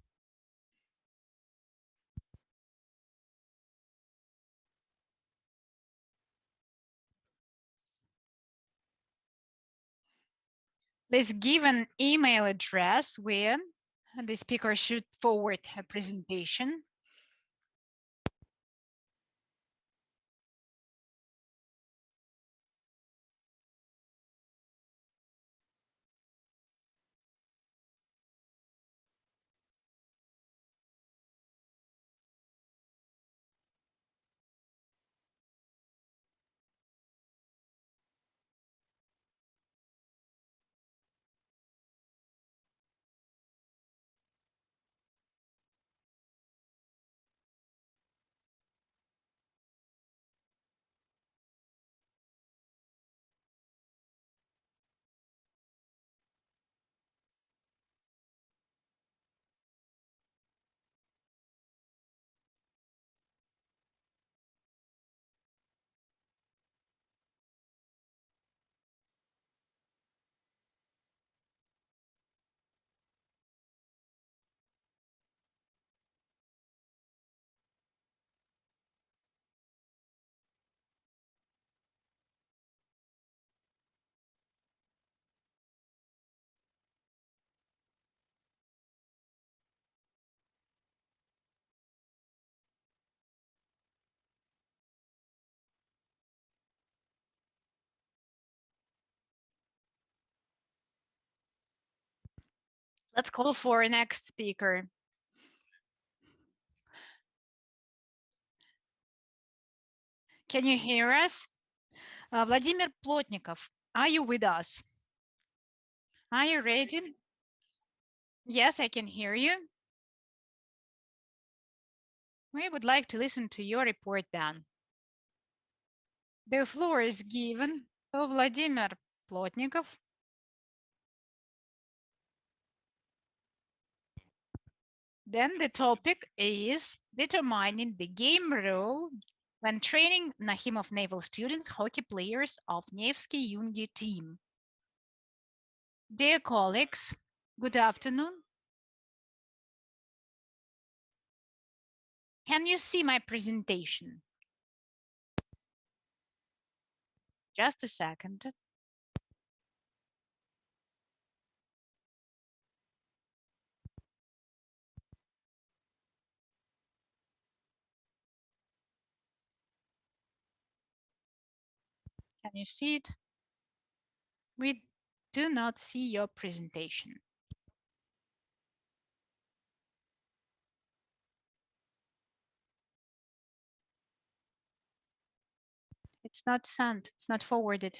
Please give an email address where the speaker should forward her presentation. Let's call for our next speaker. Can you hear us? Vladimir Plotnikov, are you with us? Are you ready? Yes, I can hear you. We would like to listen to your report then. The floor is given to Vladimir Plotnikov. Then the topic is determining the game rule when training Nakhimov Naval students, hockey players of Nevsky Yungi team. Dear colleagues, good afternoon. Can you see my presentation? Just a second. Can you see it? We do not see your presentation. It's not sent, it's not forwarded.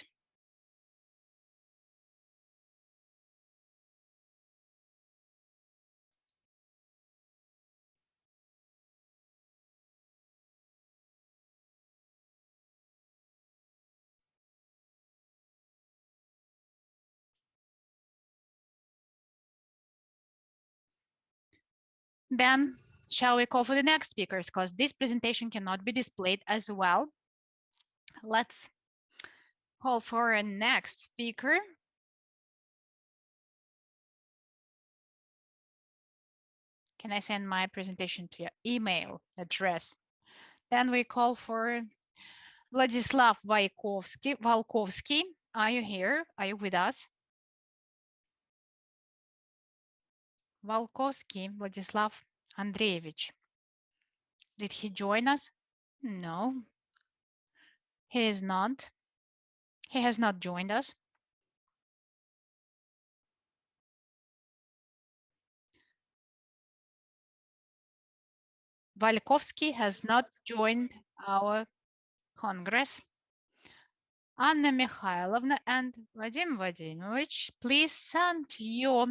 Then shall we call for the next speakers, because this presentation cannot be displayed as well. Let's call for a next speaker. Can I send my presentation to your email address? Then we call for Vladislav Valkovsky. Are you here? Are you with us? Valkovsky Vladislav Andreevich. Did he join us? No, he is not. He has not joined us. Valkovsky has not joined our Congress. Anna Mikhailovna and Vadim Vadimovich, please send your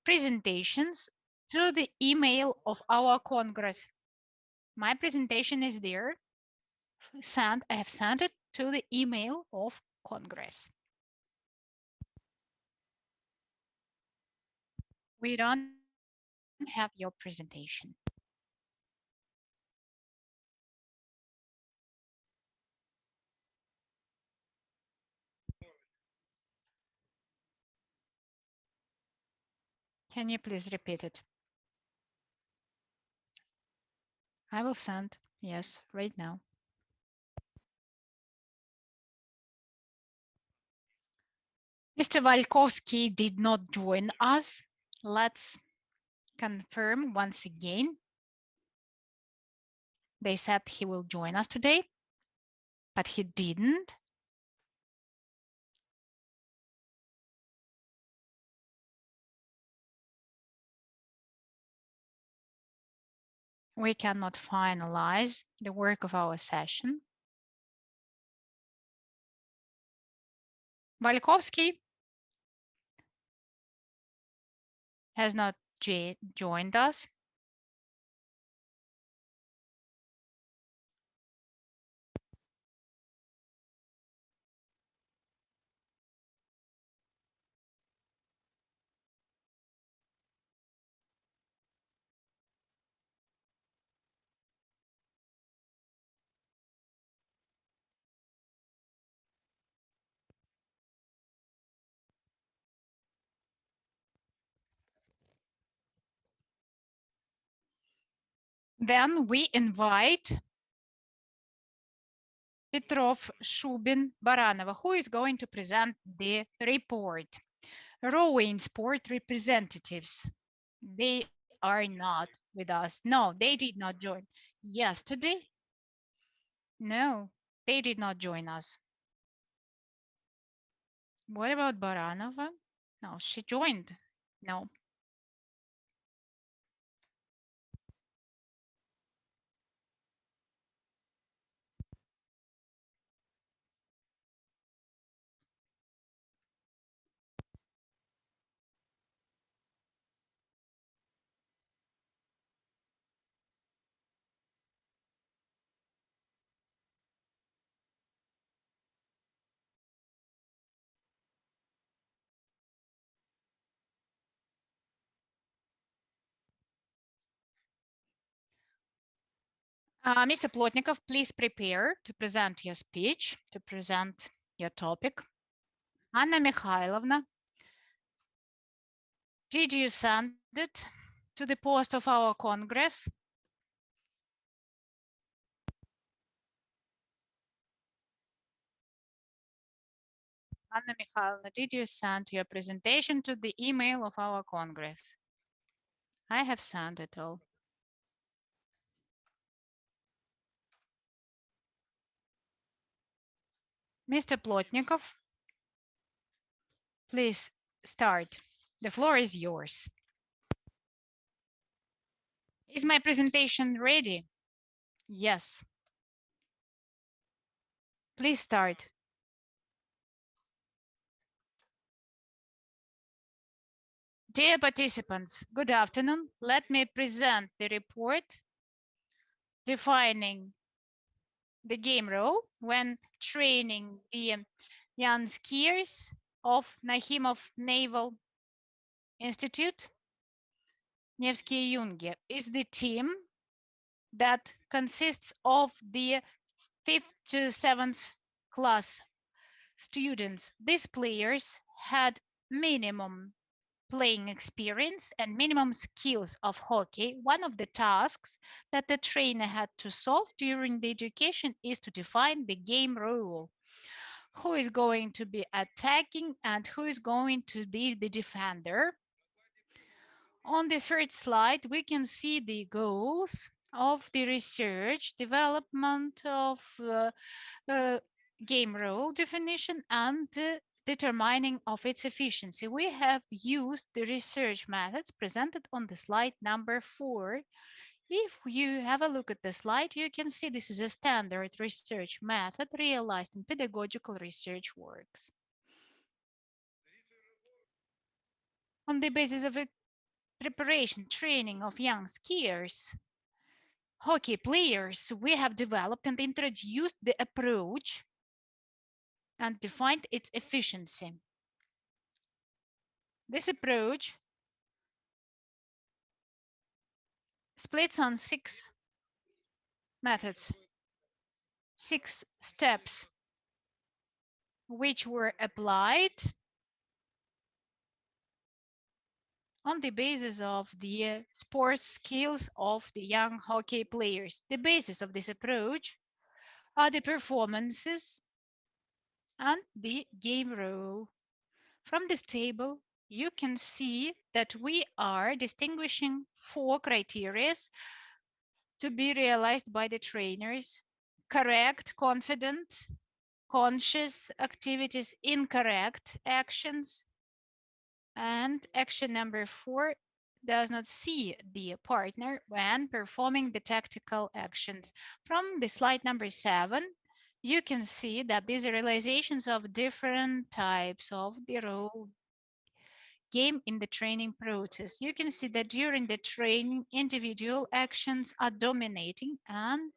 presentations to the email of our Congress. My presentation is there. I have sent it to the email of Congress. We don't have your presentation. Can you please repeat it? I will send, yes, right now. Mr. Valkovsky did not join us. Let's confirm once again. They said he will join us today, but he didn't. We cannot finalize the work of our session. Valkovsky has not joined us. Then we invite Petrov, Shubin, Baranova, who is going to present the report. Rowing sport representatives. They are not with us. No, they did not join. Yesterday? No, they did not join us. What about Baranova? No, she joined. No. Mr. Plotnikov, please prepare to present your speech, to present your topic. Anna Mikhailovna, did you send it to the post of our Congress? Anna Mikhailovna, did you send your presentation to the email of our Congress? I have sent it all. Mr. Plotnikov, please start. The floor is yours. Is my presentation ready? Yes. Please start. Dear participants, good afternoon. Let me present the report defining the game role when training the young skiers of Nahimov Naval Institute. Nevsky Yunge is the team that consists of the 5th to 7th class students. These players had minimum playing experience and minimum skills of hockey. One of the tasks that the trainer had to solve during the education is to define the game rule. Who is going to be attacking and who is going to be the defender? On the third slide, we can see the goals of the research development of game rule definition and determining of its efficiency. We have used the research methods presented on the slide number 4. If you have a look at the slide, you can see this is a standard research method realized in pedagogical research works. On the basis of a preparation training of young skiers, hockey players, we have developed and introduced the approach and defined its efficiency. This approach splits on 6 methods, 6 steps, which were applied on the basis of the sports skills of the young hockey players. The basis of this approach are the performances and the game rule. From this table, you can see that we are distinguishing 4 criteria to be realized by the trainers: correct, confident, conscious activities, incorrect actions, and action number 4 does not see the partner when performing the tactical actions. From the slide number 7, you can see that these are realizations of different types of the role game in the training process. You can see that during the training, individual actions are dominating, and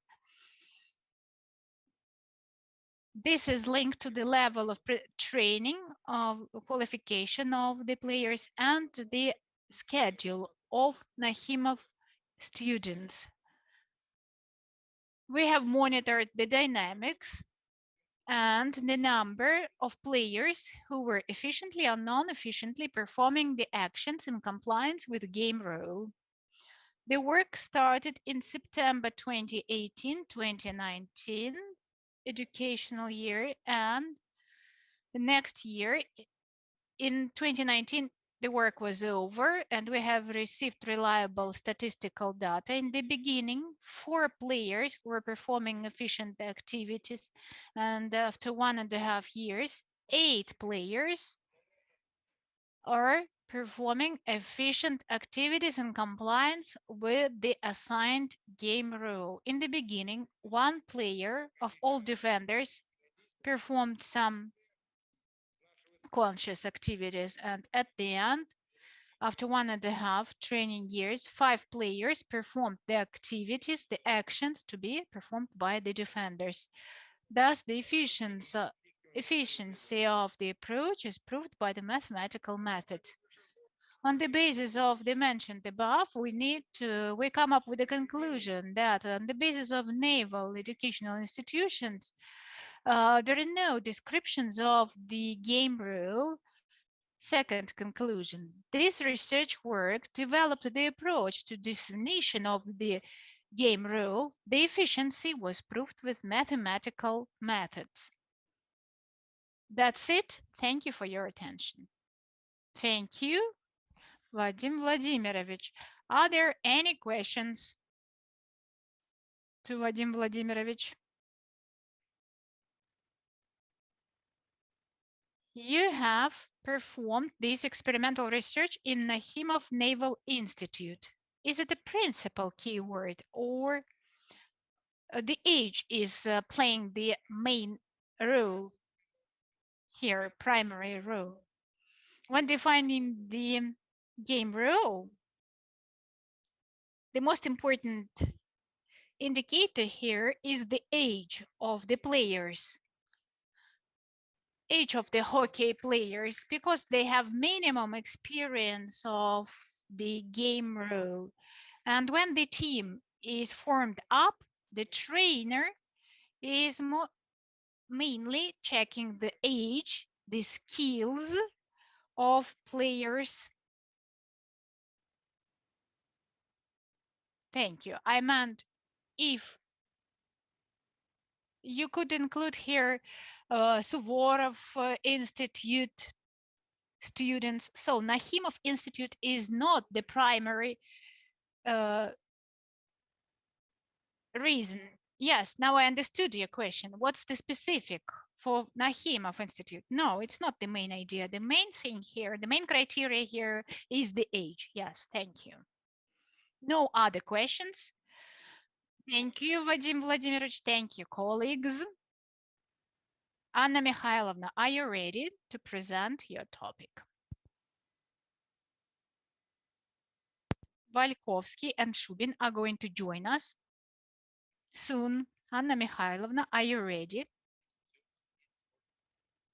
this is linked to the level of training of qualification of the players and the schedule of Nahimov students. We have monitored the dynamics and the number of players who were efficiently or non-efficiently performing the actions in compliance with the game rule. The work started in September 2018-2019 educational year, and the next year in 2019 the work was over and we have received reliable statistical data. In the beginning, 4 players were performing efficient activities, and after 1.5 years, 8 players are performing efficient activities in compliance with the assigned game rule. In the beginning, 1 player of all defenders performed some conscious activities, and at the end, after 1.5 training years, 5 players performed the activities, the actions to be performed by the defenders. Thus, the efficiency of the approach is proved by the mathematical method. On the basis of the mentioned above, we come up with a conclusion that on the basis of naval educational institutions, there are no descriptions of the game rule. Second conclusion, this research work developed the approach to definition of the game rule. The efficiency was proved with mathematical methods. That's it. Thank you for your attention. Thank you, Vadim Vladimirovich. Are there any questions to Vadim Vladimirovich? You have performed this experimental research in Nahimov Naval Institute. Is it a principal keyword, or the age is playing the main role here, primary role? When defining the game rule, the most important indicator here is the age of the players. Age of the hockey players, because they have minimum experience of the game rule. And when the team is formed up, the trainer is mainly checking the age, the skills of players. Thank you. I meant if you could include here Suvorov Institute students. So Nahimov Institute is not the primary reason. Yes, now I understood your question. What's the specific for Nahimov Institute. No, it's not the main idea. The main thing here, the main criteria here is the age. Yes, thank you. No other questions? Thank you, Vadim Vladimirovich. Thank you, colleagues. Anna Mikhailovna, are you ready to present your topic? Valkovsky and Shubin are going to join us soon. Anna Mikhailovna, are you ready?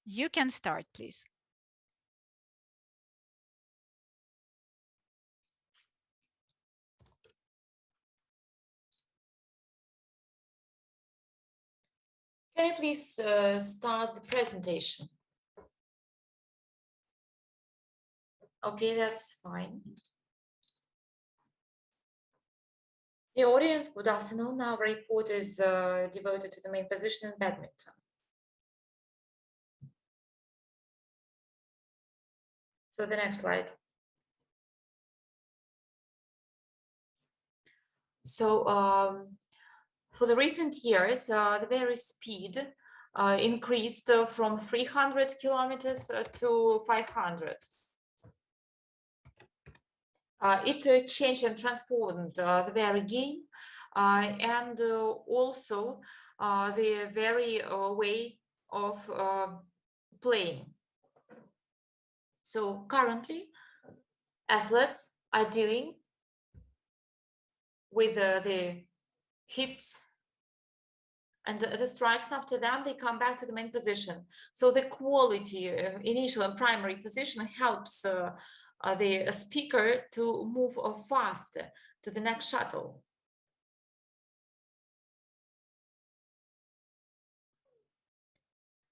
You can start, please. Can you please start the presentation? Okay, that's fine. The audience, good afternoon. Our report is devoted to the main position in badminton. So the next slide. So for the recent years, the very speed increased from 300 kilometers to 500. It changed and transformed the very game and also the very way of playing. So currently, athletes are dealing with the hits and the strikes. After them, they come back to the main position. So the quality, initial and primary position helps the speaker to move faster to the next shuttle.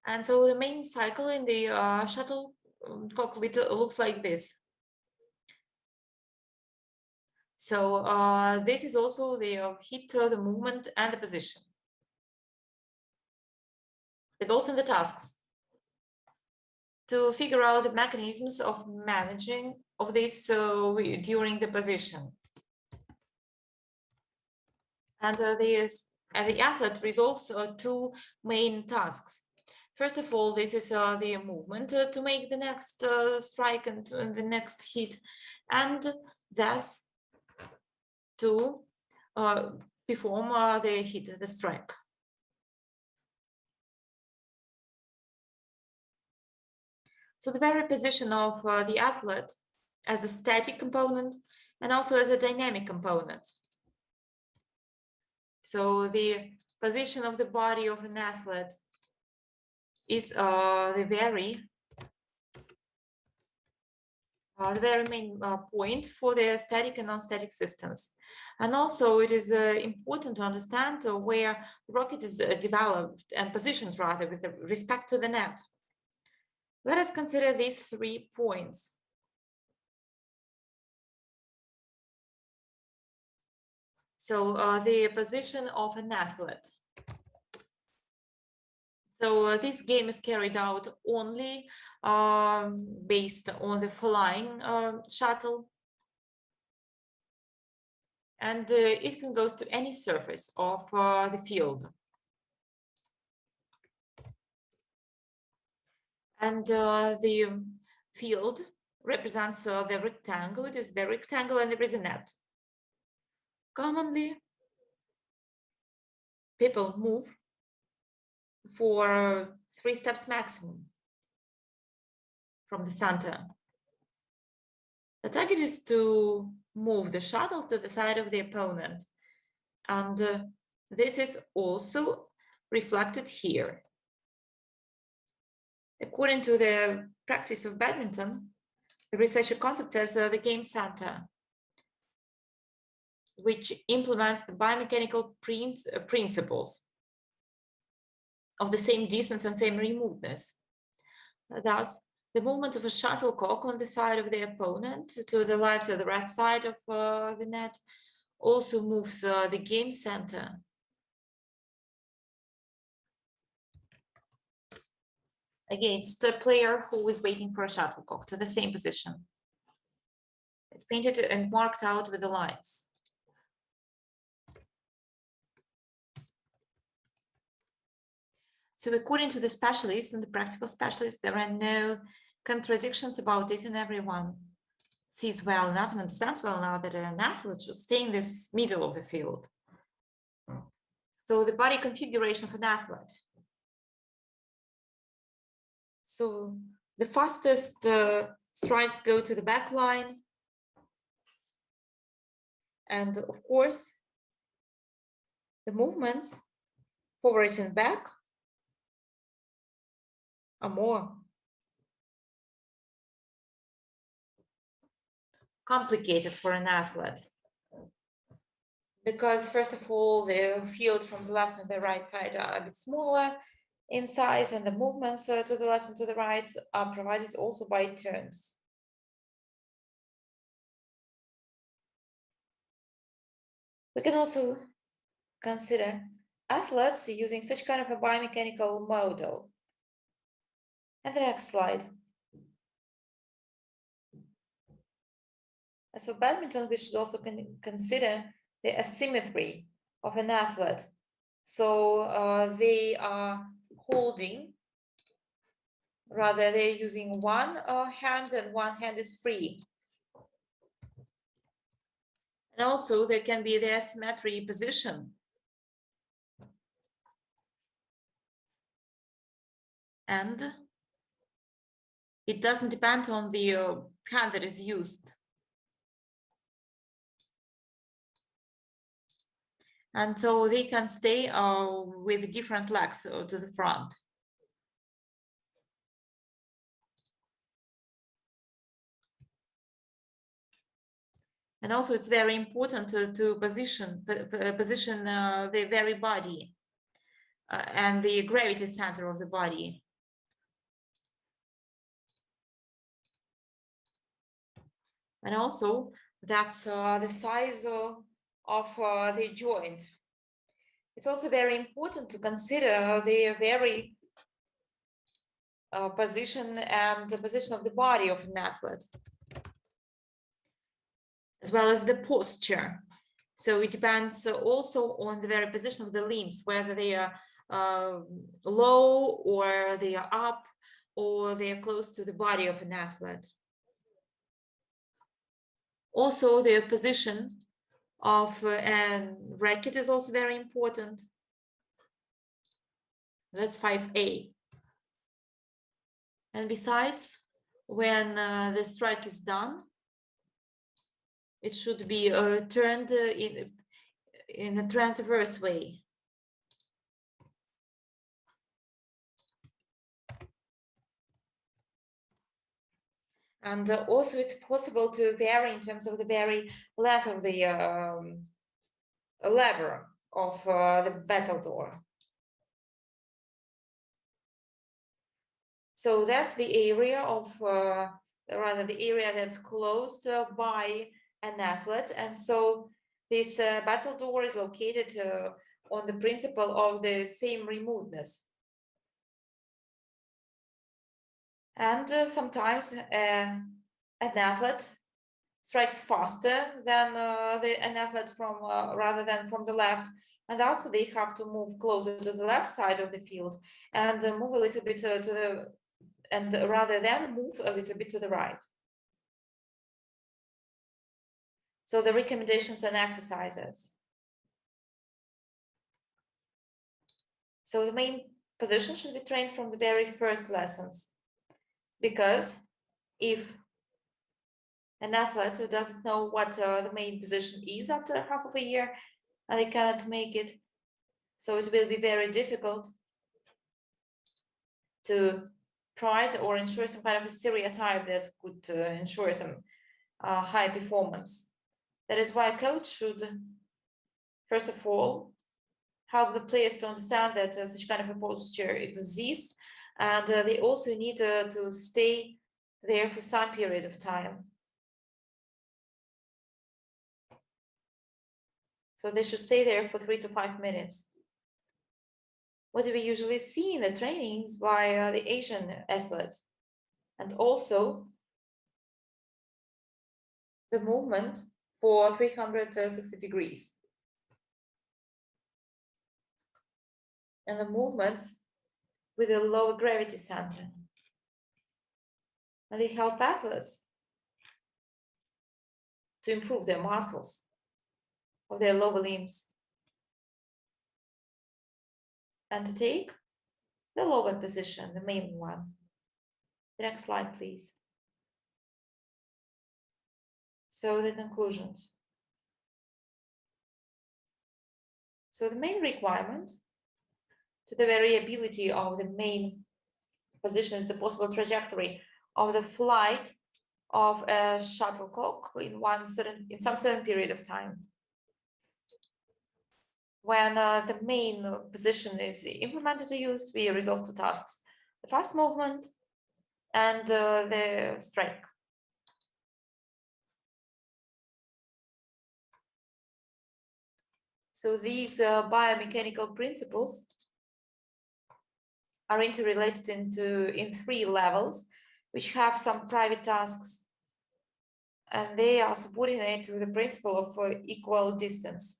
And so the main cycle in the shuttlecock looks like this. So this is also the hit, the movement, and the position. It goes in the tasks to figure out the mechanisms of managing of this during the position. And the athlete resolves two main tasks. First of all, this is the movement to make the next strike and the next hit, and thus to perform the hit, the strike. So the very position of the athlete as a static component and also as a dynamic component. So the position of the body of an athlete is the very main point for the static and non-static systems. And also it is important to understand where the rocket is developed and positioned rather with respect to the net. Let us consider these 3 points. So the position of an athlete. So this game is carried out only based on the flying shuttle. And it can go to any surface of the field. And the field represents the rectangle. It is the rectangle and there is a net. Commonly, people move for 3 steps maximum from the center. The target is to move the shuttle to the side of the opponent. And this is also reflected here. According to the practice of badminton, there is such a concept as the game center, which implements the biomechanical principles of the same distance and same remoteness. Thus, the movement of a shuttlecock on the side of the opponent to the left or the right side of the net also moves the game center. Against the player who is waiting for a shuttlecock to the same position. It's painted and marked out with the lines. So according to the specialists and the practical specialists, there are no contradictions about it, and everyone sees well enough and understands well enough that an athlete should stay in this middle of the field. So the body configuration of an athlete. So the fastest strides go to the back line. And of course, the movements forward and back are more complicated for an athlete. Because first of all, the field from the left and the right side are a bit smaller in size, and the movements to the left and to the right are provided also by turns. We can also consider athletes using such kind of a biomechanical model. And the next slide. So badminton, we should also consider the asymmetry of an athlete. So they are holding, rather they're using one hand and one hand is free. And also there can be the asymmetry position. And it doesn't depend on the hand that is used. And so they can stay with different legs to the front. And also it's very important to position the very body and the gravity center of the body. And also that's the size of the joint. It's also very important to consider the very position and the position of the body of an athlete, as well as the posture. So it depends also on the very position of the limbs, whether they are low or they are up or they are close to the body of an athlete. Also, the position of a racket is also very important. That's 5A. And besides, when the strike is done, it should be turned in a transverse way. And also it's possible to vary in terms of the very length of the lever of the battledore. So that's the area of, rather the area that's closed by an athlete. And so this battledore is located on the principle of the same remoteness. And sometimes an athlete strikes faster than an athlete from rather than from the left, and also they have to move closer to the left side of the field and move a little bit to the, and rather than move a little bit to the right. So the recommendations and exercises. So the main position should be trained from the very first lessons, because if an athlete doesn't know what the main position is after half of a year and they cannot make it, so it will be very difficult to provide or ensure some kind of a stereotype that could ensure some high performance. That is why a coach should, first of all, help the players to understand that such kind of a posture exists, and they also need to stay there for some period of time. So they should stay there for 3 to 5 minutes. What do we usually see in the trainings by the Asian athletes? And also the movement for 360 degrees. And the movements with a lower gravity center. And they help athletes to improve their muscles of their lower limbs and to take the lower position, the main one. The next slide, please. So the conclusions. So the main requirement to the variability of the main position is the possible trajectory of the flight of a shuttlecock in some certain period of time. When the main position is implemented or used, we resolve two tasks: the fast movement and the strike. So these biomechanical principles are interrelated in three levels, which have some private tasks, and they are subordinate to the principle of equal distance.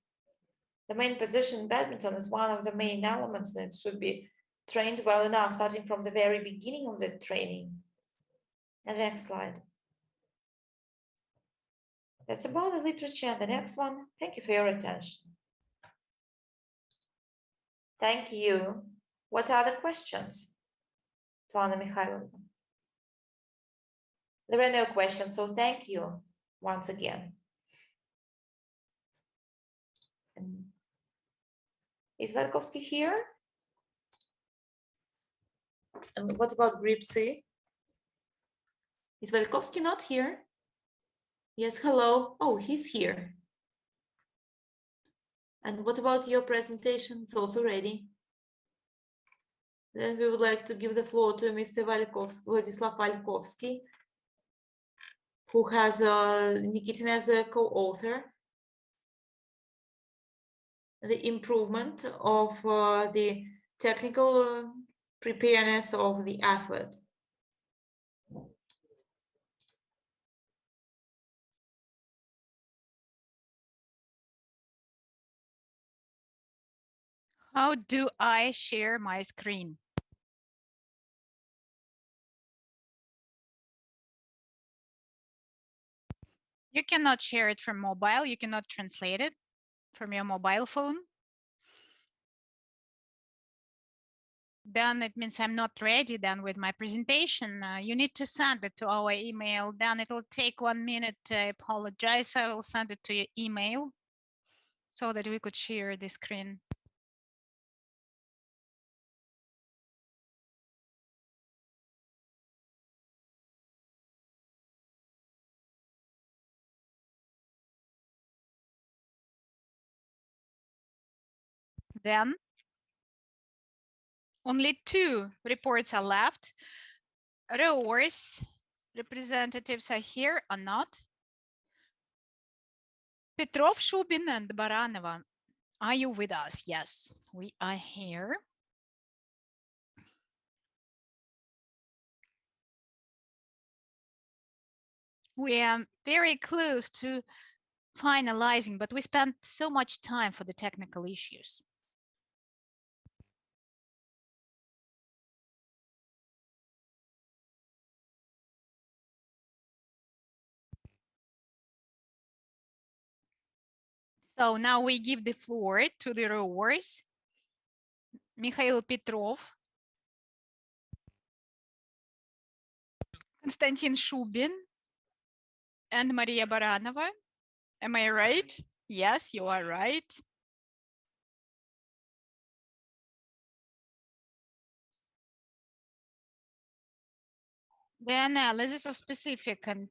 The main position in badminton is one of the main elements, and it should be trained well enough, starting from the very beginning of the training. And the next slide. That's about the literature. And the next one. Thank you for your attention. Thank you. What are the questions to Anna Mikhailovna? There are no questions, so thank you once again. Is Velkovsky here? And what about group C? Is Velkovsky not here? Yes, hello. Oh, he's here. And what about your presentation? It's also ready. Then we would like to give the floor to Mr. Vladislav Valkovsky, who has Nikitin as a co-author. The improvement of the technical preparedness of the athlete. How do I share my screen? You cannot share it from mobile. You cannot translate it from your mobile phone. Then it means I'm not ready then with my presentation. You need to send it to our email. Then it will take 1 minute. I apologize. I will send it to your email so that we could share the screen. Then only 2 reports are left. Rowers representatives are here or not? Petrov, Shubin, and Baranova. Are you with us? Yes, we are here. We are very close to finalizing, but we spent so much time for the technical issues. So now we give the floor to the rowers. Mikhail Petrov, Konstantin Shubin, and Maria Baranova. Am I right? Yes, you are right. The analysis of specific and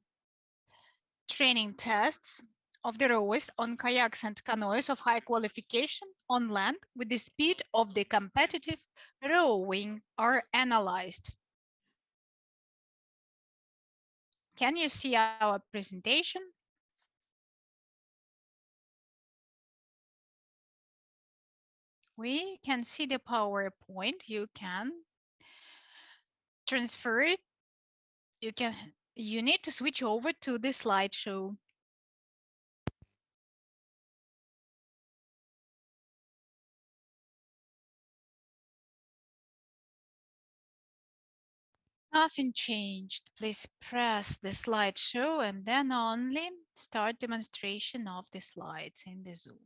training tests of the rowers on kayaks and canoes of high qualification on land with the speed of the competitive rowing are analyzed. Can you see our presentation? We can see the PowerPoint. You can transfer it. You need to switch over to the slideshow. Nothing changed. Please press the slideshow and then only start demonstration of the slides in the Zoom.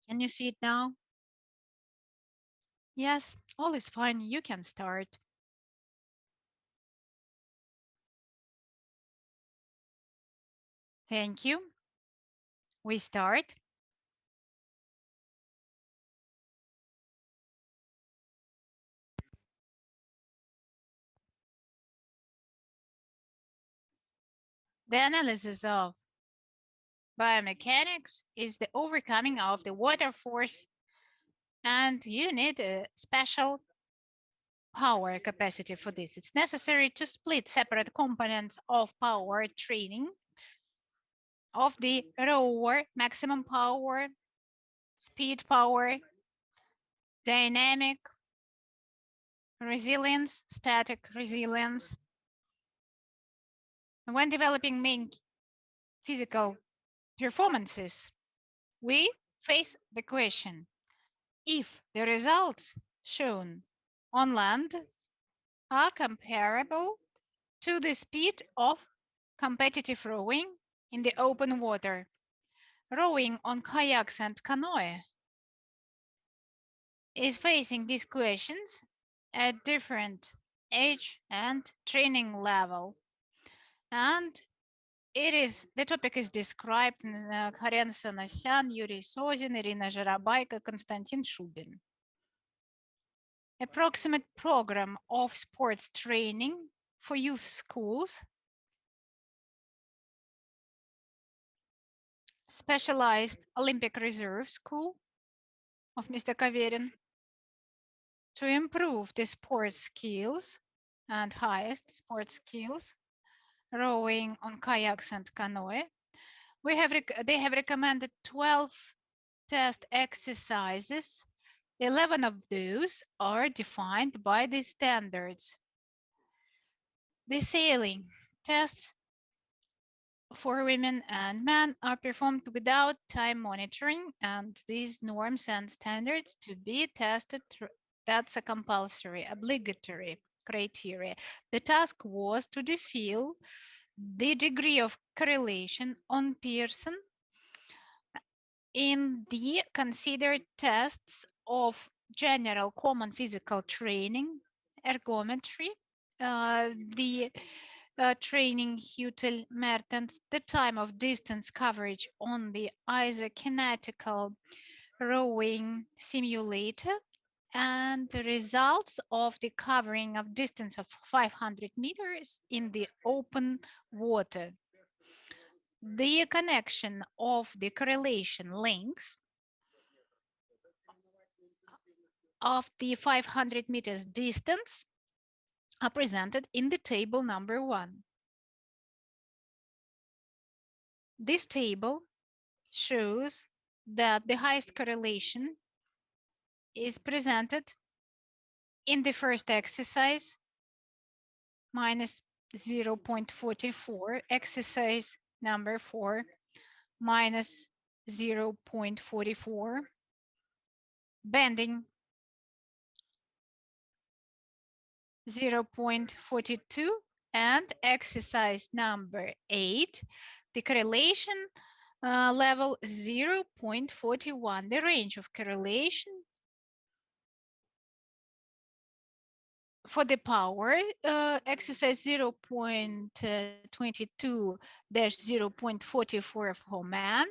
Can you see it now? Yes, all is fine. You can start. Thank you. We start. The analysis of biomechanics is the overcoming of the water force, and you need a special power capacity for this. It's necessary to split separate components of power training of the rower, maximum power, speed power, dynamic resilience, static resilience. When developing main physical performances, we face the question if the results shown on land are comparable to the speed of competitive rowing in the open water, rowing on kayaks and canoe is facing these questions at different age and training level. And the topic is described in Karen Sanasyan, Yuri Sozin, Irina Zharabayko, Konstantin Shubin. Approximate program of sports training for youth schools, specialized Olympic Reserve School of Mr. Kaverin, to improve the sports skills and highest sports skills, rowing on kayaks and canoe. They have recommended 12 test exercises. 11 of those are defined by the standards. The sailing tests for women and men are performed without time monitoring, and these norms and standards to be tested, that's a compulsory, obligatory criteria. The task was to define the degree of correlation on Pearson in the considered tests of general common physical training, ergometry, the training Hutel Mertens, the time of distance coverage on the isokinetical rowing simulator, and the results of the covering of distance of 500 meters in the open water. The connection of the correlation links of the 500 meters distance are presented in the table number 1. This table shows that the highest correlation is presented in the first exercise, minus 0.44, exercise number 4, minus 0.44, bending 0.42, and exercise number 8, the correlation level 0.41. The range of correlation for the power exercise 0.22-0.44 for men,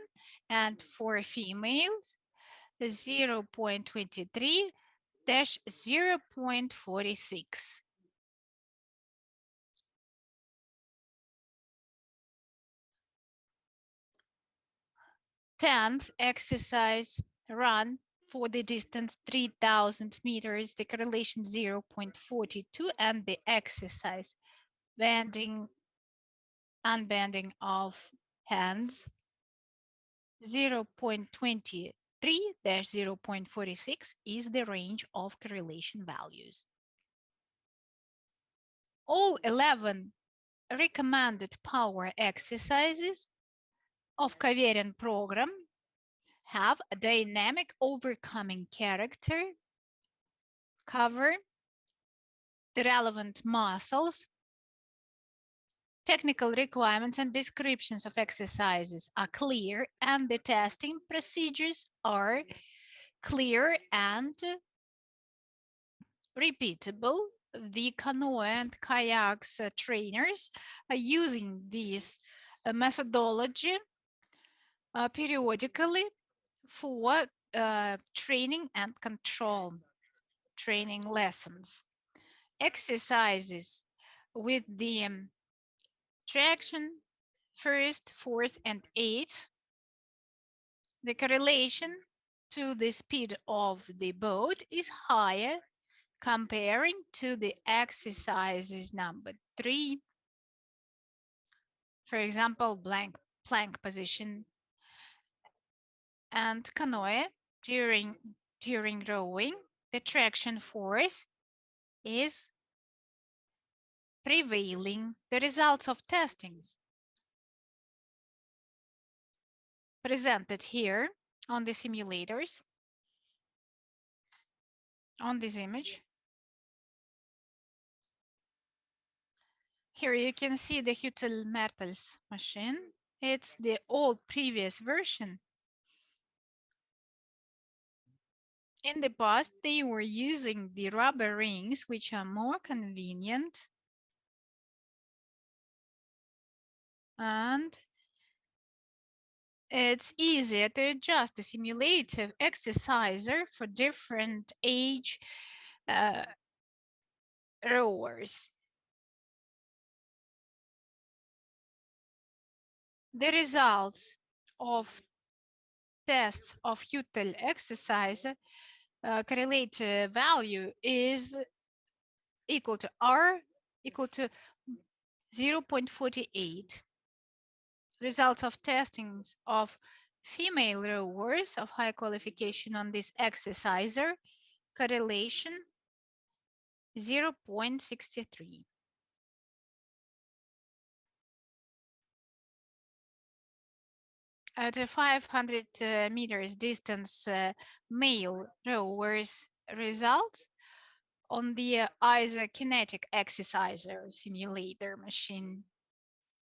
and for females 0.23-0.46. 10th exercise run for the distance 3000 meters, the correlation 0.42, and the exercise bending, unbending of hands 0.23-0.46 is the range of correlation values. All 11 recommended power exercises of covariant program have a dynamic overcoming character, cover the relevant muscles. Technical requirements and descriptions of exercises are clear, and the testing procedures are clear and repeatable. The canoe and kayaks trainers are using this methodology periodically for training and control training lessons. Exercises with the traction, first, fourth, and eighth. The correlation to the speed of the boat is higher comparing to the exercises number 3. For example, plank position and canoe during rowing. The traction force is prevailing. The results of testings presented here on the simulators on this image. Here you can see the Hüttel-Mertels machine. It's the old previous version. In the past, they were using the rubber rings, which are more convenient. And it's easier to adjust the simulative exerciser for different age rowers. The results of tests of Hüttel exercise correlate value is equal to R equal to 0.48. Results of testings of female rowers of high qualification on this exerciser correlation 0.63. At a 500 meters distance, male rowers results on the isokinetic exerciser simulator machine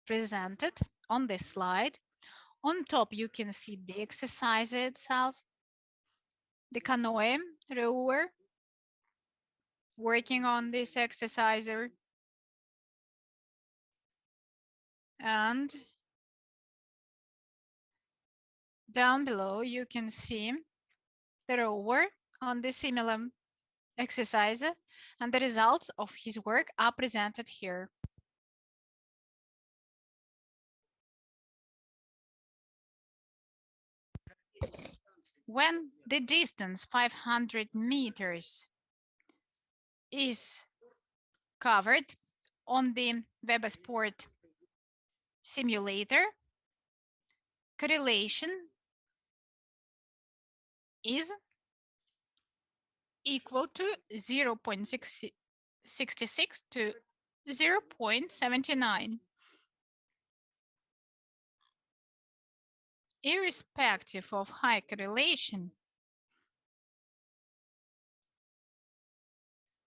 presented on this slide. On top, you can see the exercise itself, the canoe rower working on this exerciser, and down below you can see the rower on the similar exerciser, and the results of his work are presented here. When the distance 500 meters is covered on the Weber Sport simulator, correlation is equal to 0.66 to 0.79. Irrespective of high correlation,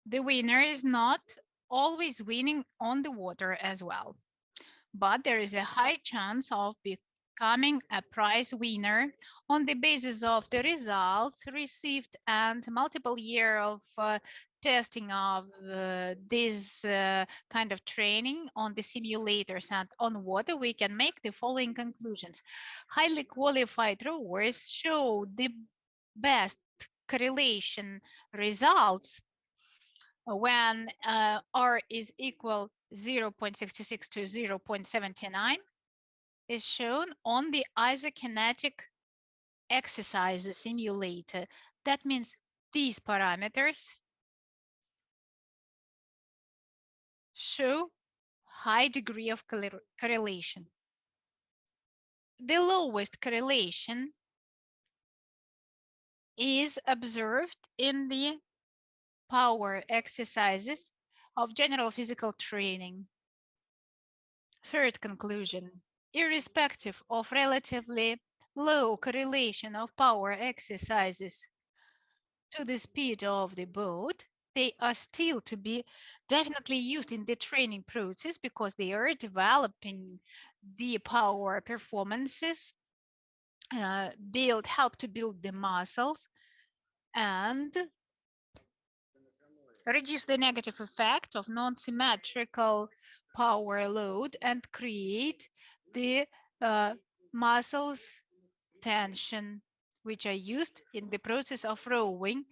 the winner is not always winning on the water as well, but there is a high chance of becoming a prize winner on the basis of the results received and multiple years of testing of this kind of training on the simulators and on water. We can make the following conclusions. Highly qualified rowers show the best correlation results when R is equal 0.66 to 0.79 is shown on the isokinetic exercise simulator. That means these parameters show high degree of correlation. The lowest correlation is observed in the power exercises of general physical training. Third conclusion, irrespective of relatively low correlation of power exercises to the speed of the boat, they are still to be definitely used in the training process because they are developing the power performances, help to build the muscles and reduce the negative effect of non-symmetrical power load and create the muscles tension, which are used in the process of rowing,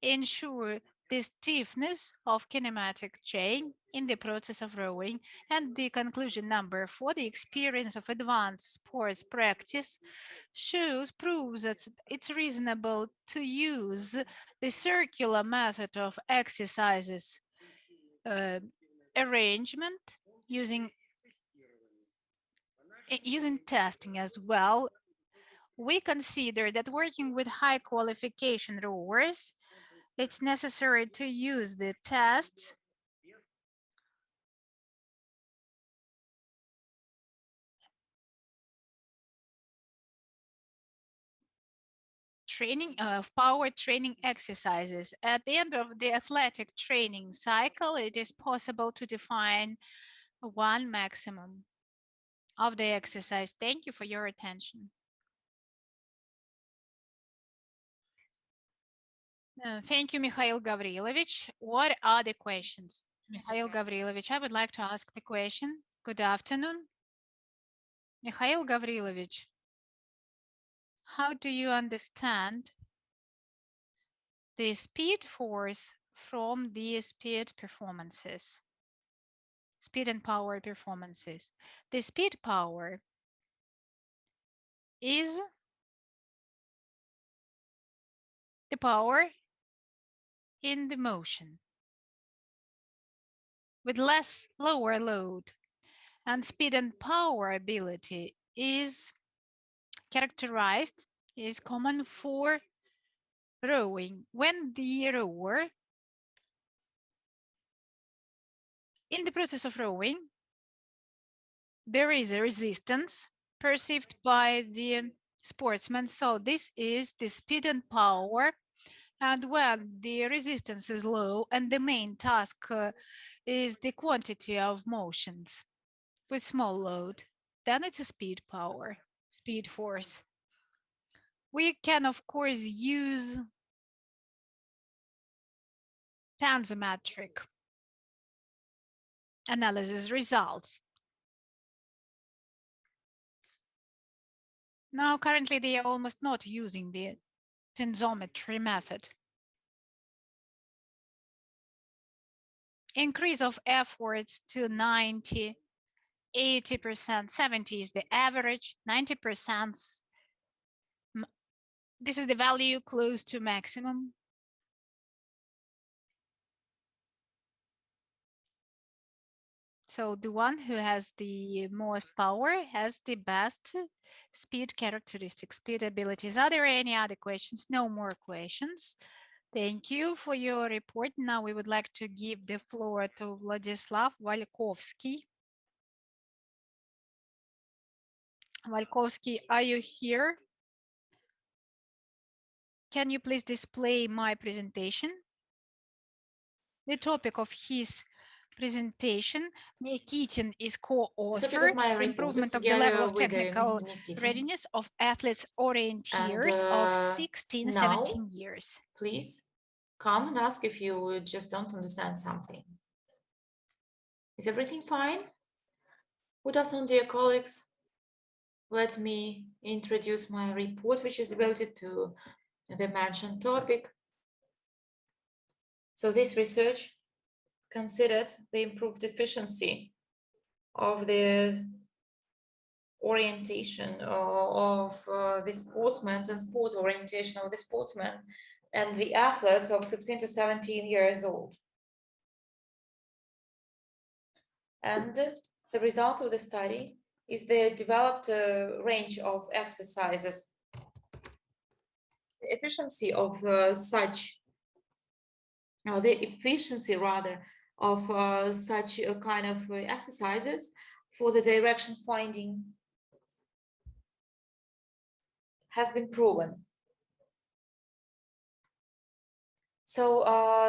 ensure the stiffness of kinematic chain in the process of rowing. And the conclusion number 4, the experience of advanced sports practice proves that it's reasonable to use the circular method of exercises arrangement using testing as well. We consider that working with high qualification rowers, it's necessary to use the tests training of power training exercises. At the end of the athletic training cycle, it is possible to define one maximum of the exercise. Thank you for your attention. Thank you, Mikhail Gavrilovich. What are the questions? Mikhail Gavrilovich, I would like to ask the question. Good afternoon. Mikhail Gavrilovich, how do you understand the speed force from the speed performances? Speed and power performances. The speed power is the power in the motion with less lower load, and speed and power ability is characterized, is common for rowing. When the rower in the process of rowing, there is a resistance perceived by the sportsman. So this is the speed and power. And when the resistance is low and the main task is the quantity of motions with small load, then it's a speed power, speed force. We can, of course, use tensometric analysis results. Now, currently, they are almost not using the tensometry method. Increase of efforts to 90, 80%, 70 is the average, 90%. This is the value close to maximum. So the one who has the most power has the best speed characteristics, speed abilities. Are there any other questions? No more questions. Thank you for your report. Now we would like to give the floor to Vladislav Valkovsky. Valkovsky, are you here? Can you please display my presentation? The topic of his presentation, Nikitin is co-author, improvement of the level of technical readiness of athletes orienteers of 16, 17 years. Please come and ask if you just don't understand something. Is everything fine? Good afternoon, dear colleagues. Let me introduce my report, which is devoted to the mentioned topic. So this research considered the improved efficiency of the orientation of the sportsmen and sport orientation of the sportsmen and the athletes of 16 to 17 years old. And the result of the study is the developed range of exercises. The efficiency of such kind of exercises for the direction finding has been proven. So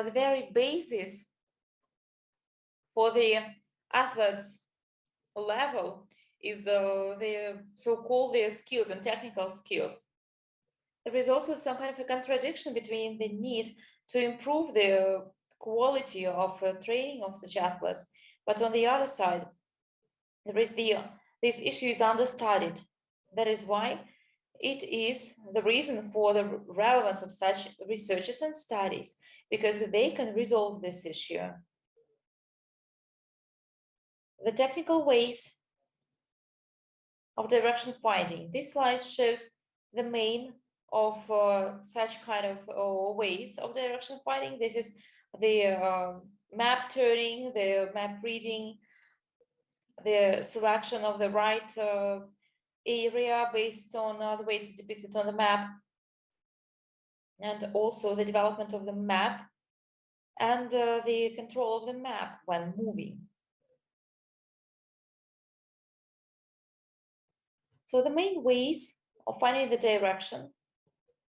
the very basis for the athletes level is the so-called skills and technical skills. There is also some kind of a contradiction between the need to improve the quality of training of such athletes, but on the other side, there is this issue is understudied. That is why it is the reason for the relevance of such researches and studies, because they can resolve this issue. The technical ways of direction finding. This slide shows the main of such kind of ways of direction finding. This is the map turning, the map reading, the selection of the right area based on the way it's depicted on the map, and also the development of the map and the control of the map when moving. So the main ways of finding the direction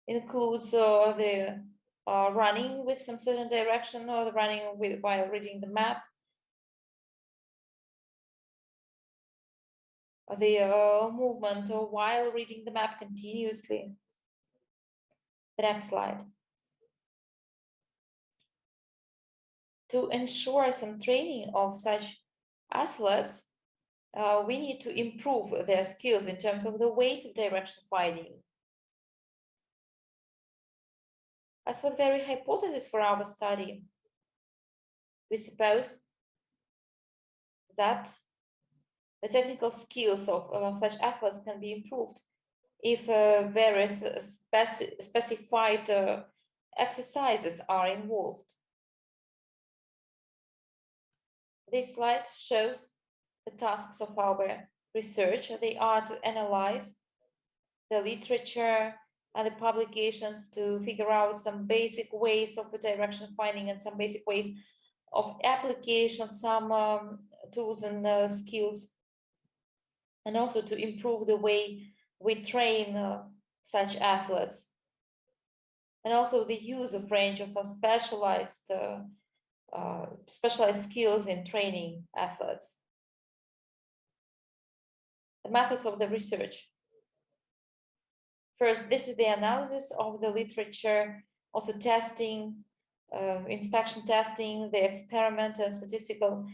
includes the running with some certain direction, or the running while reading the map, the movement while reading the map continuously. The next slide. To ensure some training of such athletes, we need to improve their skills in terms of the ways of direction finding. As for the very hypothesis for our study, we suppose that the technical skills of such athletes can be improved if various specified exercises are involved. This slide shows the tasks of our research. They are to analyze the literature and the publications to figure out some basic ways of the direction finding and some basic ways of application of some tools and skills, and also to improve the way we train such athletes, and also the use of range of some specialized skills in training athletes. The methods of the research. First, this is the analysis of the literature, also testing, inspection testing, the experiment and statistical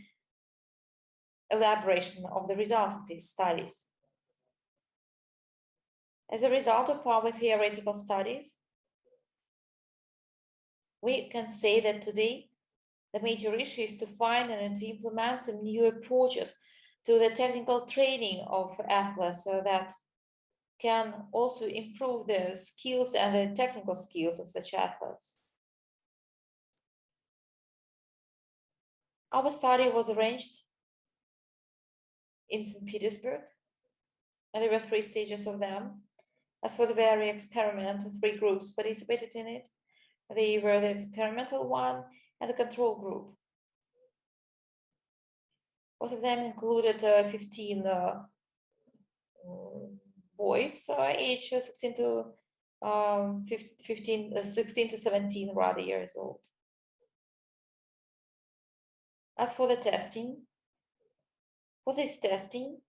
elaboration of the results of these studies. As a result of our theoretical studies, we can say that today the major issue is to find and to implement some new approaches to the technical training of athletes so that can also improve the skills and the technical skills of such athletes. Our study was arranged in St. Petersburg, and there were 3 stages of them. As for the very experiment, 3 groups participated in it. They were the experimental one and the control group. Both of them included 15 boys, age 16 to 17 rather years old. As for the testing, for this testing,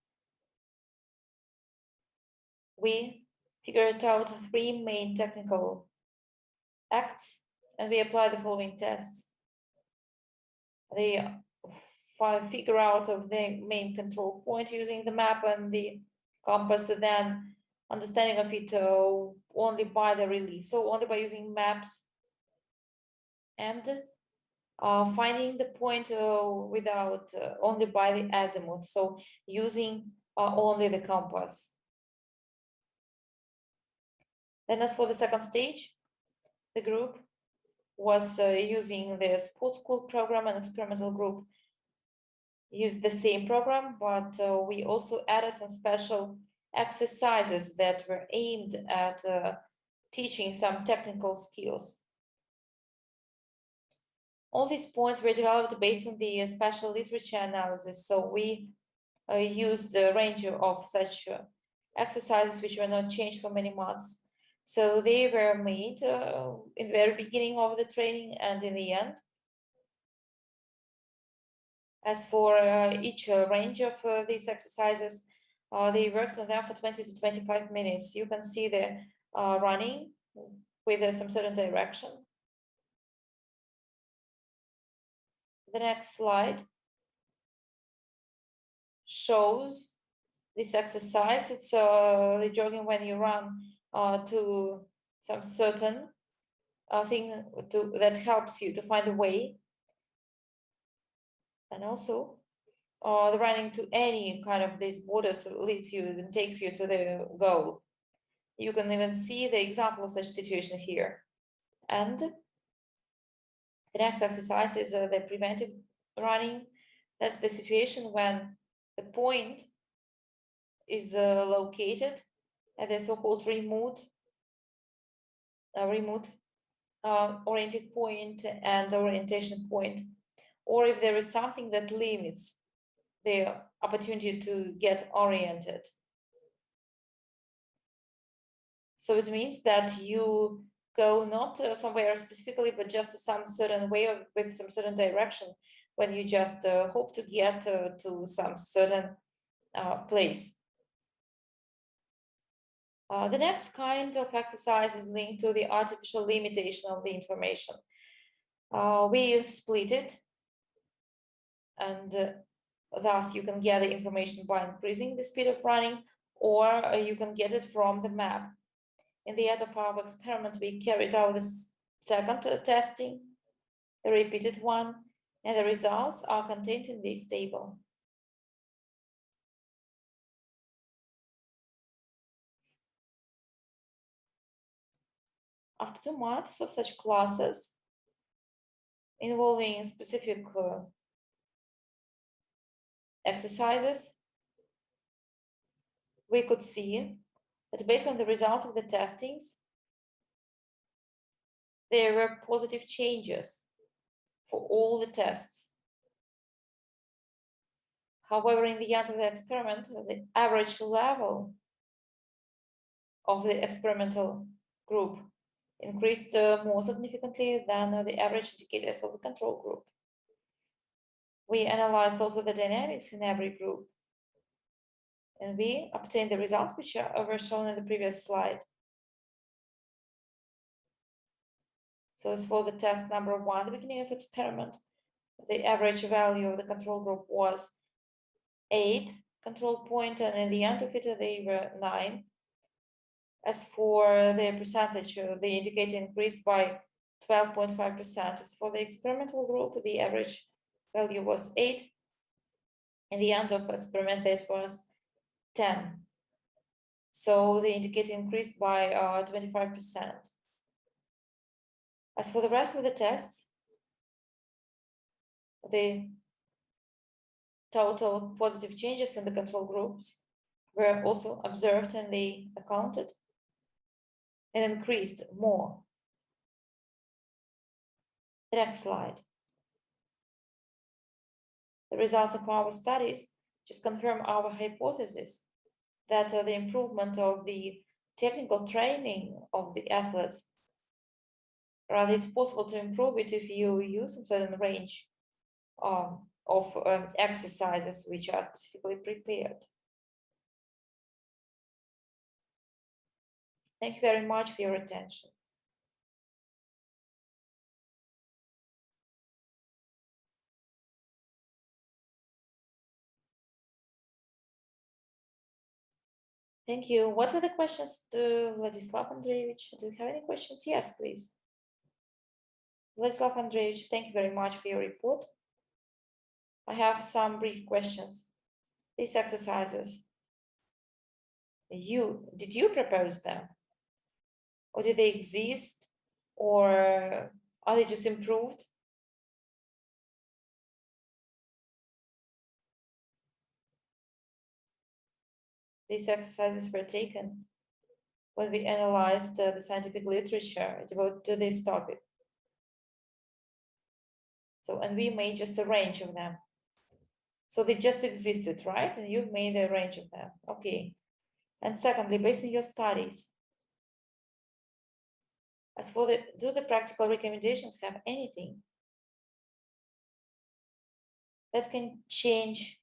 we figured out 3 main technical acts, and we apply the following tests. They figure out of the main control point using the map and the compass, and then understanding of it only by the relief, so only by using maps, and finding the point without only by the azimuth, so using only the compass. Then as for the second stage, the group was using the sports school program, and experimental group used the same program, but we also added some special exercises that were aimed at teaching some technical skills. All these points were developed based on the special literature analysis, so we used a range of such exercises which were not changed for many months. So they were made in the very beginning of the training and in the end. As for each range of these exercises, they worked on them for 20 to 25 minutes. You can see the running with some certain direction. The next slide shows this exercise. It's the jogging when you run to some certain thing that helps you to find a way, and also the running to any kind of these borders leads you and takes you to the goal. You can even see the example of such situation here. And the next exercise is the preventive running. That's the situation when the point is located at the so-called remote oriented point and orientation point, or if there is something that limits the opportunity to get oriented. So it means that you go not somewhere specifically, but just to some certain way with some certain direction when you just hope to get to some certain place. The next kind of exercise is linked to the artificial limitation of the information. We split it, and thus you can get the information by increasing the speed of running, or you can get it from the map. In the end of our experiment, we carried out the second testing, the repeated one, and the results are contained in this table. After 2 months of such classes involving specific exercises, we could see that based on the results of the testings, there were positive changes for all the tests. However, in the end of the experiment, the average level of the experimental group increased more significantly than the average indicators of the control group. We analyzed also the dynamics in every group, and we obtained the results which were shown in the previous slide. So as for the test number 1, at the beginning of experiment, the average value of the control group was 8 control point, and in the end of it, they were 9. As for the percentage, the indicator increased by 12.5%. As for the experimental group, the average value was 8. In the end of experiment, that was 10. So the indicator increased by 25%. As for the rest of the tests, the total positive changes in the control groups were also observed, and they accounted and increased more. The next slide. The results of our studies just confirm our hypothesis that the improvement of the technical training of the athletes, rather it's possible to improve it if you use a certain range of exercises which are specifically prepared. Thank you very much for your attention. Thank you. What are the questions to Vladislav Andreevich? Do you have any questions? Yes, please. Vladislav Andreevich, thank you very much for your report. I have some brief questions. These exercises Did you propose them? Or did they exist? Or are they just improved? These exercises were taken when we analyzed the scientific literature devoted to this topic. So, and we made just a range of them. So they just existed, right? And you've made a range of them. Okay. And secondly, based on your studies, as for do the practical recommendations have anything that can change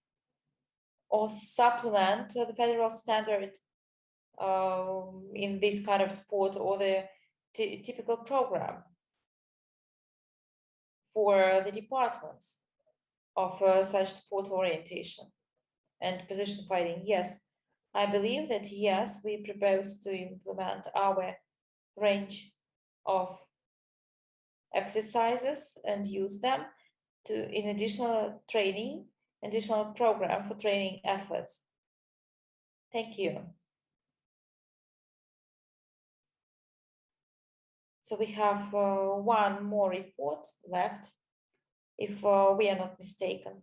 or supplement the federal standard in this kind of sport, or the typical program for the departments of such sport orientation and position fighting? Yes, I believe that yes, we propose to implement our range of exercises and use them to in additional program for training efforts. Thank you. So we have one more report left, if we are not mistaken.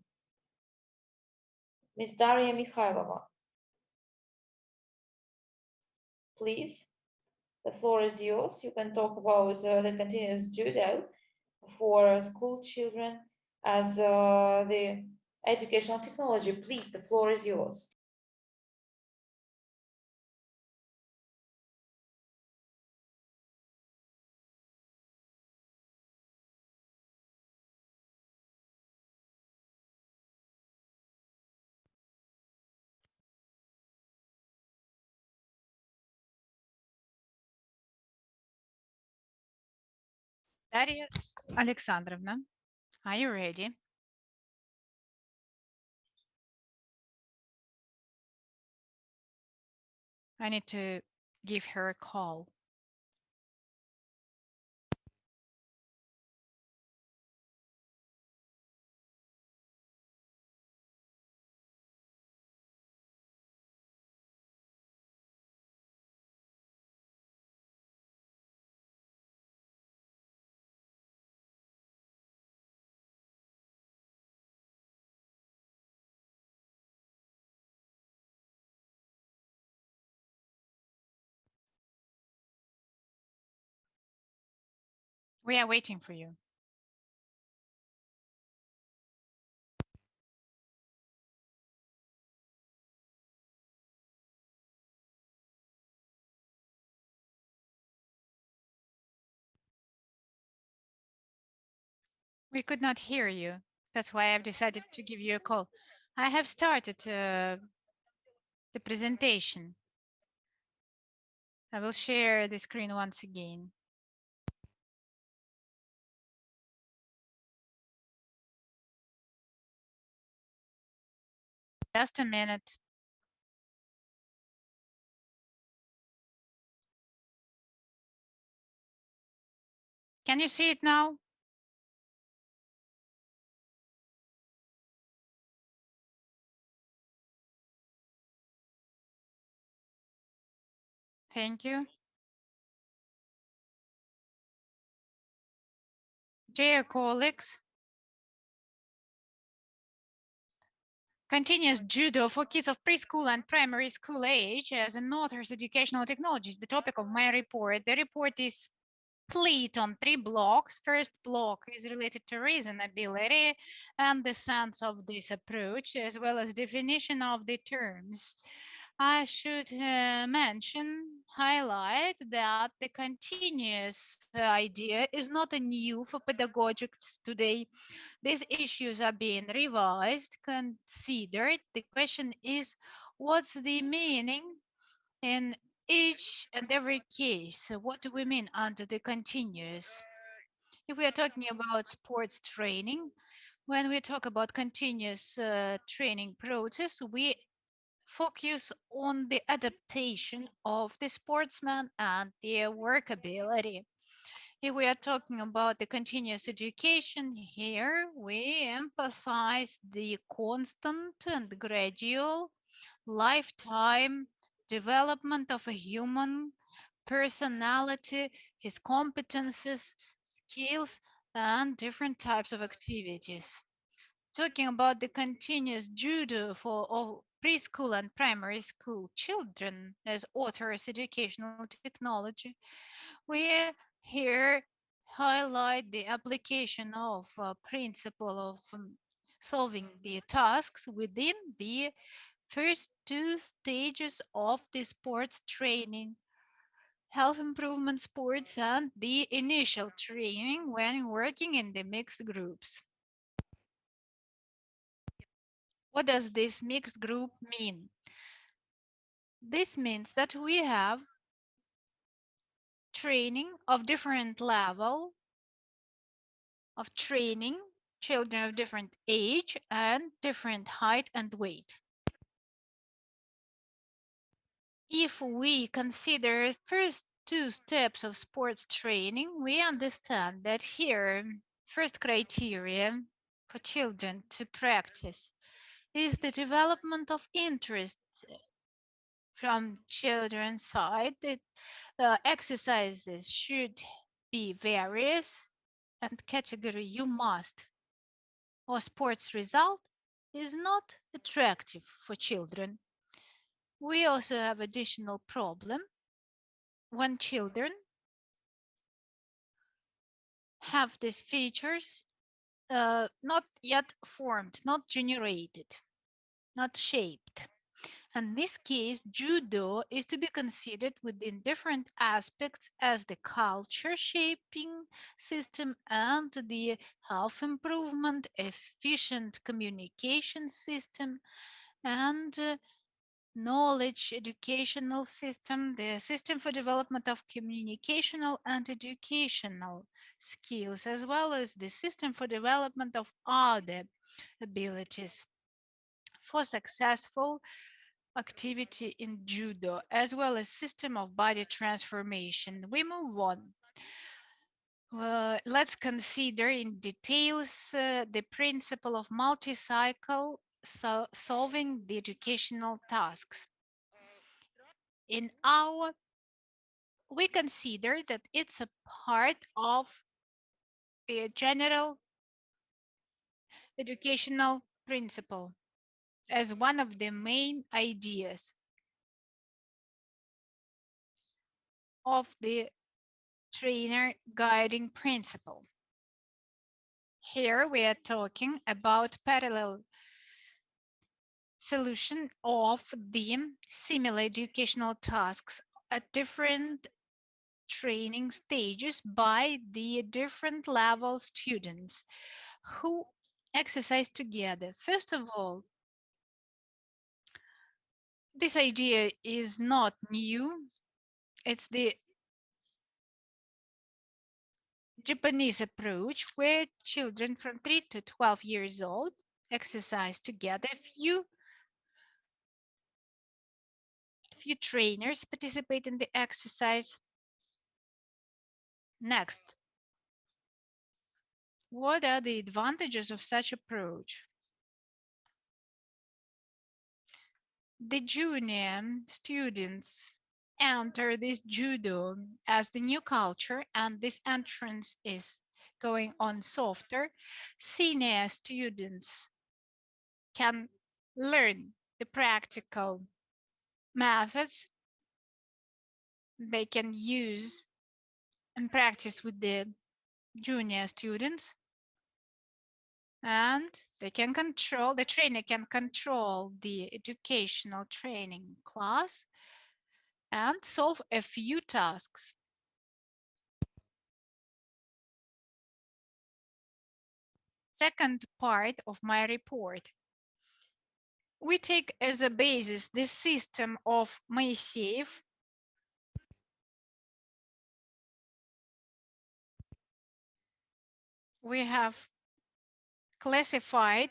Ms. Daria Mikhailova, please, the floor is yours. You can talk about the continuous judo for school children as the educational technology. Please, the floor is yours. Daria Alexandrovna, are you ready? I need to give her a call. We are waiting for you. We could not hear you. That's why I've decided to give you a call. I have started the presentation. I will share the screen once again. Just a minute. Can you see it now? Thank you. Dear colleagues, continuous judo for kids of preschool and primary school age as an author's educational technologies, the topic of my report. The report is split on 3 blocks. First block is related to reasonability and the sense of this approach, as well as definition of the terms. I should highlight that the continuous idea is not a new for pedagogics today. These issues are being revised, considered. The question is, what's the meaning in each and every case? What do we mean under the continuous? If we are talking about sports training, when we talk about continuous training process, we focus on the adaptation of the sportsman and their workability. If we are talking about the continuous education here, we emphasize the constant and gradual lifetime development of a human personality, his competences, skills, and different types of activities. Talking about the continuous judo for all preschool and primary school children as authors educational technology, we here highlight the application of principle of solving the tasks within the first two stages of the sports training, health improvement sports, and the initial training when working in the mixed groups. What does this mixed group mean? This means that we have training of different level of training, children of different age and different height and weight. If we consider first two steps of sports training, we understand that here first criteria for children to practice is the development of interest from children's side. That exercises should be various and category you must, or sports result is not attractive for children. We also have additional problem when children have these features not yet formed, not generated, not shaped. In this case, judo is to be considered within different aspects as the culture shaping system and the health improvement, efficient communication system, and knowledge educational system, the system for development of communicational and educational skills, as well as the system for development of other abilities for successful activity in judo, as well as system of body transformation. We move on. Let's consider in details the principle of multi-cycle solving the educational tasks. In our, we consider that it's a part of the general educational principle as one of the main ideas of the trainer guiding principle. Here we are talking about parallel solution of the similar educational tasks at different training stages by the different level students who exercise together. First of all, this idea is not new. It's the Japanese approach where children from 3 to 12 years old exercise together. Few trainers participate in the exercise. Next, what are the advantages of such approach? The junior students enter this judo as the new culture, and this entrance is going on softer. Senior students can learn the practical methods they can use and practice with the junior students, and they can control, the trainer can control the educational training class and solve a few tasks. Second part of my report, we take as a basis the system of Moiseev. We have classified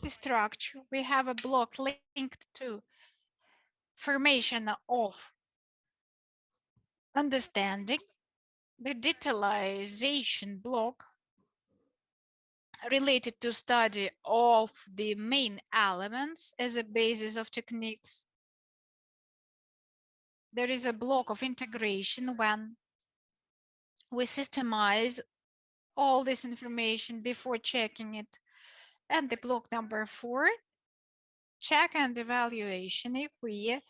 the structure. We have a block linked to formation of understanding, the detailization block related to study of the main elements as a basis of techniques, there is a block of integration when we systemize all this information before checking it. And the block number 4, check and evaluation. If we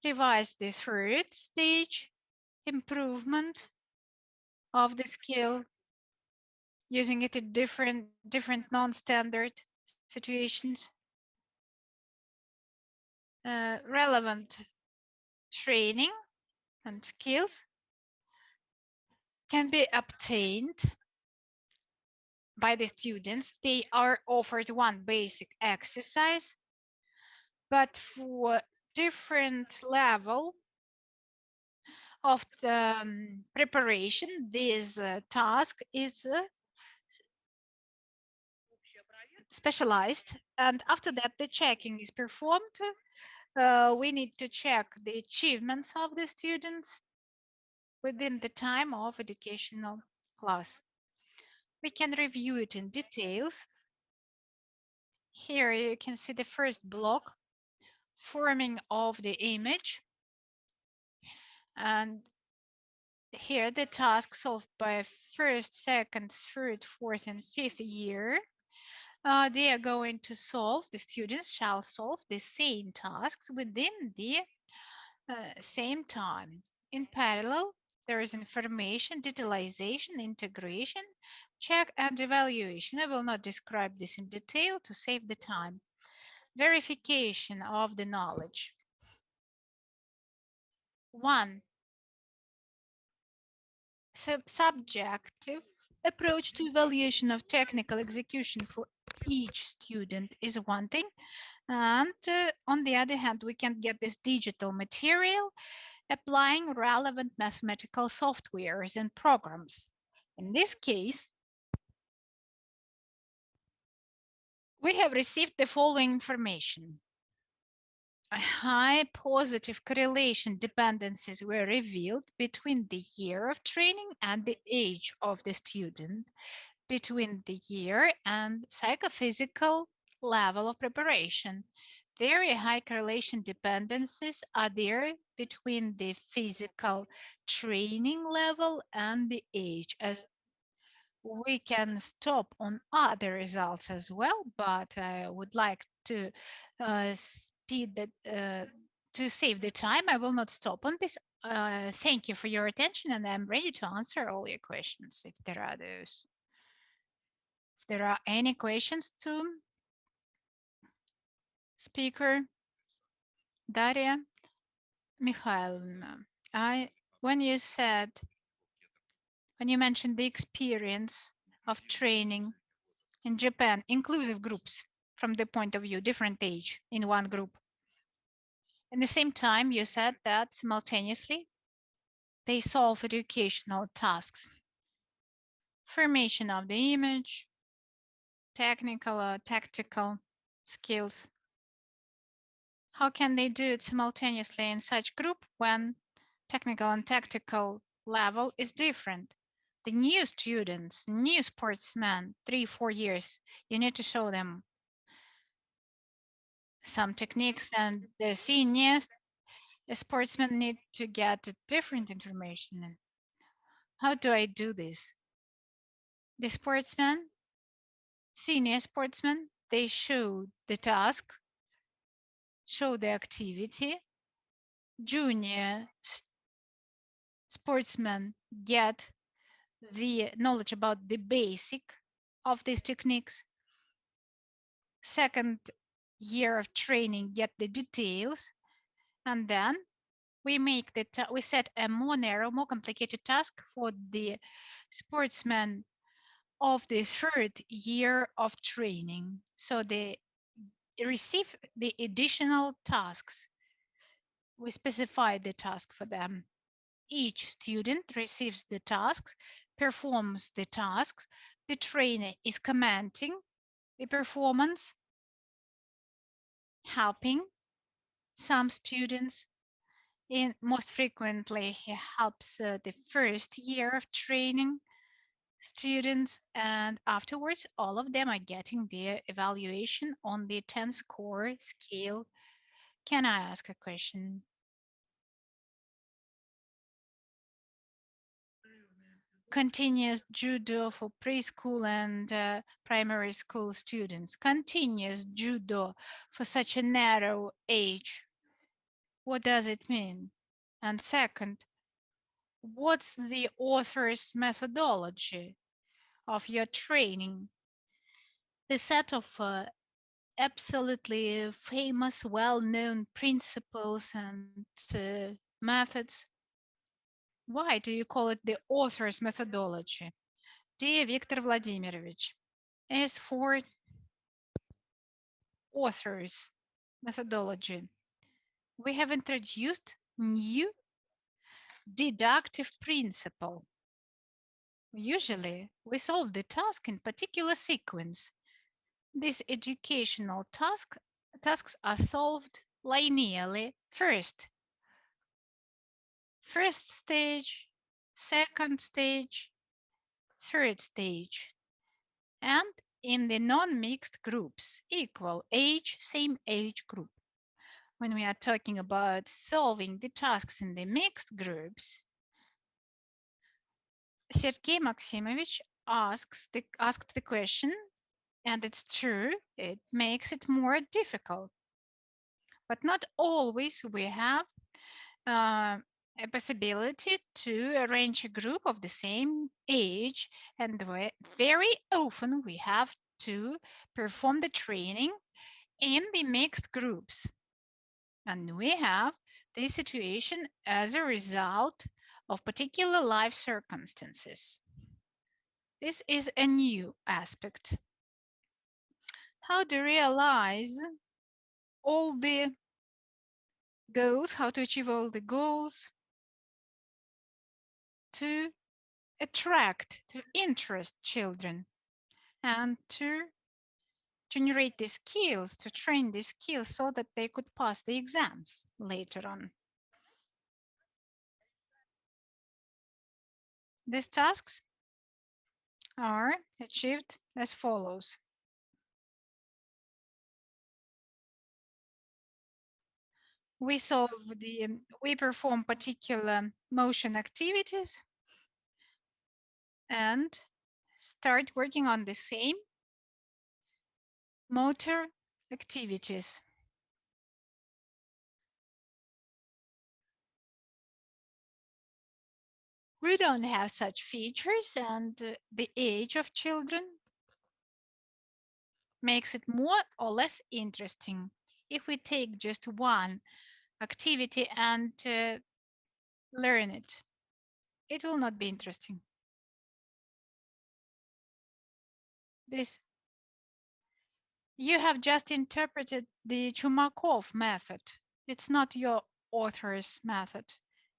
revise the third stage, improvement of the skill, using it in different non-standard situations, relevant training and skills can be obtained by the students. They are offered one basic exercise, but for different level of the preparation, this task is specialized. And after that, the checking is performed. We need to check the achievements of the students within the time of educational class. We can review it in details. Here you can see the first block, forming of the image. And here the task solved by first, second, third, fourth, and fifth year. They are going to solve, the students shall solve the same tasks within the same time. In parallel, there is information, digitalization, integration, check, and evaluation. I will not describe this in detail to save the time. Verification of the knowledge. 1. Subjective approach to evaluation of technical execution for each student is one thing. And on the other hand, we can get this digital material applying relevant mathematical softwares and programs. In this case, we have received the following information. A high positive correlation dependencies were revealed between the year of training and the age of the student, between the year and psychophysical level of preparation. Very high correlation dependencies are there between the physical training level and the age. As we can stop on other results as well, but I would like to speed that to save the time. I will not stop on this. Thank you for your attention, and I'm ready to answer all your questions if there are those. If there are any questions to speaker Daria Mikhailovna, when you mentioned the experience of training in Japan, inclusive groups from the point of view, different age in one group. At the same time, you said that simultaneously they solve educational tasks, formation of the image, technical or tactical skills. How can they do it simultaneously in such group when technical and tactical level is different? The new students, new sportsmen, 3-4 years, you need to show them some techniques, and the senior sportsmen need to get different information. How do I do this? The sportsmen, senior sportsmen, they show the task, show the activity. Junior sportsmen get the knowledge about the basic of these techniques. Second year of training get the details, and then we set a more narrow, more complicated task for the sportsmen of the third year of training. So they receive the additional tasks. We specify the task for them. Each student receives the tasks, performs the tasks. The trainer is commenting the performance, helping some students. In most frequently, he helps the first year of training students, and afterwards, all of them are getting their evaluation on the 10 score scale. Can I ask a question? continuous judo for preschool and primary school students. Continuous judo for such a narrow age. What does it mean? And second, what's the author's methodology of your training? The set of absolutely famous, well-known principles and methods. Why do you call it the author's methodology? Dear Viktor Vladimirovich, as for author's methodology, we have introduced new deductive principle. Usually, we solve the task in particular sequence. These educational tasks are solved linearly first. First stage, second stage, third stage, and in the non-mixed groups, equal age, same age group. When we are talking about solving the tasks in the mixed groups, Sergei Maximovich asked the question, and it's true, it makes it more difficult. But not always we have uh, a possibility to arrange a group of the same age, and very often we have to perform the training in the mixed groups. And we have this situation as a result of particular life circumstances. This is a new aspect. How to realize all the goals, how to achieve all the goals, to attract, to interest children, and to generate the skills, to train the skills so that they could pass the exams later on. These tasks are achieved as follows. We perform particular motion activities and start working on the same motor activities. We don't have such features, and the age of children makes it more or less interesting. If we take just one activity and learn it, it will not be interesting. This You have just interpreted the Chumakov method. It's not your author's method.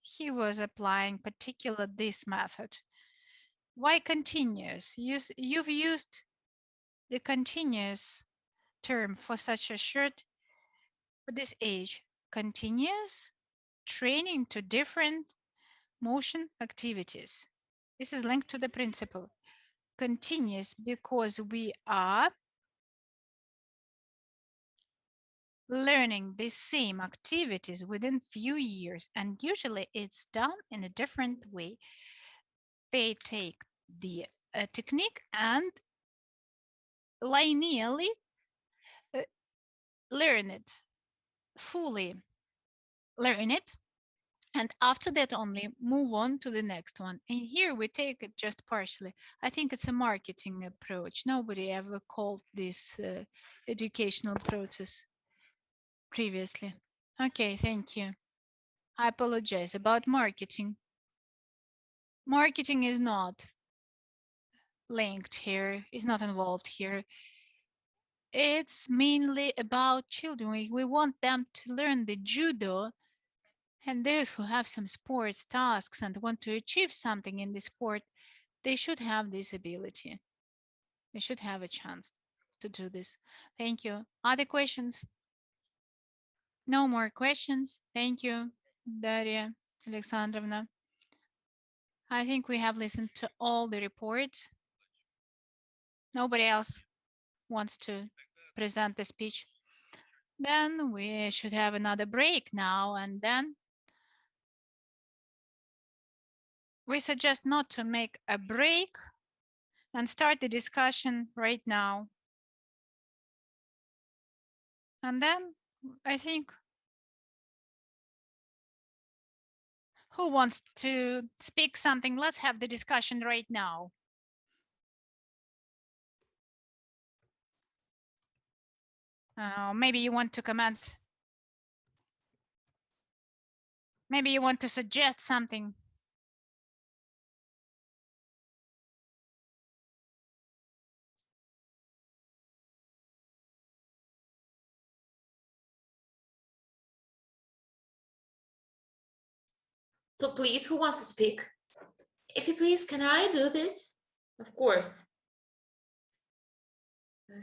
He was applying particular this method. Why continuous? You've used the continuous term for such a short, for this age. Continuous training to different motion activities. This is linked to the principle. Continuous because we are learning the same activities within few years, and usually it's done in a different way. They take the technique and linearly uh, learn it, fully learn it, and after that only move on to the next one. And here we take it just partially. I think it's a marketing approach. Nobody ever called this educational process previously. Okay, thank you. I apologize about marketing. Marketing is not linked here, is not involved here. It's mainly about children. We want them to learn the judo, and those who have some sports tasks and want to achieve something in the sport, they should have this ability. They should have a chance to do this. Thank you. Other questions? No more questions. Thank you, Daria Alexandrovna. I think we have listened to all the reports. Nobody else wants to present the speech. Then we should have another break now, and then We suggest not to make a break and start the discussion right now. And then I think, who wants to speak something? Let's have the discussion right now. Maybe you want to comment. Maybe you want to suggest something. So please, who wants to speak? If you please, can I do this? Of course.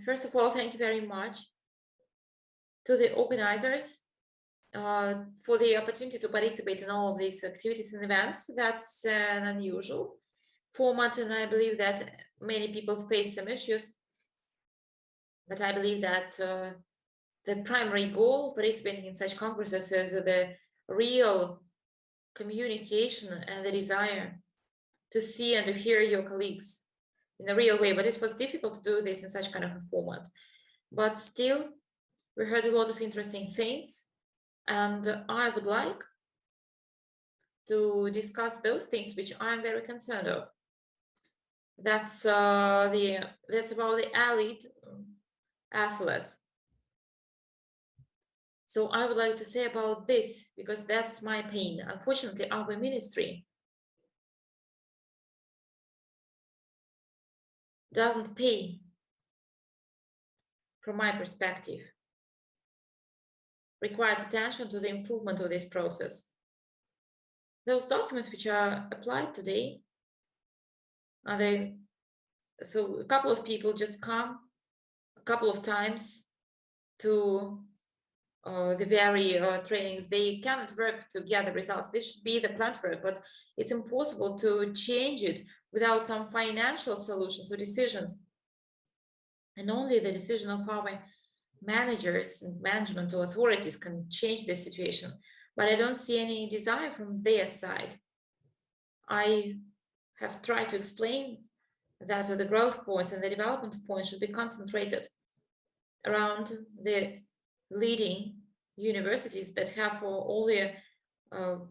First of all, thank you very much to the organizers for the opportunity to participate in all of these activities and events. That's an unusual format, and I believe that many people face some issues. But I believe that the primary goal of participating in such congresses is the real communication and the desire to see and to hear your colleagues in a real way. But it was difficult to do this in such kind of a format. But still, we heard a lot of interesting things, and I would like to discuss those things which I'm very concerned of. That's about the elite athletes. So I would like to say about this, because that's my pain. Unfortunately, our ministry doesn't pay, from my perspective, requires attention to the improvement of this process. Those documents which are applied today, so a couple of people just come a couple of times to the very trainings. They cannot work to get the results. This should be the planned work, but it's impossible to change it without some financial solutions or decisions. And only the decision of our managers and management or authorities can change the situation. But I don't see any desire from their side. I have tried to explain that the growth points and the development points should be concentrated around the leading universities that have all the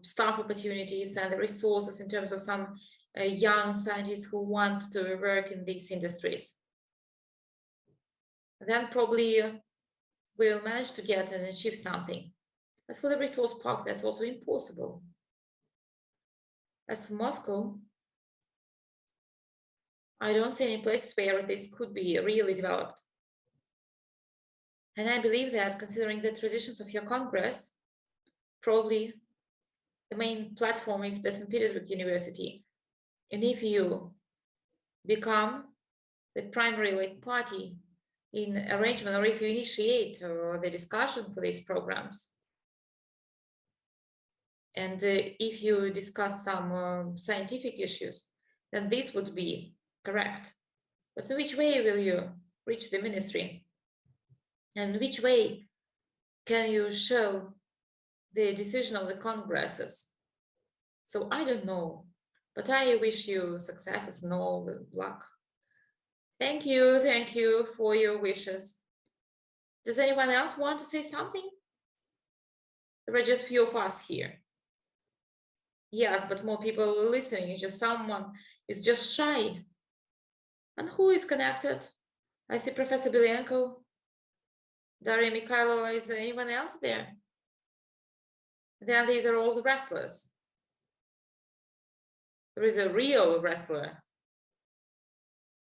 staff opportunities and the resources in terms of some young scientists who want to work in these industries. Then probably we'll manage to get and achieve something. As for the resource park, that's also impossible. As for Moscow, I don't see any places where this could be really developed. And I believe that, considering the traditions of your Congress, probably the main platform is the St. Petersburg University. And if you become the primary party in arrangement, or if you initiate the discussion for these programs, and if you discuss some scientific issues, then this would be correct. But in which way will you reach the ministry? And which way can you show the decision of the congresses? So I don't know, but I wish you successes and all the luck. Thank you for your wishes. Does anyone else want to say something? There are just few of us here. Yes, but more people are listening. Just someone is just shy. And who is connected? I see Professor Belyanko. Daria Mikhailova. Is there anyone else there? Then these are all the wrestlers. There is a real wrestler.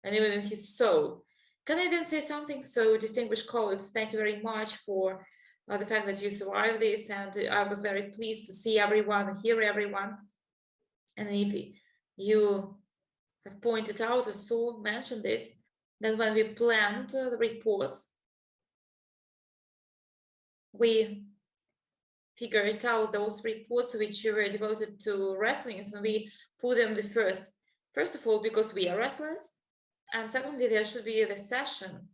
And even in his soul. Can I then say something? So, distinguished colleagues, thank you very much for the fact that you survived this. And I was very pleased to see everyone, hear everyone. And if you have pointed out or mentioned this, then when we planned the reports, we figured out those reports which were devoted to wrestling, and we put them the first. First of all, because we are wrestlers, and secondly, there should be the session.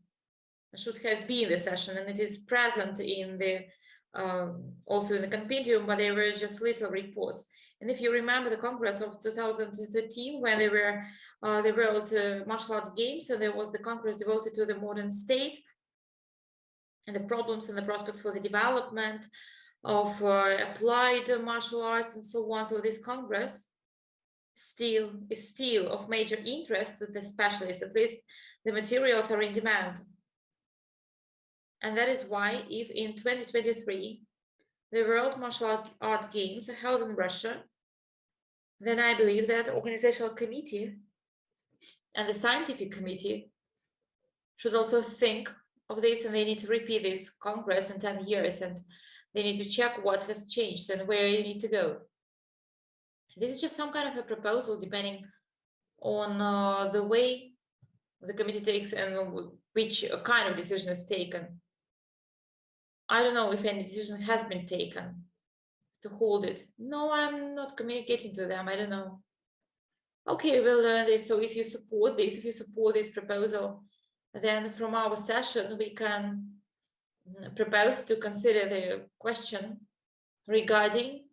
It should have been the session, and it is present in the also in the compendium, but they were just little reports. And if you remember the Congress of 2013, when they were the World Martial Arts Games, and there was the Congress devoted to the modern state and the problems and the prospects for the development of applied martial arts and so on. So this Congress is still of major interest to the specialists. At least the materials are in demand. And that is why if in 2023, the World Martial Arts Games are held in Russia, then I believe that the organizational committee and the scientific committee should also think of this, and they need to repeat this Congress in 10 years, and they need to check what has changed and where you need to go. This is just some kind of a proposal depending on the way the committee takes and which kind of decision is taken. I don't know if any decision has been taken to hold it. No, I'm not communicating to them. I don't know. Okay, we'll learn this. So if you support this proposal, then from our session, we can propose to consider the question regarding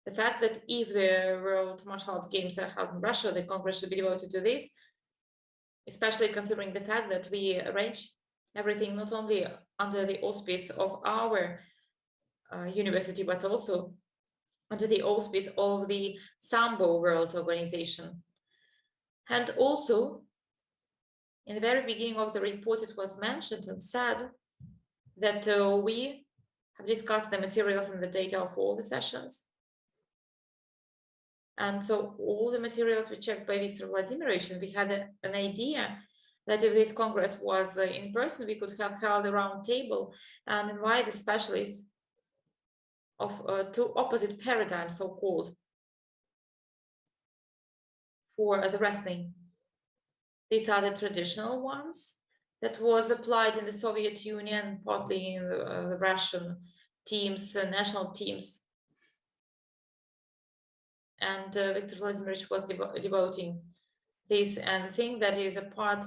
the fact that if the World Martial Arts Games are held in Russia, the Congress should be devoted to this, especially considering the fact that we arrange everything not only under the auspice of our university, but also under the auspice of the Sambo World Organization. And also, in the very beginning of the report, it was mentioned and said that we have discussed the materials and the data of all the sessions. And so all the materials were checked by Viktor Vladimirovich, and we had an idea that if this Congress was in person, we could have held a round table and invite the specialists of two opposite paradigms, so-called, for the wrestling. These are the traditional ones that was applied in the Soviet Union, partly in the Russian teams, national teams. And Viktor Vladimirovich was devoting this, and the thing that is a part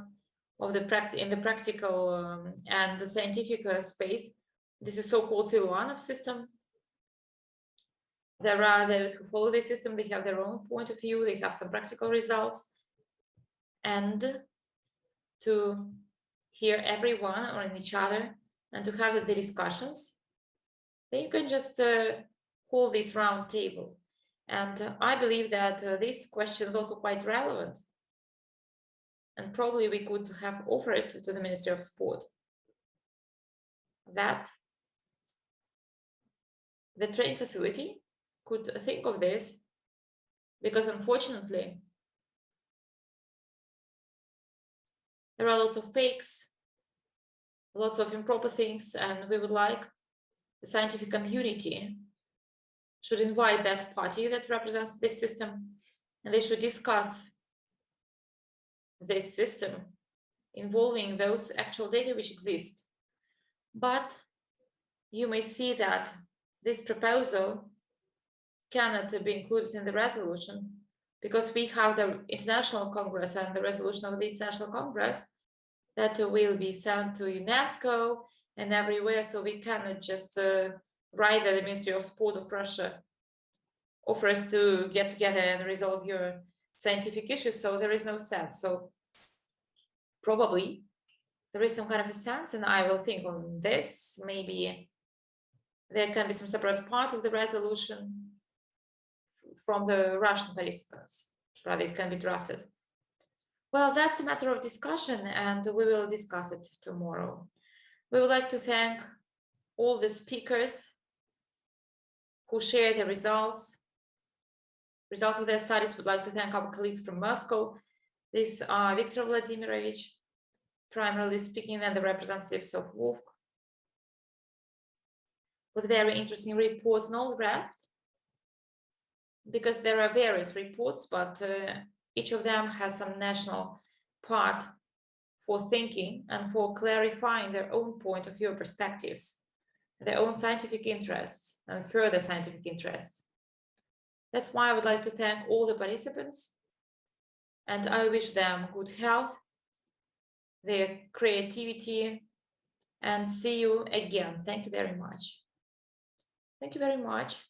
of the practical and the scientific space. This is so-called Siluanov system. There are those who follow this system, they have their own point of view, they have some practical results. And to hear everyone or in each other and to have the discussions, then you can just hold this round table. And I believe that this question is also quite relevant. And probably we could have offered to the Ministry of Sport that the training facility could think of this, because unfortunately, there are lots of fakes, lots of improper things, and we would like the scientific community should invite that party that represents this system, and they should discuss this system involving those actual data which exist. But you may see that this proposal cannot be included in the resolution because we have the International Congress and the resolution of the International Congress that will be sent to UNESCO and everywhere. So we cannot just write that the Ministry of Sport of Russia offers to get together and resolve your scientific issues. So there is no sense. So probably there is some kind of a sense, and I will think on this. Maybe there can be some separate part of the resolution from the Russian participants, rather it can be drafted. Well, that's a matter of discussion, and we will discuss it tomorrow. We would like to thank all the speakers who share the results of their studies. We'd like to thank our colleagues from Moscow. These are Viktor Vladimirovich, primarily speaking, and the representatives of WUFC, with very interesting reports and all the rest, because there are various reports, but each of them has some national part for thinking and for clarifying their own point of view perspectives, their own scientific interests and further scientific interests. That's why I would like to thank all the participants, and I wish them good health, their creativity, and see you again. Thank you very much. Thank you very much.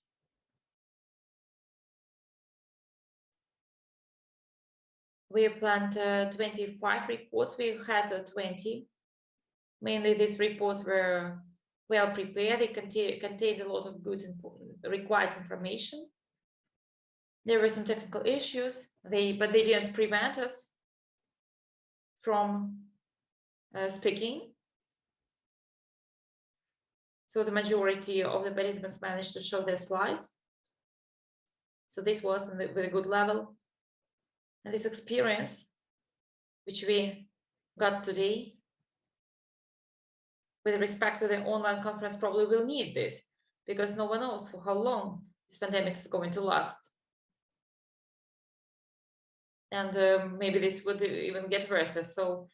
We planned 25 reports. We had 20. Mainly these reports were well prepared. They contained a lot of good required information. There were some technical issues, but they didn't prevent us from speaking. So the majority of the participants managed to show their slides. So this was with a good level. And this experience, which we got today, with respect to the online conference, probably will need this, because no one knows for how long this pandemic is going to last. And maybe this would even get worse. So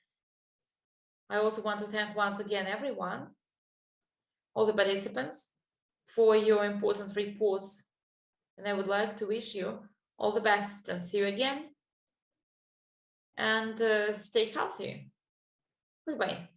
I also want to thank once again everyone, all the participants, for your important reports. And I would like to wish you all the best and see you again. And stay healthy. Goodbye.